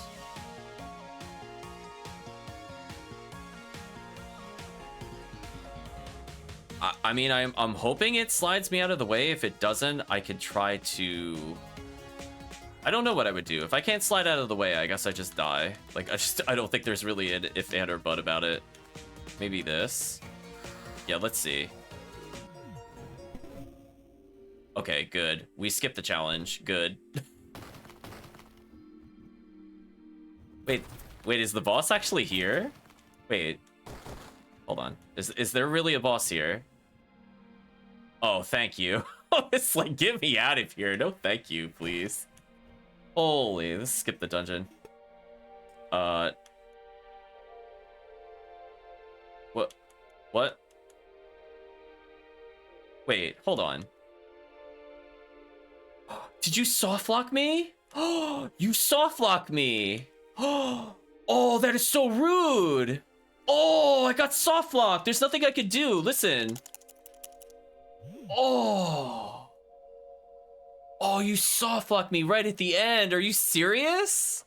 I mean, I'm hoping it slides me out of the way. If it doesn't, I could try to... I don't know what I would do. If I can't slide out of the way, I guess I just die. Like, I don't think there's really an if, and, or but about it. Maybe this. Yeah, let's see. Okay, good. We skipped the challenge. Good. Wait, is the boss actually here? Wait. Hold on. Is there really a boss here? Oh, thank you. It's like, get me out of here. No, thank you, please. Holy, let's skip the dungeon. What? Wait, hold on. Did you softlock me? Oh, you softlocked me. Oh, that is so rude. Oh, I got soft lock. There's nothing I could do. Listen. Oh. Oh, you soft locked me right at the end. Are you serious?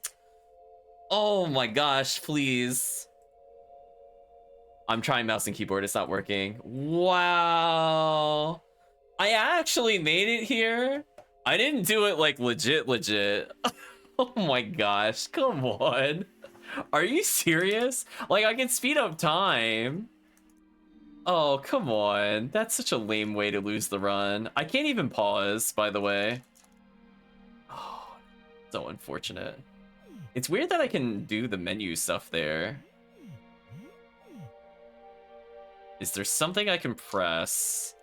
Oh my gosh, please. I'm trying mouse and keyboard. It's not working. Wow. I actually made it here. I didn't do it like legit. Oh my gosh, come on. Are you serious? Like, I can speed up time. Oh, come on. That's such a lame way to lose the run. I can't even pause, by the way. Oh, so unfortunate. It's weird that I can do the menu stuff there. Is there something I can press?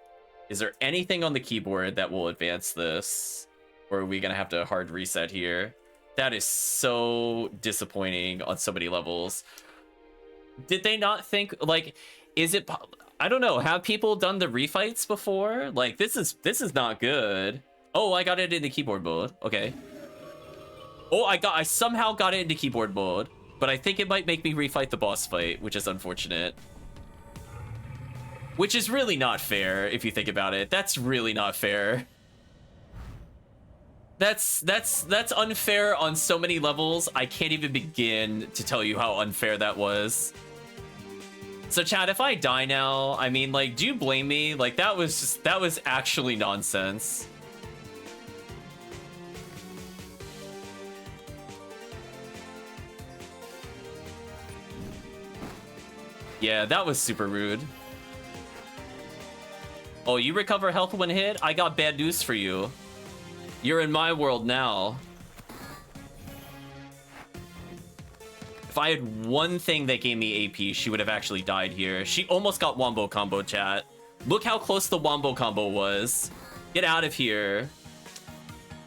Is there anything on the keyboard that will advance this? Or are we gonna have to hard reset here? That is so disappointing on so many levels. Did they not think, like, is it, I don't know, have people done the refights before? Like, this is not good. Oh, I got it into keyboard mode. Okay. Oh, I somehow got it into keyboard mode, but I think it might make me refight the boss fight, which is unfortunate. Which is really not fair, if you think about it. That's really not fair. That's unfair on so many levels. I can't even begin to tell you how unfair that was. So chat, if I die now, I mean, like, do you blame me? Like, that was actually nonsense. Yeah, that was super rude. Oh, you recover health when hit? I got bad news for you. You're in my world now. If I had one thing that gave me AP, she would have actually died here. She almost got wombo combo, chat. Look how close the wombo combo was. Get out of here.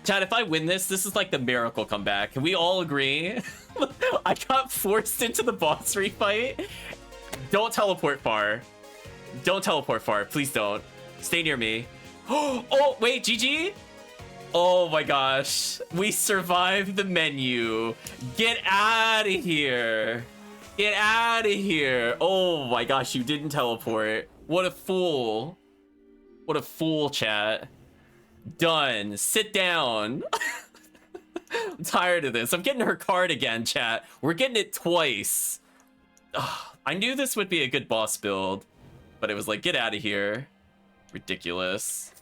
Chat, if I win this is like the miracle comeback. Can we all agree? I got forced into the boss refight. Don't teleport far. Don't teleport far. Please don't. Stay near me. Oh, wait, GG? Oh my gosh. We survived the menu. Get out of here. Get out of here. Oh my gosh, you didn't teleport. What a fool. What a fool, chat. Done. Sit down. I'm tired of this. I'm getting her card again, chat. We're getting it twice. Ugh, I knew this would be a good boss build, but it was like, get out of here. Ridiculous.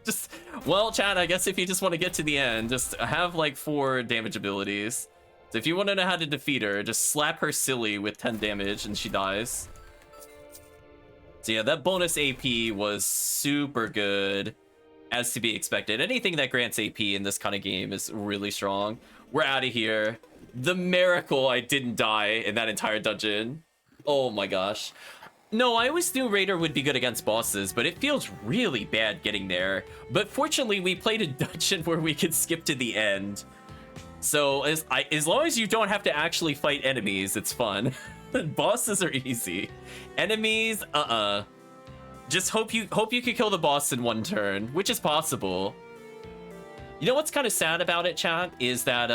Just, well, chat, I guess if you just want to get to the end, just have like 4 damage abilities. So if you want to know how to defeat her, just slap her silly with 10 damage and she dies. So yeah, that bonus AP was super good, as to be expected. Anything that grants AP in this kind of game is really strong. We're out of here. The miracle I didn't die in that entire dungeon. Oh my gosh. No, I always knew Raider would be good against bosses, but it feels really bad getting there. But fortunately, we played a dungeon where we could skip to the end. So as long as you don't have to actually fight enemies, it's fun. Bosses are easy. Enemies, just hope you could kill the boss in one turn, which is possible. You know what's kind of sad about it, chat, is that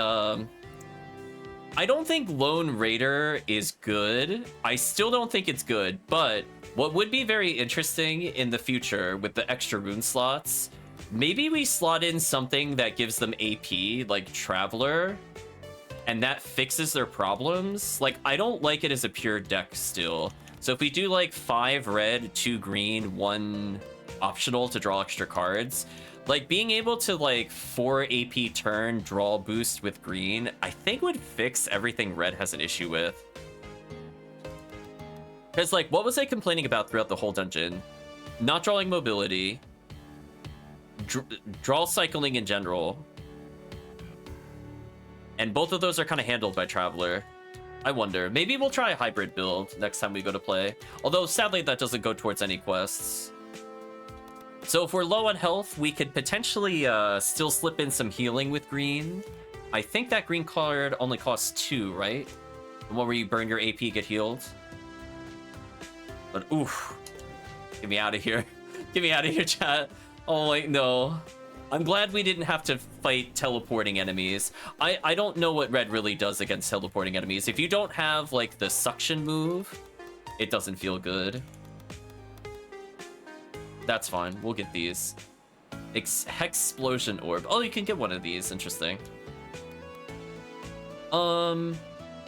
I don't think Lone Raider is good. I still don't think it's good, but what would be very interesting in the future with the extra rune slots, maybe we slot in something that gives them AP, like Traveler, and that fixes their problems. Like, I don't like it as a pure deck still. So if we do like 5 red, 2 green, 1 optional to draw extra cards, like being able to like 4 AP turn draw boost with green, I think would fix everything red has an issue with. Because like, what was I complaining about throughout the whole dungeon? Not drawing mobility, draw cycling in general, and both of those are kind of handled by Traveler. I wonder, maybe we'll try a hybrid build next time we go to play. Although sadly that doesn't go towards any quests. So if we're low on health, we could potentially still slip in some healing with green. I think that green card only costs 2, right? The one where you burn your AP, get healed. But oof. Get me out of here. Get me out of here, chat. Oh wait, no. I'm glad we didn't have to fight teleporting enemies. I don't know what red really does against teleporting enemies. If you don't have, like, the suction move, it doesn't feel good. That's fine. We'll get these. Hexplosion Orb. Oh, you can get one of these. Interesting. So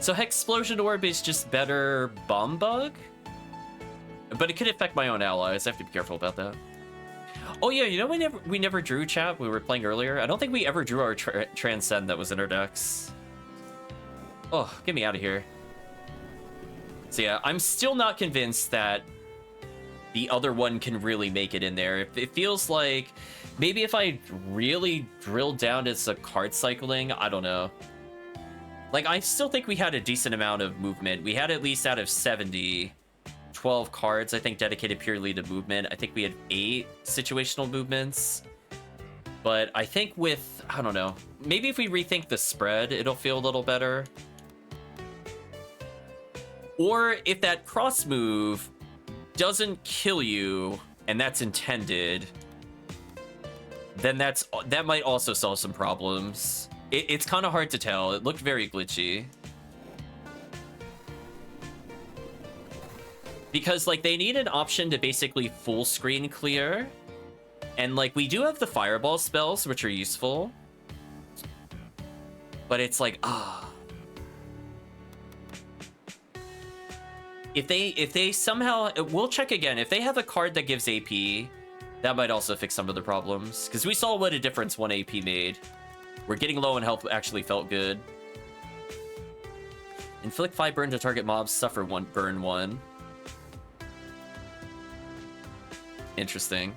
Hexplosion Orb is just better Bomb Bug? But it could affect my own allies. I have to be careful about that. Oh yeah, you know we never drew, chat. We were playing earlier. I don't think we ever drew our Transcend that was in our decks. Oh, get me out of here. So yeah, I'm still not convinced that the other one can really make it in there. It feels like maybe if I really drilled down to some card cycling, I don't know. Like, I still think we had a decent amount of movement. We had at least out of 70, 12 cards, I think, dedicated purely to movement. I think we had 8 situational movements. But I think with, I don't know, maybe if we rethink the spread, it'll feel a little better. Or if that cross move doesn't kill you, and that's intended, then that might also solve some problems. It's kind of hard to tell. It looked very glitchy. Because, like, they need an option to basically full screen clear. And, like, we do have the fireball spells, which are useful. But it's like, If they somehow... We'll check again. If they have a card that gives AP, that might also fix some of the problems. Because we saw what a difference 1 AP made. We're getting low in health actually felt good. Inflict 5 burn to target mobs, suffer 1 burn 1. Interesting.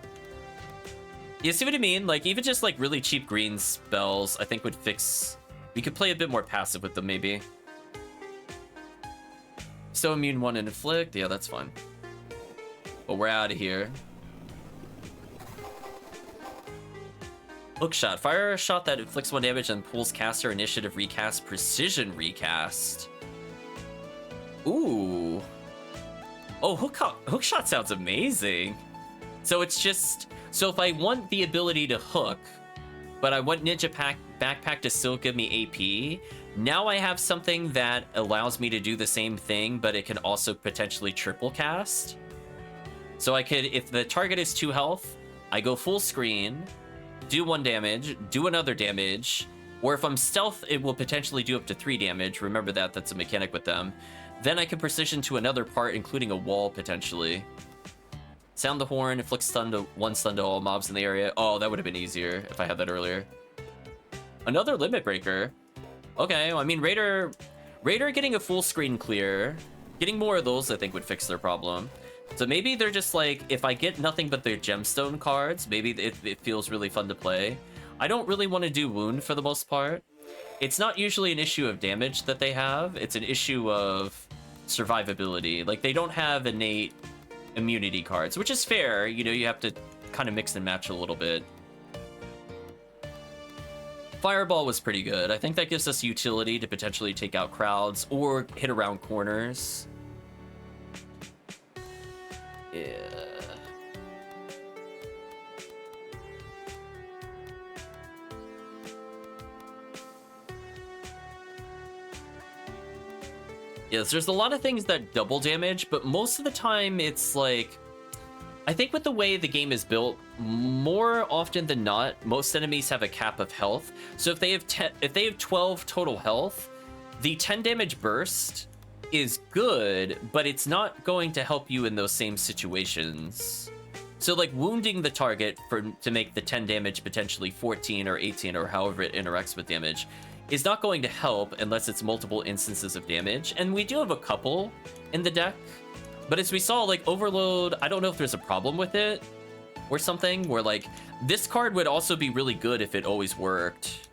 You see what I mean? Like, even just, like, really cheap green spells, I think would fix... We could play a bit more passive with them, maybe. So immune 1 and inflict? Yeah, that's fine. But we're out of here. Hookshot. Fire a shot that inflicts 1 damage and pulls caster initiative recast, precision recast. Ooh. Oh, hookshot sounds amazing. So it's just... So if I want the ability to hook, but I want Ninja Backpack to still give me AP, now I have something that allows me to do the same thing, but it can also potentially triple cast. So I could, if the target is 2 health, I go full screen, do 1 damage, do another damage, or if I'm stealth, it will potentially do up to 3 damage. Remember that, that's a mechanic with them. Then I can precision to another part, including a wall, potentially. Sound the horn, inflict stun to 1 stun to all mobs in the area. Oh, that would have been easier if I had that earlier. Another limit breaker. Okay, well, I mean, Raider getting a full screen clear, getting more of those, I think, would fix their problem. So maybe they're just like, if I get nothing but their gemstone cards, maybe it feels really fun to play. I don't really want to do wound for the most part. It's not usually an issue of damage that they have. It's an issue of survivability. Like, they don't have innate immunity cards, which is fair. You know, you have to kind of mix and match a little bit. Fireball was pretty good. I think that gives us utility to potentially take out crowds or hit around corners. Yeah. Yes, there's a lot of things that double damage, but most of the time it's like, I think with the way the game is built, more often than not, most enemies have a cap of health. So if they have 12 total health, the 10 damage burst is good, but it's not going to help you in those same situations. So like wounding the target to make the 10 damage potentially 14 or 18 or however it interacts with damage is not going to help unless it's multiple instances of damage. And we do have a couple in the deck, but as we saw, like Overload, I don't know if there's a problem with it or something, where like this card would also be really good if it always worked.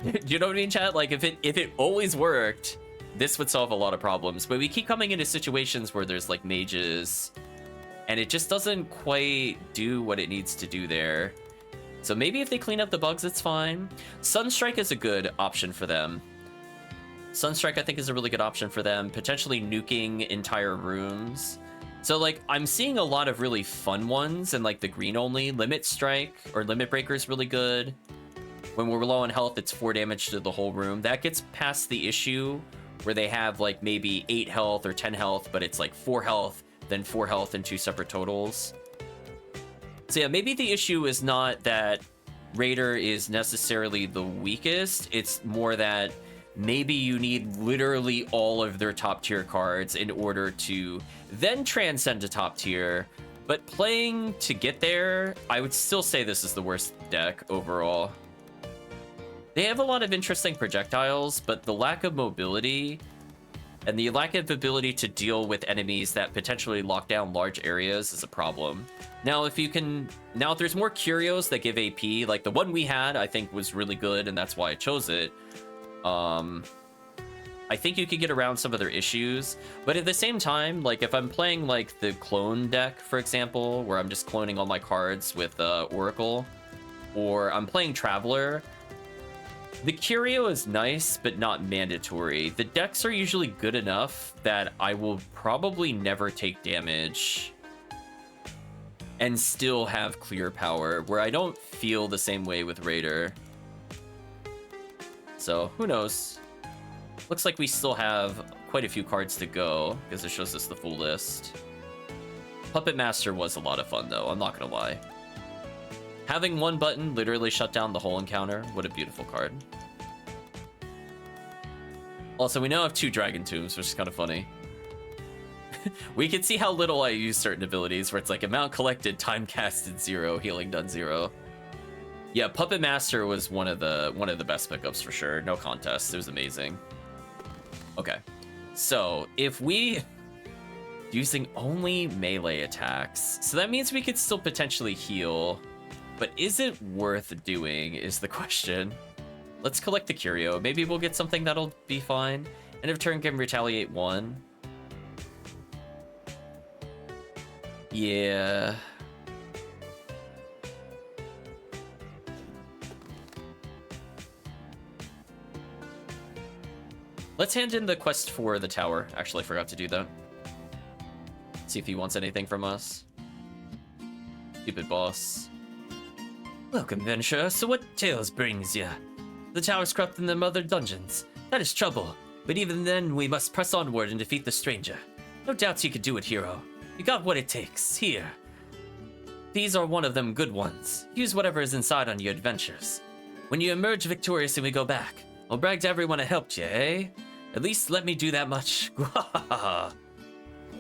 Do you know what I mean, chat? Like if it always worked, this would solve a lot of problems. But we keep coming into situations where there's like mages and it just doesn't quite do what it needs to do there. So maybe if they clean up the bugs, it's fine. Sunstrike is a good option for them. Sunstrike, I think, is a really good option for them. Potentially nuking entire rooms. So, like, I'm seeing a lot of really fun ones, and, like, the green only. Limit Strike or Limit Breaker is really good. When we're low on health, it's 4 damage to the whole room. That gets past the issue where they have, like, maybe 8 health or 10 health, but it's, like, 4 health, then 4 health and 2 separate totals. So, yeah, maybe the issue is not that Raider is necessarily the weakest. It's more that maybe you need literally all of their top tier cards in order to then transcend to top tier. But playing to get there, I would still say this is the worst deck overall. They have a lot of interesting projectiles, but the lack of mobility and the lack of ability to deal with enemies that potentially lock down large areas is a problem. Now, if there's more curios that give AP, like the one we had, I think was really good, and that's why I chose it. I think you could get around some of their issues, but at the same time, like if I'm playing like the clone deck, for example, where I'm just cloning all my cards with Oracle, or I'm playing Traveler, the curio is nice, but not mandatory. The decks are usually good enough that I will probably never take damage and still have clear power, where I don't feel the same way with Raider. So, who knows? Looks like we still have quite a few cards to go, because it shows us the full list. Puppet Master was a lot of fun, though, I'm not gonna lie. Having one button literally shut down the whole encounter. What a beautiful card. Also, we now have 2 Dragon Tombs, which is kind of funny. We can see how little I use certain abilities, where it's like amount collected, time casted 0, healing done 0. Yeah, Puppet Master was one of the best pickups for sure. No contest. It was amazing. Okay. So, if we using only melee attacks, so that means we could still potentially heal, but is it worth doing is the question. Let's collect the curio. Maybe we'll get something that'll be fine. End of turn can retaliate 1. Yeah. Let's hand in the quest for the tower. Actually, I forgot to do that. See if he wants anything from us. Stupid boss. Welcome, Venture. So what tales brings ya? The tower's corrupt in the mother dungeons. That is trouble. But even then, we must press onward and defeat the stranger. No doubts you could do it, hero. You got what it takes. Here. These are one of them good ones. Use whatever is inside on your adventures. When you emerge victorious and we go back, I'll brag to everyone I helped you, eh? At least let me do that much. Okay,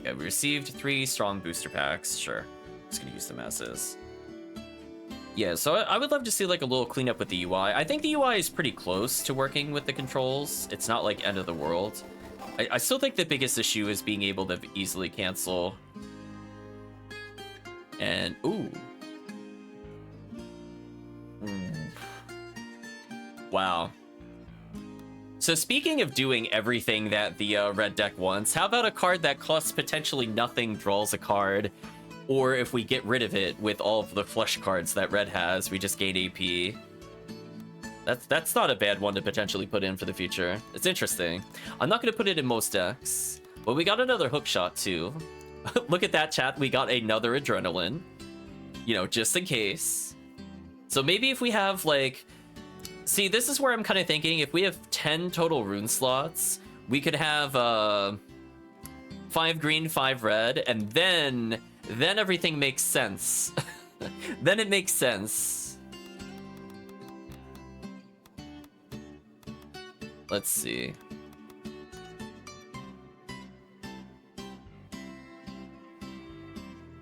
we received 3 strong booster packs. Sure. Just gonna use them as is. Yeah, so I would love to see like a little cleanup with the UI. I think the UI is pretty close to working with the controls. It's not like end of the world. I still think the biggest issue is being able to easily cancel. And, ooh. Wow. So speaking of doing everything that the red deck wants, how about a card that costs potentially nothing, draws a card, or if we get rid of it with all of the flush cards that red has, we just gain AP. That's not a bad one to potentially put in for the future. It's interesting. I'm not going to put it in most decks, but we got another hookshot too. Look at that, chat. We got another adrenaline, you know, just in case. So maybe if we have like, see, this is where I'm kind of thinking if we have 10 total rune slots, we could have 5 green, 5 red, and then everything makes sense. Then it makes sense. Let's see.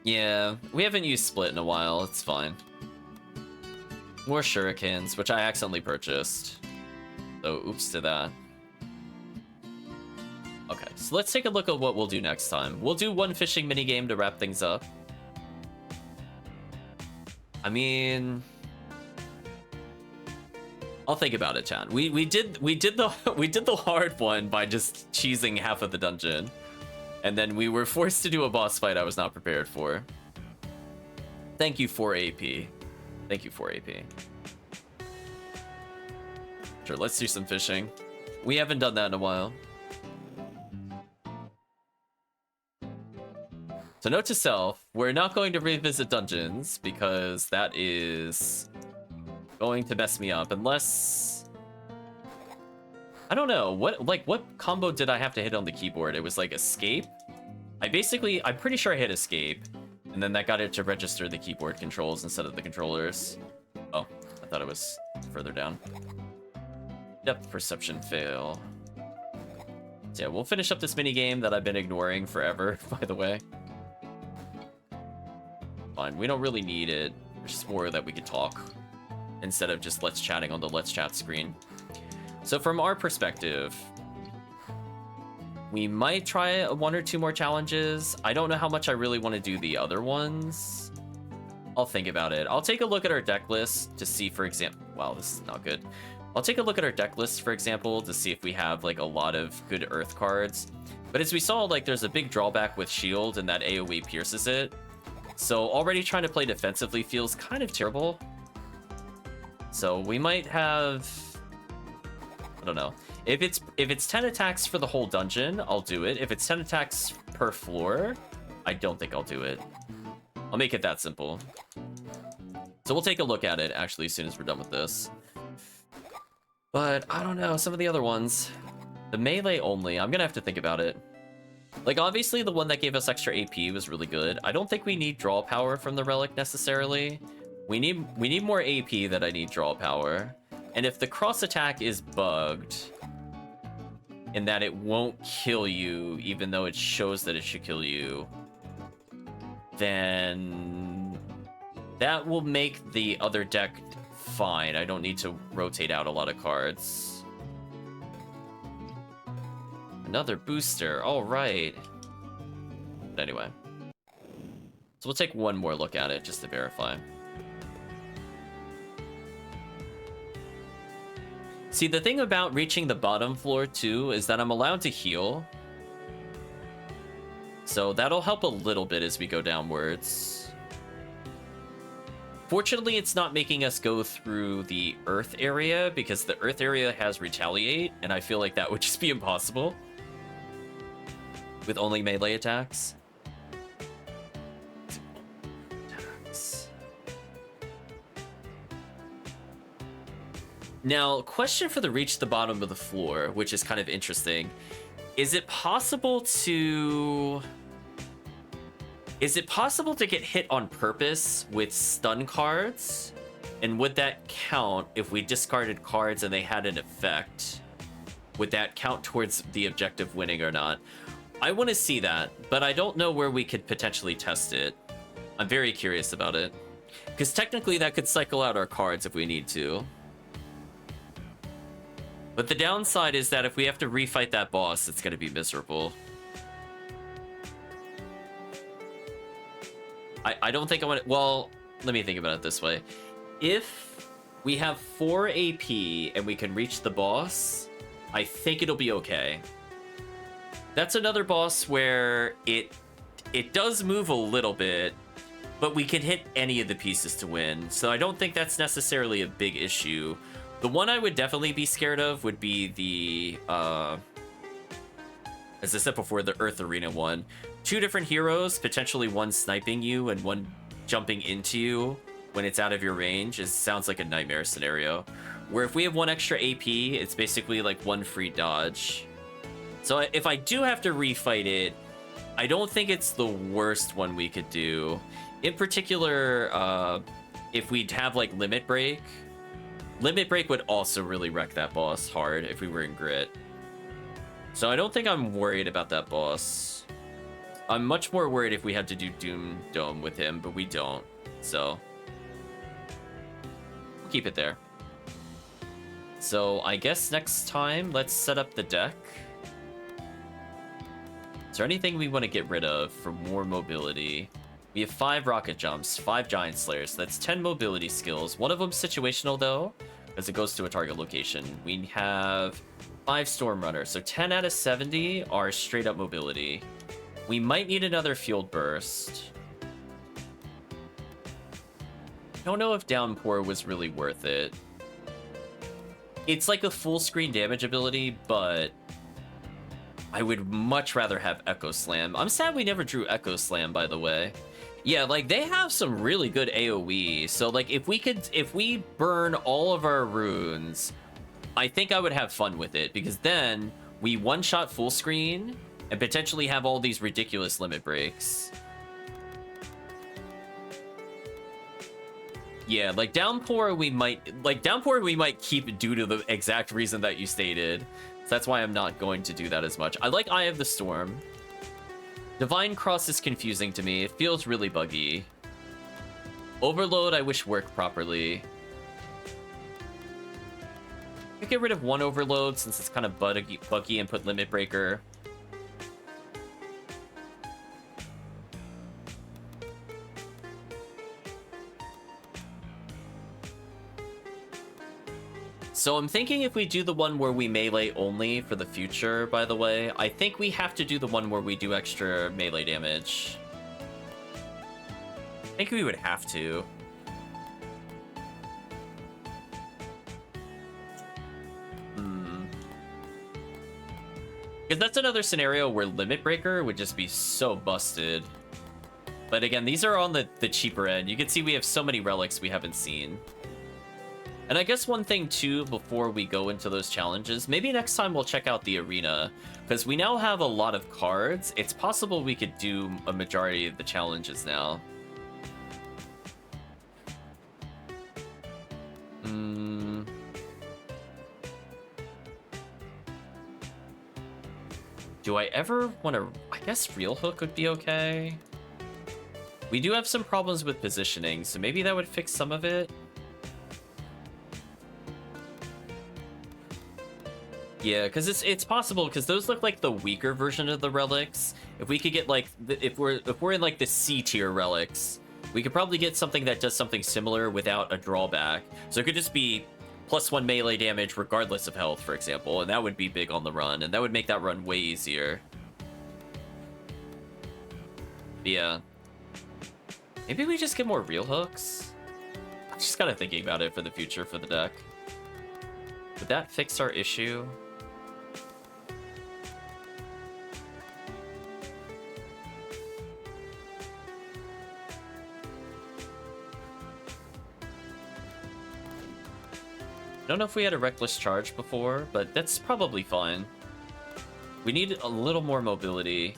Yeah, we haven't used Split in a while. It's fine. More shurikens, which I accidentally purchased. So, oops to that. Okay, so let's take a look at what we'll do next time. We'll do one fishing minigame to wrap things up. I mean, I'll think about it, chat. We did the hard one by just cheesing half of the dungeon, and then we were forced to do a boss fight I was not prepared for. Thank you for AP. Thank you for AP. Sure, let's do some fishing. We haven't done that in a while. So note to self, we're not going to revisit dungeons because that is going to mess me up unless... I don't know, what combo did I have to hit on the keyboard? It was like escape? I'm pretty sure I hit escape, and then that got it to register the keyboard controls instead of the controllers. Oh, I thought it was further down. Depth perception fail. So yeah, we'll finish up this mini game that I've been ignoring forever, by the way. Fine, we don't really need it. There's just more that we could talk instead of just let's chatting on the let's chat screen. So from our perspective, we might try one or two more challenges. I don't know how much I really want to do the other ones. I'll think about it. I'll take a look at our deck list to see, for example... Wow, this is not good. I'll take a look at our deck list, for example, to see if we have like a lot of good Earth cards. But as we saw, like there's a big drawback with Shield and that AoE pierces it. So already trying to play defensively feels kind of terrible. So we might have... I don't know. If it's 10 attacks for the whole dungeon, I'll do it. If it's 10 attacks per floor, I don't think I'll do it. I'll make it that simple. So we'll take a look at it, actually, as soon as we're done with this. But, I don't know, some of the other ones. The melee only, I'm gonna have to think about it. Like, obviously, the one that gave us extra AP was really good. I don't think we need draw power from the relic, necessarily. We need more AP than I need draw power. And if the cross attack is bugged, in that it won't kill you, even though it shows that it should kill you, then that will make the other deck fine. I don't need to rotate out a lot of cards. Another booster, all right. But anyway. So we'll take one more look at it just to verify. See, the thing about reaching the bottom floor, too, is that I'm allowed to heal. So that'll help a little bit as we go downwards. Fortunately, it's not making us go through the Earth area, because the Earth area has Retaliate, and I feel like that would just be impossible with only melee attacks. Now, question for the reach the bottom of the floor, which is kind of interesting. Is it possible to get hit on purpose with stun cards? And would that count if we discarded cards and they had an effect? Would that count towards the objective winning or not? I want to see that, but I don't know where we could potentially test it. I'm very curious about it. Because technically that could cycle out our cards if we need to. But the downside is that if we have to refight that boss, it's going to be miserable. I don't think I want to... Well, let me think about it this way. If we have 4 AP and we can reach the boss, I think it'll be okay. That's another boss where it does move a little bit, but we can hit any of the pieces to win. So I don't think that's necessarily a big issue. The one I would definitely be scared of would be the, as I said before, the Earth Arena one. 2 different heroes, potentially one sniping you and one jumping into you when it's out of your range. It sounds like a nightmare scenario. Where if we have 1 extra AP, it's basically like 1 free dodge. So if I do have to refight it, I don't think it's the worst one we could do. In particular, if we'd have like Limit Break. Limit Break would also really wreck that boss hard if we were in Grit. So I don't think I'm worried about that boss. I'm much more worried if we had to do Doom Dome with him, but we don't. So we'll keep it there. So I guess next time, let's set up the deck. Is there anything we want to get rid of for more mobility? We have 5 rocket jumps, 5 giant slayers. So that's 10 mobility skills. One of them's situational though, as it goes to a target location. We have 5 storm runners, so 10 out of 70 are straight up mobility. We might need another field burst. I don't know if downpour was really worth it. It's like a full screen damage ability, but I would much rather have Echo Slam. I'm sad we never drew Echo Slam, by the way. Yeah, like, they have some really good AoE. So, like, if we burn all of our runes, I think I would have fun with it, because then we one-shot full screen and potentially have all these ridiculous limit breaks. Yeah, like Downpour we might keep due to the exact reason that you stated. So that's why I'm not going to do that as much. I like Eye of the Storm. Divine Cross is confusing to me. It feels really buggy. Overload I wish worked properly. I get rid of one Overload since it's kind of buggy and put Limit Breaker. So I'm thinking if we do the one where we melee only for the future, by the way, I think we have to do the one where we do extra melee damage. I think we would have to. Because that's another scenario where Limit Breaker would just be so busted. But again, these are on the cheaper end. You can see we have so many relics we haven't seen. And I guess one thing too, before we go into those challenges, maybe next time we'll check out the arena, because we now have a lot of cards. It's possible we could do a majority of the challenges now. Do I ever want to... I guess Real Hook would be okay. We do have some problems with positioning, so maybe that would fix some of it. Yeah, because it's possible, because those look like the weaker version of the relics. If we could get like if we're in like the C tier relics, we could probably get something that does something similar without a drawback. So it could just be +1 melee damage regardless of health, for example, and that would be big on the run, and that would make that run way easier. But yeah, maybe we just get more real hooks. I'm just kind of thinking about it for the future for the deck. Would that fix our issue? I don't know if we had a Reckless Charge before, but that's probably fine. We need a little more mobility.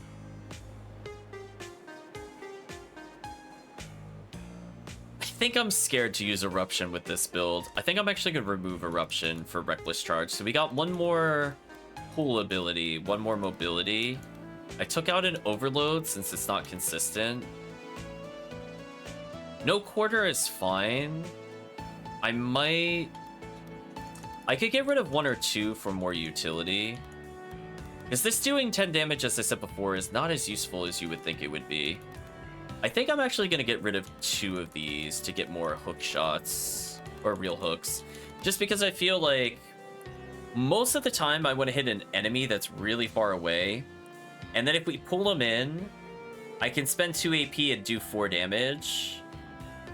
I think I'm scared to use Eruption with this build. I think I'm actually going to remove Eruption for Reckless Charge. So we got one more pool ability, one more mobility. I took out an Overload since it's not consistent. No Quarter is fine. I could get rid of 1 or 2 for more utility. Because this doing 10 damage, as I said before, is not as useful as you would think it would be. I think I'm actually going to get rid of 2 of these to get more hook shots, or real hooks. Just because I feel like most of the time I want to hit an enemy that's really far away. And then if we pull them in, I can spend 2 AP and do 4 damage.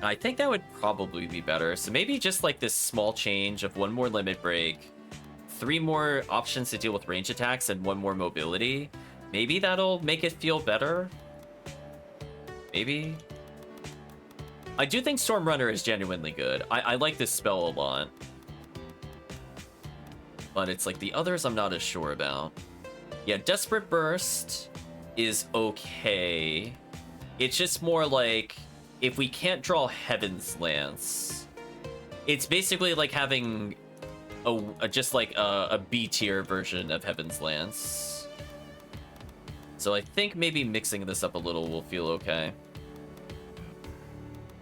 I think that would probably be better. So maybe just like this small change of 1 more limit break, 3 more options to deal with range attacks, and 1 more mobility. Maybe that'll make it feel better. Maybe. I do think Storm Runner is genuinely good. I like this spell a lot. But it's like the others I'm not as sure about. Yeah, Desperate Burst is okay. It's just more like, if we can't draw Heaven's Lance, it's basically like having just like a B tier version of Heaven's Lance. So I think maybe mixing this up a little will feel okay.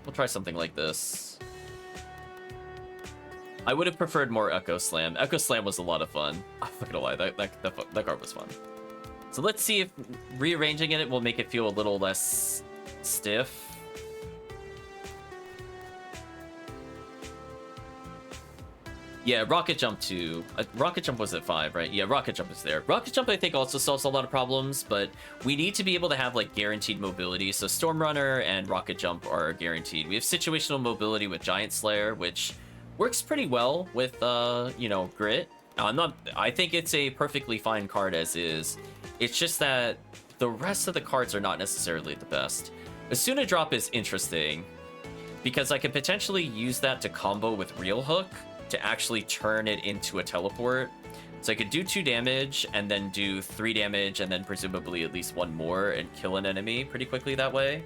We'll try something like this. I would have preferred more Echo Slam. Echo Slam was a lot of fun. I'm not gonna lie, that card was fun. So let's see if rearranging it will make it feel a little less stiff. Yeah, Rocket Jump too. Rocket Jump was at 5, right? Yeah, Rocket Jump is there. Rocket Jump, I think, also solves a lot of problems, but we need to be able to have, like, guaranteed mobility. So Storm Runner and Rocket Jump are guaranteed. We have situational mobility with Giant Slayer, which works pretty well with, you know, Grit. I'm not. I think it's a perfectly fine card as is. It's just that the rest of the cards are not necessarily the best. Asuna Drop is interesting because I could potentially use that to combo with Real Hook to actually turn it into a teleport. So I could do 2 damage and then do 3 damage and then presumably at least 1 more and kill an enemy pretty quickly that way.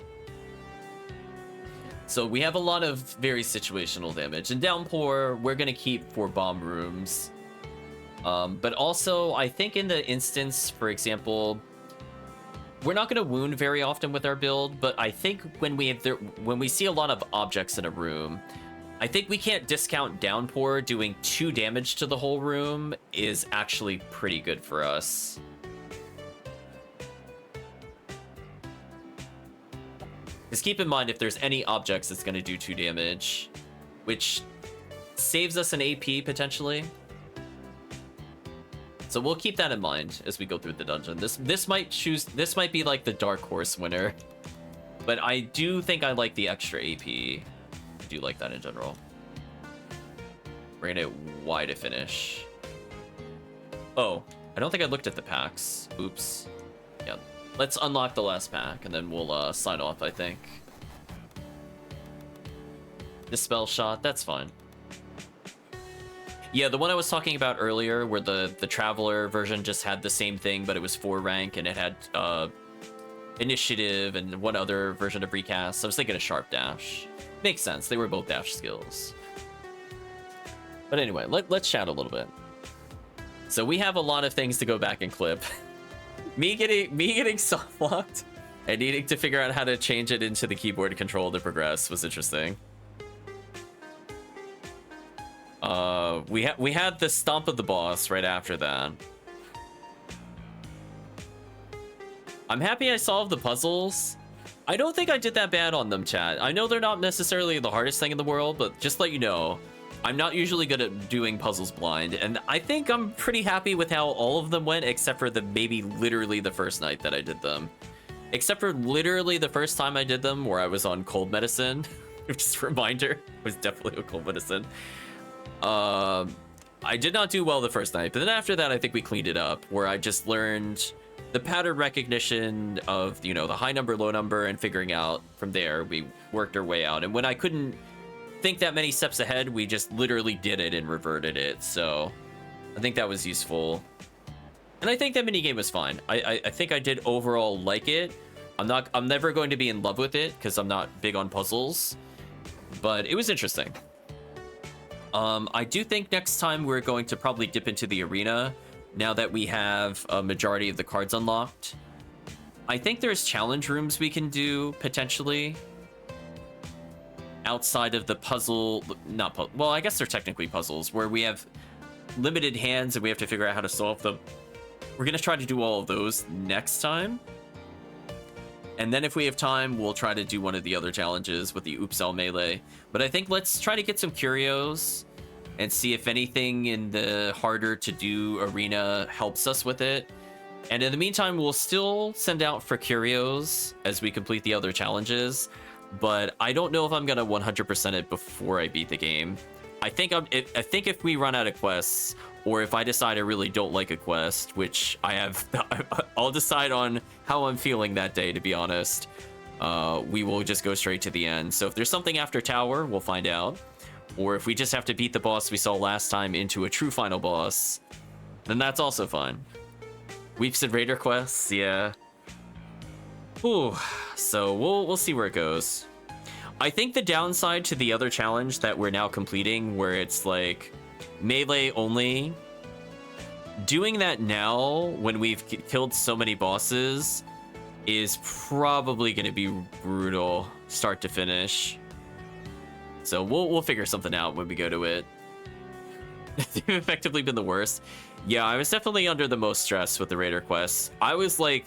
So we have a lot of very situational damage. And Downpour, we're going to keep for bomb rooms. But also, I think in the instance, for example, we're not going to wound very often with our build, but I think when we see a lot of objects in a room, I think we can't discount Downpour. Doing 2 damage to the whole room is actually pretty good for us. Because keep in mind, if there's any objects, it's going to do 2 damage, which saves us an AP potentially. So we'll keep that in mind as we go through the dungeon. This might be like the dark horse winner, but I do think I like the extra AP. I do like that in general. We're gonna Y to finish. Oh, I don't think I looked at the packs. Oops. Yeah, let's unlock the last pack and then we'll sign off, I think. Dispel Shot, that's fine. Yeah, the one I was talking about earlier where the Traveler version just had the same thing, but it was 4 rank and it had Initiative and one other version of Recast. I was thinking of Sharp Dash. Makes sense, they were both dash skills. But anyway, let's chat a little bit. So we have a lot of things to go back and clip. me getting soft locked and needing to figure out how to change it into the keyboard control to progress was interesting. We had the stomp of the boss right after that. I'm happy I solved the puzzles. I don't think I did that bad on them, chat. I know they're not necessarily the hardest thing in the world, but just let you know, I'm not usually good at doing puzzles blind, and I think I'm pretty happy with how all of them went, except for maybe literally the first night that I did them. Except for literally the first time I did them, where I was on cold medicine. Just a reminder, it was definitely a cold medicine. I did not do well the first night, but then after that, I think we cleaned it up, where I just learned the pattern recognition of, the high number, low number, and figuring out from there, we worked our way out. And when I couldn't think that many steps ahead, we just literally did it and reverted it. So I think that was useful. And I think that minigame was fine. I think I did overall like it. I'm never going to be in love with it because I'm not big on puzzles, but it was interesting. I do think next time we're going to probably dip into the arena now that we have a majority of the cards unlocked. I think there's challenge rooms we can do potentially outside of the puzzle, well, I guess they're technically puzzles where we have limited hands and we have to figure out how to solve them. We're going to try to do all of those next time. And then if we have time, we'll try to do one of the other challenges with the Oops All Melee. But I think let's try to get some curios and see if anything in the harder to do arena helps us with it. And in the meantime, we'll still send out for curios as we complete the other challenges. But I don't know if I'm going to 100% it before I beat the game. I think if we run out of quests, or if I decide I really don't like a quest, which I have, I'll decide on how I'm feeling that day, to be honest. We will just go straight to the end. So if there's something after Tower, we'll find out. Or if we just have to beat the boss we saw last time into a true final boss, then that's also fine. Weeps and Raider quests, yeah. Ooh, so we'll see where it goes. I think the downside to the other challenge that we're now completing, where it's like melee only, doing that now when we've killed so many bosses is probably going to be brutal start to finish. So we'll figure something out when we go to it. They've effectively been the worst. Yeah, I was definitely under the most stress with the Raider quests. I was like,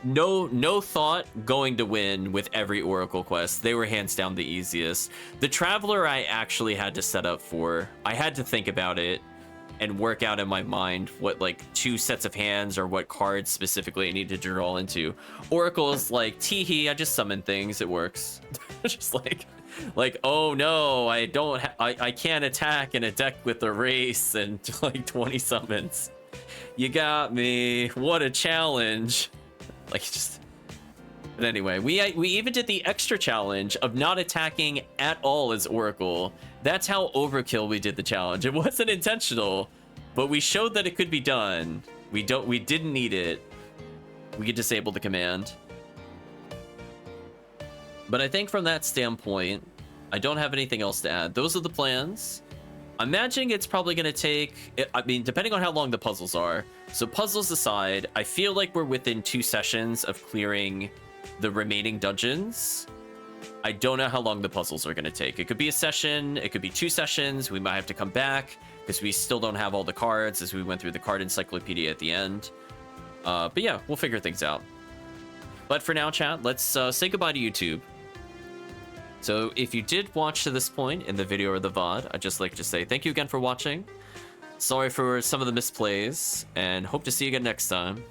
no thought going to win with every Oracle quest. They were hands down the easiest. The Traveler I actually had to set up for. I had to think about it and work out in my mind what like 2 sets of hands or what cards specifically I needed to draw into. Oracle is like, teehee, I just summon things, it works. Just like, Like, oh no, I don't, I can't attack in a deck with a race and like 20 summons. You got me. What a challenge. Like, just. But anyway, we even did the extra challenge of not attacking at all as Oracle. That's how overkill we did the challenge. It wasn't intentional, but we showed that it could be done. We didn't need it. We could disable the command. But I think from that standpoint, I don't have anything else to add. Those are the plans. I'm imagining it's probably going to take, I mean, depending on how long the puzzles are. So puzzles aside, I feel like we're within 2 sessions of clearing the remaining dungeons. I don't know how long the puzzles are going to take. It could be a session, it could be 2 sessions. We might have to come back because we still don't have all the cards as we went through the card encyclopedia at the end. But yeah, we'll figure things out. But for now, chat, let's say goodbye to YouTube. So if you did watch to this point in the video or the VOD, I'd just like to say thank you again for watching. Sorry for some of the misplays, and hope to see you again next time.